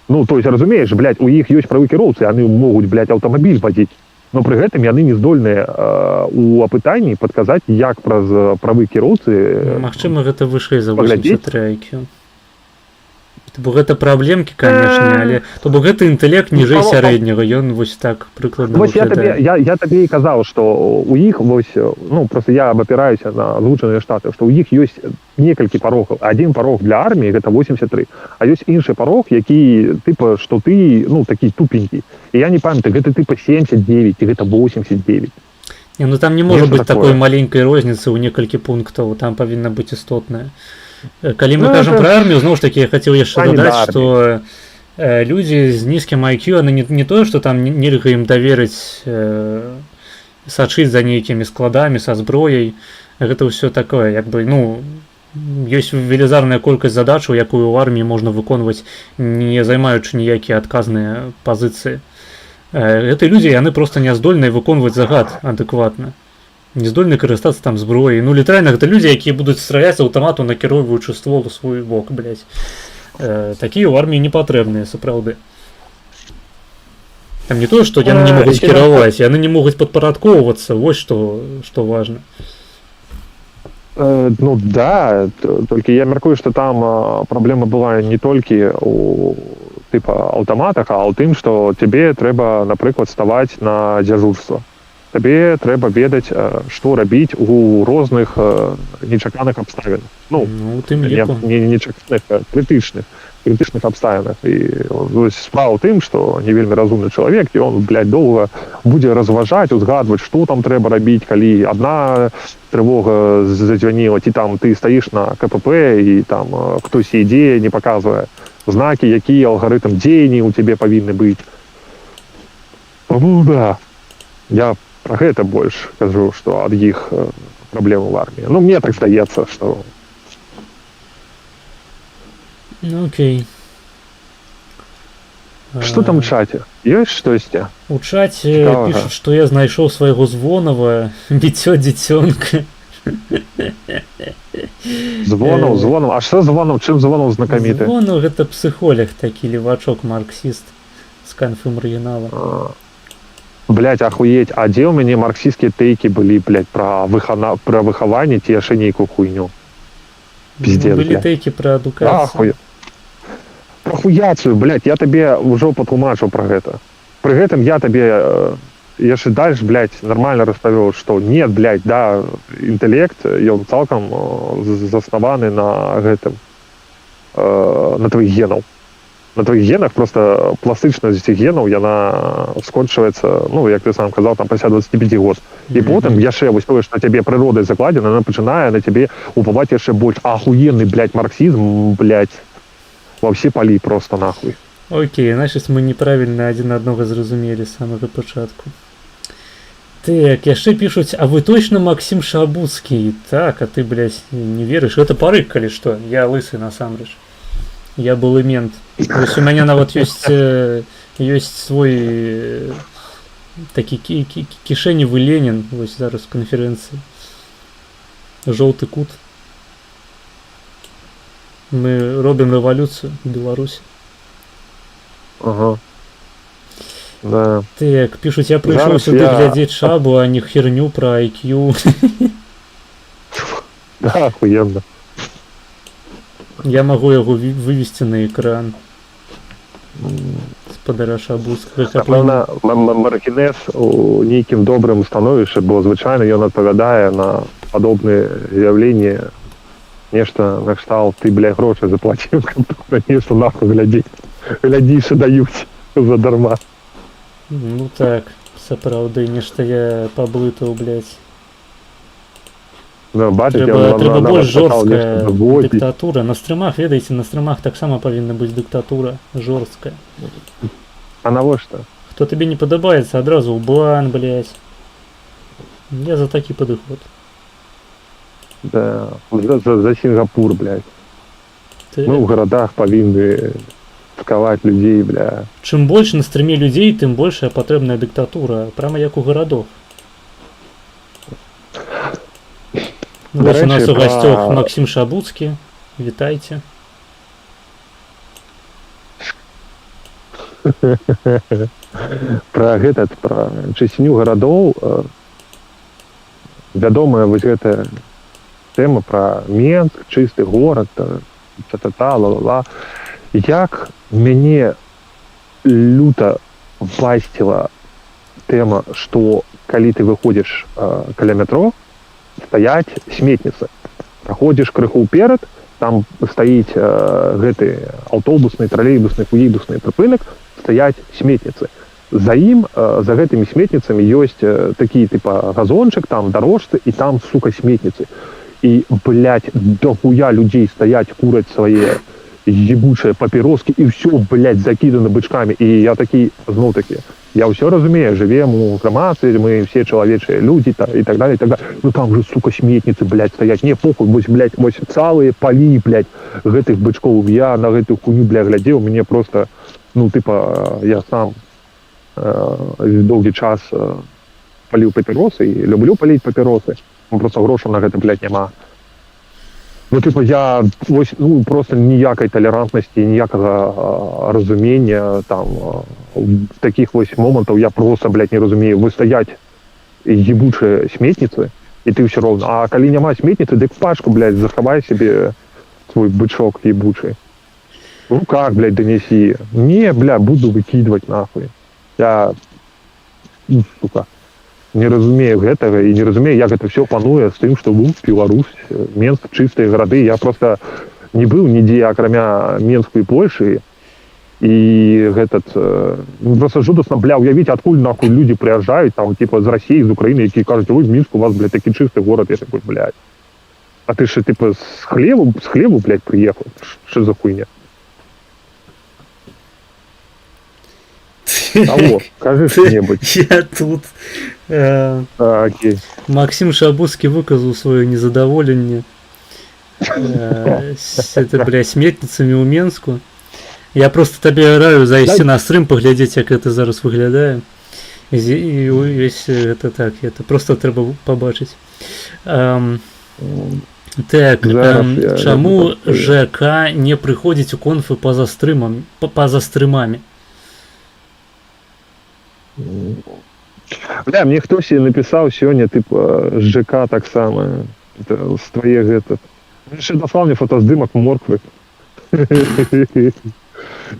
Ну, то есть, разумееш, блядь, у іх ёсць правы кіроўцы, яны могуць, блядь, аўтамабіль вадзіць. Но пры гэтым яны не здольныя у апытанні падказаць, як праз правы кіроўцы... Магчыма, гэта вышэй за 83 IQ. Бо гэта праблемкі, канешне, але... То бок гэта інтэлект ніжэй сярэдняга, ён вось так прыкладна выглядае. Я табе і казаў, што у іх вось... Ну, просто я абапіраюся на Злучаныя Штаты, што у іх ёсць некалькі парогаў. Адзін парог для арміі, гэта 83. А ёсць іншы парог, які, тыпа, што ты, ну, такі тупенькі. І я не памятаю, гэта тыпа 79, ці гэта 89. Не, ну там не можа быць такой маленькай розніцы ў некалькі пунктаў, там павінна быць істотная. Калі мы кажам пра армію, зноў ж такі я хацеў яшчэ дадаць, што Людзі з нізкім IQ, яны не тое, што там нельга ім даверыць сачыць за нейкімі складамі са зброяй. Гэта ўсё такое, як бы, ну, ёсць велізарная колькасць задачаў, якую ў арміі можна выконваць, не займаючы ніякія адказныя пазіцыі. Гэты людзі, яны проста не здольныя выконваць загад адэкватна. Не здольны карыстацца там зброяй. Ну, літаральна, гэта людзі, якія будуць страляць з аўтамату, накіроўваючы ствол у свой бок, блядь. Такія ў арміі не патрэбныя, сапраўды. Там не тое, што яны не могуць кіраваць, яны не могуць падпарадкоўвацца, вось што важна. Ну да, толькі я мяркую, што там праблема была не толькі у тыпа аўтаматах, а ў тым, што цябе трэба, напрыклад, ставаць на дзяжурства. Табе трэба ведаць, што рабіць у розных нечаканых абставінах. Ну, тым ліку. Не нечаканых, а крытычных абставінах. І справа ў тым, што не вельмі разумны чалавек, і он, блядь, доўга будзе разважаць, узгадваць, што там трэба рабіць, калі адна трывога задзвяніла, ці там ты стаіш на КПП, і там хтось ідзе, не паказвае знакі, які алгарытм дзеянні у цябе павінны быць. Ну, да. Я про гэта больш кажу, што ад іх праблемы ў арміі. Ну, мне так здаецца, што... Ну, окей. Што там у чаце? Ёсць штосьці? У чаце пішуць, што я знайшоў свайго звонава, біццё дзіцёнка. Звонаў. А што звонаў? Чым звонаў знакаміты? Звонаў гэта псіхолог такі, левачок, марксіст з канфы маргінала. Блядь, ахуеть, а дзе ў мяне марксістскія тэйкі былі, блядь, пра выхаванне ці яшчэ нейкую хуйню? Пиздец, былі блядь. тэйкі пра адукацыю. Ахуя. Пра хуяцыю, блядь, я табе ўжо патлумачыў пра гэта. Пры гэтым я табе яшчэ дальш, блядь, нармальна распавёў, што нет, блядь, да, інтэлект, ён цалкам заснаваны на гэтым, на твоих генаў. На твоих генах просто пластычнасць этих генаў, яна скончваецца, ну, як ты сам казаў, там пасля 25 год. І потым яшчэ вось тое, што цябе прыродай закладзена, яна пачынае на цябе упаваць яшчэ больш ахуенны, блядь, марксізм, блядь, во все палі просто нахуй. Окей, значыць, мы неправільна адзін аднога зразумелі з самага пачатку. Так, яшчэ пішуць, а вы точно Максим Шабуцкі? Так, а ты, блядь, не верыш? Гэта парык, калі што, я лысы насамрэч. Я был мент. Вось у мяне нават ёсць свой такі кішэневы Ленін, вось зараз в канферэнцыі. Жоўты кут. Мы робім рэвалюцыю в Беларусі. Ага. Да. Так, пішуць, я прыйшоў сюды глядзець шабу, а не херню пра IQ. Да, ахуенно. Я магу яго вывесці на экран. Спадара Шабуцкага. Напэўна, маргінез у нейкім добрым становішчы, бо звычайна ён адпавядае на падобныя з'яўленні. Нешта накшталт, ты, бля, гроші заплаціў, каб нешта нахуй глядзець. Глядзіш і даюць задарма. Ну так, сапраўды, нешта я паблытаў, блядь. Ну, бачыце, трэба больш жорсткая дыктатура. На стрымах, ведаеце, на стрымах таксама павінна быць дыктатура жорсткая. А навошта? Хто табе не падабаецца, адразу ў бан, блядь. Я за такі падыход. Да, за Сінгапур, блядь. Мы ў гарадах павінны цкаваць людзей, бля. Чым больш на стрыме людзей, тым большая патрэбная дыктатура, прямо як у гарадах. Вось у нас у гасцёх Максим Шабуцкі. Вітайце. Пра чысціню гарадоў вядомая вось гэтая тэма пра Менск, чысты горад, та-та-та, ла-ла-ла. Як мяне люта басціла тэма, што калі ты выходзіш каля метро, стаяць сметніцы. Праходзіш крыху ўперад, там стаіць гэты аўтобусны, тралейбусны, хуейбусны прыпынак, стаяць сметніцы. За ім, за гэтымі сметніцамі ёсць такі тыпа газончык, там дарожцы, і там, сука, сметніцы. І, блядь, дохуя людзей стаяць, кураць свае ебучие папироски, и все, блядь, закидано бычками. И я такий, знов таки, я все разумею, живем у громаді, ми всі чоловічі люди, і так далі, і так далі. Ну там же, сука, сметницы, блядь, стоять. Не, похуй, ось, блядь, ось цілі полі, блядь, гэтых бычков. Я на гэту хуйню, блядь, глядел, мне просто, ну, типа, я сам довгий час палив папіроси і люблю палити папіроси. Просто грошей на гэта, блядь, нема. Ну, типу, я ось, ну, просто ніякої толерантності, ніякого розуміння там в таких ось моментах я просто, блядь, не розумію. Ви стоять ебучі сметниці, і ти все равно. А коли нема сметниці, дик пачку, блядь, заховай себе свой бычок ебучий. Ну как, блядь, донеси? Не, бля, буду выкидывать нахуй. Я, ну, сука, не разумею гэтага і не разумею, як гэта все пануе з тым, што Луцк, Беларусь, Менск, чыстыя гарады. Я просто не быў нідзе, акрамя Менску і Польшы. І гэтат, просто жудасна, бля, уявіць, адкуль нахуй людзі прыязджаюць, там, типа, з Расіі, з Украіны, які кажуць, ой, Мінск, у вас, блядь, такі чысты горад. Я такой, блядь. А ты ж, типа, з хлебу, блядь, прыехаў? Що за хуйня? Алло, кажи что-нибудь. Я тут. Окей. Максим Шабузский выказал свое незадоволение с этой, бля, сметницами у Менску. Я просто тебе раю зайти на стрим, поглядеть, як это зараз выглядае. І весь это так, это просто треба побачить. Так, чаму ЖК не приходить у конфы поза стримами? Бля, мне хтось написал сегодня, типа, ЖК так само, это, с твоих, этот, еще дослал мне фотоздымок морквы.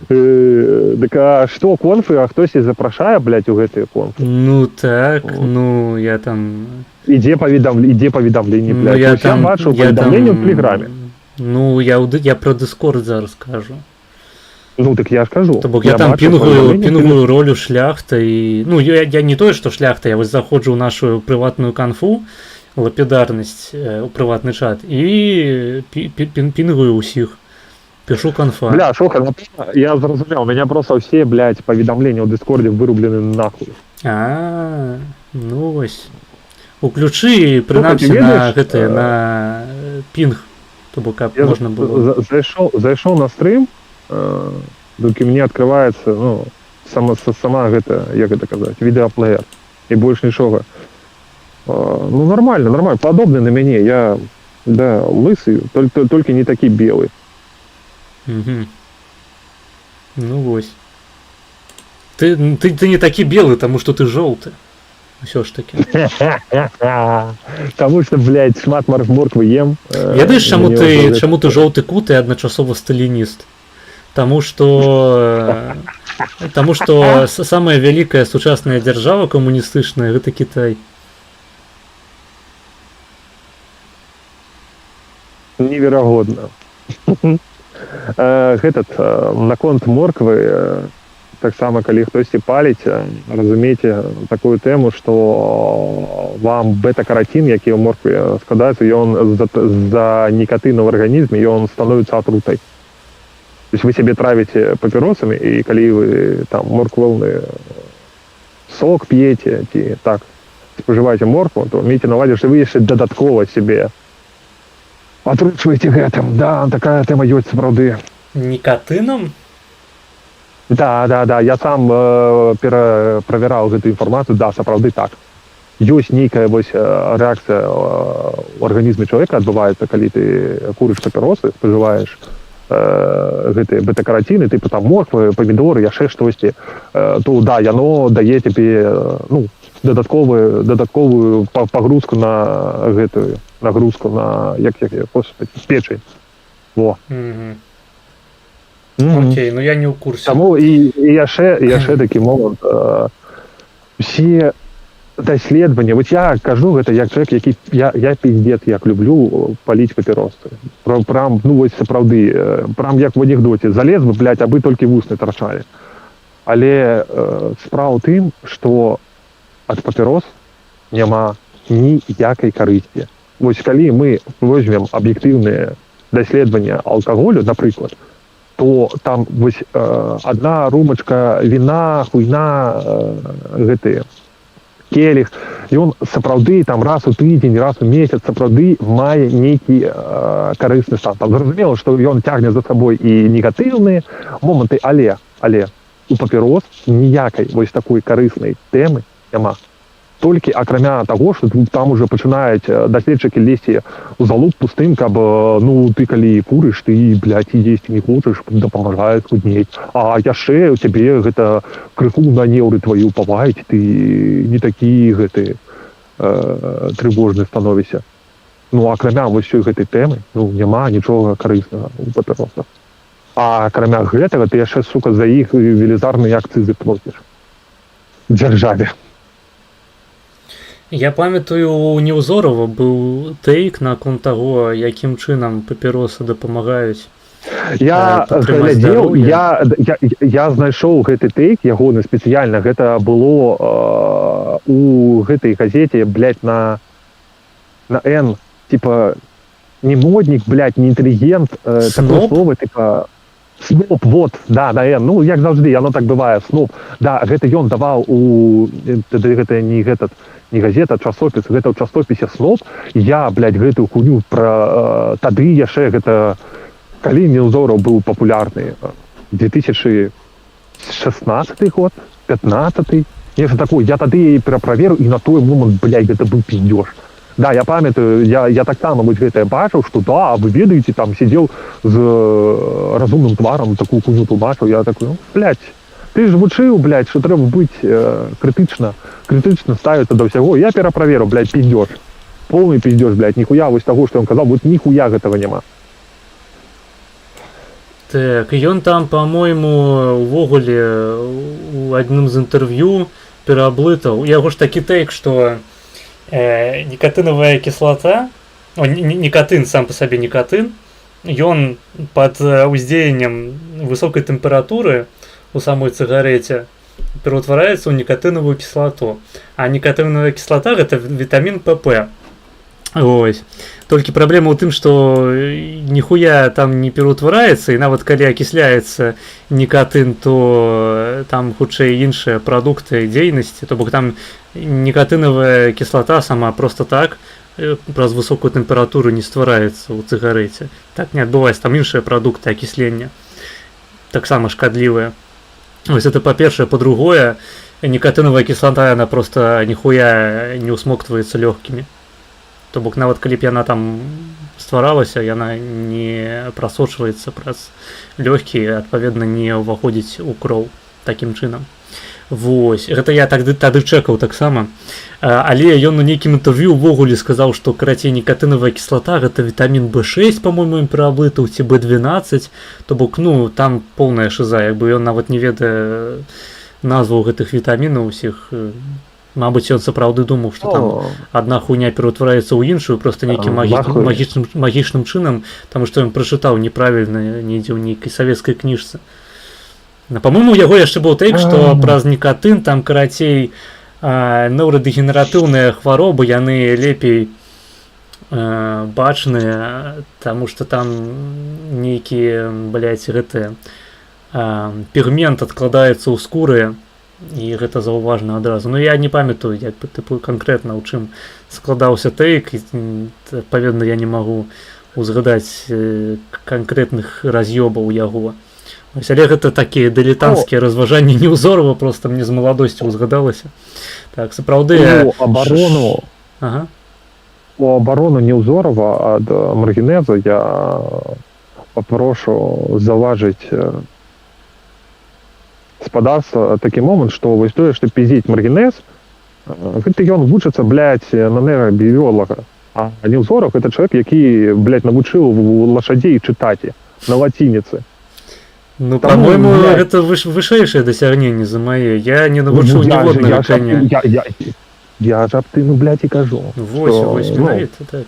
Так, а что конфы, а хтось и запрашае, блядь, у гэтые конфы? Ну так, ну я там... Иде поведомление, блядь. Ну, я там, бачу поведомление в Телеграме. Ну, я про Discord зараз скажу. Ну, так я ж кажу. То бок я там пінгую ролю шляхта і... Ну, я не тое, што шляхта, я вось заходжу ў нашу прыватную канфу, лапідарнасць, у прыватны чат, і пінгую ўсіх. Пишу конфа. Бля, шоха, я зразумел, у меня просто все, блядь, поведомления в Дискорде вырублены нахуй. Ну вось. Уключи, прынамсі, на гэтае, на пінг, то бок каб можна было. Зайшоў на стрим, толькі мне открывается, ну, сама гэта, як гэта казаць, відеоплеер, і больш нічога. Ну, нормально, падобны на мяне, я, да, лысый, только не такі белый. Угу. Ну вось. Ты не такі белый, тому что ты жоўты. Усё ж таки. Тому что, блядь, шмат морквы ем. Ведаеш, чаму ты жоўты кут і адначасова сталініст? Тому что самая вялікая сучасная дзяржава камуністычная гэта Кітай. Неверагодна. Наконт морквы, таксама калі хтосьці паліць, разумейце такую тэму, што вам бета-карацін, які ў моркве складаецца, ён з-за нікатыну ў арганізме, ён становіцца атрутай. То есть вы сябе травіце папіросамі, і калі вы там морквовны сок п'еце, ці так спажываеце моркву, то мейце на ўвазе, што вы яшчэ дадаткова сябе атручваеце гэтым. Да, такая тэма ёсць сапраўды. Никотином? Да, я сам правяраў гэтую інфармацыю, да, сапраўды так. Ёсць нейкая вось рэакцыя ў арганізме чалавека адбываецца, калі ты курыш папіросы, спажываеш гэтыя бета-караціны, типу там морквы, памідоры, яшчэ штосьці, то да, яно дае тебе, ну, дадатковую пагрузку на гэтую, нагрузку на, як печень. Во. Окей, ну я не ў курсе. Таму і яшчэ такі момант. Усе даследаванні, вось я кажу гэта як чалавек, які я пиздец, як люблю паліць папіросы. Прям, ну вось сапраўды, прям як в анекдоце, залез бы, блядь, абы толькі вусны тарчалі. Але справа ў тым, што ад папірос няма ніякай карысці. Вось калі мы возьмем аб'ектыўныя даследавання алкаголю, напрыклад, то там вось одна румачка віна, хуйна, гэтыя келіх, ён сапраўды там раз у тыдзень, раз у месяц сапраўды мае нейкі карысны стан. Там зразумела, што ён цягне за сабой і негатыўныя моманты, але у папірос ніякай вось такой карыснай тэмы няма. Толькі акрамя таго, што там уже пачынаюць даследчыкі лезці ў залуп пустым, каб ну ты калі курыш, ты, блядь, і есці не хочаш, дапамагае схуднець. А яшчэ у цябе гэта крыху на неўры тваю паваюць, ты не такі гэты трывожны становішся. Ну, акрамя вось гэтай тэмы, ну, няма нічога карыснага у папіросах. А акрамя гэтага ты яшчэ, сука, за іх велізарныя акцызы плоціш дзяржаве. Я памятаю, у Неўзорова быў тэйк наконт таго, якім чынам папіросы дапамагаюць. Я глядзеў, я знайшоў гэты тэйк ягоны спецыяльна. Гэта было у гэтай газеце, блядь, на N, типа не моднік, блядь, не інтэлігент, такое слово, типа сноп, вот, да, на N, ну як заўжды, яно так бывае, сноп. Да, гэта ён даваў у гэта не газета, а часопіс, гэта ў часопісе сноп. Я, блядь, гэтую хуйню пра тады яшчэ гэта калі Неўзораў быў папулярны, 2016 год, 15, нешта такое, я тады яе пераправерыў, і на той момант, блядь, гэта быў пиздёж. Да, я памятаю, я таксама вось гэтае бачыў, што да, вы ведаеце, там сидзеў з разумным тварам, такую хуйню тлумачыў, я такой, ну, блядь, ты ж вучыў, блядь, што трэба быць крытычна ставіцца да ўсяго, я пераправерыў, блядь, пиздёж. Полный пиздёж, блядь, ніхуя вось таго, што ён казаў, вот ніхуя гэтага няма. Так, ён там, по-мойму, увогуле у адным з інтэрв'ю пераблытаў. Яго ж такі тэйк, што никотиновая кислота, никотин сам по себе никотин, ён под уздзеяннем высокой температуры у самой цигарете пераўтвараецца ў никотиновую кислоту. А никотиновая кислота это витамин ПП. Ось. Толькі праблема ў тым, што ніхуя там не пераўтвараецца, і нават калі акісляецца никотин, то там хутчэй іншыя прадукты дзейнасці, то бок там никотиновая кислота сама просто так праз высокую тэмпературу не ствараецца ў цыгарэце. Так не адбываецца, там іншыя прадукты акіслення таксама шкадлівыя. Вось это па-першае, па-другое, никотиновая кислота, она просто ніхуя не усмоктваецца лёгкімі. То бок нават калі б яна там стваралася, яна не прасочваецца праз лёгкія, адпаведна не ўваходзіць у кроў такім чынам. Вось, гэта я тады чэкаў таксама. Але ён у нейкім інтэрв'ю ўвогуле сказаў, што карацей никотиновая кислота гэта вітамін B6, па-мойму, ім пераблытаў, ці B12, то бок, ну, там поўная шыза, як бы ён нават не ведае назваў гэтых вітамінаў усіх. Мабыць, ён сапраўды думаў, што там адна хуйня пераўтвараецца ў іншую, проста нейкім магічным чынам, таму што ён прачытаў неправільна недзе ў нейкай савецкай кніжцы. Па-мойму, у яго яшчэ быў тэйк, што праз никотин там, карацей, нейрадэгенератыўныя хваробы, яны лепей бачныя, таму што там нейкі, блядь, гэты пігмент адкладаецца ў скуры, і гэта заўважна адразу. Ну, я не памятаю, як бы, тыпу, канкрэтна, у чым складаўся тэйк, і, адпаведна, я не магу узгадаць канкрэтных раз'ёбаў яго. Ось, але гэта такія дылетантскія разважанні Неўзорова, просто мне з маладосці узгадалася. Так, сапраўды... У абарону Неўзорова ад маргінеза я папрошу заўважыць спадарства такі момант, што вось тое, што піздзіць маргінез, гэта ён вучыцца, блядь, на нейрабіёлага. А Неўзоров гэта чалавек, які, блядь, навучыў лашадзей чытаць на лацініцы. Ну, по-мойму, гэта вышэйшае дасягненне за мае. Я не навучыў ніводнага коня. Я ж аб тым, блядь, і кажу. Вось, менавіта, так.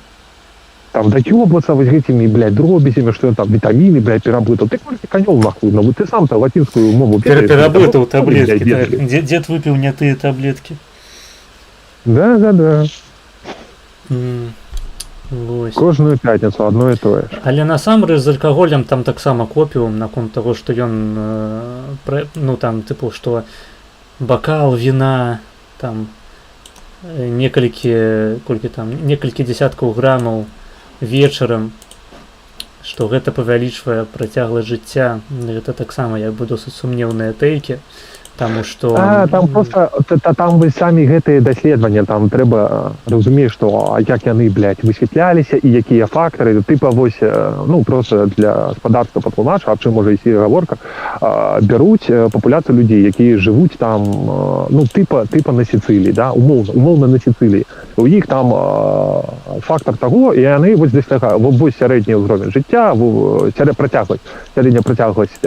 Там дакёбацца вось гэтымі, блядь, дробязямі, што ён там вітаміны, блядь, пераблытаў. Ты колькі канёў нахуй, ну ты сам-то лацінскую мову пераблытаў таблеткі, так. Дзед выпіў не тыя таблеткі. Да. Вось. Кожную пятницу одно и то же. Але насамрэч з алкаголем там таксама копіум наконт таго, што ён ну там тыпу, што бакал віна там некалькі дзесяткаў грамаў вечарам, што гэта павялічвае працягласць жыцця. Гэта таксама як бы досыць сумнеўныя тэйкі, таму што Там просто там вы самі гэтыя даследаванні, там трэба разумець, што як яны, блядь, высвятляліся і якія фактары, тыпа вось, ну просто для гаспадарства патлумачу, аб чым можа ісці гаворка, бяруць папуляцыю людзей, якія жывуць там, ну тыпа на Сіцыліі, да, умоўна на Сіцыліі. У іх там фактар таго, і яны вось дасягаюць вось сярэдні ўзровень жыцця, сярэдняя працягласць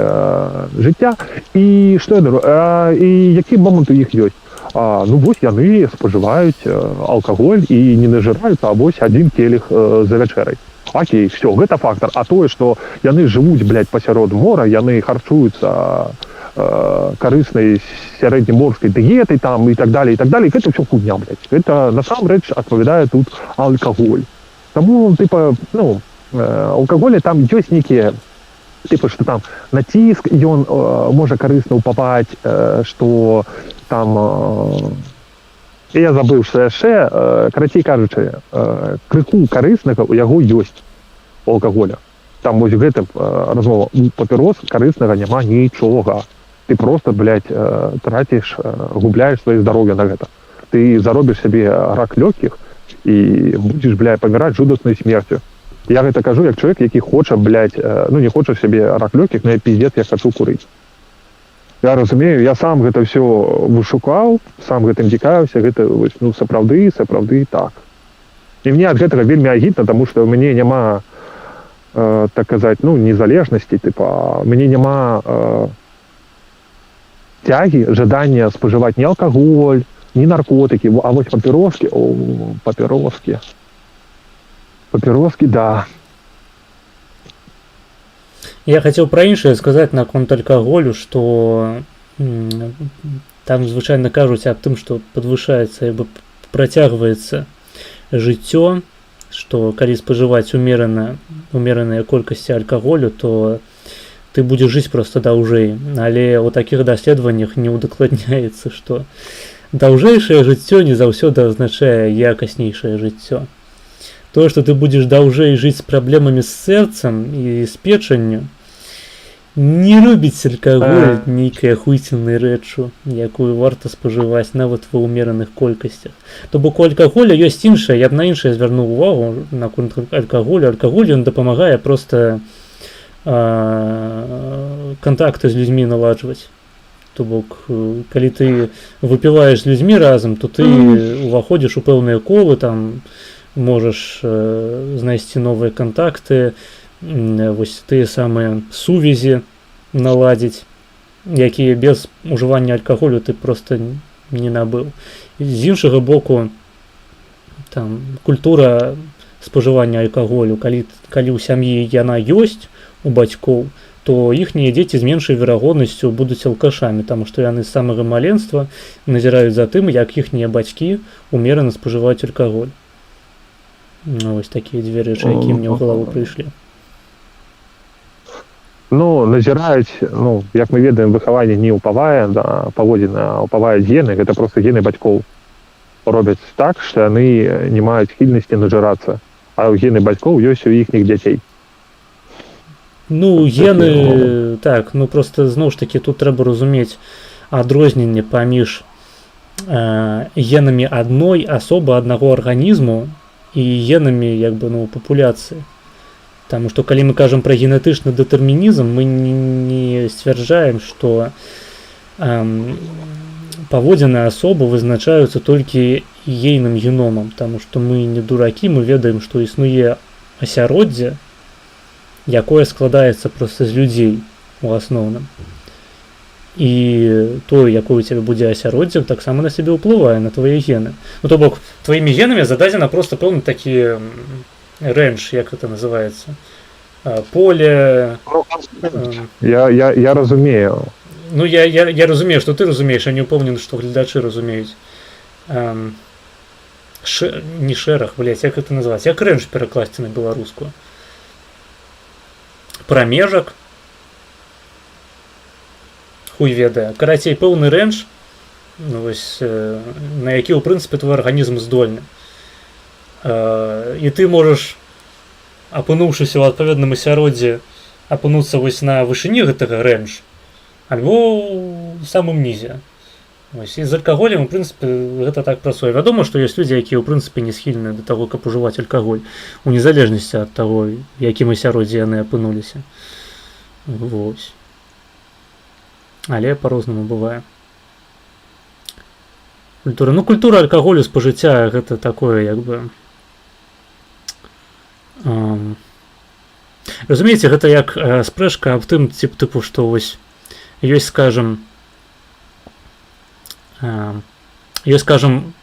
жыцця, і што я дару, і які момант у іх ёсць. Ну вось яны спажываюць алкаголь і не нажираюцца, а вось один келіх за вячэрай. Окей, все, гэта фактор. А тое, што яны жывуць, блядь, пасярод мора, яны харчуюцца карыснай сярэднеморскай дыетай там і так далее, гэта ўсё хуйня, блядь. Гэта насамрэч адпавядае тут алкаголь. Таму, тыпа, ну, алкаголі там ёсць нейкія, типа, что там націск, ён можа карысна ўпапаць, што там я забыў, што яшчэ, карацей кажучы, крыху карыснага ў яго ёсць у алкаголя. Там вось гэтым размова, папірос карыснага няма нічога. Ты просто, блядь, траціш, губляеш сваё здароўе на гэта. Ты заробіш сабе рак лёгкіх і будзеш, блядь, паміраць жудаснай смерцю. Я гэта кажу як чалавек, які хоча, блядь, ну не хоча сябе рак лёгкіх, но я пиздец, я хочу курыць. Я разумею, я сам гэта все вышукаў, сам гэтым цікавіўся, гэта ну сапраўды так. І мне ад гэтага вельмі агідна, таму што ў мяне няма, так казаць, ну незалежнасці, тыпа, мяне няма тягі, жадання спажываць не алкаголь, не наркотыкі, а вось папіроски, да. Я хацеў пра іншае сказаць наконт алкаголю, што там звычайна кажуць аб тым, што падвышаецца, як бы працягваецца жыццё, што калі спажываць умераныя колькасці алкаголю, то ты будзеш жыць проста даўжэй. Але ў такіх даследаваннях не ўдакладняецца, што даўжэйшае жыццё не заўсёды азначае якаснейшае жыццё. То, што ты будзеш даўжэй жыць з праблемамі з сэрцам і з печанню, не робіць алкаголь нейкай ахуйцельнай рэччу, якую варта спажываць нават ва ўмераных колькасцях. То бок у алкаголя ёсць іншае, я б на іншае звярнуў увагу наконт алкаголю. Алкаголь ён дапамагае проста кантакты з людзьмі наладжваць. То бок, калі ты выпіваеш з людзьмі разам, то ты уваходзіш у пэўныя колы, там можаш знайсці новыя кантакты, вось тыя самыя сувязі наладзіць, якія без ужывання алкаголю ты проста не набыў. З іншага боку, там культура спажывання алкаголю, калі ў сям'і яна ёсць у бацькоў, то іхнія дзеці з меншай верагоднасцю будуць алкашамі, таму што яны з самага маленства назіраюць за тым, як іхнія бацькі умерана спажываюць алкаголь. Ну, вось такія дзве рэчы, якія мне ў галаву прыйшлі. Ну, назіраюць, ну, як мы ведаем, выхаванне не ўпавае, да, паводзіна ўпаваюць гены, гэта проста гены бацькоў робяць так, што яны не маюць схільнасці нажырацца, а гены бацькоў ёсць у іхніх дзяцей. Ну, гены, так, ну просто зноў ж такі тут трэба разумець адрозненне паміж генамі адной асобы, аднаго арганізму і генамі, як бы, ну, папуляцыі. Таму што калі мы кажам пра генетычны дэтэрмінізм, мы не сцвярджаем, што паводзіны асобы вызначаюцца толькі ейным геномам, таму што мы не дуракі, мы ведаем, што існуе асяроддзе, якое складаецца проста з людзей у асноўным. І тое, якое у цябе будзе асяроддзе, таксама на сябе ўплывае, на твае гены. Ну, то бок, тваімі генамі зададзена проста пэўны такі рэндж, як гэта называецца, поле... Я разумею. Ну, я разумею, што ты разумееш, а не ўпэўнены, што гледачы разумеюць. Не шэраг, блядь, як гэта называць? Як рэнж перакласці на беларускую? Прамежак? Хуй ведае. Карацей, пэўны рэнж, ну, вось, на які, ў прынцыпе, твой арганізм здольны. І ты можаш, апынуўшыся ў адпаведным асяроддзі, апынуцца вось на вышыні гэтага рэнж, альбо ў самым нізе. Вось, і з алкаголем, у прынцыпе, гэта так працуе. Вядома, што ёсць людзі, якія, ў прынцыпе, не схільныя да таго, каб ужываць алкаголь, у незалежнасці ад таго, якім асяроддзі яны апынуліся. Вось. Але па-рознаму бывае. Культура. Ну, культура алкаголю спажыцця гэта такое, як бы... Разумееце, гэта як спрэчка аб тым, тыпу, што вось ёсць, скажам,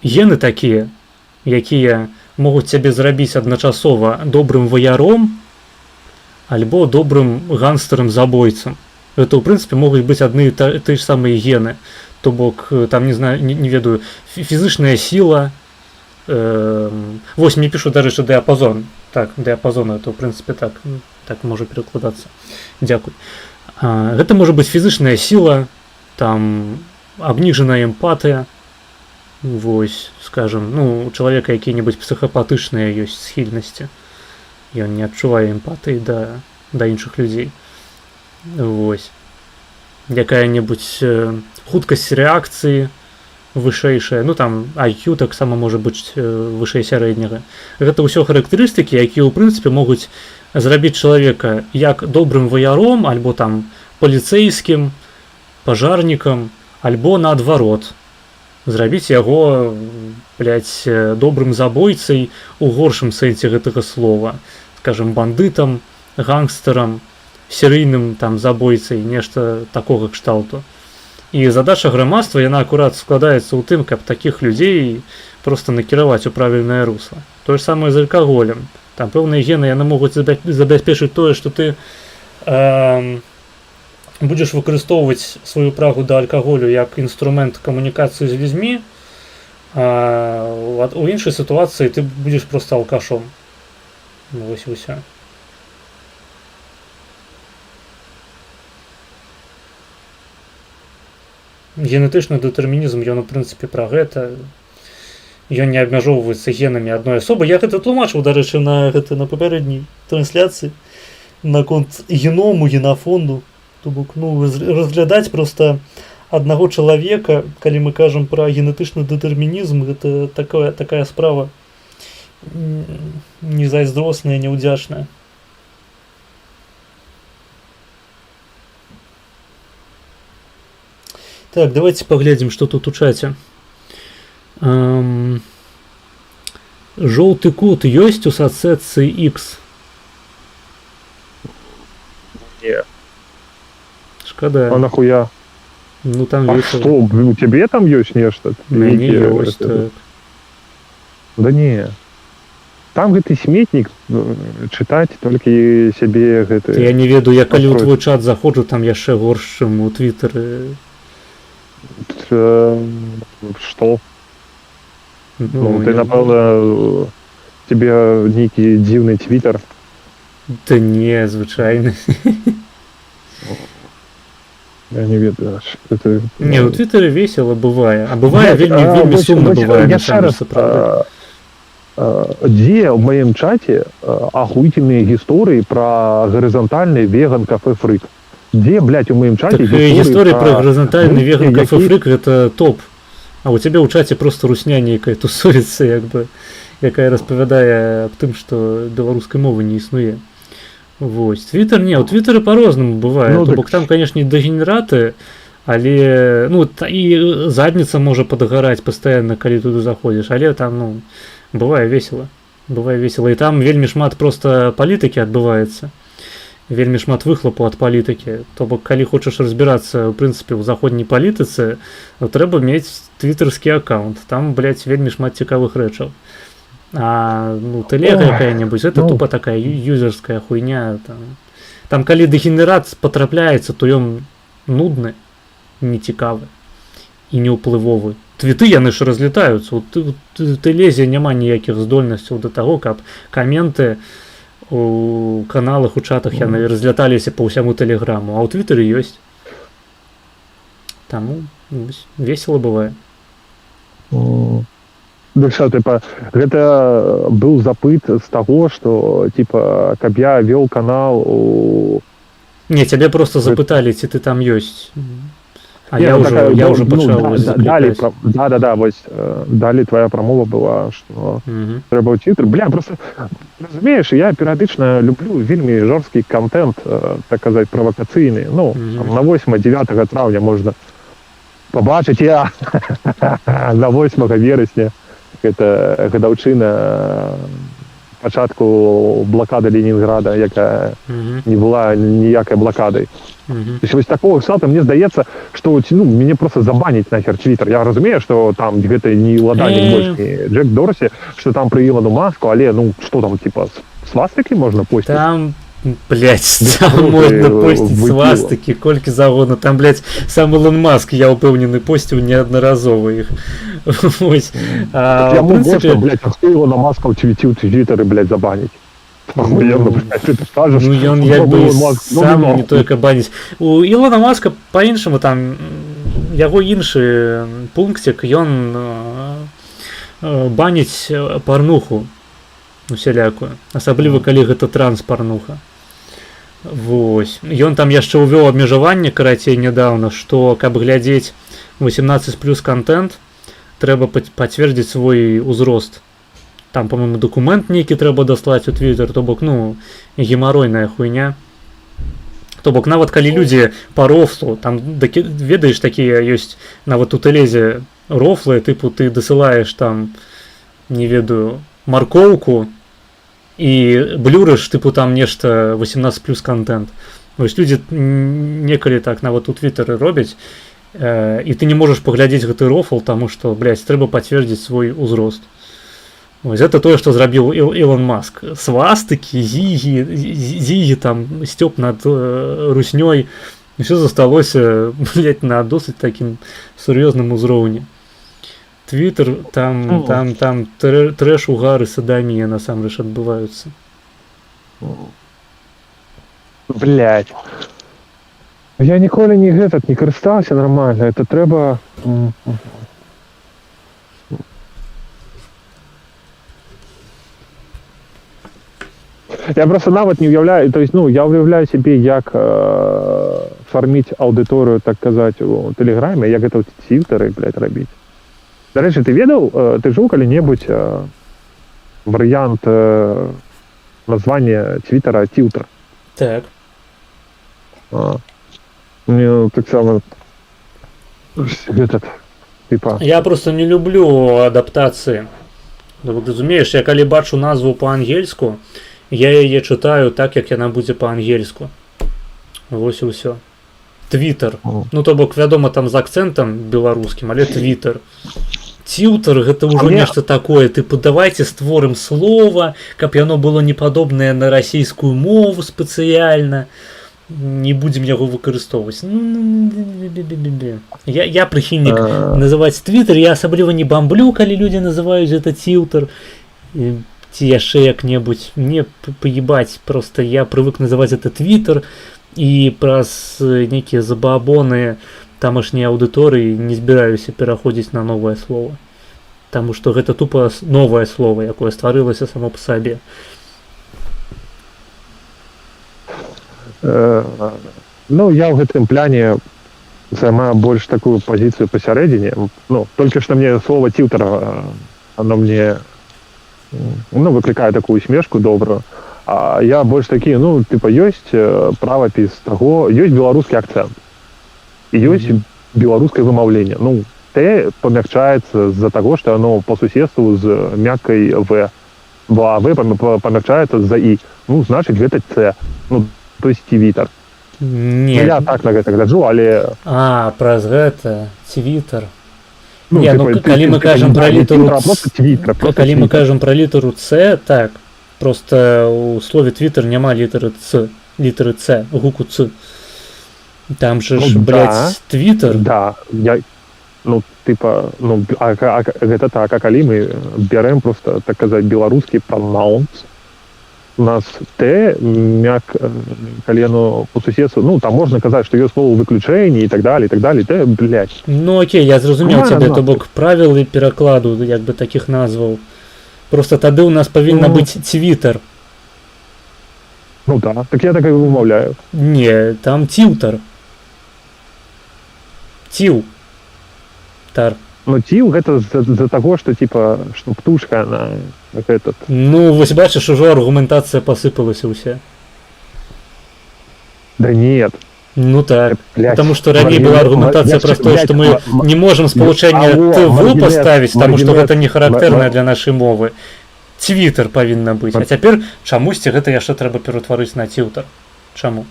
гены такія, якія могуць цябе зрабіць адначасова добрым ваяром альбо добрым гангстарам-забойцам. Гэта, ў прынцыпе, могуць быць адны і тыя ж самыя гены. То бок, там, не знаю, не ведаю, фізычная сіла. Вось, мне пішуць, дарэчы, дыапазон. Так, дыапазон, это, ў прынцыпе, так можа перакладацца. Дзякуй. Гэта можа быць фізычная сіла, там, абніжаная эмпатыя. Вось, скажем, ну, у чалавека якія-небудзь псіхапатычныя ёсць схільнасці. Ён не адчувае эмпатыі да іншых людзей. Вось. Якая-небудзь хуткасць рэакцыі вышэйшая, ну там IQ таксама можа быць вышэй сярэдняга. Гэта ўсё характарыстыкі, якія ў прынцыпе могуць зрабіць чалавека як добрым ваяром, альбо там паліцэйскім, пажарнікам, альбо наадварот. Зрабіць яго, блядь, добрым забойцай у горшым сэнсе гэтага слова. Скажем, бандытам, гангстарам, серыйным там забойцай, нешта такога кшталту. І задача грамадства, яна акурат складаецца ў тым, каб такіх людзей проста накіраваць у правільнае русло. Тое ж самае з алкаголем. Там пэўныя гены яны могуць забяспечыць тое, што ты будзеш выкарыстоўваць сваю прагу да алкаголю як інструмент камунікацыі з людзьмі, а у іншай сітуацыі ты будзеш проста алкашом. Вось і ўсё. Генетычны дэтэрмінізм, ён, у прынцыпе, пра гэта. Ён не абмяжоўваецца генамі адной асобы. Я гэта тлумачыў, дарэчы, на папярэдняй трансляцыі наконт геному, генафонду. То бок, ну, разглядаць проста аднаго чалавека, калі мы кажам пра генетычны дэтэрмінізм, гэта такая справа незайздросная, няўдзячная. Так, давайте поглядим, что тут у чате. Жоўты кут ёсць у соцсетцы X? Не. Шкада. А нахуя? Ну там А весело. что, у тебе там ёсць нешта? Не ёсць, так. Да не. Там гэты сметнік чытаць толькі сябе гэты. Я не ведаю, я калі ў твой чат заходжу, там яшчэ горш, чым у Твиттэры. Што? Ну, ты, напэўна, тебе нейкі дзіўны твиттер. Да не, звычайны. Я не ведаю. Это... Не, у Твиттере весело бывае. А бывае вельмі сумна бывае. Дзе ў маім чаце ахуйныя гісторыі пра гарызантальны веган кафе фрык? Дзе, блядь, у маім чаце гісторыя пра гарызантальны веган кафе фрык гэта топ. А у цябе ў чаце проста русня нейкая тусуецца, як бы, якая распавядае аб тым, што беларускай мовы не існуе. Вось. Твиттер не, у Твиттере по-рознаму бывае. То бок там, канешне, дэгенераты, але ну і задніца можа падгараць пастаянна, калі туды заходзіш, але там, ну, бывае весело. Бывае весело. І там вельмі шмат проста палітыкі адбываецца. Вельмі шмат выхлопу ад палітыкі. То бок, калі хочаш разбірацца, ў прынцыпе, у заходняй палітыцы, то трэба мець твіттерскі аккаунт. Там, блядь, вельмі шмат цікавых рэчаў. А, ну, тэлега якая-небудзь, это тупа такая юзерская хуйня. Там калі дэгенерат потрапляецца, то ён нудны, нецікавы і неўплывовы. твіты яны ж разлетаюцца. У тэлезе няма ніякіх здольнасцяў да таго, каб каменты у каналах, у чатах яны разляталіся па ўсяму тэлеграму, а ў твітары ёсць. Таму весела бывае. Дык що, типа, гэта быў запыт з таго, што, типа, каб я вёў канал у... Не, цябе просто запыталі, ці ты там ёсць. А Не, я ну, ўжо такая, я ўжо ну, пачаў далі, заклікаць. да, вось, далі твоя прамова была, што трэба ў Твіттер. Бля, просто, разумееш, я перыядычна люблю вельмі жорсткі контент, так казаць, правакацыйны. Ну, там, на 8-9 траўня можна пабачыць я на 8 верасня. Гэта гадаўчына пачатку блакады Ленінграда, якая не была ніякай блакадай. Вось такого сата, мне здаецца, што мяне просто забаніць нахер Твіттер. Я разумею, што там гэта не ўладальнік больш, не Джек Дорсі, што там пры Ілону Маску, але што там, типа, свастыкі можна посціць? Там, блядь, там можна посціць свастыкі, колькі загодна. Там, блядь, сам Ілон Маск, я ўпэўнены, посціў неаднаразова іх. Вось. Я могу, блядь, хто Ілона Маска ў Твіттері, блядь, забаніць? Ну, ён як бы сам не толькі баніць. У Ілона Маска па-іншаму там яго іншы пункцік, ён баніць парнуху усялякую, асабліва калі гэта транс-парнуха. Вось. Ён там яшчэ ўвёў абмежаванне карацей нядаўна, што каб глядзець 18+ контент, трэба пацвердзіць свой узрост. Там, по-моему, документ нейкі трэба даслаць у Твіттер, то бок, гемаройная хуйня. То бок, нават калі людзі па рофлу, там, ведаеш, такія ёсць, нават у тэлезе рофлы, тыпу, ты дасылаеш там, не ведаю, маркоўку, і блюрыш, тыпу, там нешта 18+ контент. Вось людзі некалі так нават у Твіттері робяць, і ты не можаш паглядзець гэты рофл, таму што, блядь, трэба пацвердзіць свой узрост. Вось гэта тое, што зрабіў Ілон Маск. Свастыкі, зігі там, сцёп над руснёй. Усё засталося, блядь, на досыць такім сур'ёзным узроўні. Твіттер, там трэш, угары, садамія насамрэч адбываюцца. Блядь. Я ніколі не карыстаўся нармальна, это трэба... Я просто нават не уяўляю, то есть, я уяўляю сябе, як фарміць аўдыторыю, так казаць, у Тэлеграме, як гэта ў Твіттері, блядь, рабіць. Дарэчы, ты ведаў, ты жыў калі-небудзь варыянт названня Твіттера Тилтер? Так. Мне таксама типа... Я просто не люблю адаптацыі. Разумееш, я калі бачу назву па-ангельску, я яе чытаю так, як яна будзе па-ангельску. Вось і ўсё. Твіттер. То бок, вядома, там з акцэнтам беларускім, але Твіттер. Тилтер гэта ўжо нешта такое, тыпу, давайте створым слова, каб яно было не падобнае на расійскую мову спецыяльна. Не будзем яго выкарыстоўваць. Я прыхільнік называць Твіттер, я асабліва не бамблю, калі людзі называюць гэта Тилтер, ці яшчэ як-небудзь. Мне паебаць, просто я прывык называць гэта Твіттер, і праз нейкія забабоны тамашняй аўдыторыі не збіраюся пераходзіць на новае слово. Таму што гэта тупа новае слово, якое стварылася само па сабе. Я ў гэтым пляне займаю больш такую пазіцыю пасярэдзіне. Толькі што мне слова Тилтер, оно мне выклікае такую смешку добрую. А я больш такі, ёсць правапіс таго, ёсць беларускі акцэнт. І ёсць беларускае вымаўленне. Т памякчаецца з-за таго, што оно по суседству з мяккай В. Бо В памякчаецца з-за І. Значыць, гэта Ц. То есть Твиттер. Не. Я так на гэта гляджу, але... Праз гэта, Твиттер. Калі мы кажам пра літару Калі мы кажам пра літару Ц, так, просто у слове Твиттер няма літары Ц, гуку Ц. Там же ж, блядь, Твиттер. Да, Ну, типа, ну, гэта так, а калі мы бярэм просто, так казаць, беларускі пронаунс, у нас Т, мяк, калі яно по суседству, ну, там можна казаць, што ёсць слово выключэнне і так далее, Т, блядь. Ну окей, я зразумеў Нормально, цябе, то нахуй. бок правілы перакладу, як бы такіх назваў. Просто тады у нас павінна Ну. быць твітер. Ну да, так я так і вымаўляю. Не, там тіўтар. Тіў. Тар. Ну, ціў гэта з-за таго, што, типа, што птушка, она, этот... Ну, вось бачыш, ужо аргументацыя пасыпалася ўся. Да нет. Ну так. Блядь, Потому что раней была аргументация про то, что мы не можем сполучение ТВ поставить, потому что гэта не характерное для нашей мовы. Твиттер павінна быць. А цяпер чамусьці гэта яшчэ трэба ператварыць на тіўтар. Чаму?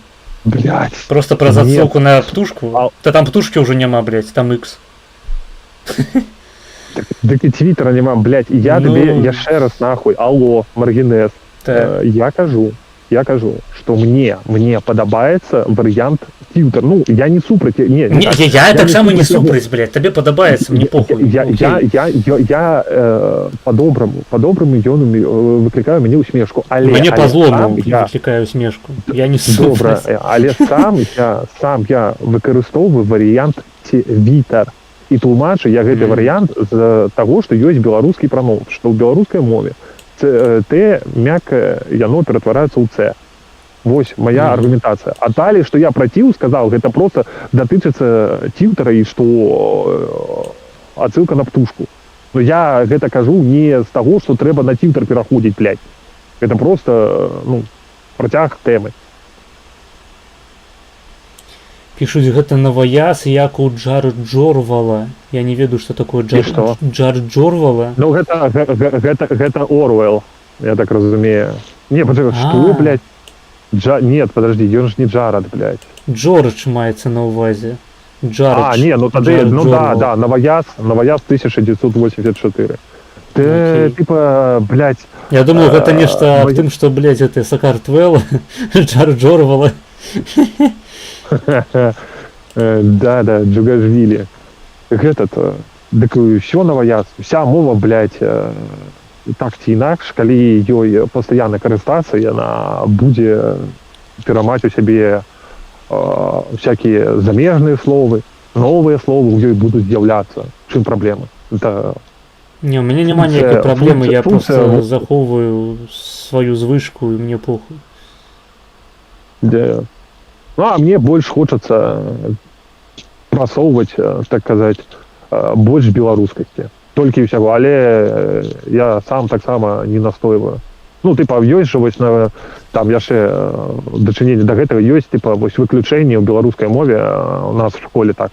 Блядь. Просто праз Нет. адсылку на птушку? А- Та там птушкі ўжо няма, блядь, там X. Дык і твиттера няма, блядь, і я Ну. табе яшчэ раз нахуй, алло, Маргінес, Так. я кажу, што мне падабаецца варыянт твиттер. Ну, я не супраць, не Не, так. я так само не супраць яго. супраць, блядь, табе падабаецца, мне похуй. Я по-доброму ён выклікаю мяне ўсмешку, але Мне па злому сам я выклікаю смешку. Я не добра, супраць. але сам я выкарыстоўваю варыянт твиттер. І тлумачу я гэты варыянт з таго, што ёсць беларускі пранонс, што ў беларускай мове Т мяккае яно ператвараецца ў Ц. Вось моя аргументацыя. А далей, што я праціў сказаў, гэта просто датычыцца твиттера і што адсылка на птушку. Но я гэта кажу не з таго, што трэба на твиттер пераходзіць, блядь. Гэта просто, ну, працяг тэмы. Пишуть, гэта новояз, як у Джар Джорвала. Я не ведаю, что такое што? Джар Джорвала. Ну, гэта Оруэлл, я так разумею. Не, подожди, А. что, блядь? Нет, подожди, ён ж не Джаред, блядь. Джордж маецца на увазе. Джаред. Не, ну тады, Джаред ну Джорвал. да, новояз 1984. Ты, Окей. типа, блядь, Я думаю, гэта нешта аб ну, тым, што, блядь, это Сакартвелл, Джар Джорвала. да, Джугашвили. Гэта-то, дык ўсё новояз, вся мова, блядь, так ці інакш, калі ёй пастаянна карыстацца, яна будзе перамаць у сябе всякие замежныя словы, новыя словы ў ёй будуць з'яўляцца. Чым праблема? Это Не, у мяне няма Функція- ніякай праблемы, я функція- просто захоўваю сваю звычку, і мне похуй. Да. Ну, а мне больш хочацца прасоўваць, так казаць, больш беларускасці. Толькі ўсяго, але я сам таксама не настойваю. Ну, типа, ёсць жа вось на там яшчэ дачыненне да гэтага ёсць, типа, вось выключэнне ў беларускай мове у нас в школе так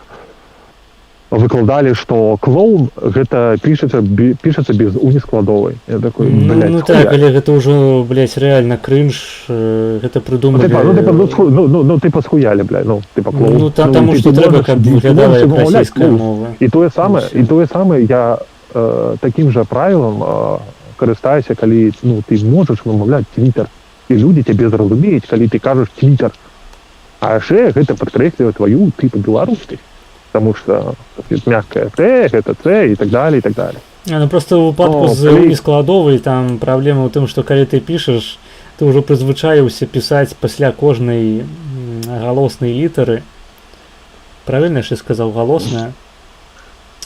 выкладалі, што клоун гэта пішацца без унескладовай. Я такой, блядь, Ну так, але гэта ўжо, блядь, реально кринж, гэта прыдумалі. типа схуялі, блядь, ну, типа клоун. Ну, таму што трэба, каб выглядала як расійская мова. І тое самае я такім жа правілам карыстаюся, калі, ну, ты можаш вымаўляць твиттер, і людзі цябе зразумеюць, калі ты кажаш твиттер. А яшчэ гэта падкрэслівае тваю, типа, беларускасць. Потому что мягкое Т, это Ц и так далее, и так далее. Ну просто у выпадку з унескладовай там праблема ў тым, што калі ты пішаш, ты ўжо прызвычаіўся пісаць пасля кожнай галоснай літары. Правильно ж я сказаў, галосная?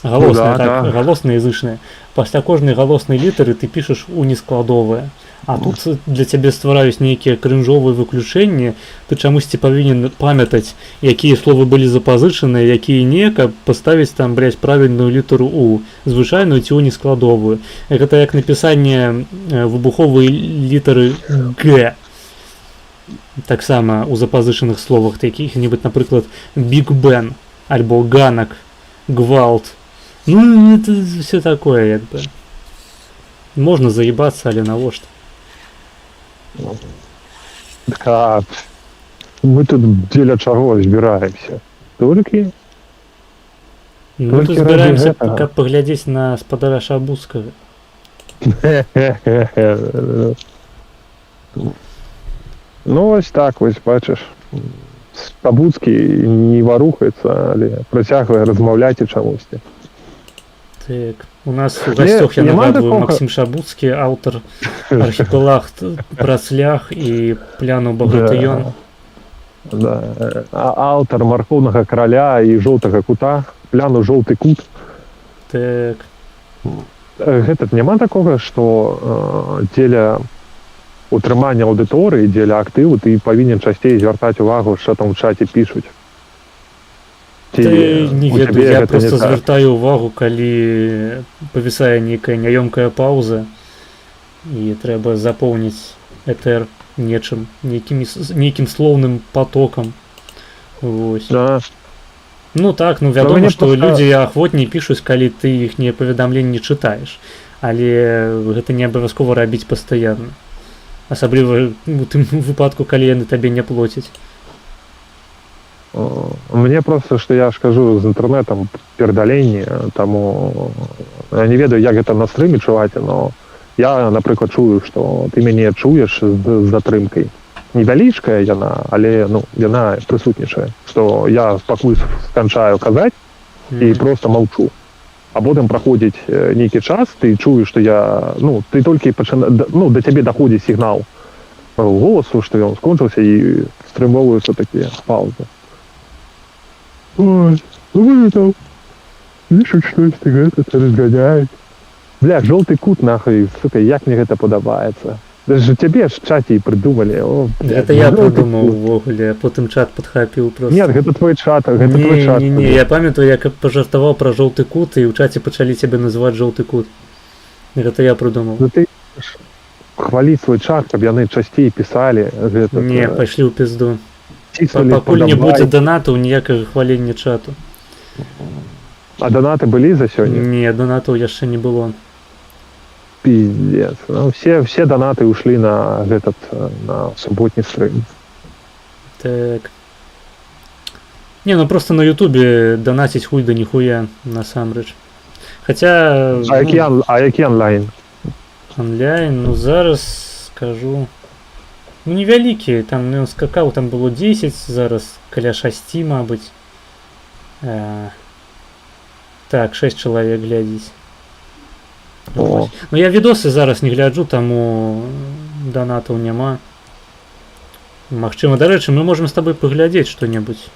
Галосная, так, галосная язычная. Пасля кожнай галоснай літары ты пішаш унескладовае. А тут для цябе ствараюць нейкія крынжовыя выключэнні, ты чамусьці павінен памятаць, якія словы былі запазычаныя, якія не, каб паставіць там, блядь, правільную літару У, звычайную ці унескладовую. Гэта як напісанне выбуховай літары Г. Таксама у запазычаных словах такіх-небудзь, напрыклад, Big Ben, альбо ганак, гвалт. Ну, это все такое, як бы. Можна заебацца, але навошта? Так, мы тут дзеля чаго збіраемся? Толькі? Мы тут Толькі збіраемся, раді гэтага. каб паглядзець на спадара Шабуцкага. Ну, вось так, вось бачыш. Шабуцкі не варухаецца, але працягвае размаўляць і чамусьці. Так, у нас у гостях, я нема нагадую, такого? Максим Шабуцкий, автор «Архипелаг Праслях» і «Пляну Багатыён». Да. Аўтар маркоўнага караля і жоўтага кута, пляну жоўты кут. Так, Гэта няма такога, што дзеля утрымання аўдыторыі, дзеля актыву ты павінен часцей звяртаць увагу, што там у чаце пішуць. Ці не у ведаю, цябе я гэта просто не так? звяртаю увагу, калі павісае нейкая няёмкая пауза і трэба запоўніць этэр нечым, нейкім слоўным потокам. Вось. Да. Ну так, ну Мне вядома, што проста- людзі ахвотней пішуць, калі ты іхнія паведамленні чытаеш, але гэта не абавязкова рабіць пастаянна. Асабліва у тым выпадку, калі яны табе не плоцяць. Мне просто, што я ж кажу, з інтэрнэтам перадаленні, таму я не ведаю, як гэта на стрыме чуваць, но я, напрыклад, чую, што ты мяне чуеш з затрымкай. Невялічкая яна, але ну, яна прысутнічае, што я пакуль сканчаю казаць і просто маўчу. А потым праходзіць нейкі час, ты чуеш, што я, ну, ты толькі ну, да цябе даходзіць сігнал голасу, што ён скончыўся і стрымоўваюцца такія паузы. Ой, вы там пішуць штосьці, гэта разганяюць. Бля, жоўты кут, нахуй, сука, як мне гэта падабаецца. Даже цябе ж чаце і прыдумалі. О, бля, Гэта я жоўты прыдумаў кут. увогуле, потым чат падхапіў просто. Нет, гэта твой чат, гэта твой чат. Не, я памятаю, як пажартаваў пра жоўты кут, і ў чаце пачалі цябе называць жоўты кут. Гэта я прыдумаў. Ну ты ж хвалі свой чат, каб яны часцей пісалі. Гэта, Не, пайшлі ў пізду. ціснулі Пакуль не падабай. будзе донатаў, ніякага хвалення чату. А донаты былі за сёння? Не, донатаў яшчэ не было. Пиздец. Ну, все донаты ушли на этот, на субботний стрим. Так. Не, ну просто на ютубе донатить хуй да нихуя, насамрэч. Хаця... А які онлайн? Онлайн, ну зараз скажу... Ну невялікі, там ён скакаў, там было 10, зараз каля 6, мабыць. Так, 6 чалавек глядзіць. О. Ну я відосы зараз не гляджу, таму донатаў няма. Магчыма, дарэчы, мы можам з табой паглядзець што-небудзь.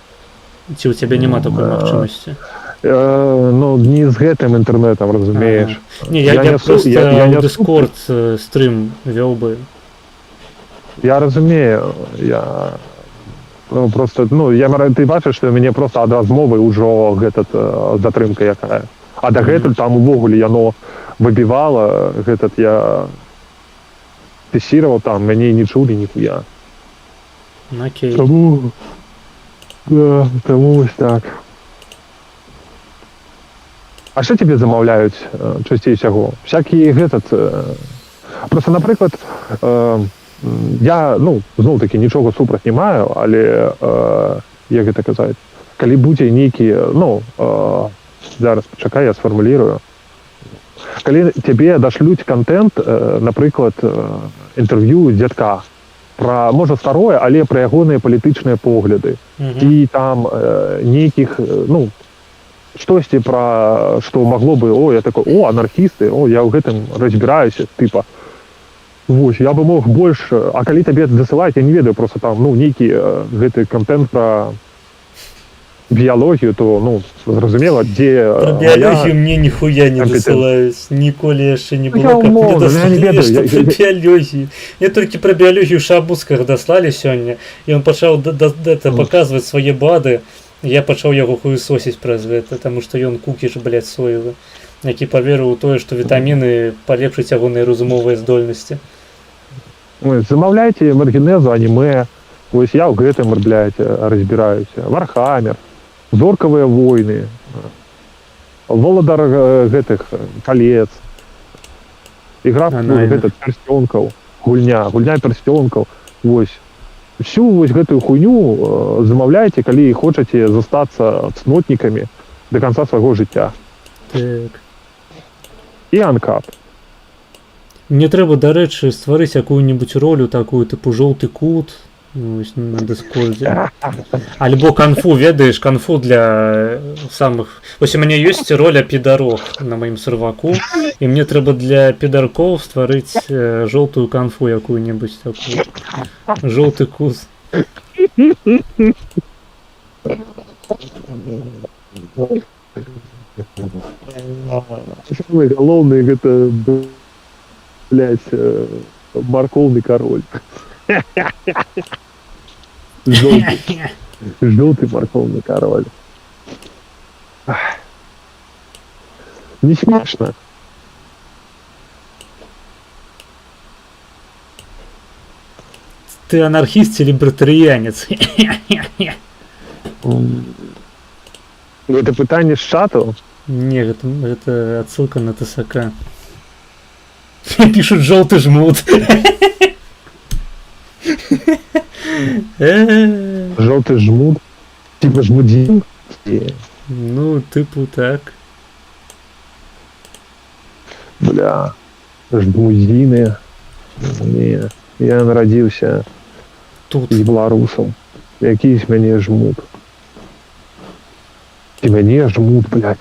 Ці ў цябе няма такой магчымасці? Ну, не з гэтым інтэрнэтам, разумееш. Не, я просто я ў Discord стрым вёў бы. Я разумею, ну, просто, ну, ты бачыш, што мяне просто ад размовы ўжо гэтат затрымка якая. А дагэтуль там увогуле яно выбівала, гэтат я тэсіраваў там, мяне не чулі ніхуя. Окей. Таму вось так. А што тебе замаўляюць часцей усяго? Всякі гэтат... Просто, напрыклад, я, ну, зноў-такі нічога супраць не маю, але, як гэта казаць, калі будзе нейкі, ну, зараз, пачакай, я сфармулірую. Калі тебе дашлюць контент, напрыклад, інтэрв'ю дзядка, пра, можа, старое, але пра ягоныя палітычныя погляды. І там нейкіх, ну, штосьці пра, што магло бы, о, я такой, о, анархісты, о, я ў гэтым разбіраюся, тыпа. Вось, я бы мог больш, а калі табе дасылаць, я не ведаю, просто там, ну, нейкі гэты контент пра біялогію, то, ну, зразумела, дзе... Про біялогію мне ніхуя не дасылаюць. Ніколі яшчэ не было, каб мне даслалі што пра біялогію. Мне толькі пра біялогію Шабуцкага даслалі сёння, і ён пачаў паказваць свае бады. Я пачаў яго хуесосіць праз гэта, таму што ён кукіш, блядь, соевы, які паверыў у тое, што вітаміны палепшаць ягоныя разумовыя здольнасці. Замаўляйце маргінезу, анімэ, вось я ў гэтым, блядь, разбіраюся. Вархаммер, зоркавыя войны, володар гэтых калец, ігра гэтых персцёнкаў, гульня персцёнкаў, вось. Всю вось гэтую хуйню замаўляйце, калі хочаце застацца цнотнікамі да канца свайго жыцця. Так. І анкап. Мне трэба, дарэчы, стварыць якую-небудзь ролю такую, тыпу жоўты кут, Вось на дыскордзе. Альбо канфу, ведаеш, канфу для самых... Вось у мяне ёсць роля педарок на маім серваку, і мне трэба для педаркоў стварыць жоўтую канфу якую-небудзь такую. Жоўты кус. Самый галоўны гэта, блядь, морковный король. Желтый морковный король. Не смешно. Ты анархист или либертарианец? Это пытание с чату? Не, это отсылка на ТСК. Пишут желтый жмут. Желтый жмут? Типа жмудин? Ну, типу так. Бля, жмудины. Не, я народился Тут. з беларусом. Якісь мяне жмут. І мяне жмут, блядь.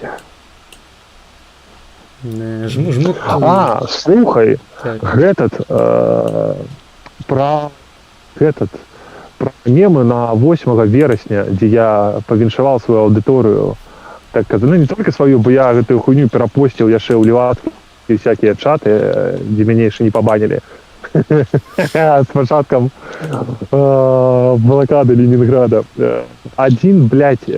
Жмут. А, слухай, Так. про мемы на 8 верасня, дзе я павіншаваў сваю аўдыторыю, так казаць, ну не толькі сваю, бо я гэтую хуйню перапосціў яшчэ ў лівацкія всякія чаты, дзе мяне яшчэ не пабанілі. С пачаткам блокады Ленинграда. Один, блядь...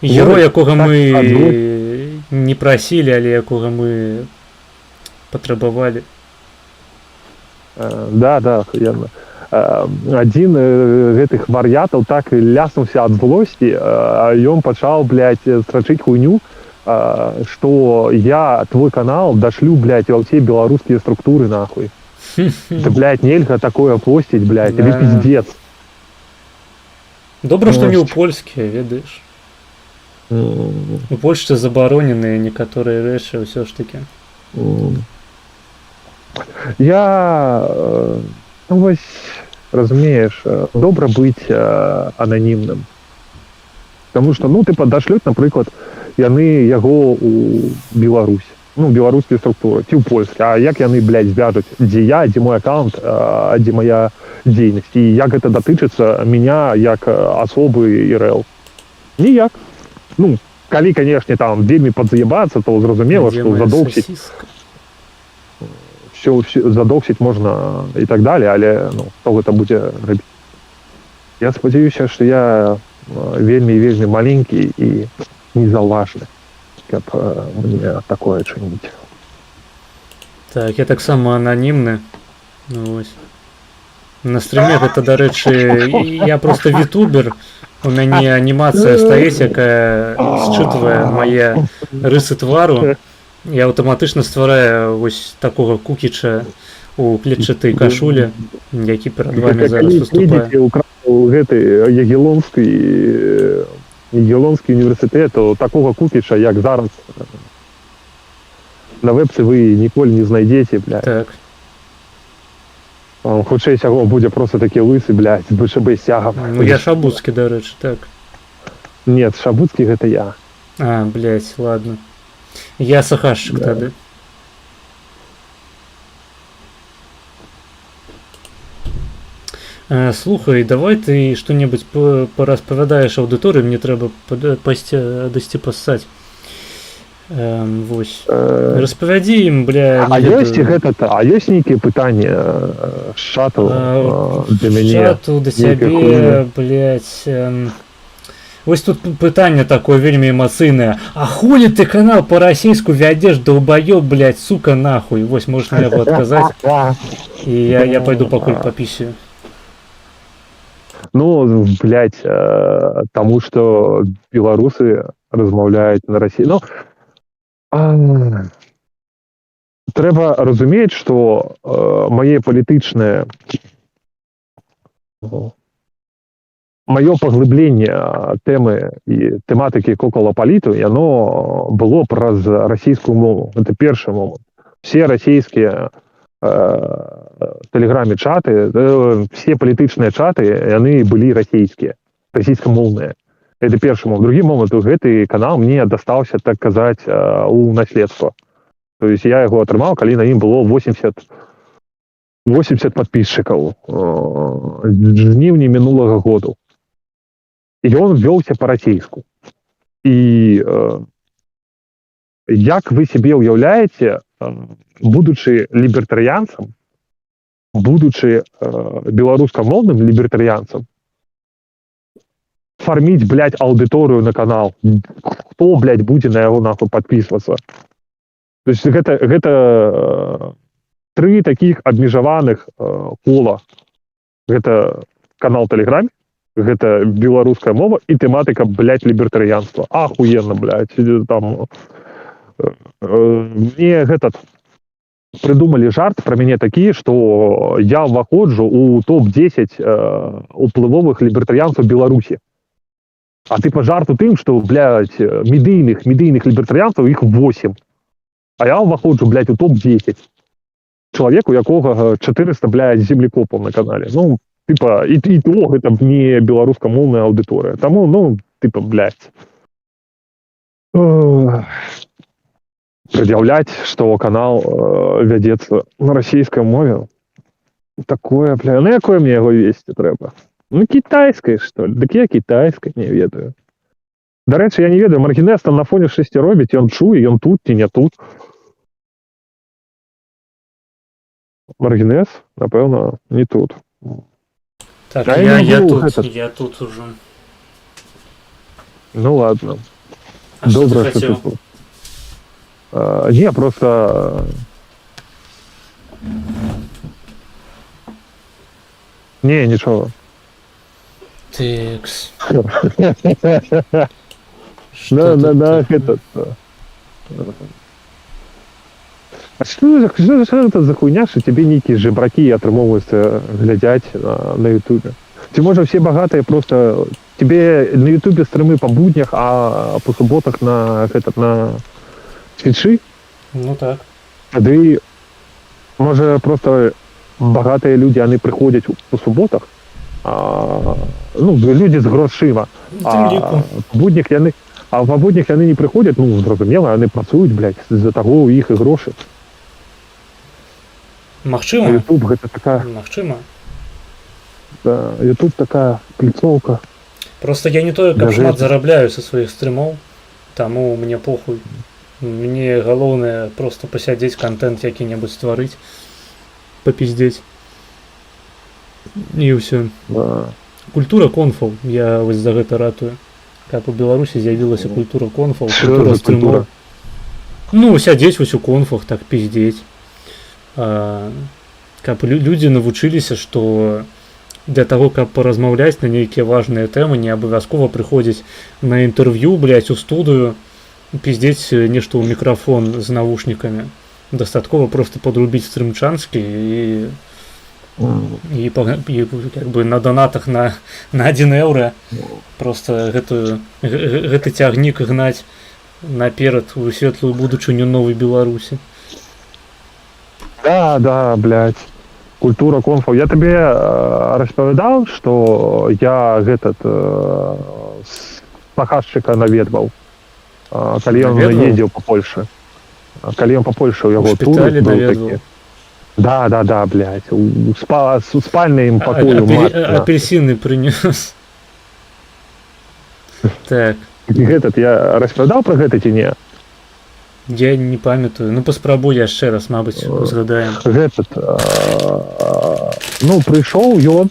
Герой, якога мы не просили, але якога мы патрабавалі. Да, охуенно. Один гэтых вар'ятаў так ляснуўся ад злосці, ён пачаў, блядь, страчыць хуйню, што я твой канал дашлю, блядь, ва ўсе беларускія структуры, нахуй. Да, блядь, нельга такое постить, блядь, или пиздец. Добра, што не ў польскія, ведаеш. У Польшцы забароненыя некаторыя рэчы ўсё ж такі. Я, ну вось, разумееш, добра быць ананімным. Таму што, ну, тыпа, дашлюць, напрыклад, яны яго ў Беларусь. Ну, беларускія структуры, ці ў польскі. А як яны, блядь, звяжуць, дзе я, дзе мой аккаунт, дзе моя дзейнасць? І як гэта датычыцца меня як асобы ИРЛ? Ніяк. Ну, калі, канешне, там вельмі падзаебацца, то зразумела, што задоксіць... Все задоксіць можна і так далее, але, ну, хто гэта будзе рабіць? Я спадзяюся, што я вельмі маленькі і незаўважны, каб мне такое чыніць. Так, я таксама ананімны. Ну, вось. На стріме гэта, дарэчы, я просто вітубер. У мяне анімацыя стаіць, якая счытвае мае рысы твару. Я аўтаматычна ствараю вось такога кукіча у клетчатай кашулі, які перад вами зараз выступае. У гэтай Ягеллонскі універсітэт, такога кукіча, як зараз на вебцы вы ніколі не знайдзеце, блядь. Так. Хутчэй сяго будзе просто такі лысы, блядь, з БШБ сягам. Ну я Шабуцкі, дарэчы, так. Нет, Шабуцкі гэта я. А, блядь, ладно. Я сахашчык тады. Слухай, давай ты што-небудзь параспавядаеш аўдыторыі, мне трэба дасці пассаць. Вось. Распавядзі ім, бля... А ёсць нейкія пытанні з чату для мяне? З чату да цябе, блядь... Вось тут пытанне такое вельмі эмацыйнае. А хули ты канал па-расейску вядзеш, долбаёб, блядь, сука, нахуй? Вось, можаш на яго адказаць. І я пойду пакуль папісю. Ну, блядь, таму што беларусы размаўляюць на Расіі. Ну, трэба разумець, што мае палітычныя... Маё паглыбленне тэмы і тэматыкі кокалапаліту, яно было праз расійскую мову. Это першы момант. Все расійскія тэлеграме чаты, все палітычныя чаты, яны былі расійскамоўныя. Это першы момент. Другі момент, гэты канал мне дастаўся, так казаць, у наследство. То есть я яго атрымаў, калі на ім было 80 подписчикаў з жніўня мінулага году. І ён вёўся па-расійску. І як вы себе уяўляеце, будучы лібертарыянцам, будучы беларускамоўным лібертарыянцам, фарміць, блядь, аўдыторыю на канал? Хто, блядь, будзе на яго нахуй падпісвацца? То есть гэта тры таких абмежаваных кола. Гэта канал Тэлеграме, гэта беларуская мова і тэматыка, блядь, лібертарыянства. Ахуенно, блядь. Там мне придумали жарт про мяне такі, што я ўваходжу у топ-10 уплывовых лібертарыянцаў Беларусі. А типа жарт у тым, што, блядь, медыйных лібертарыянцаў іх 8. А я ўваходжу, блядь, у топ-10. Чалавек, у якога 400, блядь, землекопаў на канале. Ну, типа, і то гэта не беларускамоўная аўдыторыя. Таму, ну, типа, блядь. Предъявлять, что канал вядецца на расійскай мове. Такое, бля, ну якое мне яго весці трэба? Ну, китайскай, что ли? Дык я китайскай не ведаю. Дарэчы, я не ведаю, Маргінез там на фоне 6 робіць, ён чуе, ён тут ці не тут. Маргінез, напэўна, не тут. Так, А я тут уже. Ну ладно. А что Добра, ты что хотел? ты тут. Не, просто... Не, ничего. Текс. Да, этот... А что это за хуйня, что тебе некие жебраки атрымоўваюцца глядзяць на ютубе? Ці можа все богатые просто... Тебе на ютубе стрымы по буднях, а по субботах на твичи? Ну так. Тады, може, просто багатыя людзі, яны прыходзяць по суботах, ну, людзі з грошыма, а па буднях яны не прыходзяць, ну, зразумела, яны працуюць, блядь, з-за таго у іх і грошы. Магчыма. Ютуб гэта такая... Магчыма. Да, Ютуб такая пляцоўка. Просто я не тое, как шмат зарабляю со своих стримов, таму мне похуй. Мне галоўнае просто пасядзець, контент які-небудзь стварыць, попиздеть. І ўсё. Да. Культура конфаў, я вось за гэта ратую. Каб у Беларусі з'явілася культура конфаў, культура стрымов. Ну, сядзець вось у конфах, так пиздеть. Каб людзі навучыліся, што для того, каб паразмаўляць на нейкія важныя тэмы, не абавязкова прыходзіць на інтэрв'ю, блядь, у студыю, пиздеть нечто ў мікрафон з навушнікамі. Дастаткова просто подрубіць стрымчанскі і как бы на донатах на 1 еўра просто гэты цягнік гнаць наперад у светлую будучыню новай Беларусі. Да, блядь. Культура конфаў. Я табе распавядаў, што я паказчыка наведваў, калі ён ездзіў па Польшы. Калі ён па Польшы ў яго тур быў такі. Да, блядь. У спальным пакою матка. Апельсины прынёс. Так. Я распавядаў пра гэта ці не? Я не памятаю. Ну, паспрабуй яшчэ раз, мабыць, згадаем. Ну, прыйшоў ён,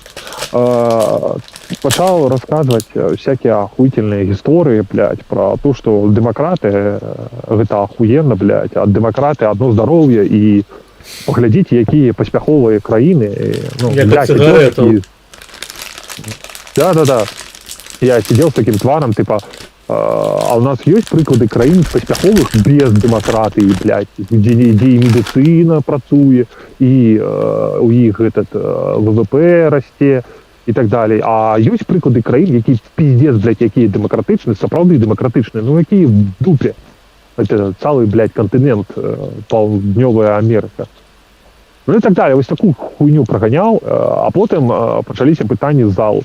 пачаў расказваць всякие охуительные гісторыі, блядь, про то, што дэмакраты гэта ахуенна, блядь, ад дэмакраты адно здароўе і паглядзіце, якія паспяховыя краіны. Ну, як ад цыгаретаў. Да. Я сидел с таким тваром, типа, а у нас есть прыклады краін паспяховых без дэмакратыі, блядь, дзе і медыцына працуе, і у іх ВВП расце і так далей. А ёсць прыклады краін, якія пиздец, блядь, якія дэмакратычныя, сапраўды дэмакратычныя, ну якія в дупе. Это цэлы, блядь, кантынент, паўднёвая Амерыка. Ну і так далі. Ось таку хуйню проганяв, а потім почалися питання з залу.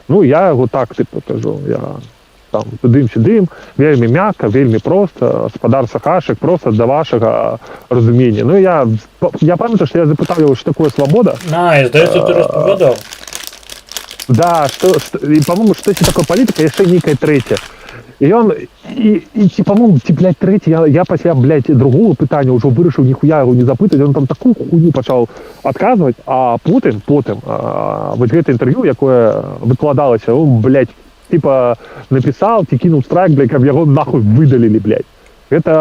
Ну, я його так, типу, кажу, я там туди-сюди, вельми м'яко, вельми просто, господар Сахашик, просто до вашого розуміння. Ну, я пам'ятаю, що я запитав його, що таке свобода. А, здається, ти розповідав. Да, и, по-моему, что это такое политика, еще некая третья. И он, по-моему, блядь, третя, я після, блядь, другого питання вже вирішив ніхуя його не запитати, він там таку хуйню почав відказувати, а потім, ось це інтерв'ю, яке викладалося, він, блядь, типа, написав, ті кинув страйк, блядь, щоб його нахуй видалили, блядь. Це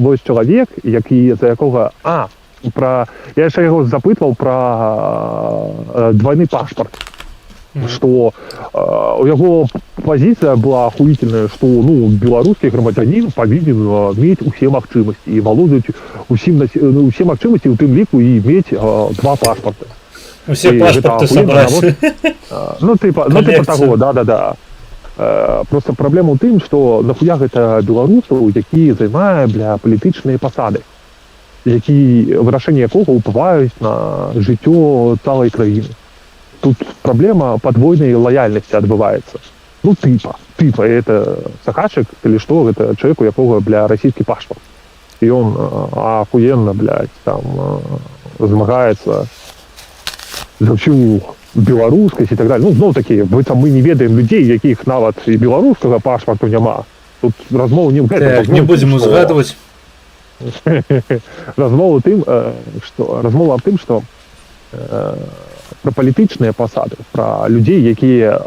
ось чоловік, за якого, я ще його запитував про двойний паспорт. Что у его позиция была охуительная, что белорусский громадянин повинен иметь все магчимости и володеть все магчимости у тым ліку и иметь 2 паспорта. Все паспорты собрать. Ну, типа того, да. Просто проблема у тым, что нахуя гэта беларусаў, які займае, бля, палітычныя пасады, вырашэнне якога ўплываюць на жыццё цалай краіны. Тут проблема подвойной лояльности отбывается. Ну, типа, это Сахашик или что, это человек, у якого, бля, российский паспорт. И он охуенно, блядь, там, змагается за всю белорусскость и так далее. Ну, такие, мы не ведаем людей, яких нават и белорусского паспорту нема. Тут размова не в этом. Так, не будем узгадывать. Размова в тым, что про палітычныя пасады, про людзей, якія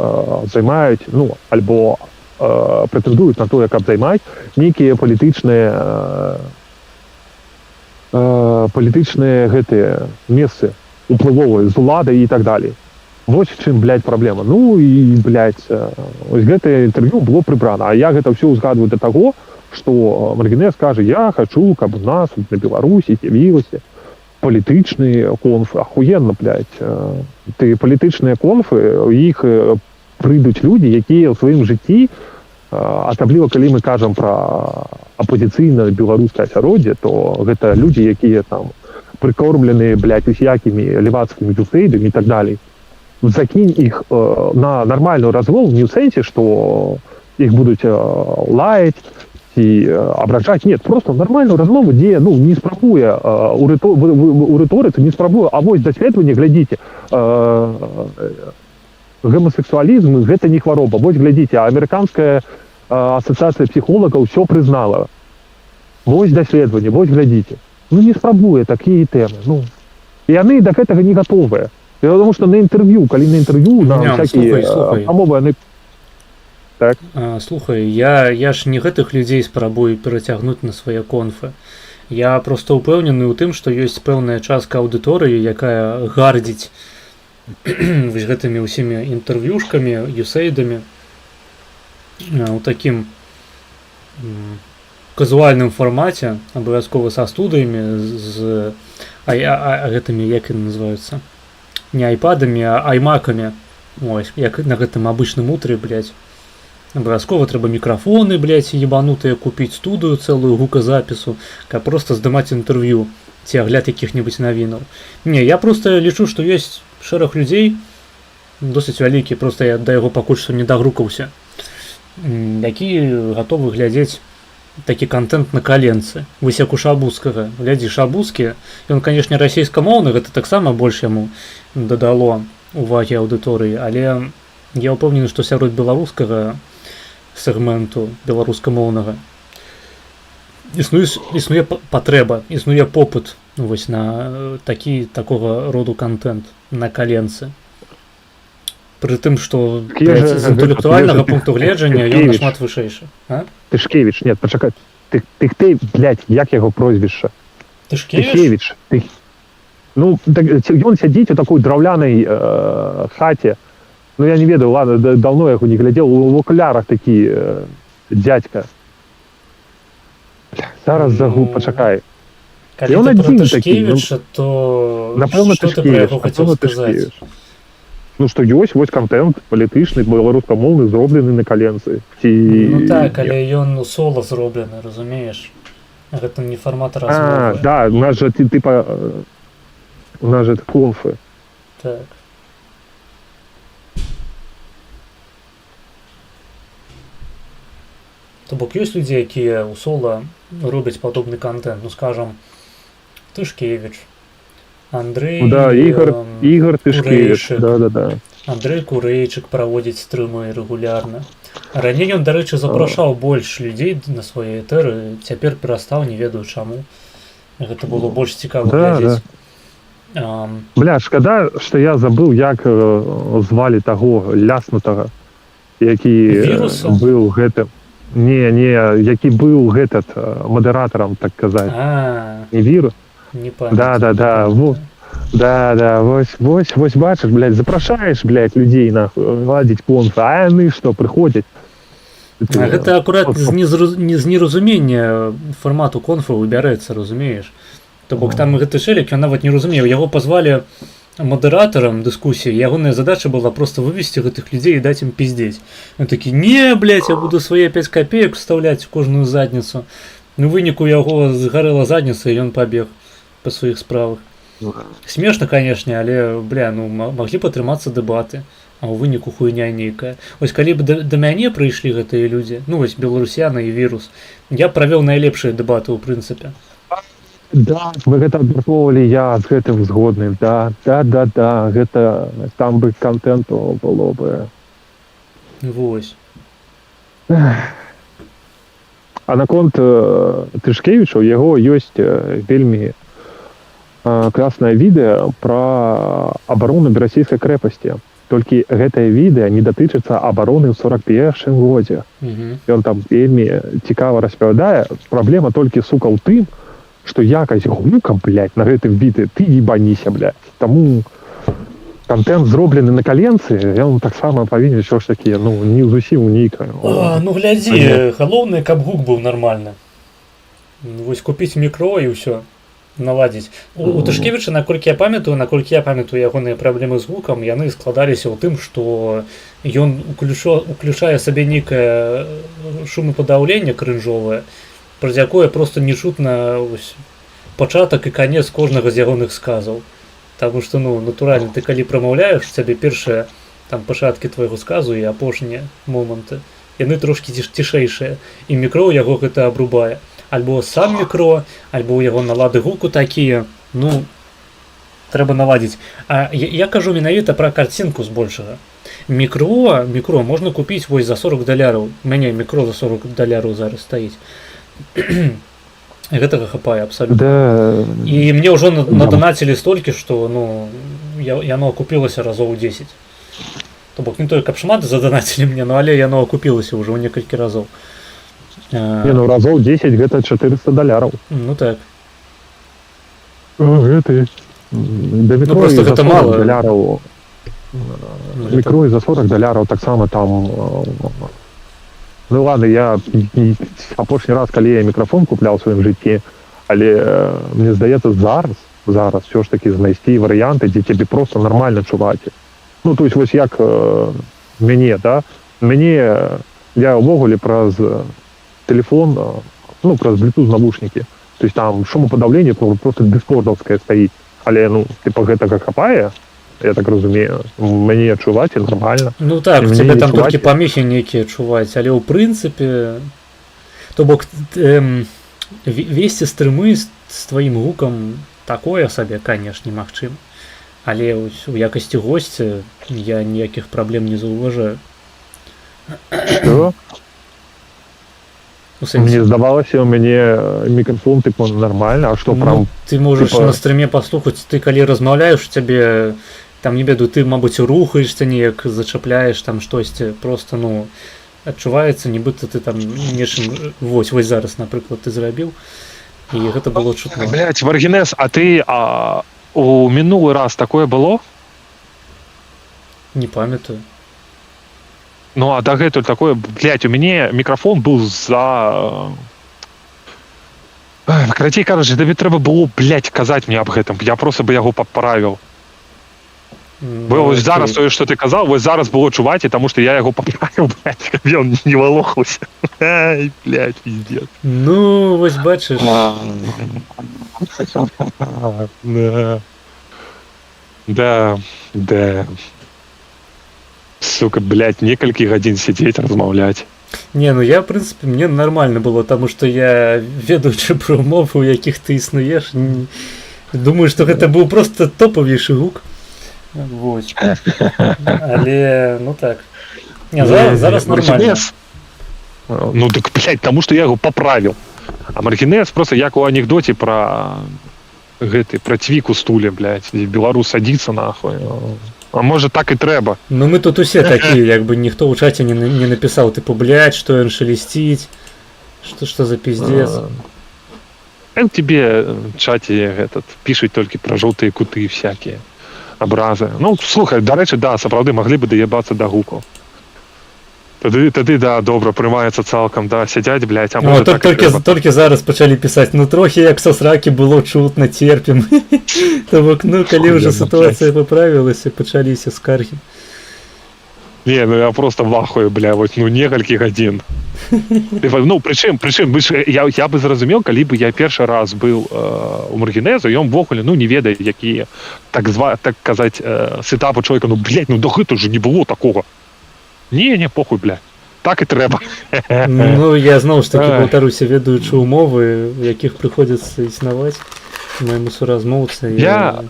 займаюць, альбо прэтэндуюць на тое, каб займаць нейкія палітычныя гэтыя месцы уплывовыя з уладай і так далей. Вось чым, блядь, праблема. Ну і, блядь, ось гэтае інтэрв'ю было прыбрана, а я гэта ўсё ўзгадваю да таго, што Маргінэ скажа, я хачу, каб у нас на Беларусі з'явілася палітычныя конфы, ахуенна, блядь. Ты палітычныя конфы, у іх прыйдуць людзі, якія ў сваім жыцці, асабліва калі мы кажам пра апозіцыйнае беларускае асяроддзе, то гэта людзі, якія там прыкормленыя, блядь, усякімі левацкімі джусейдамі і так далей. Закінь іх на нармальную размову, не ў сэнсе, што іх будуць лаяць, і абражаць. Нет, просто нормальную размову, дзе не спрабуе у рыторыцы, не спрабуе, а вось даследаванне, глядзіце, гомосексуалізм гэта не хвароба. Вось глядзіце, амерыканская асацыяцыя псіхолагаў ўсё прызнала. Вось даследаванне, вось глядзіце. Не спрабуе такія тэмы. І яны да гэтага не гатовыя. Потому что на інтэрв'ю, калі на інтэрв'ю, на всякія памовы, яны... Так. Слухай, я ж не гэтых людзей спрабую перацягнуць на свае конфы. Я просто ўпэўнены ў тым, што ёсць пэўная частка аўдыторыі, якая гардзіць вось гэтымі ўсімі інтэрв'юшкамі, юсейдамі у такім казуальным фармаце, абавязкова са студыямі, з гэтымі, як яны называюцца, не айпадамі, а аймакамі. Ось, як на гэтым абычным утры, блядь. Абавязкова трэба мікрафоны, блядь, ебанутыя, купіць студыю цэлую гуказапісу, каб просто здымаць інтэрв'ю ці агляд якіх-небудзь навінаў. Не, я просто лічу, што ёсць шэраг людзей, досыць вялікі, просто я да яго пакуль што не дагрукаўся, які гатовы глядзець такі контент на каленцы. Вось як у Шабуцкага. Глядзі, Шабуцкі, ён, канешне, расейскамоўны, гэта таксама больш яму дадало увагі аўдыторыі, але я ўпэўнены, што сярод беларускага сегменту беларускамоўнага існуе патрэба, існуе попыт вось на такога роду контент на каленцы. Пры тым, што з інтэлектуальнага пункту гледжання ён нашмат вышэйшы. Тышкевіч, нет, пачакай. Ты, блядь, як яго прозвішча? Тышкевіч? Ён сядзіць у такой драўлянай хаце. Я не ведаю, ладно, давно я яго не глядзеў, у окулярах такі дзядзька. Зараз загуб, пачакай. Калі ты про Тышкевіча, то што ты пра яго хацеў сказаць? Што ёсць вось контент палітычны, беларускамоўны, зроблены на каленцы. Так, але ён сола зроблены, разумееш? Гэта не фармат размовы. Да, у нас жа, типа... У нас же это конфы. Так. То бок ёсць людзі, якія ў сола робяць падобны контент, ну скажам, Тышкевич, Андрей, Да, Игорь Тышкевич. Курэйчык. Да. Андрей Курэйчык праводзіць стрымы рэгулярна. Раней ён, дарэчы, запрашаў больш людзей на свае этэры, цяпер перастаў, не ведаю чаму. Гэта было больш цікава глядзець. Бля, шкада, што я забыў, як звалі таго ляснутага, які Віруса? быў гэтым. Не, які быў гэтат мадэратарам, так казаць. Не вірус? Не памятаю. Да. Да, вось бачыш, блядь, запрашаеш, блядь, людзей нахуй ладзіць конфы, а яны што, прыходзяць. Гэта акурат з неразумення фармату конфу выбярэцца, разумееш? То бок там гэты шэлік, ён нават не разумеў, яго пазвалі мадэратарам дыскусіі, ягоная задача была просто вывесці гэтых людзей і даць ім пиздзець. Ён такі: не, блядь, я буду свае 5 копеек вставляць у кожную задніцу. Ну, выніку яго згарэла задніца, і ён пабег па сваіх справах. Смешна, канешне, але, бля, ну маглі б атрымацца дэбаты, а ў выніку хуйня нейкая. Вось калі б да мяне прыйшлі гэтыя людзі, ну вось беларусяна і вірус, я правёў найлепшыя дэбаты ў прынцыпе. Да, вы гэта абмяркоўвалі, я з гэтым згодны. Да, гэта там бы контенту было бы. Вось. А наконт Тышкевіча, у яго ёсць вельмі класнае відэа пра абарону берасійскай крэпасці. Толькі гэтае відэа не датычыцца абароны ў 41-м годзе. Ён там вельмі цікава распавядае. Праблема толькі, сука, ў тым, што якасць гука, блядь, на гэтым відэа, ты ебаніся, блядь. Таму контент зроблены на каленцы, ён таксама павінен ўсё ж такі, ну, не зусім нейкае. Ну глядзі, галоўнае, каб гук быў нармальны. Вось купіць мікро і ўсё. Наладзіць. У Тышкевіча, наколькі я памятаю, ягоныя праблемы з гукам, яны складаліся ў тым, што ён уключае сабе нейкае шумападаўленне крынжовае, праз якое просто не чутна пачатак і канец кожнага з ягоных сказаў. Таму што, ну, натуральна, ты калі прамаўляеш, цябе першыя там пачаткі твайго сказу і апошнія моманты, яны трошкі цішэйшыя, і мікро ў яго гэта абрубае. Альбо сам мікро, альбо ў яго налады гуку такія, ну, трэба наладзіць. А я кажу менавіта пра карцінку збольшага. Мікро можна купіць вось за $40. У мяне мікро за $40 зараз стаіць. Гэтага хапае абсалютна. Да. І мне ўжо надонацілі столькі, што, ну, яно акупілася разоў 10. То бок не тое, каб шмат задонацілі мне, ну, але яно акупілася ўжо ў некалькі разоў. Не, ну разоў 10 гэта $400. Ну так. Гэты. Да мікро, ну, просто гэта мала. Мікро і за $40 таксама там. Ну ладно, я апошні раз, калі я мікрафон купляў у сваім жыцці, але мне здаецца, зараз все ж таки знайсці варыянты, дзе цябе просто нармальна чуваць. Ну, то есть вось як мяне, да? Я ўвогуле праз телефон, ну, праз Bluetooth навушнікі. То есть там шумопадаўленне просто дыскордаўскае стаіць. Але, ну, типа, гэтага хапае, я так разумею, мяне чуваць і нормально. Ну так, цябе там толькі памехі нейкія чуваць, але ў прынцыпе, то бок весці стрымы з тваім гукам такое сабе, канешне, магчыма. Але у якасці госця я ніякіх праблем не заўважаю. Што? Мне здавалася, у мяне мікрафон типу нормально, а што прям... Ты можаш на стрыме паслухаць, ты калі размаўляеш, цябе там, не ведаю, ты, мабыць, рухаешься неяк, зачапляеш там штосьці, просто, ну, адчуваецца, нібыта ты там нечым, вось зараз, напрыклад, ты зрабіў, і гэта было чутно. Блядь, Варгінес, а ты у мінулы раз такое было? Не памятаю. Ну, а дагэтуль такое, блядь, у мяне мікрафон быў за... Карацей, кажучы, табе трэба было, блядь, казаць мне аб гэтым. Я просто бы яго паправіў. Бо вось зараз тое, што ты казаў, вось зараз было чуваць, і таму што я яго паправіў, блядь, каб ён не валохаўся. Ай, блядь, пиздец. Ну, вось бачыш. Да. Сука, блядь, некалькі гадзін сидзець, размаўляць. Не, ну я, в принципе, мне нормально было, потому что я ведаючы пра умовы, у якіх ты існуеш, думаю, что гэта быў просто топавейшы гук. Вот. Але, ну так. Не, зараз нормально. Ну так, блядь, тому что я его поправил. А Маргинес просто як у анекдоте про Цвіку стуле, блядь, беларус садится нахуй. А может так и трэба. Ну мы тут усе такие, як бы ніхто ў чаце не написал, типу, блядь, что ён шелестить, что за пиздец. Тебе в чате пишут только про желтые куты всякие, образы. Ну, слухай, до речі, да, сапраўды могли бы доебаться до гуку. Тады, да, добра, приймається цалком, да, сидять, блядь, а може так тільки зараз почали писати, ну трохи як со сраки було чутно, терпім. Тому, ну, коли вже ситуація поправилася, почалися скарги. Не, ну я просто в ахуе, бля, вот, ну, некалькі гадзін. Ну, причым, я бы зразумел, калі бы я першы раз был у Маргінезу, ён ввогуле, ну, не ведае, якія, так казаць, сетапы чоловіка, ну, блядь, ну, да гэта же не было такого. Не, похуй, бля. Так і трэба. Ну, я зноў ж таки паўтаруся, ведаючы умовы, у якіх прыходзіцца існаваць майму суразмоўцы. Я,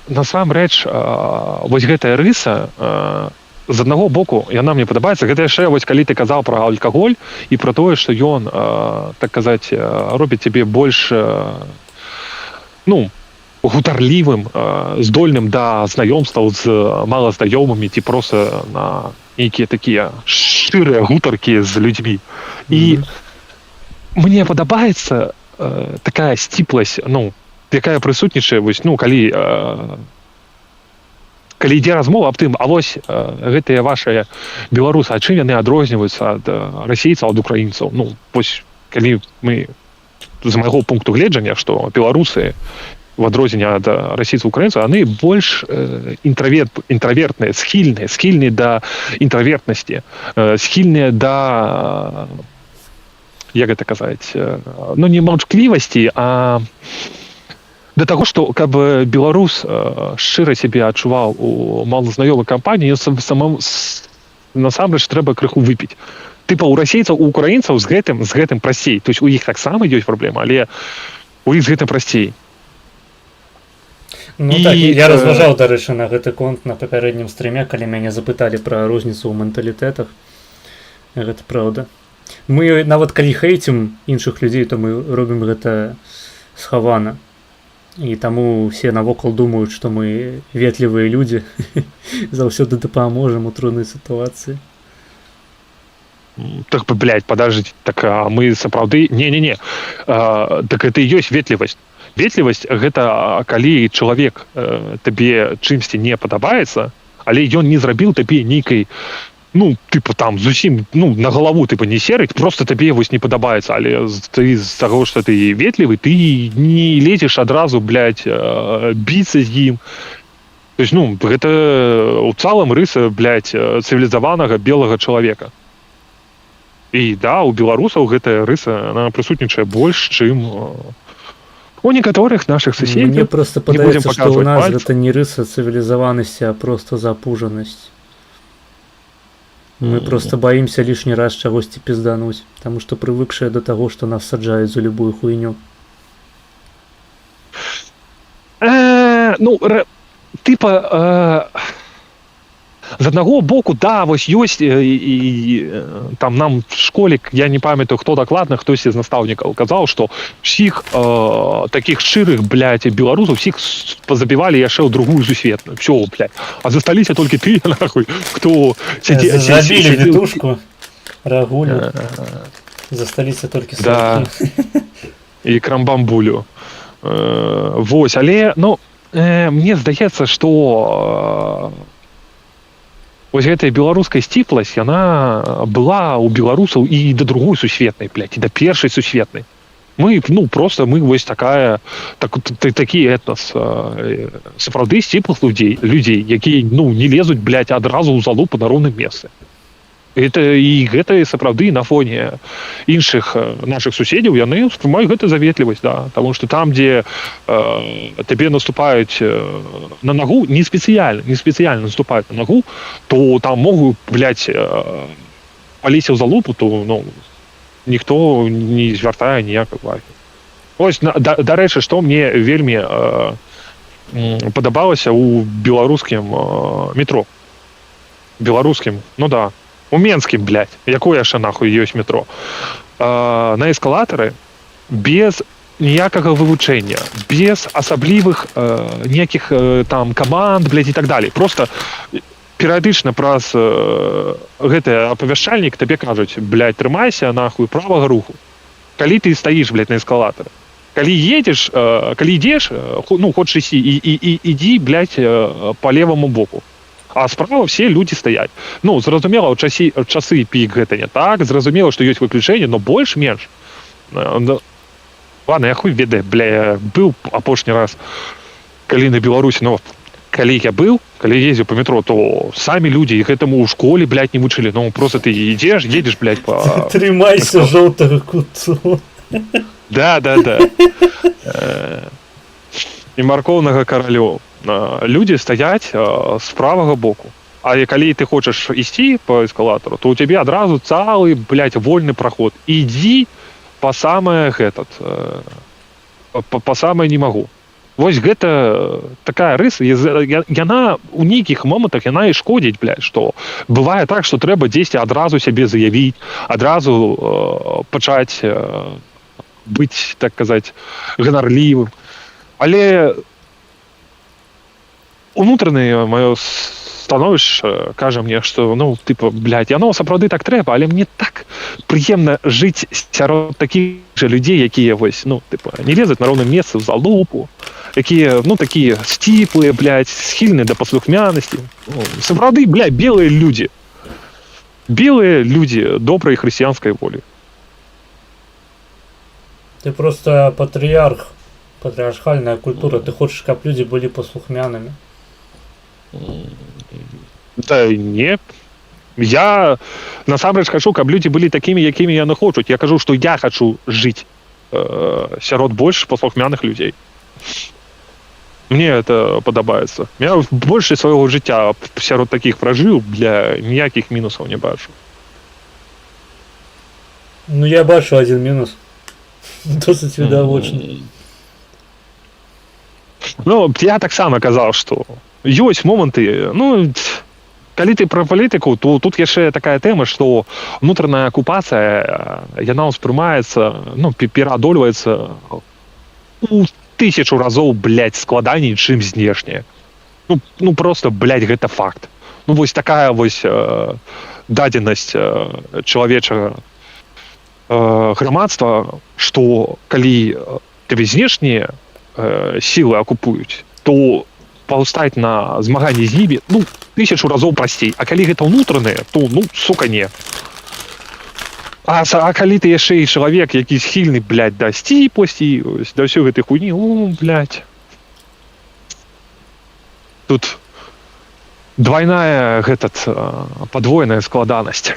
насамрэч, вось гэтая рыса, з аднаго боку, яна мне падабаецца. Гэта яшчэ, вось калі ты казаў пра алкаголь і пра тое, што ён, так казаць, робіць цябе больш, ну, гутарлівым, здольным да знаёмстваў з малазнаёмымі ці проста на нейкія такія шчырыя гутаркі з людзьмі. І мне падабаецца такая сціпласць, ну, якая прысутнічае, вось, ну, калі ідзе размова аб тым, а вось гэтыя вашыя беларусы, а чым яны адрозніваюцца ад расейцаў, ад украінцаў? Ну, вось, калі мы з майго пункту гледжання, што беларусы в адрозненне ад расійцаў, украінцаў, яны больш інтравертныя, схільныя да інтравертнасці, схільныя да, як гэта казаць, ну, не маўчклівасці, а да таго, што каб беларус шчыра сябе адчуваў у малазнаёмай кампаніі, насамрэч трэба крыху выпіць. Тыпа у расейцаў, у украінцаў з гэтым прасцей. То есть у іх таксама ёсць праблема, але у іх з гэтым прасцей. Ну так, я разважаў, дарэчы, на гэты конт на папярэднім стрыме, калі мяне запыталі пра розніцу ў менталітэтах. Гэта праўда. Мы нават калі хейцім іншых людзей, то мы робім гэта схавана. І таму усе навокал думаюць, што мы ветлівыя людзі, заўсёды дапаможам у труднай сітуацыі. Так, блядь, подождите, так мы сапраўды... Не. Так это і ёсць ветлівасць. Ветлівасць — гэта калі чалавек табе чымсьці не падабаецца, але ён не зрабіў табе нейкай, ну, типа там зусім, ну, на галаву типа не серыць, просто табе вось не падабаецца, але ты з таго, што ты ветлівы, ты не лезеш адразу, блядь, біцца з ім. То есть, ну, гэта у цалым рыса, блядь, цывілізаванага белага чалавека. І да, у беларусаў гэтая рыса, она прысутнічае больш, чым у некаторых наших суседзяў. Мне просто падаецца, што у нас гэта не рыса цывілізаванасці, а просто запужанасць. Мы просто боимся лишний раз чагосьці пиздануть, потому что привыкшие до того, что нас саджают за любую хуйню. Ну, типа, з аднаго боку, да, вось ёсць, і там нам в школе, я не памятаю, хто дакладна, хтось з настаўнікаў казаў, што ўсіх такіх шчырых, блядь, беларусаў, усіх позабівалі яшчэ ў другую сусветную. Всё, блядь. А засталіся толькі ты, нахуй, хто... Забілі вітушку, рагулю, засталіся толькі соркі. І крамбамбулю. Вось, але, ну, мне здаецца, што вось гэтая беларуская сціпласць, яна была ў беларусаў і да другой сусветнай, блядь, і да першай сусветнай. Мы, ну, просто мы вось такі этнос сапраўды сціплых людзей, якія, ну, не лезуць, блядь, адразу ў залупу на роўным месцы. Гэта сапраўды на фоне іншых наших суседзяў яны ўспрымаюць гэта за ветлівасць, да, потому что там, дзе табе наступаюць на нагу, не спецыяльна наступаюць на нагу, то там могуць, блядь, паліся ў залупу, то ну, ніхто не звяртае ніякай увагі. Ось, дарэчы, што мне вельмі падабалася ў беларускім метро. Беларускім, ну да. У Менскім, блядь, якое яшчэ нахуй ёсць метро. На эскалатары без ніякага вывучэння, без асаблівых ніякіх там каманд, блядь, і так далее. Просто перыядычна праз гэты апавяшчальнік табе кажуць, блядь, трымайся нахуй правага руху. Калі ты стаіш, блядь, на эскалатары. Калі едзеш, калі ідзеш, ну, хочаш ісці, ідзі, блядь, па леваму боку. А справа все люди стаять. Ну, зразумела, у часы пік гэта не так, зразумела, што ёсць выключэнне, но больш-менш. Ладно, я хуй ведаю, бля, я быў апошні раз, калі на Беларусі, ну, калі я быў, калі ездзіў по метро, то самі людзі гэтаму ў школе, блядь, не вучылі. Ну, просто ты едзеш, блядь, по... Трымайся жоўтага куцу. Да. І маркоўнага каралёў. Людзі стаяць з правага боку. А калі ты хочаш ісці по эскалатару, то у цябе адразу цэлы, блядь, вольны праход. Ідзі па самае па самае не магу. Вось гэта такая рыса, яна у нейкіх момантах яна і шкодзіць, блядь, што бывае так, што трэба дзесьці адразу сябе заявіць, адразу пачаць быць, так казаць, ганарлівым. Але унутранае маё становішча кажа мне, што, ну, типа, блядь, яно сапраўды так трэба, але мне так прыемна жыць сярод такіх жа людзей, якія, вось, ну, типа, не лезуць на роўным месцы ў залупу, якія, ну, такія сціплыя, блядь, схільныя да паслухмянасці. Ну, сапраўды, блядь, белыя людзі. Белыя людзі добрай хрысціянскай волі. Ты просто патрыарх, патрыархальная культура, ты хочаш, каб людзі былі паслухмянымі. Да не. Я насамрэч хачу, каб людзі былі такімі, якімі яны хочуць. Я кажу, што я хачу жыць сярод больш паслухмяных людзей. Мне это падабаецца. Я большасць свайго жыцця сярод такіх пражыў, для ніякіх мінусаў не бачу. Ну, я бачу адзін мінус. Досыць відавочны. Ну, я таксама казаў, што ёсць моманты, ну, калі ты пра палітыку, то тут яшчэ такая тэма, што унутраная акупацыя, яна ўспрымаецца, ну, пераадольваецца у 1000 разоў, блядь, складаней, чым знешняе. Ну, просто, блядь, гэта факт. Ну, вось такая вось дадзенасць чалавечага грамадства, што калі тебе знешнія сілы акупуюць, то паўстаць на змаганні з імі, ну, 1000 разоў прасцей. А калі гэта ўнутранае, то, ну, сука, не. А калі ты яшчэ і чалавек, які схільны, блядь, да сціпласці, да ўсё гэтай хуйні, блядь. Тут двойная, падвойная складанасць.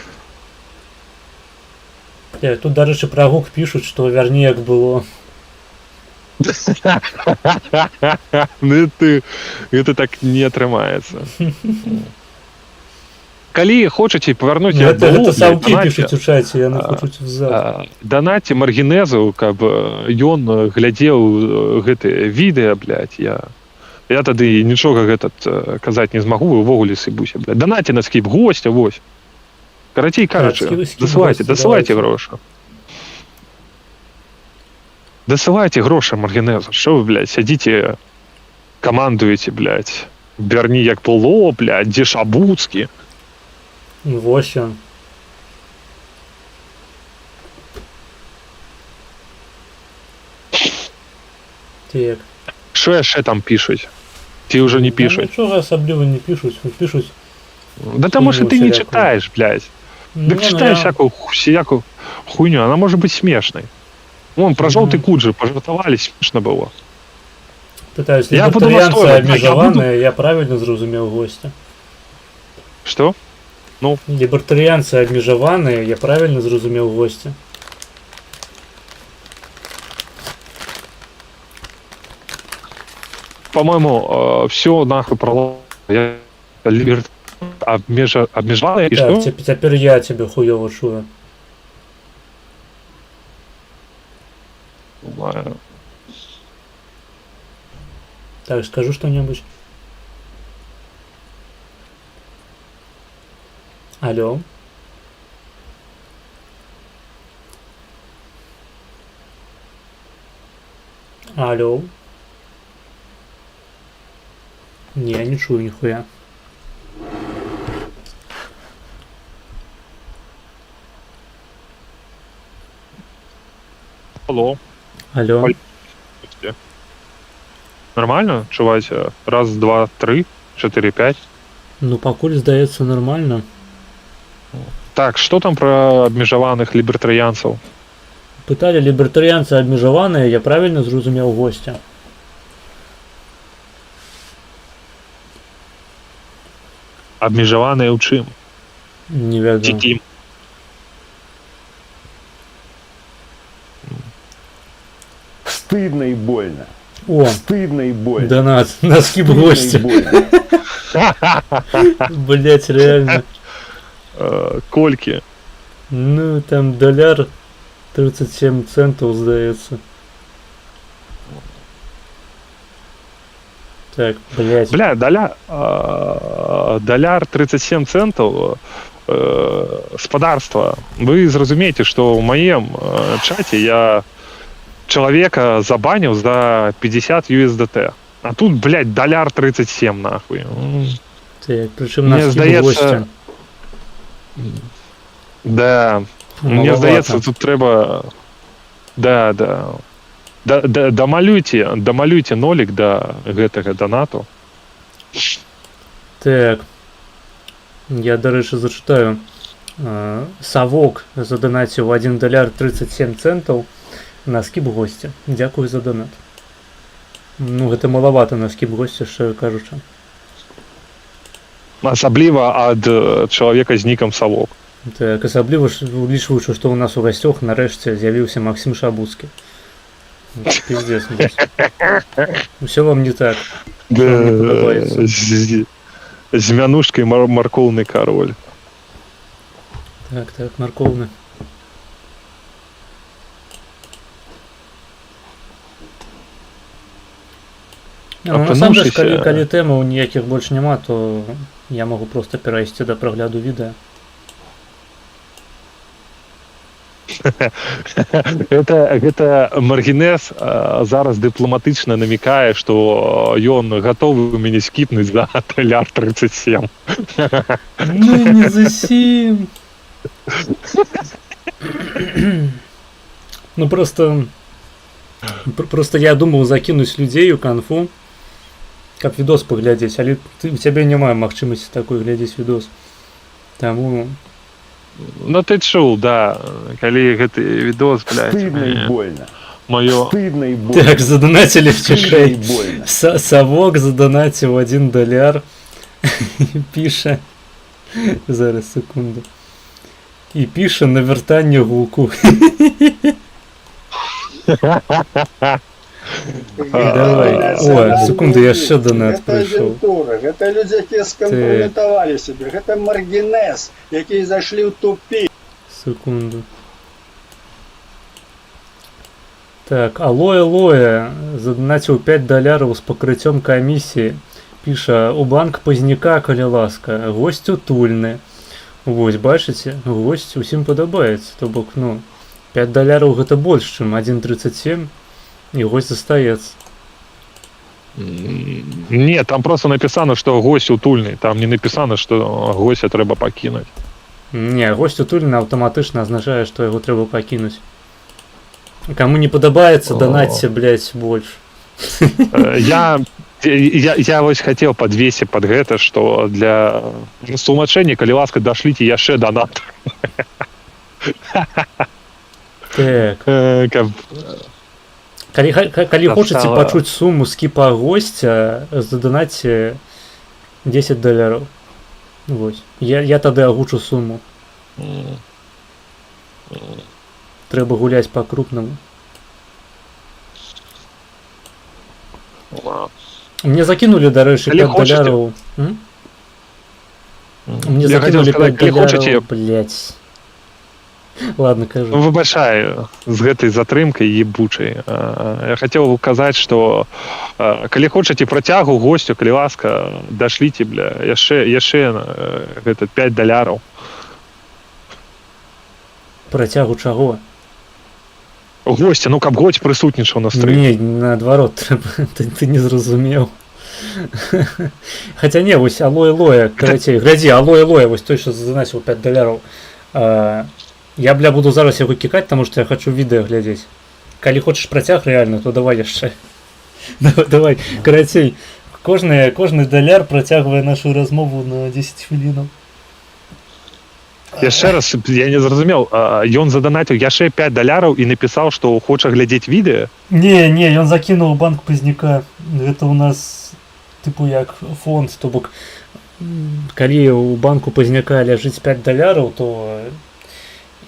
Тут, дарэчы, пра гук пішуць, што вярні як было. Ну, гэта так не атрымаецца. Калі хочаце павярнуць гэта самкі пішуць у чаце, яны хочуць взад. Данаце Маргінезу, каб ён глядзеў гэтыя відэа, блядь, я тады нічога казаць не змагу, увогуле сыбуся, блядь. Данаце на скіп госця, вось. Карацей кажучы, дасылайце грошы. Дасылайце грошы Маргінезу. Што вы, блядь, сядзіце, камандуеце, блядь. Вярні як было, блядь, дзе Шабуцкі. Вось ён. Так. Што яшчэ там пішуць? Ці ўжо не пішуць? Нічога асабліва не пішуць, пішуць. Да таму што ты не чытаеш, блядь. Дык чытаеш всякую хуйню, она можа быць смешнай. Вон, пра жоўты куджы пажартавалі, смешна было. Пытаюсь, лібертарыянцы абмежаваныя, я правільна зразумеў госця. Што? Лібертаріанці абмежаваныя, я правильно зразумеў госця? По-моему, все нахуй про... Обмежеванные и Так, что? цяпер я цябе хуёва чую. Знаю. Так, скажу что-нибудь. Алло. Алло. Не, я не чую нихуя. Алло. Алло. Нормально? Чувать? Раз, два, три, 4, 5. Ну, пакуль здаецца нормально. Так, что там про обмежеванных либертарианцев? Пыталі лібертарыянцы абмежаваныя, я правильно зразумеў госця? Обмежеванные у чым? Невядома. Тиким. Стыдно и больно. О, Стыдно и больно. донат на скип Стыдно и гостя. больно. Блять, реально. Кольки. Ну, там доляр 37 центов, здаецца. Так, блять. Бля, доляр 37 центов. Спадарства. Вы зразумеете, что в моем чате я человека забанил за 50 USDT. А тут, блядь, доляр 37 нахуй. Так, причем на Мне скип здаецца, гостя. Да. Мне Маловато. здаецца, тут трэба... Да. Дамалюйте нолик до гэтага донату. Так. Я, дарэчы, зачитаю. Савок заданаціў 1 доляр 37 центаў на скип гостя. Дзякую за донат. Ну, гэта малавата на скип гостя, шчыра кажучы. Асабліва ад чалавека з нікам Савок. Так, асабліва ж улічваючы, што ў нас у гасцёх нарэшце з'явіўся Максім Шабуцкі. Пиздец, все вам не так. Что вам не подобается? З мянушкай морковный король. Так, морковный. Ну, насамрэч, калі тэмаў ніякіх больш няма, то я могу просто перайсці да прагляду відэа. Гэта Маргінез зараз дыпламатычна намекае, што ён гатовы мяне скіпнуць за доляр 37. Ну не зусім. Ну просто я думаў закінуць людзей у канфу, каб відос паглядзець, але у цябе няма магчымасці такой глядзець відос. Таму... Ну ты чуў, да, калі гэты відос, блядь, Стыдно и больно. моё... Стыдно и больно. Так, задонатили в Стыдно и чашей. больно. Савок задонатил 1 доляр. И пише... Зараз, секунду. И пише на вертанне гуку. Давай. О, секунду, я ще донат прийшов. Агентура, гэта людзі, якія скампраметавалі себе, гэта Маргінез, якія зайшлі ў тупик. Секунду. Так, алоэ, задонатил 5 доляров с покрытием комиссии. Пиша, у банк пазняка, калі ласка, госць утульны. Вось, бачыце, госць усім падабаецца, то бок, ну, 5 доляров гэта больш, чым 1,37, і госць застаецца. Не, там просто написано, что гость утульный. Там не написано, что гостя трэба пакінуць. Не, госць утульны аўтаматычна азначае, што яго трэба пакінуць. Каму не падабаецца, донатьте, блядь, больш. Я вось хотел подвесить под гэта, что для сумасшэння, калі ласка, дашліце яшчэ донат. Так. Калі хочаце пачуць суму скіпа госця, задонатьте 10 доляраў. Вось. Я тады агучу суму. Трэба гуляць па-крупнаму. Мне закинули, дарэчы, Калі 5 хочаце. доляраў. Мне Я хотел закинули сказать, 5 калі доляраў, хочаце. блядь. Ладно, кажу. Выбачаю з гэтай затрымкай ебучай. Я хацеў указаць, што калі хочаце працягу госцю, калі ласка, дашліце, бля, яшчэ гэта 5 доляраў. Працягу чаго? Госця, ну каб гость прысутнічаў на Не, стрыме. наадварот, трэба. Ты не зразумеў. Хаця не, вось алоэ-лоэ, карацей, глядзі, алоэ-лоэ, вось той, што занасіў 5 доляраў. Я, бля, буду зараз яго кікаць, таму што я хочу відэа глядзець. Калі хочаш працяг рэальна, то давай яшчэ. Давай, карацей, кожны даляр працягвае нашу размову на 10 хвілінаў. Яшчэ раз, я не зразумеў, ён заданаціў яшчэ 5 доляраў і напісаў, што хоча глядзець відэа. Не, ён закінуў банк Пазняка. Гэта у нас тыпу як фонд, то бок калі у банку Пазняка ляжыць 5 доляраў, то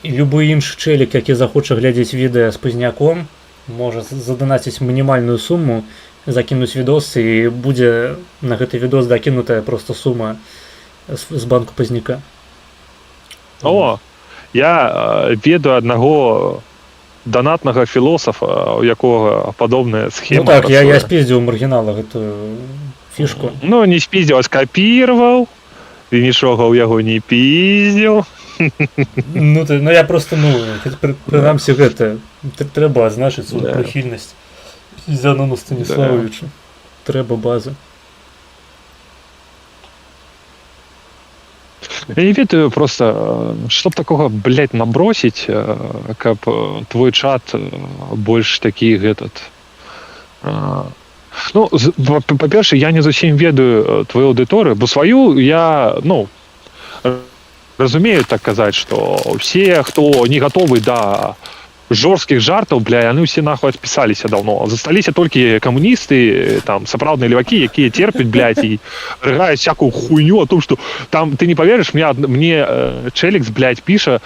любы іншы чэлік, які захоча глядзець відэа з Пазняком, можа заданаціць мінімальную суму, закінуць відос, і будзе на гэты відос дакінутая проста сума з банку Пазняка. О, я ведаю аднаго донатнага філосафа, у якога падобная схема. Ну так, я спіздзіў маргінала гэтую фішку. Ну, не спіздзіў, а скапірваў, і нічога ў яго не піздзіў. Ну я просто, прынамсі гэта, трэба азначыць сваю прыхільнасць Зянону Станіславовичу. Трэба база. Я не ведаю просто, што б такога, блядь, набросіць, каб твой чат больш такі гэтат. Ну, па-першае, я не зусім ведаю твою аўдыторыю, бо сваю я, разумею так казаць, што ўсе, хто не гатовы да жорсткіх жартаў, бля, яны ўсе нахуй адпісаліся даўно. Засталіся толькі камуністы, там, сапраўдныя левакі, якія терпяць, блядь, і рыгаюць всякую хуйню о том, што там, ты не поверыш, мне Чэлікс, блядь, піша,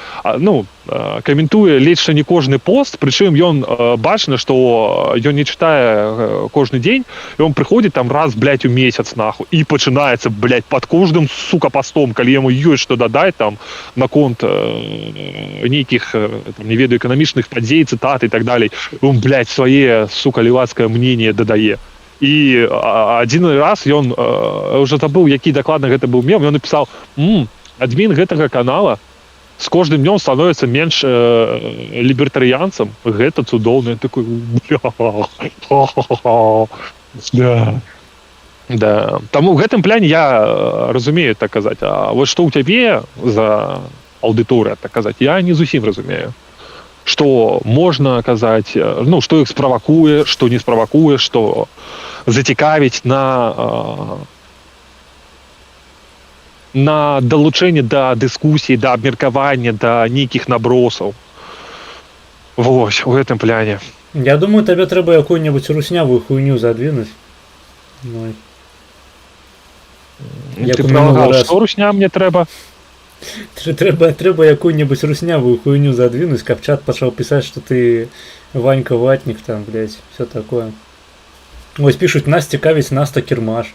каментуе ледзь што не кожны пост, прычым ён бачна, што ён не чытае кожны дзень, і он прыходзіць там раз, блядь, у месяц, нахуй, і пачынаецца, блядь, пад кожным, сука, пастом, калі яму ёсць што дадаць, там, наконт нейкіх, не ведаю, эканамічных падзей, цытат і так далей, он, блядь, свае, сука, левацкае мнение дадае. І адзін раз ён, уже забыў, які дакладна гэта быў мем, ён напісаў, адмін гэтага канала з кожным днём становіцца менш лібертарыянцам, гэта цудоўна. Я такой, да. Таму ў гэтым пляне я разумею, так казаць, а вось што ў цябе за аўдыторыя, так казаць, я не зусім разумею. Што можна казаць, што іх справакуе, што не справакуе, што зацікавіць на далучэнне да дыскусіі, да абмеркавання, да нейкіх набросаў. Вось, у гэтым пляне. Я думаю, табе трэба якую-небудзь руснявую хуйню задвинуць. Ты пралагаў, што русня мне трэба? Трэба якую-небудзь руснявую хуйню задвинуць, каб чат пачаў пісаць, што ты Ванька Ватнік, там, блядь, все такое. Вось пишут, нас цікавіць Наста Кірмаш.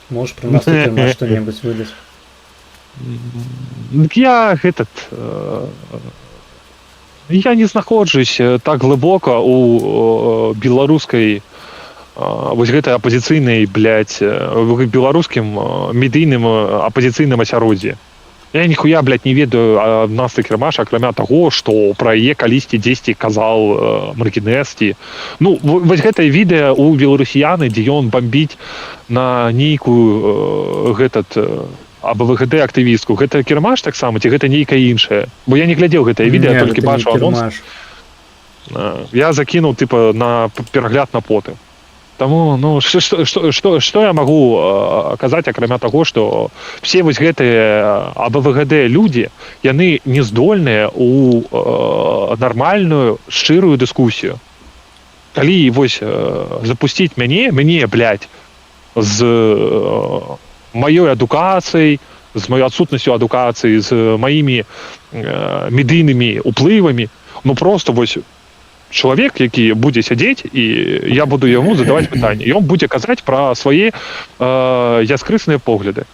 Можешь про Насту Кірмаш что-нибудь выдать? Я я не знаходжусь так глыбока у беларускай вось гэтай апазіцыйнай, блядь, беларускім медыйным апазіцыйным асяроддзі. Я ніхуя, блядь, не ведаю Насты Кірмаш, акрамя таго, што пра яе калісьці дзесьці казаў Маргінэсці. Ну, вось гэтае відэа ў беларусіяны, дзе ён бамбіць на нейкую АБВГД актывістку. Гэта Кірмаш таксама, ці гэта нейкая іншая? Бо я не глядзеў гэтае відэа, толькі бачу анонс. Я закінуў, типа, на перагляд на потым. Таму, што я магу казаць, акрамя таго, што все вось гэтыя АБВГД людзі, яны не здольныя ў нармальную, шчырую дыскусію. Калі вось запусціць мяне, блядь, з маёй адукацыяй, з маёй адсутнасцю адукацыі, з маімі медыйнымі уплывамі, ну просто вось чалавек, які будзе сядзець, і я буду яму задаваць пытанні. Ён будзе казаць пра свае яскрысныя погляды.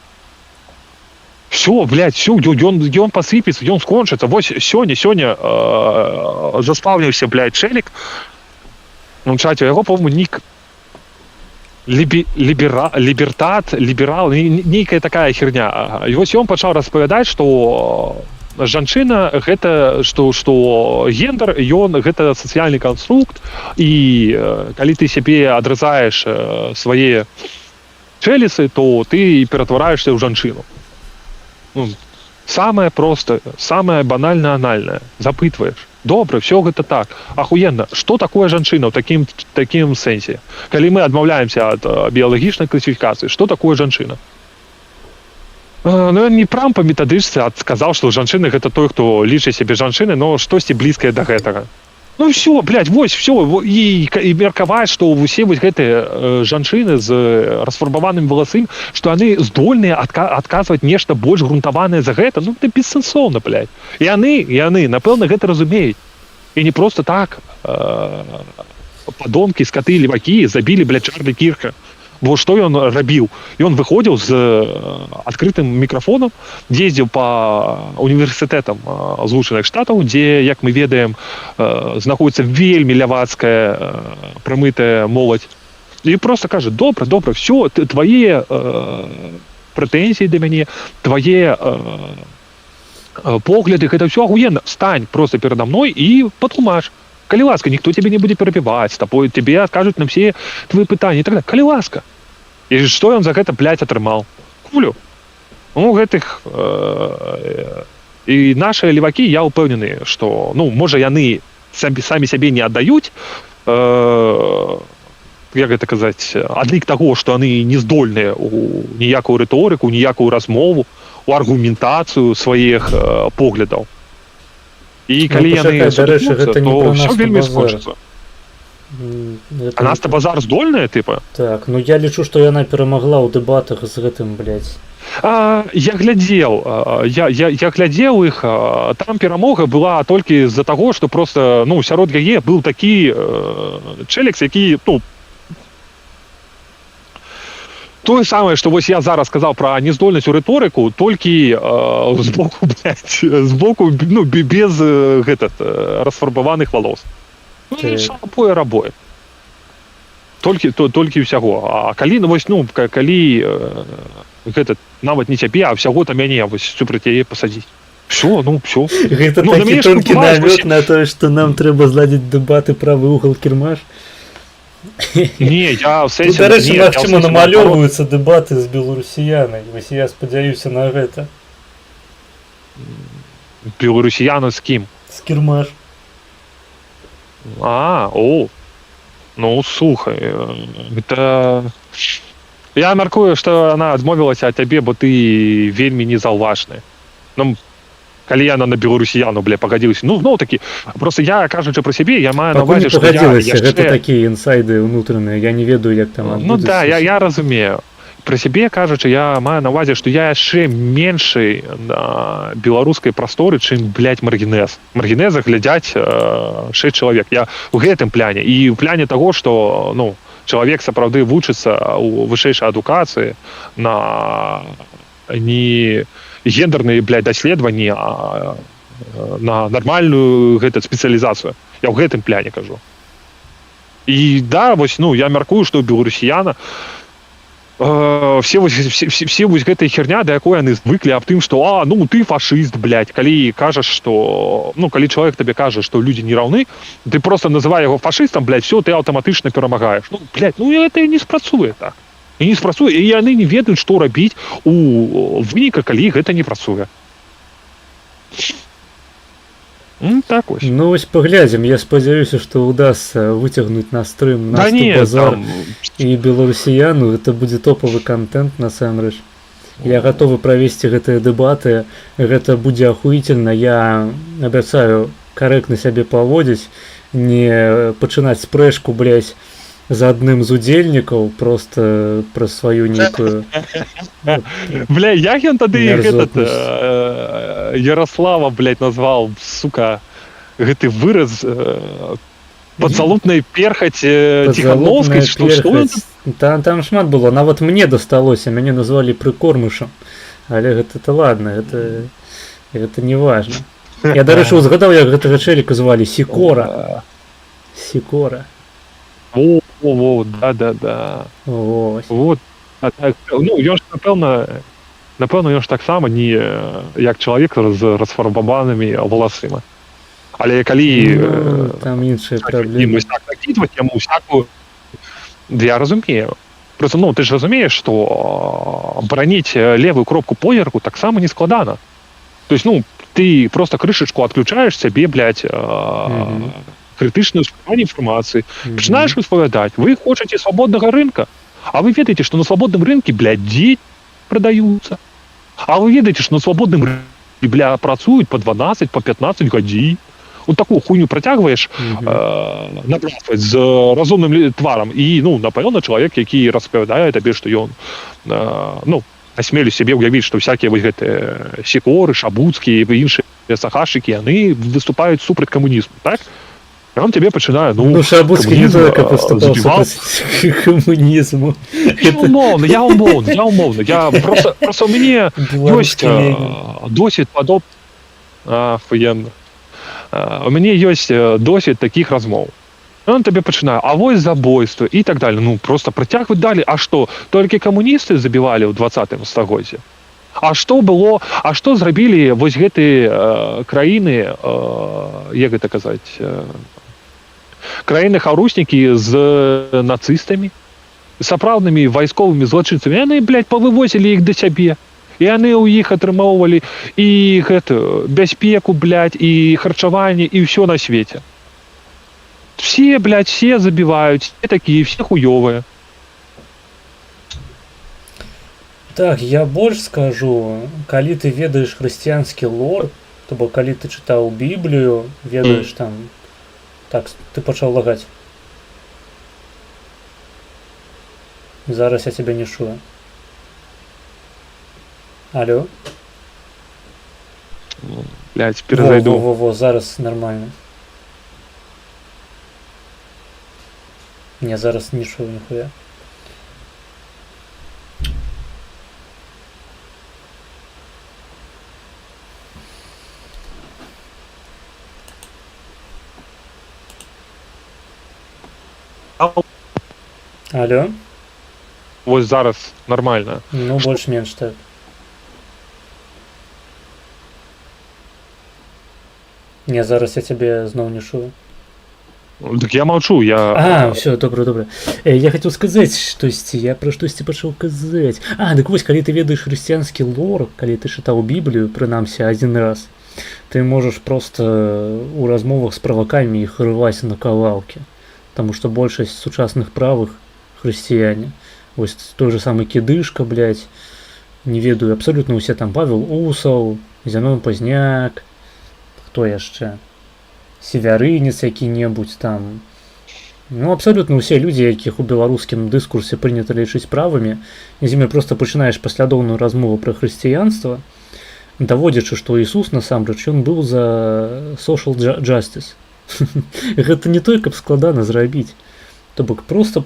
Все, блядь, все, ён посыпецца, ён скончыцца. Вось сёння заспаўніўся, блядь, чэлік. Ну, чаце, яго, по-моему, нік ліберал, нейкая такая херня. І вось ён пачаў распавядаць, што жанчына гэта, што гендер, ён гэта сацыяльны канструкт, і калі ты сябе адразаеш свае чэлісы, то ты ператвараешься ў жанчыну. Ну, самае простае, самае банальна-анальнае. Запытваеш. Добра, все гэта так. Ахуенна. Што такое жанчына ў такім сэнсе? Калі мы адмаўляемся ад біялагічнай класіфікацыі, што такое жанчына? Ну, ён не прям па метадычцы сказаў, што жанчына гэта той, хто лічыць сябе жанчынай, но штосьці блізкае да гэтага. Ну все, блядь, вось, все, і меркаваць, што усе вось гэтыя жанчыны з расфарбаваным валасым, што яны здольныя адказваць нешта больш грунтаванае за гэта, ну, это бессэнсоўна, блядь. І яны, напэўна, гэта разумеюць. І не проста так падонкі, скаты, левакі забілі, блядь, Чарлі Кірка. Бо што ён рабіў? Ён выходзіў з адкрытым мікрафонам, ездзіў па універсітэтам Злучаных Штатаў, дзе, як мы ведаем, знаходіцца вельмі лявацкая прамытая моладзь. І проста кажа: добра, все, твае прэтэнзіі да мяне, твае погляды, гэта ўсё ахуенна. Стань проста перада мной і патлумач. Калі ласка, ніхто цябе не будзе перабіваць, тебе адкажуць на все твои пытанні і так далее. Калі ласка. І што ён за гэта, блядь, атрымаў? Кулю. Ну, гэтых... І нашыя левакі, я ўпэўнены, што, ну, можа, яны самі сябе не аддаюць, як гэта казаць, адлік таго, што яны не здольныя у ніякую рыторыку, ніякую размову, у аргументацыю сваіх поглядаў. І калі яны задумаюцца, то ўсё вельмі скончыцца. А Наста Базар здольная, типа? Так, ну я лічу, што яна перамагла ў дэбатах з гэтым, блядь. Я глядзеў іх, там перамога была толькі з-за таго, што просто, ну, сярод яе быў такі чэлікс, які, ну, тое самае, што вось я зараз сказаў пра нездольнасць у рыторыку, толькі збоку, блядь, ну, без расфарбаваных волос. Ну, шапое рабое. Толькі ўсяго. А калі, ну, вось, ну, калі нават не цябе, а ўсяго там мяне вось супраць яе пасадзіць. Всё, ну, всё. Гэта такі тонкі намёк на тое, што нам трэба зладзіць дэбаты правы угол кірмаш. Не, я в сэнсе... Тут, дарэчы, магчыма, намалёўваюцца дэбаты з беларусіянай. Вось я спадзяюся на гэта. Беларусіяна з кім? З кірмаш. Ну, слухай, гэта... Я мяркую, што яна адмовілася ад цябе, бо ты вельмі незаўважны. Ну, калі яна на беларусіяну, бля, пагадзілася. Ну, зноў такі, просто я, кажучы пра сябе, я маю на увазе, што я яшчэ... Гэта такія інсайды ўнутраныя, я не ведаю, як там адбудзецца. Ну да, я разумею. Пра сябе, кажучы, я маю на увазе, што я яшчэ меншы на беларускай прасторы, чым, блядь, Маргінез. Маргінеза глядзяць 6 чалавек. Я ў гэтым пляне. І ў пляне таго, што, ну, чалавек сапраўды вучыцца ў вышэйшай адукацыі на не гендерныя, блядь, даследаванні, а на нармальную гэта спецыялізацыю. Я ў гэтым пляне кажу. І да, вось, ну, я мяркую, што беларусіяна все вось гэтая херня, да якой яны звыклі аб тым, што ну ты фашыст, блядь, калі кажаш, што, ну, калі чалавек табе кажа, што людзі не раўны, ты просто называй яго фашыстам, блядь, все, ты аўтаматычна перамагаеш. Ну, блядь, ну гэта не спрацуе так. І не спрацуе, і яны не ведаюць, што рабіць у выніка, калі гэта не працуе. Так вось. Ну вось паглядзім, я спадзяюся, што ўдасца выцягнуць на стрым Насту Базар і беларусіяну. Гэта будзе топавы контент насамрэч. Я гатовы правесці гэтыя дэбаты, гэта будзе ахуительна. Я абяцаю карэктна сябе паводзіць, не пачынаць спрэчку, блядь, за адным з удзельнікаў просто пра сваю нейкую Бля, як ён тады Мерзотнасць. Ярослава, блядь, назваў, сука, гэты выраз падзалупнай перхаць Ціхановскай, што ён там шмат было, нават мне дасталося, мяне назвалі прыкормышам, але гэта ладно, гэта не важно. Я, дарэчы, узгадаў, як гэтага чэліка звалі Сікора. Во, да. Ось. Вот. Ну, ён ж, напэўна, ён ж таксама не як чалавек з расфарбаванымі валасыма. Але калі Там іншыя праблемы. так накидваць яму всякую... Я разумею. Просто, ну, ты ж разумееш, што бараніць левую кропку почерку таксама не складана. То есть, ну, ты просто крышечку отключаешь себе, блядь, критичное сприймание информации, начинаешь распавядать, вы хотите свободного рынка, а вы ведаете, что на свободном рынке, блядь, дети продаются, а вы ведаете, что на свободном рынке, бля, працуют по 12, по 15 годин. Вот такую хуйню протягиваешь набрасывать з разумным тваром, і, ну, напевно, чоловік, який розповідає тобі, що ён, ну, насмелю себе уявить, что всякие вот гэты Сікоры, Шабуцкие и іншие сахашики, они выступают супроть коммунизму, так? И он тебе починает, ну Шабуцкий не только выступал супроть коммунизму. Я умовно. Просто у меня есть досвід подоб... Охуенно. У меня есть досвід таких розмов. Он тебе починає, а вось забойство і так далі. Ну, просто протягують далі. А що? Тільки комуністи забивали у 20-му стагоддзі? А що було, а що зробили вось гэты країни, як гэта казаць, країни-харуснікі з нацистами, сапраўднымі вайсковымі злачынцамі. Яны, блядь, повывозили их до сябе. І яны ў іх атрымоўвалі і гэтую бяспеку, блядь, і харчаванне, і ўсё на свеце. Все, блядь, все забивают, все такие, все хуёвые. Так, я больш скажу, калі ты ведаеш хрысціянскі лор, то бок калі ты чытаў Біблію, ведаеш там... Так, ты пачаў лагаць. Зараз я цябе не чую. Алло? Блядь, перезайду. Во, зараз нормально. Не, зараз не чую ніхуя. Алло? Вось зараз нормально. Ну, больш-менш так. Не, зараз я цябе зноў не чую. Так я молчу, я... Все, добра. Я хотел сказать, что я про штосьці пачаў казаць. Так вось, калі ты ведаеш хрысціянскі лор, калі ты чытаў Біблію, прынамсі, один раз, ты можаш просто у размовах з правакамі іх рываць на кавалкі. Таму што большасць сучасных правых хрысціяне. Вось той же самый Кідышка, блядь, не ведаю, абсолютно ўсе там Павел Усаў, Зянон Пазняк, хто яшчэ? Севярынец які-небудзь там. Ну, абсолютно ўсе людзі, якіх у беларускім дыскурсе прынята лічыць правымі, і з імі проста пачынаеш паслядоўную размову пра хрысціянства, даводзячы, што Ісус насамрэч ён быў за social justice. Гэта не той, каб складана зрабіць. То бок просто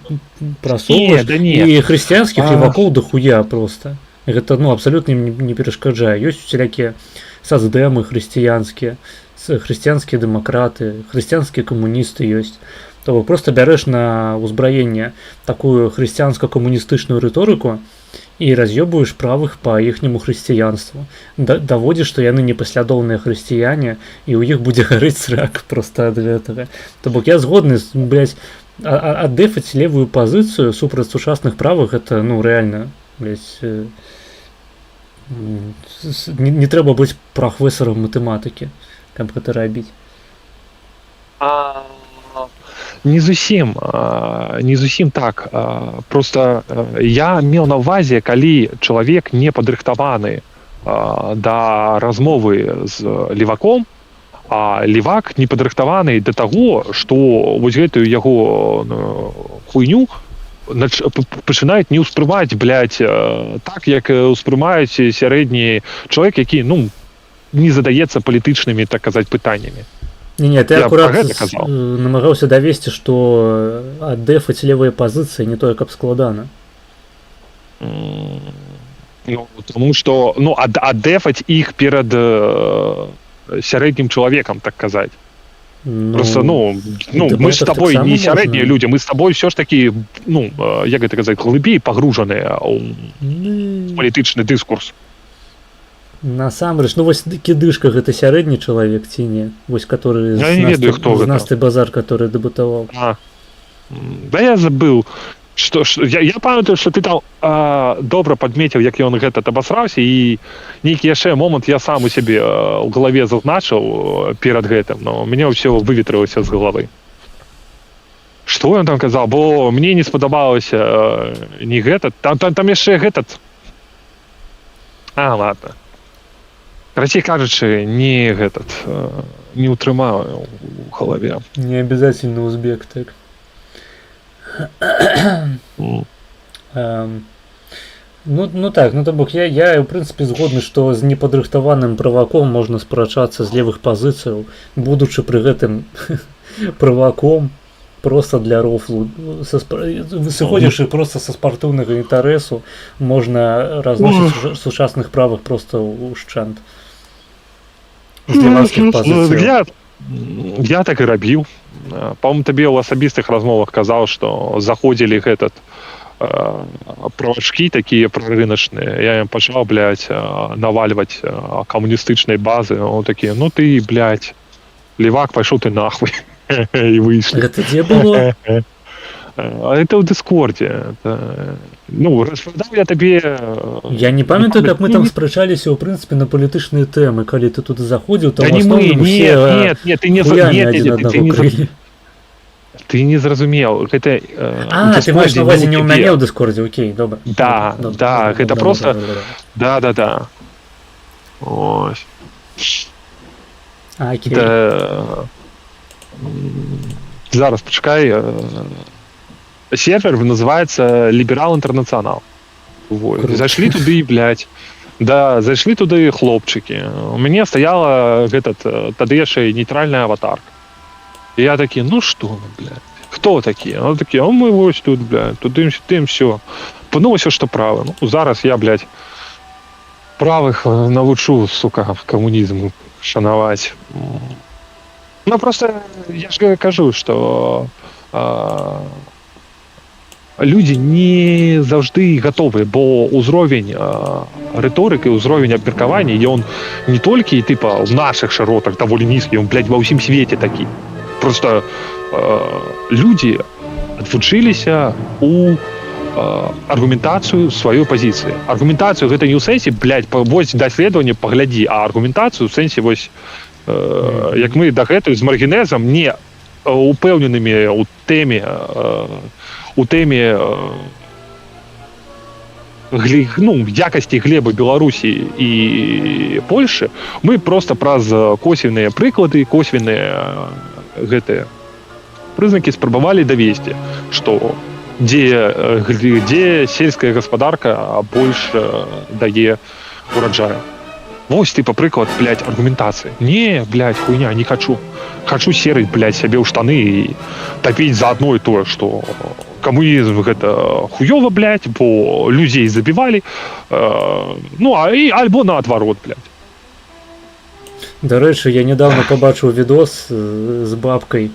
прасоўваеш і хрысціянскіх левакоў дохуя просто. Гэта, ну, абсолютно не перашкаджае. Ёсць усялякія саздэмы хрысціянскія, хрысціянскія дэмакраты, хрысціянскія камуністы ёсць. То бок просто бярэш на ўзбраенне такую хрысціянска-камуністычную рыторыку і раз'ёбваеш правых па іхняму хрысціянству. Даводзіш, што яны непаслядоўныя хрысціяне, і ў іх будзе гарыць срак проста ад гэтага. То бок я згодны, блядь, аддэфаць левую пазіцыю супраць сучасных правых, гэта, ну, рэальна, блядь, не трэба быць прафесарам матэматыкі, каб гэта рабіць. Не зусім так. Просто я меў на ўвазе, калі чалавек не падрыхтаваны да размовы з леваком, а левак не падрыхтаваны да таго, што вось гэтую яго хуйню пачынаюць не ўспрымаць, блядь, так, як успрымаюць сярэдні чалавек, які, ну, не задаецца палітычнымі, так казаць, пытаннямі. Не, ты Я аккурат про гэта казаў. намагаўся давесці, што аддэфаць левыя пазіцыі не тое, каб складана. Ну, тому што, ну, аддэфаць іх перад сярэднім чалавекам, так казаць. Просто, ну, мы з табой не сярэднія людзі, мы з табой ўсё ж такі, ну, як гэта казаць, глыбей пагружаныя ў палітычны дыскурс. Насамрэч, ну вось кідышка гэта сярэдні чалавек ці не? Вось который з Настай Базар, который дэбутаваў. Да я забыл. Я памятаю, што ты там добра падмеціў, як ён гэта абасраўся, і нейкі яшчэ момант я сам у сябе ў галаве зазначыў перад гэтым, но мне ўсё выветрылася з галавы. Што ён там казаў? Бо мне не спадабалася не гэта, там яшчэ гэтат. Ладно. Карацей кажучы, не гэтат, не ўтрымаю ў галаве. Не обязательно узбек, так. Ну так, ну то бок я в прынцыпе згодны, што з непадрыхтаваным праваком можна спрачацца з левых пазіцыяў, будучы пры гэтым праваком просто для рофлу. Сыходзячы просто са спартыўнага інтарэсу можна разносіць сучасных правых просто ўшчэнт. З левацкіх пазіцыяў. Я так і рабіў. Па-моему, табе ў асабістых размовах казаў, што заходзілі гэтат правачкі такія прарыначныя. Я ім пачаў, блядь, навальваць камуністычнай базы. Он такія, ну ты, блядь, левак, пайшоў ты нахуй. І выйшлі. Гэта дзе было? Это ў Дыскордзе. Ну, распавядаў я табе... Я не памятаю, каб мы там спрачаліся, ў прынцыпе, на палітычныя тэмы, калі ты тут заходзіў, там да не мы, нет, ты не зразумеў. Гэта... ты маеш на увазе не ў мяне ў Дыскордзе, окей, добра. Да, гэта просто... Да. Ось. Окей. Зараз, пачакай... Сервер называется Liberal International. Зайшлі туды, блядь. Да, зайшлі туды хлопчыкі. У мяне стаяла тады яшчэ нейтральная аватарка. І я такі, ну што, блядь, хто такі? Он такі, мы вось тут, блядь, туды, тым, всё. Ну, ўсё, што правы. Ну, зараз я, блядь, правых навучу, сука, камунізм шанаваць. Ну, просто, я ж кажу, што людзі не заўжды гатовы, бо ўзровень рыторыкі, ўзровень абмеркавання, ён не толькі, тыпа, ў нашых шыротах даволі нізкі, ён, блядь, ва ўсім свеце такі. Просто людзі адвучыліся у аргументацыю сваёй пазіцыі. Аргументацыю гэта не ў сэнсе, блядь, вось даследаванне паглядзі, а аргументацыю ў сэнсе, вось, як мы дагэтуль з маргінезам не упэўненымі ў тэме якасці глебы Беларусі і Польшы, мы просто праз косвенныя прыклады, косвенныя гэтыя прызнакі спрабавалі давесці, што дзе сельская гаспадарка больш дае ураджаю. Вось ты, па прыклад, блядь, аргументацыі. Не, блядь, хуйня, не хочу. Хочу серыць, блядь, сябе ў штаны і тапіць за адно і тое, што камунізм гэта хуёва, блядь, бо людзей забівалі, альбо наадварот, блядь. Дарэчы, я недавно пабачыў відос з бабкай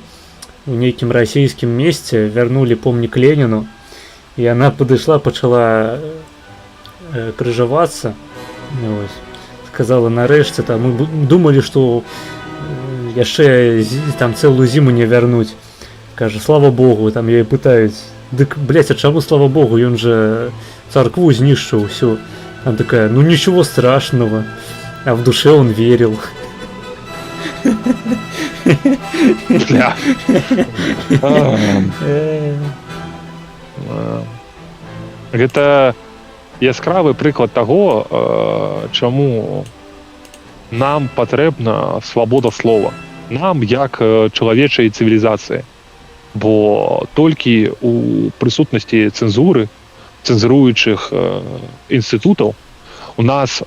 у нейкім расійскім месце, вярнулі помнік Леніну, і яна падышла, пачала крыжавацца, сказала, нарэшце, там, мы думалі, што яшчэ там цэлую зіму не вярнуць. Кажа, слава Богу, там яе пытаюць, дык, блядь, а чаму слава Богу, ён жа царкву знішчыў усё. Она такая, ну ничего страшного, а в душе он верил. Бля. Гэта яскравы прыклад таго, чаму нам патрэбна свабода слова. Нам, як чалавечай цывілізацыі. бо толькі у прысутнасці цэнзуры, цэнзуруючых інстытутаў у нас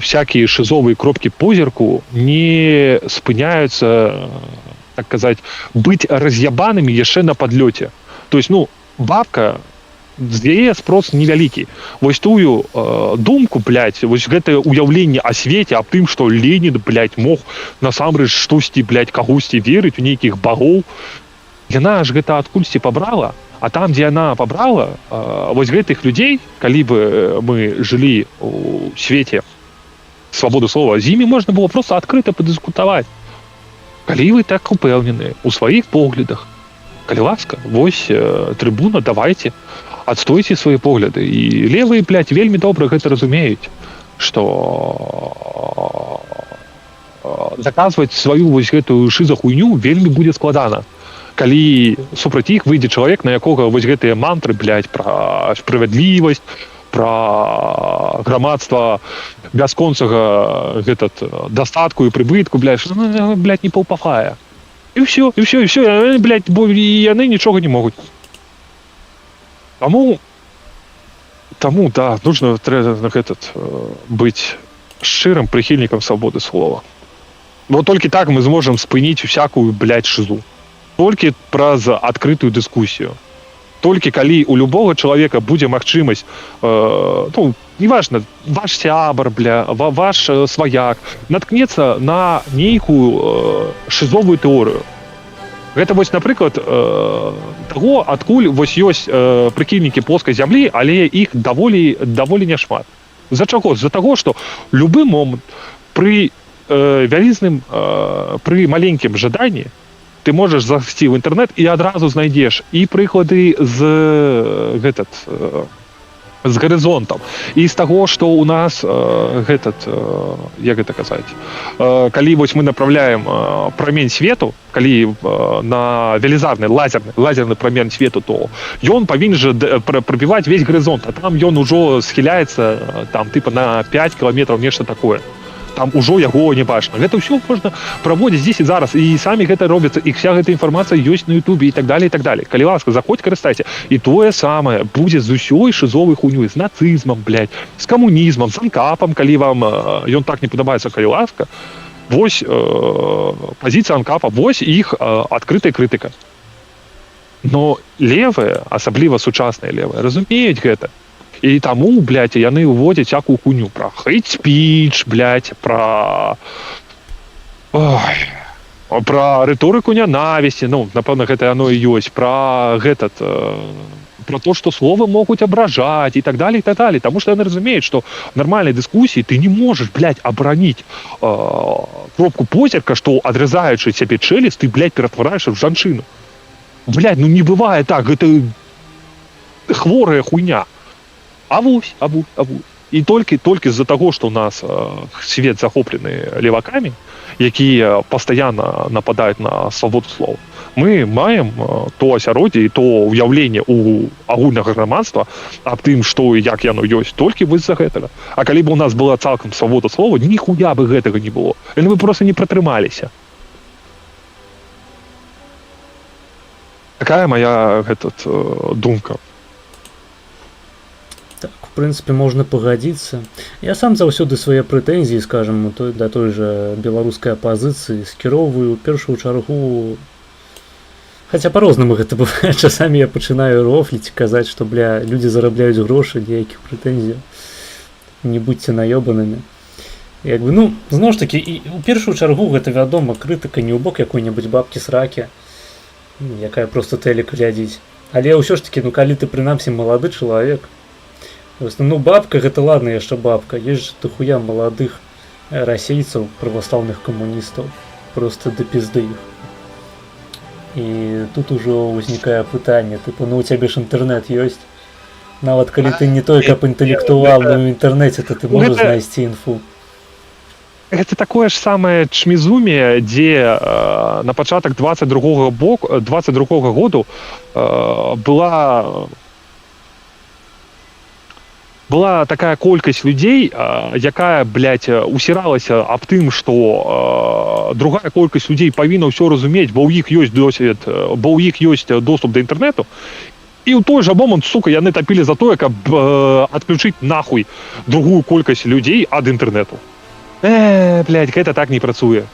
всякие шизовые кропки по зерку не спыняются, так сказать, быть разъябанными яшчэ на подлете. То есть, ну, бабка, з яе спрос невялікі. Вось тую думку, блядь, вось гэтае уяўленне о свеце, аб тым, што Ленін, блядь, мог насамрэч штосьці, блядь, кагосьці верыць, у нейкіх багоў, яна ж гэта адкульсьці пабрала. А там, дзе яна пабрала, вось гэтых людзей, калі бы мы жылі у свеце свабоды слова, з імі можна было проста адкрыта падыскутаваць. Калі вы так упэўнены ў сваіх поглядах, калі ласка, вось трыбуна, давайте, адстойце свае погляды. І левыя, блядь, вельмі добра гэта разумеюць, што заказваць сваю вось гэтую шызахуйню вельмі будзе складана. Калі супраць іх выйдзе чалавек, на якога вось гэтыя мантры, блядь, пра справядлівасць, пра грамадства бясконцага дастатку і прыбытку, блядь, што, блядь, не паўпафае. І ўсё, блядь, бо яны нічога не могуць. Таму, да, нужно быць шчырым прыхільнікам свабоды слова. Бо толькі так мы зможам спыніць усякую, блядь, шызу. Толькі праз адкрытую дыскусію. Толькі калі у любога чалавека будзе магчымасць, ну, неважна, ваш сябар, бля, ваш сваяк, наткнецца на нейкую шызовую тэорыю. Гэта вось, напрыклад, таго, адкуль вось ёсць прыхільнікі плоскай зямлі, але іх даволі няшмат. З-за чаго? З-за таго, што любы момант пры вялізным, пры маленькім жаданні ты можаш зайсці ў інтэрнэт і адразу знайдзеш і прыклады з гарызонтам. І з таго, што ў нас як гэта казаць, калі вось мы направляем прамень свету, калі на велізарны лазерны прамень свету, то ён павінен жа прабіваць весь гарызонт, а там ён ужо схіляецца там тыпа на 5 кіламетраў, нешта такое. Там ужо яго не бачна. Гэта ўсё можна праводзіць здесь і зараз, і самі гэта робіцца, і вся гэта інфармацыя ёсць на Ютубе і так далее, і так далее. Калі ласка, заходь, карыстайся. І тое самае будзе з усёй шызовай хуйнёй, з нацызмам, блядь, з камунізмам, з анкапам, калі вам ён так не падабаецца, калі ласка. Вось пазіцыя анкапа, вось іх адкрытая крытыка. Но левыя, асабліва сучасныя левыя, разумеюць гэта. І таму, блядь, яны ўводзяць всякую хуйню пра хейт-спіч, блядь, пра рыторыку нянавісці, ну, напэўна, гэта яно і ёсць, пра то, што словы могуць абражаць і так далее, таму што яны разумеюць, што в нармальнай дыскусіі ты не можаш, блядь, абараніць кропку позірка, што адрызаючы цябе чэлюсць, ты, блядь, ператвараеш в жанчыну. Блядь, ну не бывае так, гэта хворая хуйня. А вось. І толькі з-за таго, што ў нас свет захоплены левакамі, якія пастаянна нападаюць на свабоду слова, мы маем то асяроддзе і то ўяўленне ў агульнага грамадства аб тым, што і як яно ёсць, толькі вось з-за гэтага. А калі б у нас была цалкам свабода слова, ніхуя бы гэтага не было. Яны бы проста не пратрымаліся. Такая моя думка. Так, в принципе, можно погодиться. Я сам заўсёды свае прэтэнзіі, скажем, да той же беларускай апазіцыі скіроўваю ў першую чаргу. Хаця по-рознаму гэта бывае. Часамі я пачынаю рофліць, казаць, што, бля, людзі зарабляюць грошы, ніякіх прэтэнзій. Не будьце наёбанымі. Як бы, ну, зноў ж такі, і ў першую чаргу гэта, вядома, крытыка не ў бок якой-небудзь бабкі-сракі, якая проста тэлек глядзіць. Але ўсё ж такі, ну, калі ты, прынамсі, малады чалавек, ну, бабка, гэта ладно, яшчэ бабка. Есть же дохуя маладых расейцаў, праваслаўных камуністаў. Просто да пізды іх. І тут ужо ўзнікае пытанне, тыпу, ну, у цябе ж інтэрнэт ёсць. Нават калі ты не той, каб інтэлектуал, но ў інтэрнэце, то ты можаш знайсці інфу. Гэта такое ж самае чмізумie, дзе на пачатак 22-го году была была такая колькасць людзей, якая, блядь, усіралася аб тым, што другая колькасць людзей павінна ўсё разумець, бо ў іх ёсць досвед, бо ў іх ёсць доступ да інтэрнэту. І ў той жа момант, сука, яны тапілі за тое, каб адключыць нахуй другую колькасць людзей ад інтэрнэту. Блядь, гэта так не працуе.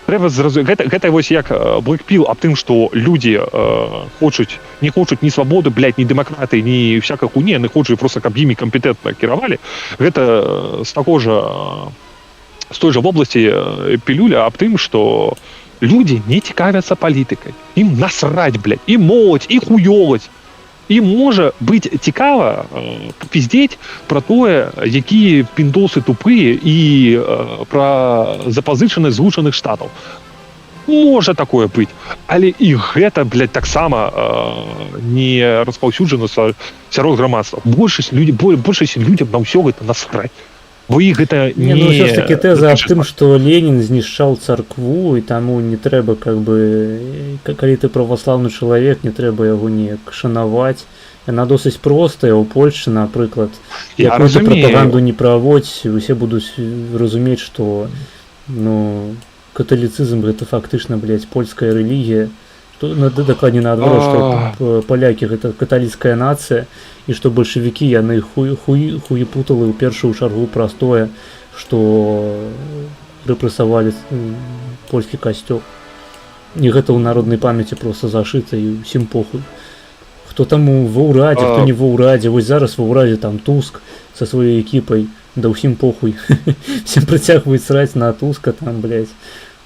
Трэба зразумець, гэта вось як Блэкпіл аб тым, што людзі не хочуць ні свабоды, блядь, ні дэмакратыі, ні всякай хуйні, яны хочуць проста, каб імі кампетэнтна кіравалі. Гэта з той жа вобласці пілюля аб тым, што людзі не цікавяцца палітыкай. Ім насраць, блядь, і моладзь, і хуёваць. І можа быць цікава піздзець пра тое, якія піндосы тупыя і пра запазычаныя Злучаных Штатаў. Можа такое быць, але і гэта, блядь, таксама не распаўсюджана сярод грамадства. Большасць людзям на ўсё гэта насраць. Бо іх гэта не... Ну, ўсё ж такі тэза аб тым, што Ленін знішчаў царкву, і таму не трэба, калі ты праваслаўны чалавек, не трэба яго неяк шанаваць. Яна досыць простая. У Польшчы, напрыклад, якую прапаганду не праводзь, усе будуць разумець, што каталіцызм гэта фактычна, блядь, польская рэлігія. Дакладней наадварот, што палякі гэта каталіцкая нацыя, і што бальшавікі яны хуепуталы ў першую чаргу праз тое, што рэпрэсавалі польскі касцёл. І гэта ў народнай памяці проста зашыта, і ўсім похуй. Хто там ва ўрадзе, хто не ва ўрадзе. Вось зараз ва ўрадзе там Туск са сваёй экіпай, да ўсім похуй. Всем прыцягваюць сраць на Туска там, блядь.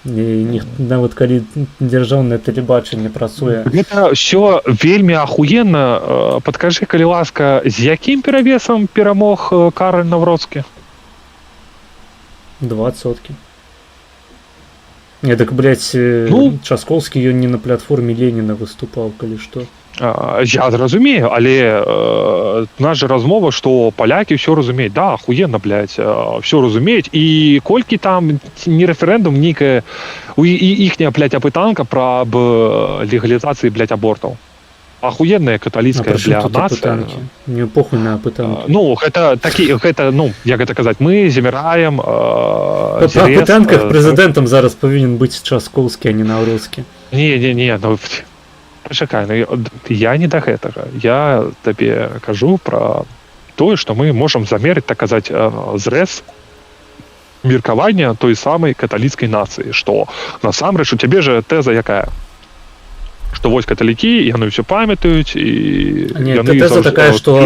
Нават калі дзяржаўнае тэлебачанне працуе. Гэта ўсё вельмі ахуенна. Падкажы, калі ласка, з якім перавесам перамог Караль Навроцкі? 20%. Не, так, блядь, Часкоўскі ён не на платформе Леніна выступаў, калі што. Я зразумею, але наша размова, што палякі ўсё разумеюць. Да, ахуенна, блядь, ўсё разумеюць. І колькі там не рэферэндум, нейкая іхняя, блядь, апытанка пра легалізацыі, блядь, абортаў. Ахуенная каталіцкая, блядь, нацыя. Не похуй на апытанкі. Як гэта казаць, мы заміраем па апытанках прэзідэнтам зараз павінен быць Часкоўскі, а не Навроцкі. Не, пачакай, я не да гэтага. Я табе кажу пра тое, што мы можам замерыць, так казаць, зрэз меркавання той самай каталіцкай нацыі, што насамрэч у цябе же тэза якая? Што вось каталікі, яны ўсё памятаюць, і... Не, тэза такая, што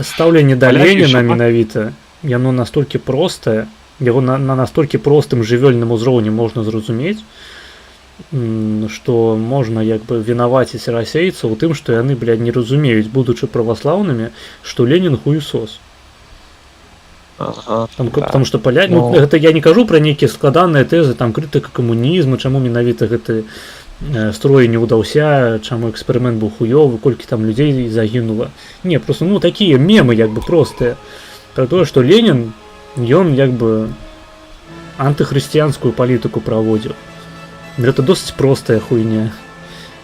стаўленне да Леніна менавіта, яно настолькі простае, яго на настолькі простым жывёльным узроўні можна зразумець, што можна як бы вінаваціць расейцаў у тым, што яны, блядь, не разумеюць, будучы праваслаўнымі, што Ленін хуесос. Потому што палякі... Гэта я не кажу пра нейкія складаныя тэзы, там крытыка камунізму, чаму менавіта гэты строй не ўдаўся, чаму эксперымент быў хуёвы, колькі там людзей загінула. Не, просто, такія мемы як бы простыя. Пра тое, што Ленін, ён як бы антыхрысціянскую палітыку праводзіў. Гэта досыць простая хуйня.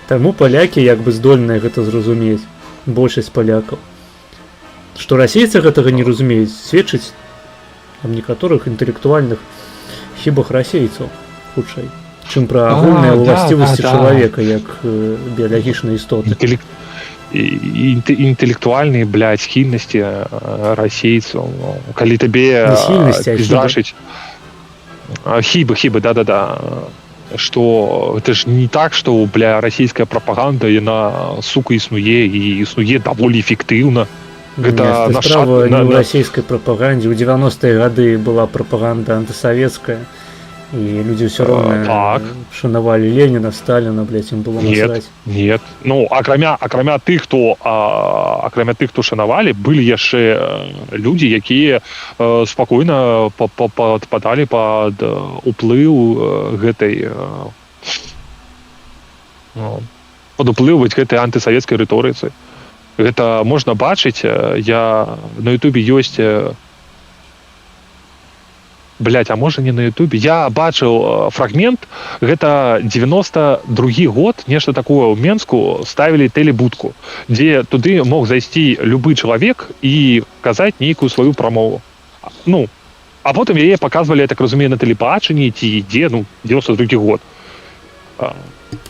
Таму палякі як бы здольныя гэта зразумець, большасць палякаў. Што расейцы гэтага не разумеюць, сведчыць аб некаторых інтэлектуальных хібах расейцаў, хутчэй, чым пра агульныя ўласцівасці чалавека як біялагічнай істоты. Інтэлектуальныя, блядь, схільнасці расейцаў. Калі табе піздрашыць... Хібы, да-да-да. Што гэта ж не так, што, бля, расійская прапаганда, яна, сука, існуе, і існуе даволі эфектыўна. Гэта справа не ў расійскай прапагандзе. У 90-е гады была прапаганда антысавецкая, і людзі ўсё роўна шанавалі Леніна, Сталіна, блядь, ім было насраць. Нет. Акрамя тых, хто шанавалі, былі яшчэ людзі, якія спакойна падпадалі пад уплыў гэтай антысавецкай рыторыцы. Гэта можна бачыць. На Ютубе ёсць блядь, а можа не на ютубе, я бачыў фрагмент, гэта 92 год, нешта такое ў Менску ставілі тэлебудку, дзе туды мог зайсці любы чалавек і казаць нейкую сваю прамову. Ну, а потым яе паказвалі, я так разумею, на тэлебачанні ці ідзе, 92 год.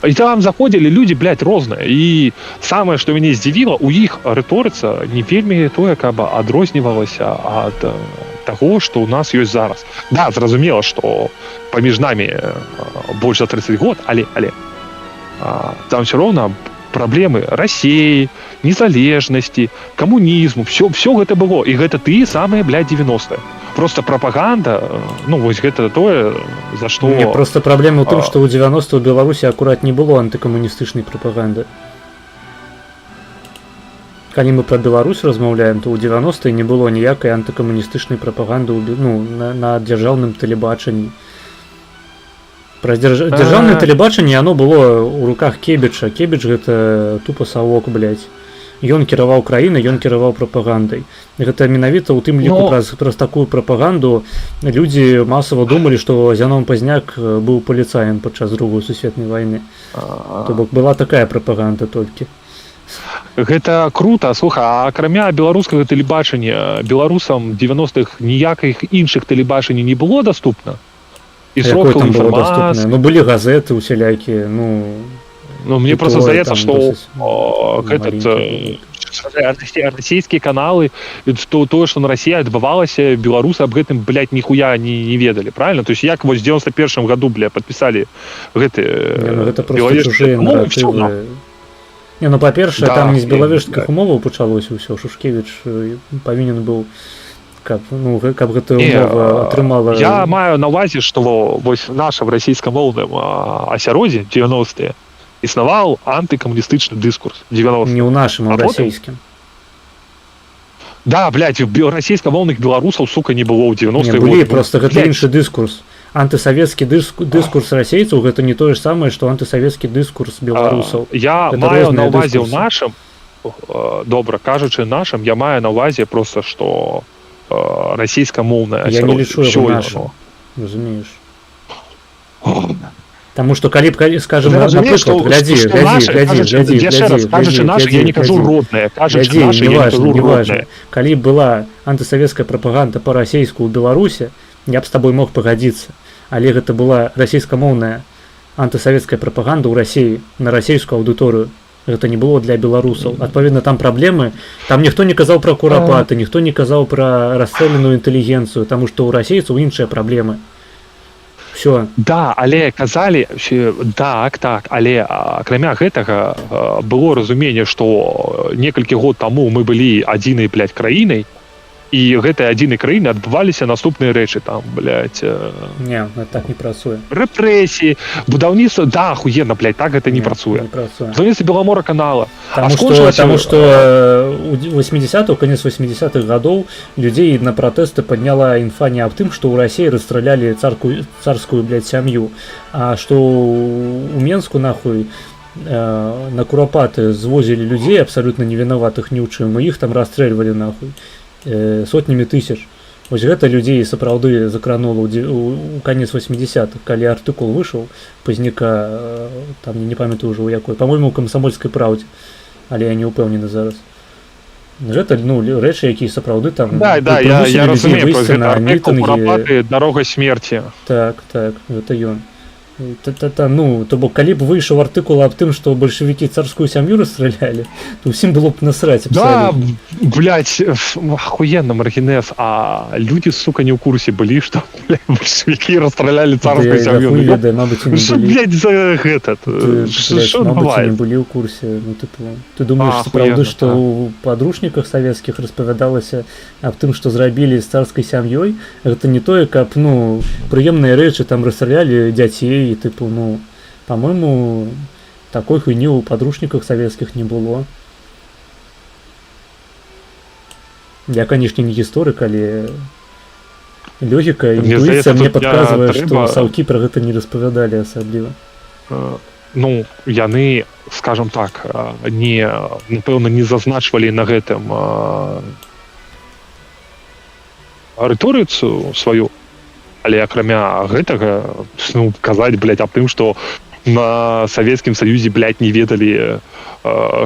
І там заходзілі людзі, блядь, розныя. І самае, што мяне здзівіла, у іх рыторыца не вельмі тое, каб адрознівалася ад таго, што ў нас ёсць зараз. Да, зразумела, што паміж намі больш за 30 год, але там ўсё роўна праблемы Расіі, незалежнасці, камунізму, все гэта было. І гэта тыя самыя, блядь, 90-е. Просто прапаганда, вось гэта тое, за што... Не, просто праблема ў тым, што ў 90-е ў Беларусі акурат не было антыкамуністычнай прапаганды. Калі мы пра Беларусь размаўляем, то ў 90-е не было ніякай антыкамуністычнай прапаганды на дзяржаўным тэлебачанні. Праз дзяржаўнае тэлебачанне оно было ў руках Кебіча. Кебіч гэта тупа савок, блядь. Ён кіраваў краінай, ён кіраваў прапагандай. Гэта менавіта ў тым ліку праз такую прапаганду людзі масава думалі, што Зянон Пазняк быў паліцаем падчас Другой сусветнай вайны. То бок была такая прапаганда толькі. Гэта круто, слухай, а акрамя беларускага тэлебачання беларусам 90-х ніякіх іншых тэлебачанні не было даступна? І сродкаў інфармацыі? Былі газеты усялякія, мне просто здаецца, што расійскія каналы, тое, што на Расіі адбывалася, беларусы аб гэтым, блядь, ніхуя не ведалі, правильно? То есть як вось в 91-м году, блядь, падпісалі гэта просто чужыя наратывы. Па-першае, там не з белавежскіх умоваў пачалося ўсё. Шушкевіч павінен быў, каб гэтая умова атрымала... Я маю на ўвазе, што вось нашым расійскамоўным асяроддзі 90-е існаваў антыкамуністычны дыскурс 90-х. Не ў нашым, а ў расійскім. Да, блядь, расійскамоўных беларусаў, сука, не было ў 90-е годы. Не, былі, просто гэта іншы дыскурс. Антысавецкі дыскурс расейцаў гэта не тое ж самае, што антысавецкі дыскурс беларусаў. Я маю на ўвазе ў нашым, добра кажучы нашым, я маю на ўвазе просто, што расійскамоўная асяроддзе. Я не лічу яго нашым, разумееш. Таму што калі б, скажем, напрыклад, глядзі, кажучы нашы, я не кажу роднае, кажучы нашы, я не кажу роднае. Калі б была антысавецкая прапаганда па-расейску ў Беларусе, я б з табой мог пагадзіцца, але гэта была расійскамоўная антысавецкая прапаганда ў Расіі на расійскую аўдыторыю. Гэта не было для беларусаў. Адпаведна, там праблемы, там ніхто не казаў пра курапаты, ніхто не казаў пра расстрэленую інтэлігенцыю, таму што ў расейцаў іншыя праблемы. Все. Да, але казалі, так, але акрамя гэтага было разуменне, што некалькі год таму мы былі адзінай, блядь, краінай, і гэтай адзінай краіны адбываліся наступныя рэчы, там, блядь... Не, так не працуе. Рэпрэсіі, будаўніцтва, да, ахуенна, блядь, так гэта не працуе. Будаўніцтва Беламора канала. Таму што у 80-х, канец 80-х гадоў людзей на пратэсты падняла інфа не аб тым, што ў Расіі расстралялі царскую, блядь, сям'ю, а што у Менску, нахуй, на курапаты звозілі людзей абсалютна невінаватых ні ў чым, і іх там расстрэльвалі, нахуй, сотнямі тысяч. Вось гэта людзей сапраўды закранула ў канец 80-х, калі артыкул выйшаў Пазняка, там не памятаю ўжо ў якой, па-мойму, у камсамольскай праўдзе, але я не ўпэўнены зараз. Гэта, рэчы, якія сапраўды там... Да, я разумею, гэта артыкул курапаты «Дарога смерці». Так, гэта ён. То бок, калі б выйшаў артыкул аб тым, што бальшавікі царскую сям'ю расстралялі, то ўсім было б насраць абсалютна. Да, блядь, ахуенна, маргінез, а людзі, сука, не ў курсе былі, што, блядь, бальшавікі расстралялі царскую сям'ю. Да, ведаю, мабыць, і не былі. Што, блядь, за гэта? Што мабыць, і не былі ў курсе. Ты думаеш, сапраўды, што ў падручніках савецкіх распавядалася аб тым, што зрабілі з царскай сям'ёй, гэта не тое, каб, прыемныя рэчы, там расстралялі дзяцей, і тыпу, па-мойму, такой хуйні ў падручніках савецкіх не было. Я, канешне, не гісторык, але логіка, інтуіцыя мне падказвае, што саўкі пра гэта не распавядалі асабліва. Яны, скажам так, напэўна, не зазначвалі на гэтым рыторыцу сваю, Але акрамя гэтага, ну, казаць, блядь, аб тым, што на Савецкім Саюзе, блядь, не ведалі,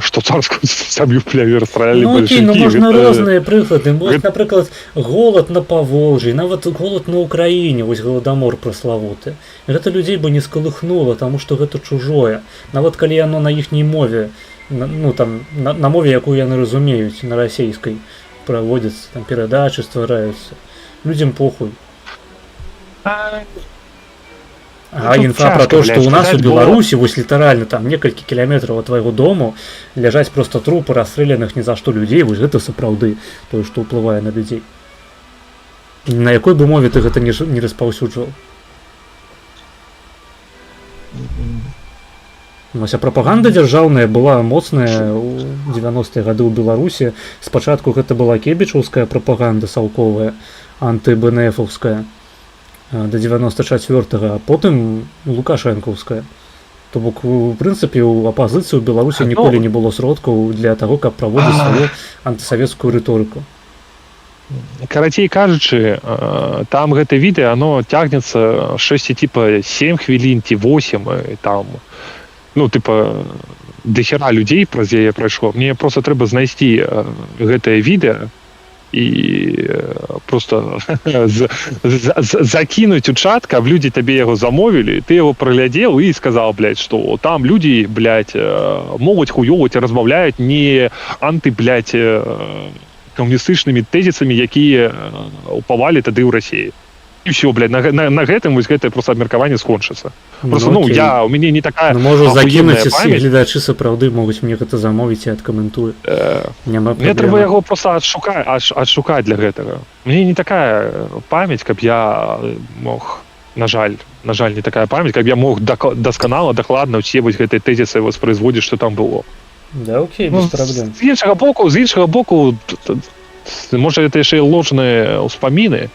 што царскую сям'ю, блядь, расстралялі Ну окей, ну бальшавікі. можна Гэта- розныя прыклады. Вось, напрыклад, голад на Паволжі, нават голад на Ўкраіне, вось галадамор праславуты. Гэта людзей бы не скалыхнула, таму што гэта чужое. Нават калі яно на іхняй мове, ну там, на мове, якую яны разумеюць, на расійскай праводзяцца, там перадачы ствараюцца. Людзям похуй. А тут інфа про цяжка, то, што блядь, у нас у сказаць, бо- Беларусі вось літаральна там некалькі кіламетраў ад твайго дому ляжаць проста трупы расстрэльных ні за што людзей, вось гэта сапраўды тое, што ўплывае на людзей. На якой бы мове ты гэта не распаўсюджваў? Вось, а прапаганда дзяржаўная была моцная ў 90-е гады ў Беларусі. Спачатку гэта была кебічаўская прапаганда саўковая, анты-БНФаўская до 94-го, а потым лукашэнкаўская. То бок, у прынцыпе, у апазіцыі ў Беларусі ніколі не было сродкаў для таго, каб праводзіць сваю антысавецкую рыторыку. Карацей кажучы, там гэта відэа, оно цягнецца 6 типа 7 хвілін ці 8, і там, ну, типа, дохера людзей праз яе прайшло. Мне просто трэба знайсці гэтае відэа і просто закінуць у чат, каб людзі табе яго замовілі, ты яго праглядзеў і сказаў, блядь, што там людзі, блядь, могуць хуёваць і размаўляюць не анты, блядь, камуністычнымі тэзісамі, якія упавалі тады ў Расіі. І ўсё, блядь, на гэтым вось гэтае просто абмеркаванне скончыцца. Просто, ну, окей. у мяне не такая Ну, можа ахуенная закінуць, і памяць. гледачы сапраўды могуць мне гэта замовіць і адкаментуе. Няма Мне трэба праблемы. яго просто адшукаць для гэтага. Мне не такая памяць, каб я мог, на жаль, не такая памяць, каб я мог дасканала, дакладна ўсе вось гэтыя тэзісы воспроизводзіць, што там было. Да, окей, Ну, без праблем. з іншага боку, можа, гэта яшчэ ложныя ўспаміны,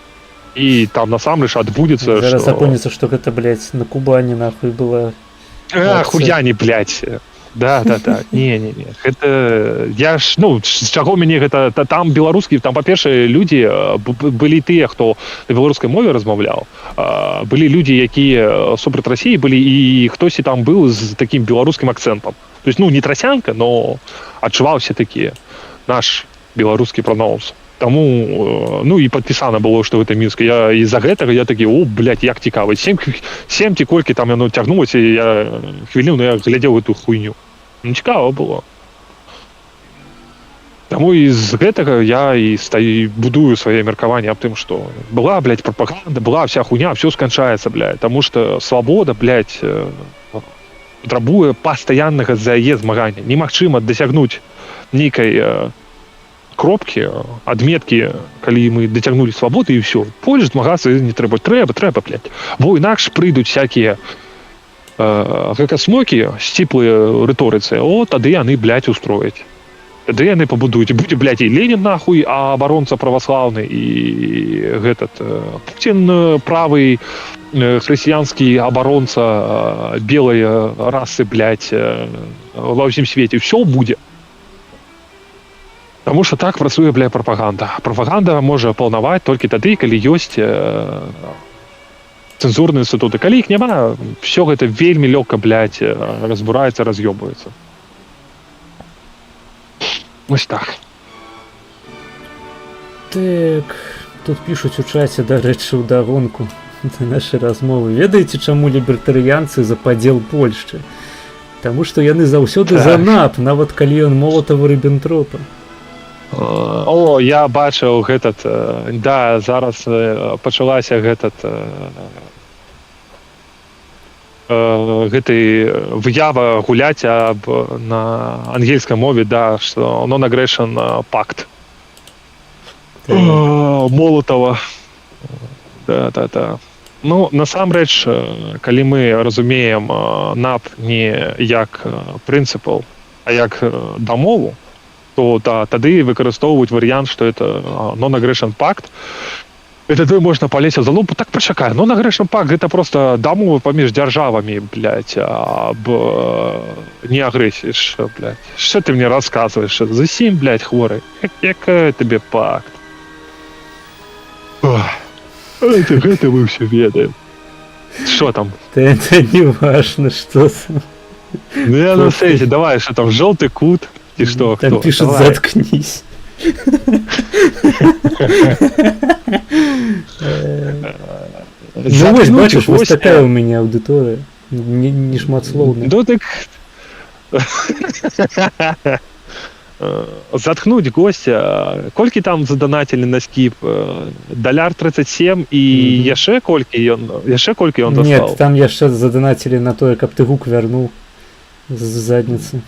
і там насамрэч адбудзецца, Зараз што... запомніцца, што гэта, блядь, на Кубані, нахуй, была... Хуяне, блядь. Да. Не. Гэта... Я ж, ну, з чаго мяне гэта... Там беларускі, там, па-першае, людзі былі тыя, хто на беларускай мове размаўляў. Былі людзі, якія супраць Расіі былі, і хтосьці там быў з такім беларускім акцэнтам. То есть, ну, не трасянка, но адчуваўся такі наш беларускі прононс. Таму, ну, і падпісана было, што гэта Мінск. Я і-за гэтага я такі, блядь, як цікава. 7 ці колькі там яно цягнулася, і я хвіліну я глядзеў гэту хуйню. Ну, цікава было. Таму і з гэтага я і будую свае меркаванне аб тым, што была, блядь, прапаганда, была вся хуйня, все сканчаецца, блядь. Таму што свабода, блядь, патрабуе пастаяннага за яе змагання. Немагчыма дасягнуць нейкай кропкі, адметкі, калі мы дацягнулі свабоды, і ўсё. Больш змагацца не трэба. Трэба, блядь. Бо інакш прыйдуць всякія гэкасмокі, сціплыя рыторыцы, тады яны, блядь, устрояць. Тады яны пабудуюць. Будзе, блядь, і Ленін нахуй, а абаронца праваслаўны, і гэтат Пуцін правы, хрысціянскі абаронца белай расы, блядь, ва ўсім свеце. Ўсё будзе. Таму што так працуе, бля, прапаганда. Прапаганда можа паўнаваць толькі тады, калі ёсць цэнзурныя інстытуты. Калі іх няма, все гэта вельмі лёгка, блядь, разбураецца, раз'ёбваецца. Вось так. Так, тут пішуць у чаце, дарэчы, удагонку да нашай размовы. Ведаеце, чаму лібертарыянцы за падзел Польшчы? Таму што яны заўсёды за НАП, нават калі ён Молатава-Ріббентропа. Я бачыў гэтат, да, зараз пачалася гэтай выява гуляць на ангельскай мове, да, што non-aggression пакт Молатава. Да. Ну, насамрэч, калі мы разумеем НАП не як прынцыпал, а як дамову, то тады выкарыстоўваюць варыянт, што это non-aggression пакт. Это тады можна палезці за лупу. Так пачакай, non-aggression пакт гэта просто дамова паміж дзяржавамі, блядь, аб не агрэсіі, блядь. Што ты мне расказваеш? Зусім, блядь, хворы. Якая табе пакт? Гэта мы все ведаем. Что там? Это не важно, что там. Ну я на сайте, давай, что там, желтый кут, и что, Там кто? пишут Давай. «заткнись». Ну, ось, Заткнуть бачиш, ось гостя. така у мене аудиторія. Не шматсловна. Ну так... Заткнуть гостя. Колькі там задонатили на скіп? $1.37 і яшчэ колькі ён достал? Нет, там яшчэ задонатили на тое, каб ты гук вярнуў з задніцы.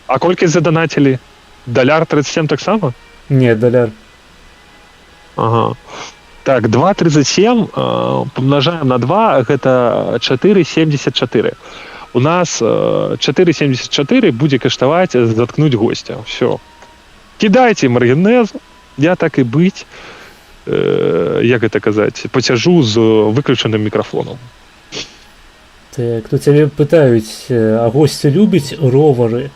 А колькі задонатили? $1.37 таксама? Не, $1. Ага. Так, 2.37 помножаем на 2, гэта 4.74. У нас 4.74 будзе каштаваць заткнуть гостя. Все. Кидайте маргінез, я так і быць, як гэта казаць, пацяжу з выключаным мікрафонам. Так, тут цябе пытаюць, а госці любіць ровары?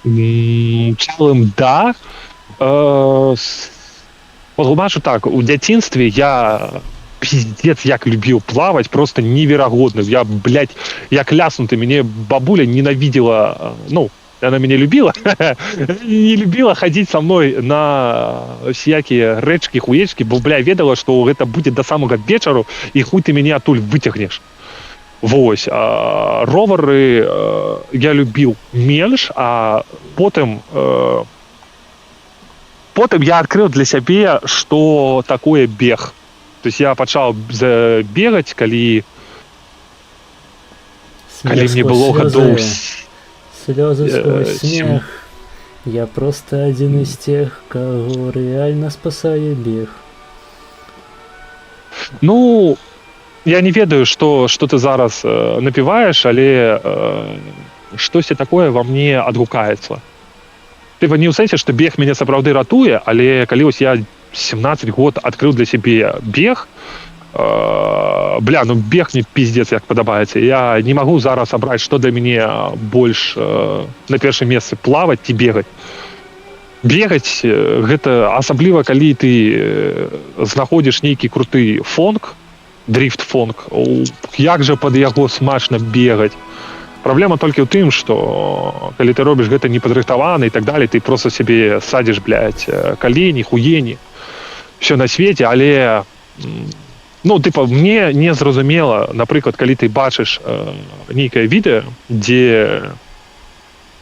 Цэлым да. Патлумачу так, у дзяцінстве я пиздец як любіў плаваць, просто неверагодна. Я, блядь, як ляснуты, мяне бабуля ненавидела, ну, она меня любила, не любила ходить со мной на всякие рэчкі, хуечкі, бо, бля, ведала, што гэта будзе да самага вечару, і хуй ты мяне адтуль выцягнеш. Вось, ровары я любіў менш, а потым я адкрыў для сябе, што такое бег. То есть я пачаў бегаць, калі мне было гадоў... Слёзы сквозь смех. Я просто один из тех, кого реально спасае бег. Ну, я не ведаю, што ты зараз напіваеш, але штосьці такое во мне адгукаецца. Ты не ў сэнсе, што бег мяне сапраўды ратуе, але калі вось я 17 год адкрыў для сябе бег, бля, ну бег мне пиздец як падабаецца. Я не магу зараз абраць, што для мяне больш на першым месцы плаваць ці бегаць. Бегаць гэта асабліва, калі ты знаходзіш нейкі круты фонг, дрифт-фонг, як жа пад яго смачна бегаць. Праблема толькі ў тым, што калі ты робіш гэта непадрыхтавана і так далее, ты просто сябе садзіш, блядь, калені, хуені, все на свеце, але ну, типа, мне не зразумела, напрыклад, калі ты бачыш нейкае відэо, дзе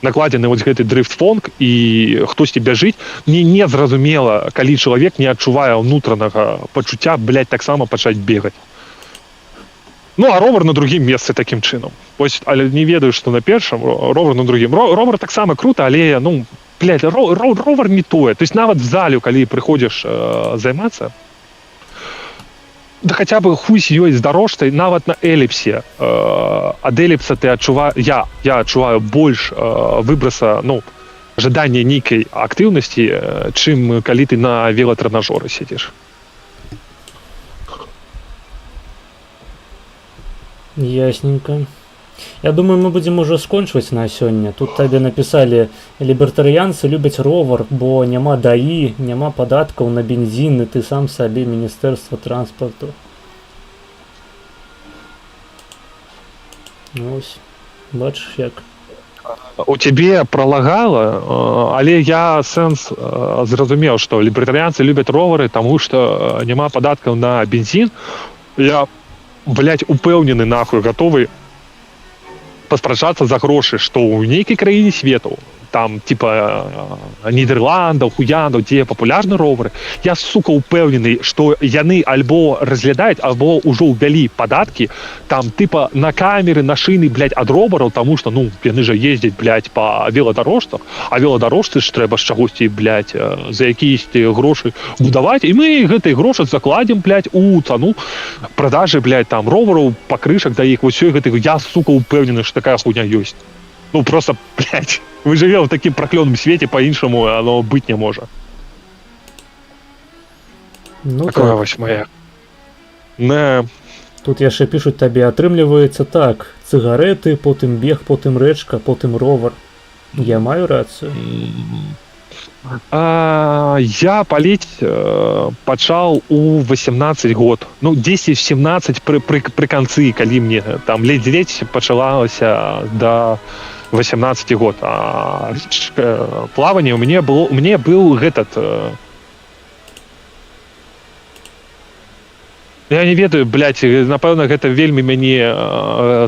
накладзены вось гэты дрифт-фонг і хтосьці бяжыць, мне не зразумела, калі чалавек не адчувае ўнутранага пачуцця, блядь, таксама пачаць бегаць. Ну, а ровар на другім месцы такім чынам. Вось, але не ведаю, што на першым, ровар на другім. Ровар таксама круто, але, ну, блядь, ровар не тое. То есть нават в залю, калі прыходзіш займацца, да хотя бы хуй с ёй з дарожкай, нават на эліпсе. Ад эліпса ты я адчуваю больш выбраса, ну, жадання нейкай актыўнасці, чым калі ты на велатрэнажоры сидзіш. Ясненько. Я думаю, мы будем уже скончваць на сёння. Тут табе написали, лібертарыянцы любяць ровар, бо няма даі, няма падаткаў на бензін, і ты сам сабе міністэрства транспарту. Ось, бачыш як. У цябе пролагала, але я сэнс зразумеў, што лібертарыянцы любяць ровары, таму што няма падаткаў на бензін. Я, блядь, упэўнены нахуй, гатовы паспрачацца за грошы, што ў нейкай краіне свету, там, типа, Нідерландаў, хуяндаў, дзе папулярны ровары, я, сука, упэўнены, што яны альбо разглядаюць, альбо ўжо ўвялі падаткі, там, типа, на камеры, на шыны, блядь, ад ровараў, таму што, ну, яны жа ездзяць, блядь, па веладарожцах, а веладарожцы ж трэба з чагосьці, блядь, за якісь грошы будаваць, і мы гэтай грошы закладзем, блядь, у цану продажы, блядь, там, ровараў, пакрышак да іх, вось усё гэтых, я, сука, упэўнены, што такая хуйня ёсць. Ну, просто, блядь, мы живем в таким проклённом свете, по-іншаму оно быть не может. Ну, такое так. вось моя. Не. Тут яшчэ пишут табе, атрымліваецца так, цыгареты, потым бег, потым рэчка, потым ровар. Я маю рацыю? Я паліць пачаў у 18 год. Ну, 10-17 пры канцы, калі мне там ледзь-ледзь пачалася да 18 год. А плаванне у мне быў гэтат... Я не ведаю, блядь, напэўна, гэта вельмі мяне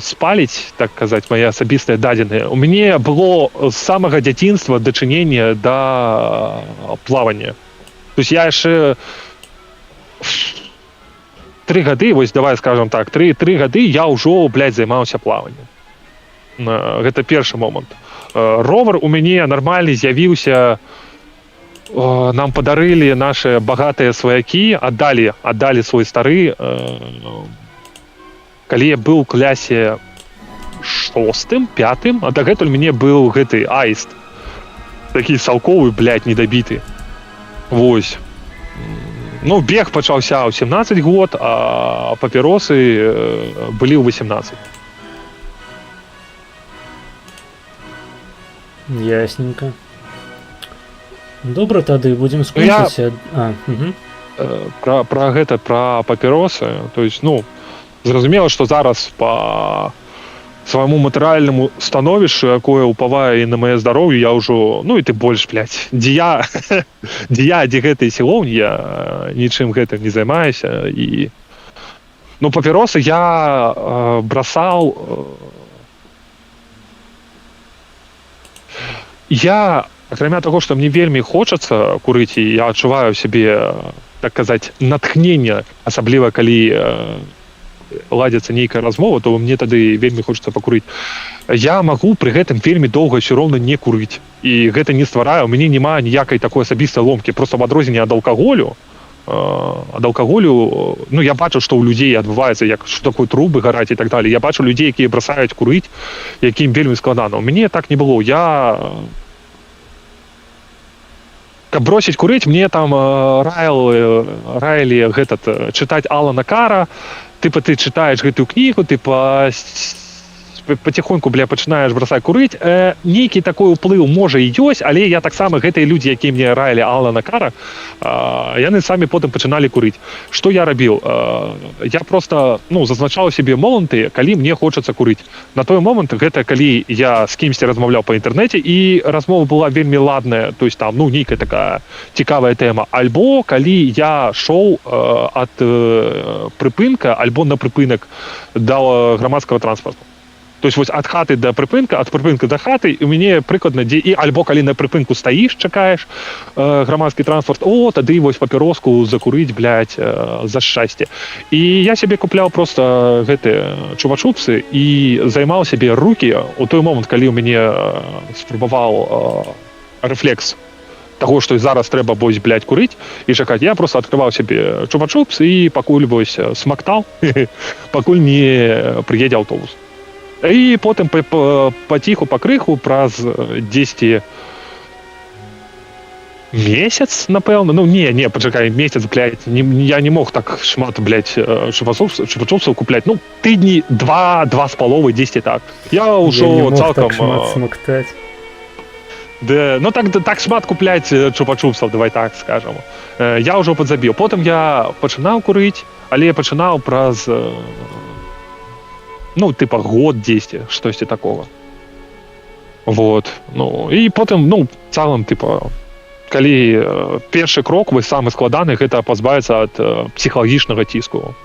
спаліць, так казаць, мае асабістыя дадзеныя. У мяне было з самага дзяцінства дачыненне да плавання. То есть я яшчэ 3 гады, вось давай скажем так, 3 гады я ўжо, блядь, займаўся плаваннем. Гэта першы момант. Ровар у мяне нармальны з'явіўся. Нам подарили наши богатые свояки, отдали свой стары, калі я был в классе 6-м, 5-м, а дагэтуль мне был гэты аист, такі салковый, блядь, недобитый. Вось. Ну, бег пачаўся ў 17 год, а папіросы былі ў 18. Ясненько. Добра, тады будзем скончыць. Пра гэта, пра папіросы, то есть, ну, зразумела, што зараз па свайму матэрыяльнаму становішчу, якое ўпавае і на мае здароўе, я ўжо, ну і ты больш, блядь, дзе гэтай сілоўні, я нічым гэтым не займаюся, і ну, папіросы я бросаў. Акрамя таго, што мне вельмі хочацца курыць, і я адчуваю сябе, так казаць, натхнення, асабліва калі ладзіцца нейкая размова, то мне тады вельмі хочацца пакурыць. Я магу пры гэтым вельмі доўга ўсё роўна не курыць, і гэта не стварае, у мяне няма ніякай такой асабістай ломкі, проста в адрозненне ад алкаголю, ну, я бачу, што ў людзей адбываецца, як што такое трубы гараць і так далее. Я бачу людзей, якія бросаюць курыць, якім вельмі складана. У мяне так не было. Каб бросіць курыць, мне там раілі гэтат чытаць Алана Кара, тыпа ты чытаеш гэтую кнігу, ты потихоньку, бля, пачынаеш бросаць курыць. Нейкі такой уплыў можа і ёсць, але я таксама гэтыя людзі, якія мне раілі Алана Кара, яны самі потым пачыналі курыць. Што я рабіў? Я просто, ну, зазначаў сябе моманты, калі мне хочацца курыць. На той момант гэта калі я з кімсьці размаўляў па інтэрнэце і размова была вельмі ладная, то есть там, ну, нейкая такая цікавая тэма, альбо калі я шоў ад прыпынка альбо на прыпынак да грамадскага транспарту. То есть вось ад хаты да прыпынка, ад прыпынка да хаты, у мяне прыкладна і альбо калі на прыпынку стаіш, чакаеш грамадскі транспорт, тады вось папіроску закурыць, блядь, за шчасце. І я сябе купляў просто гэтыя чупа-чупсы і займаў сябе рукі у той момант, калі у мяне спрабаваў рэфлекс таго, што зараз трэба, вось, блядь, курыць і чакаць. Я просто адкрываў сябе чупа-чупс і пакуль вось смактаў, пакуль не прыедзе аўтобус. І потым паціху, пакрыху, праз 10 месяц, напэўна, ну не, пачакай, месяц, блядь, я не мог так шмат, блядь, чупа-чупсаў купляць, ну, тыдні 2-2,5, 10 так. Я ўжо цалкам... так шмат смактаць. Ну так шмат купляць чупа-чупсаў, давай так скажам. Я ўжо падзабіў. Потым я пачынаў курыць, але я пачынаў праз... ну, типа, год 10, штосьці такого. Вот. Ну, і потым, ну, в цалым, типа, калі першы крок, вось самы складаны, гэта пазбавіцца ад псіхалагічнага ціску.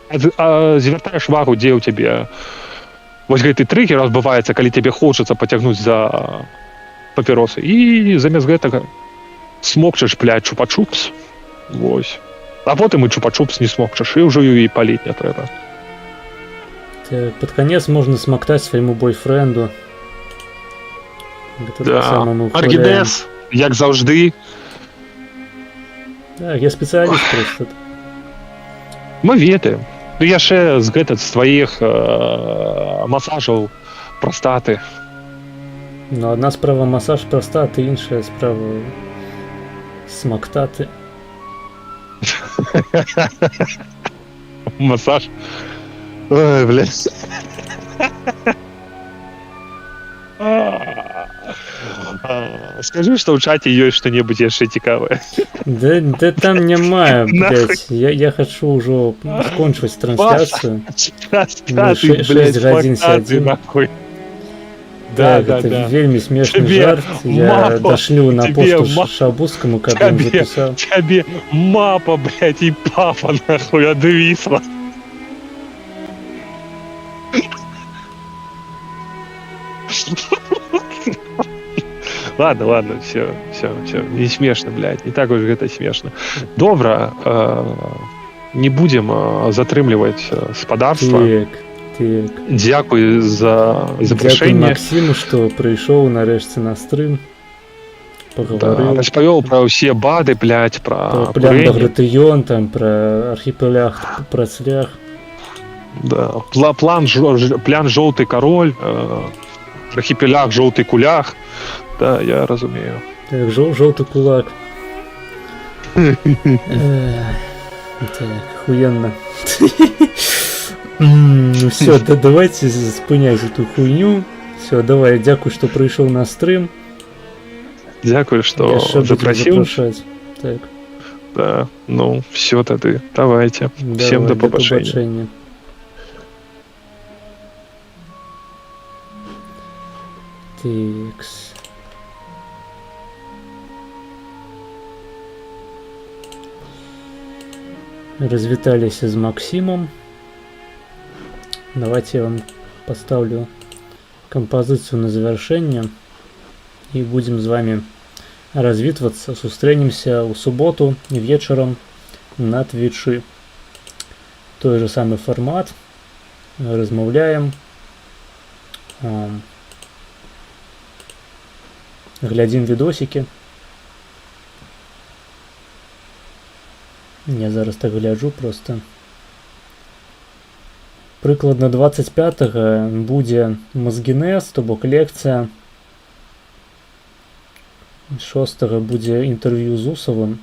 Звяртаеш увагу, дзе ў цябе вось гэты трыгер адбываецца, калі тебе хочацца пацягнуць за папіросы. І замест гэтага смокчаш, блядь, чупа-чупс. Вось. А потым і чупа-чупс не смокчаш, і ўжо і паліць не трэба. Под конец можно смоктать своему бойфренду. Да, Аргінес, як заўжды. Так, я специалист просто. Мы ведаем. Ну, яшчэ з твоих масажаў простаты. Ну, одна справа масаж простаты, іншая справа смоктаты. Масаж. Ой, блядь. Скажи, что в чате есть что-нибудь еще цікаве. Да там немає, блядь. Я хочу уже скончить трансляцию. Рассказывай, блядь, 6 годин сидим. нахуй. Так, это вельми смешный Тебе жарт. Я мапа, дошлю на тебе посту Шабузскому, как он записал. Тебе мапа, блядь, и папа, нахуй, одвисла. Ладно, все, не смешно, блядь, не так уж это смешно. Добра, не будем затрымліваць спадарства. Так. Дзякуй за Дякую запрашэнне. Максиму, что пришел нарешті на стрим. Поговорил. Распавёл про ўсе бады, блядь, Про про план курение. Багратыён, там, про архипелаг, про цлях. Да. План «Жовтий король», архипеляг «Жовтий кулях». Да, я разумею. Так, желтый кулак. Так, охуенно. Ну все, давайте спынять эту хуйню. Все, давай, дякую, что пришел на стрим. Дякую, что Я ще буду запросил. запрошать. Так, Да, ну, все тады. Давайте. Всем давай, до побачення. побачення. Тикс. Развитались с Максимом. Давайте я вам поставлю композицию на завершение. И будем с вами развитываться. Сустренимся у суботу вечером на Твичи. Той же самый формат. Размовляем. Глядим видосики. Я зараз так гляджу просто. Прикладно 25-го буде Мозгінез, то бок лекція. 6-го буде інтерв'ю з Усовим.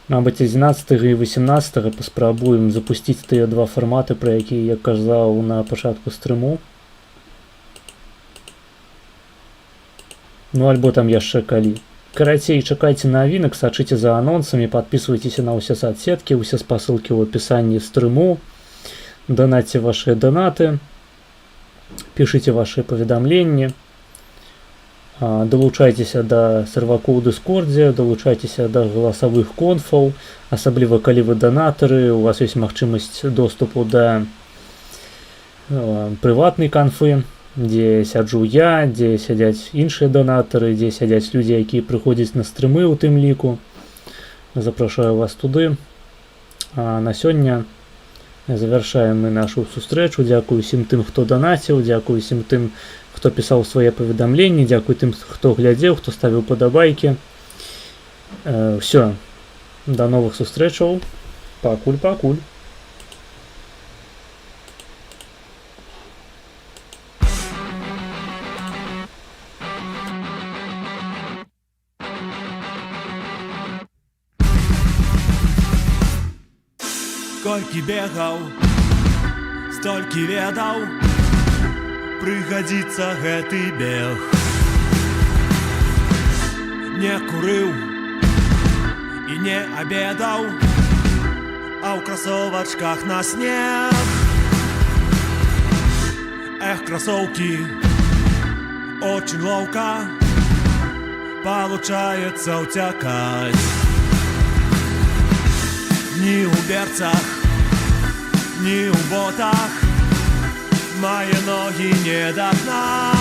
Мабуть, 11-го і 18-го паспрабуем запустити тыя два формати, про які я казав на початку стриму. Ну, альбо там яшчэ калі. Карацей, чакайце навінак, сачыце за анонсамі, подписывайтесь на ўсе соцсеткі, усе спасылкі ў апісанні стрыму, донатьте ваши донаты, пішыце ваши паведамленні, далучайцеся да серваку ў Дыскордзе, далучайцеся да галасавых конфаў, асабліва калі вы донатары, у вас ёсць магчымасць доступу да прыватнай канфы, дзе сяджу я, дзе сядзяць іншыя донатары, дзе сядзяць людзі, якія прыходзяць на стрымы ў тым ліку. Запрашаю вас туды. А на сёння завяршаем мы нашу сустрэчу. Дзякую усім тым, хто данаціў, дзякую усім тым, хто пісаў свае паведамленні, дзякую тым, хто глядзеў, хто ставіў падабайкі. Всё. Да новых сустрэчаў. Пакуль. Колькі бегаў, столькі ведаў, прыгадзіцца гэты бег. Не курыў і не абедаў, а ў красовачках на снег. Эх, кроссовки, очень ловко получается утекать. Ни у берцах, ни у ботах мои ноги не догнать.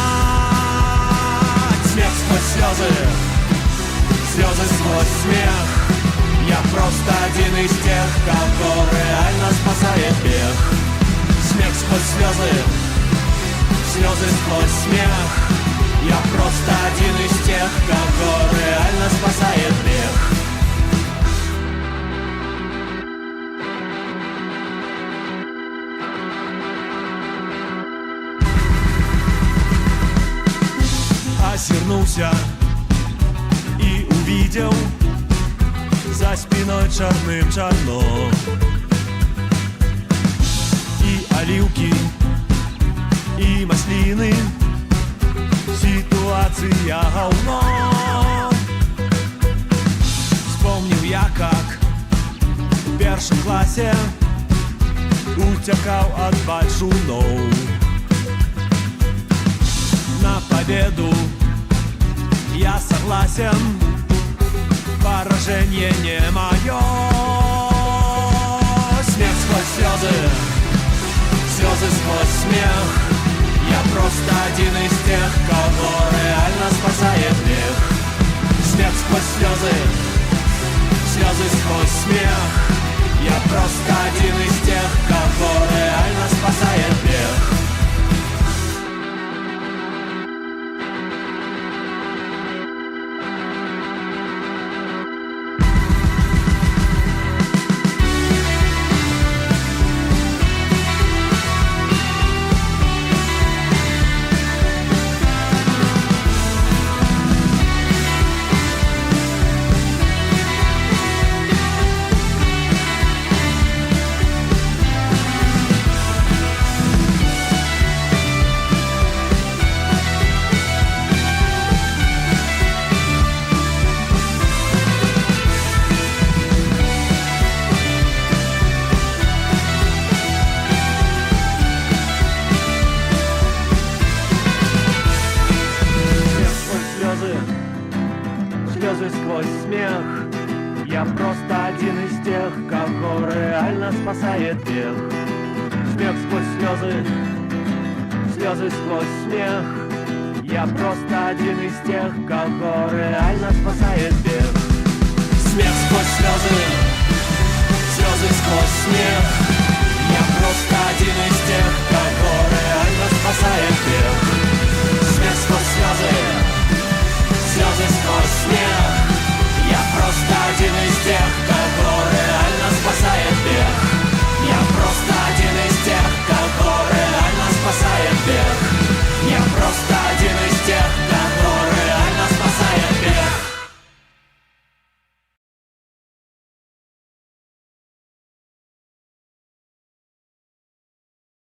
Смех сквозь слезы, слезы сквозь смех. Я просто один из тех, кого реально спасает бег. Смех сквозь слезы, слезы сквозь смех. Я просто один из тех, кого реально спасает бег. Озернулся и увидел за спиной черным черно. И оливки и маслины. Ситуация говно. Вспомнил я, как в першем классе утекал от большунов. На победу я согласен, поражение не мое. Смех сквозь слезы, слезы сквозь смех. Я просто один из тех, кого реально спасает мир. Смех сквозь слезы, слезы сквозь смех. Я просто один из тех, кого реально спасает мир. Слезы сквозь смех. Я просто один из тех, кого реально спасает мир. Смех сквозь слезы, слезы сквозь смех. Я просто один из тех, кого реально спасает мир. Смех сквозь слезы, слезы сквозь смех. Я просто один из тех,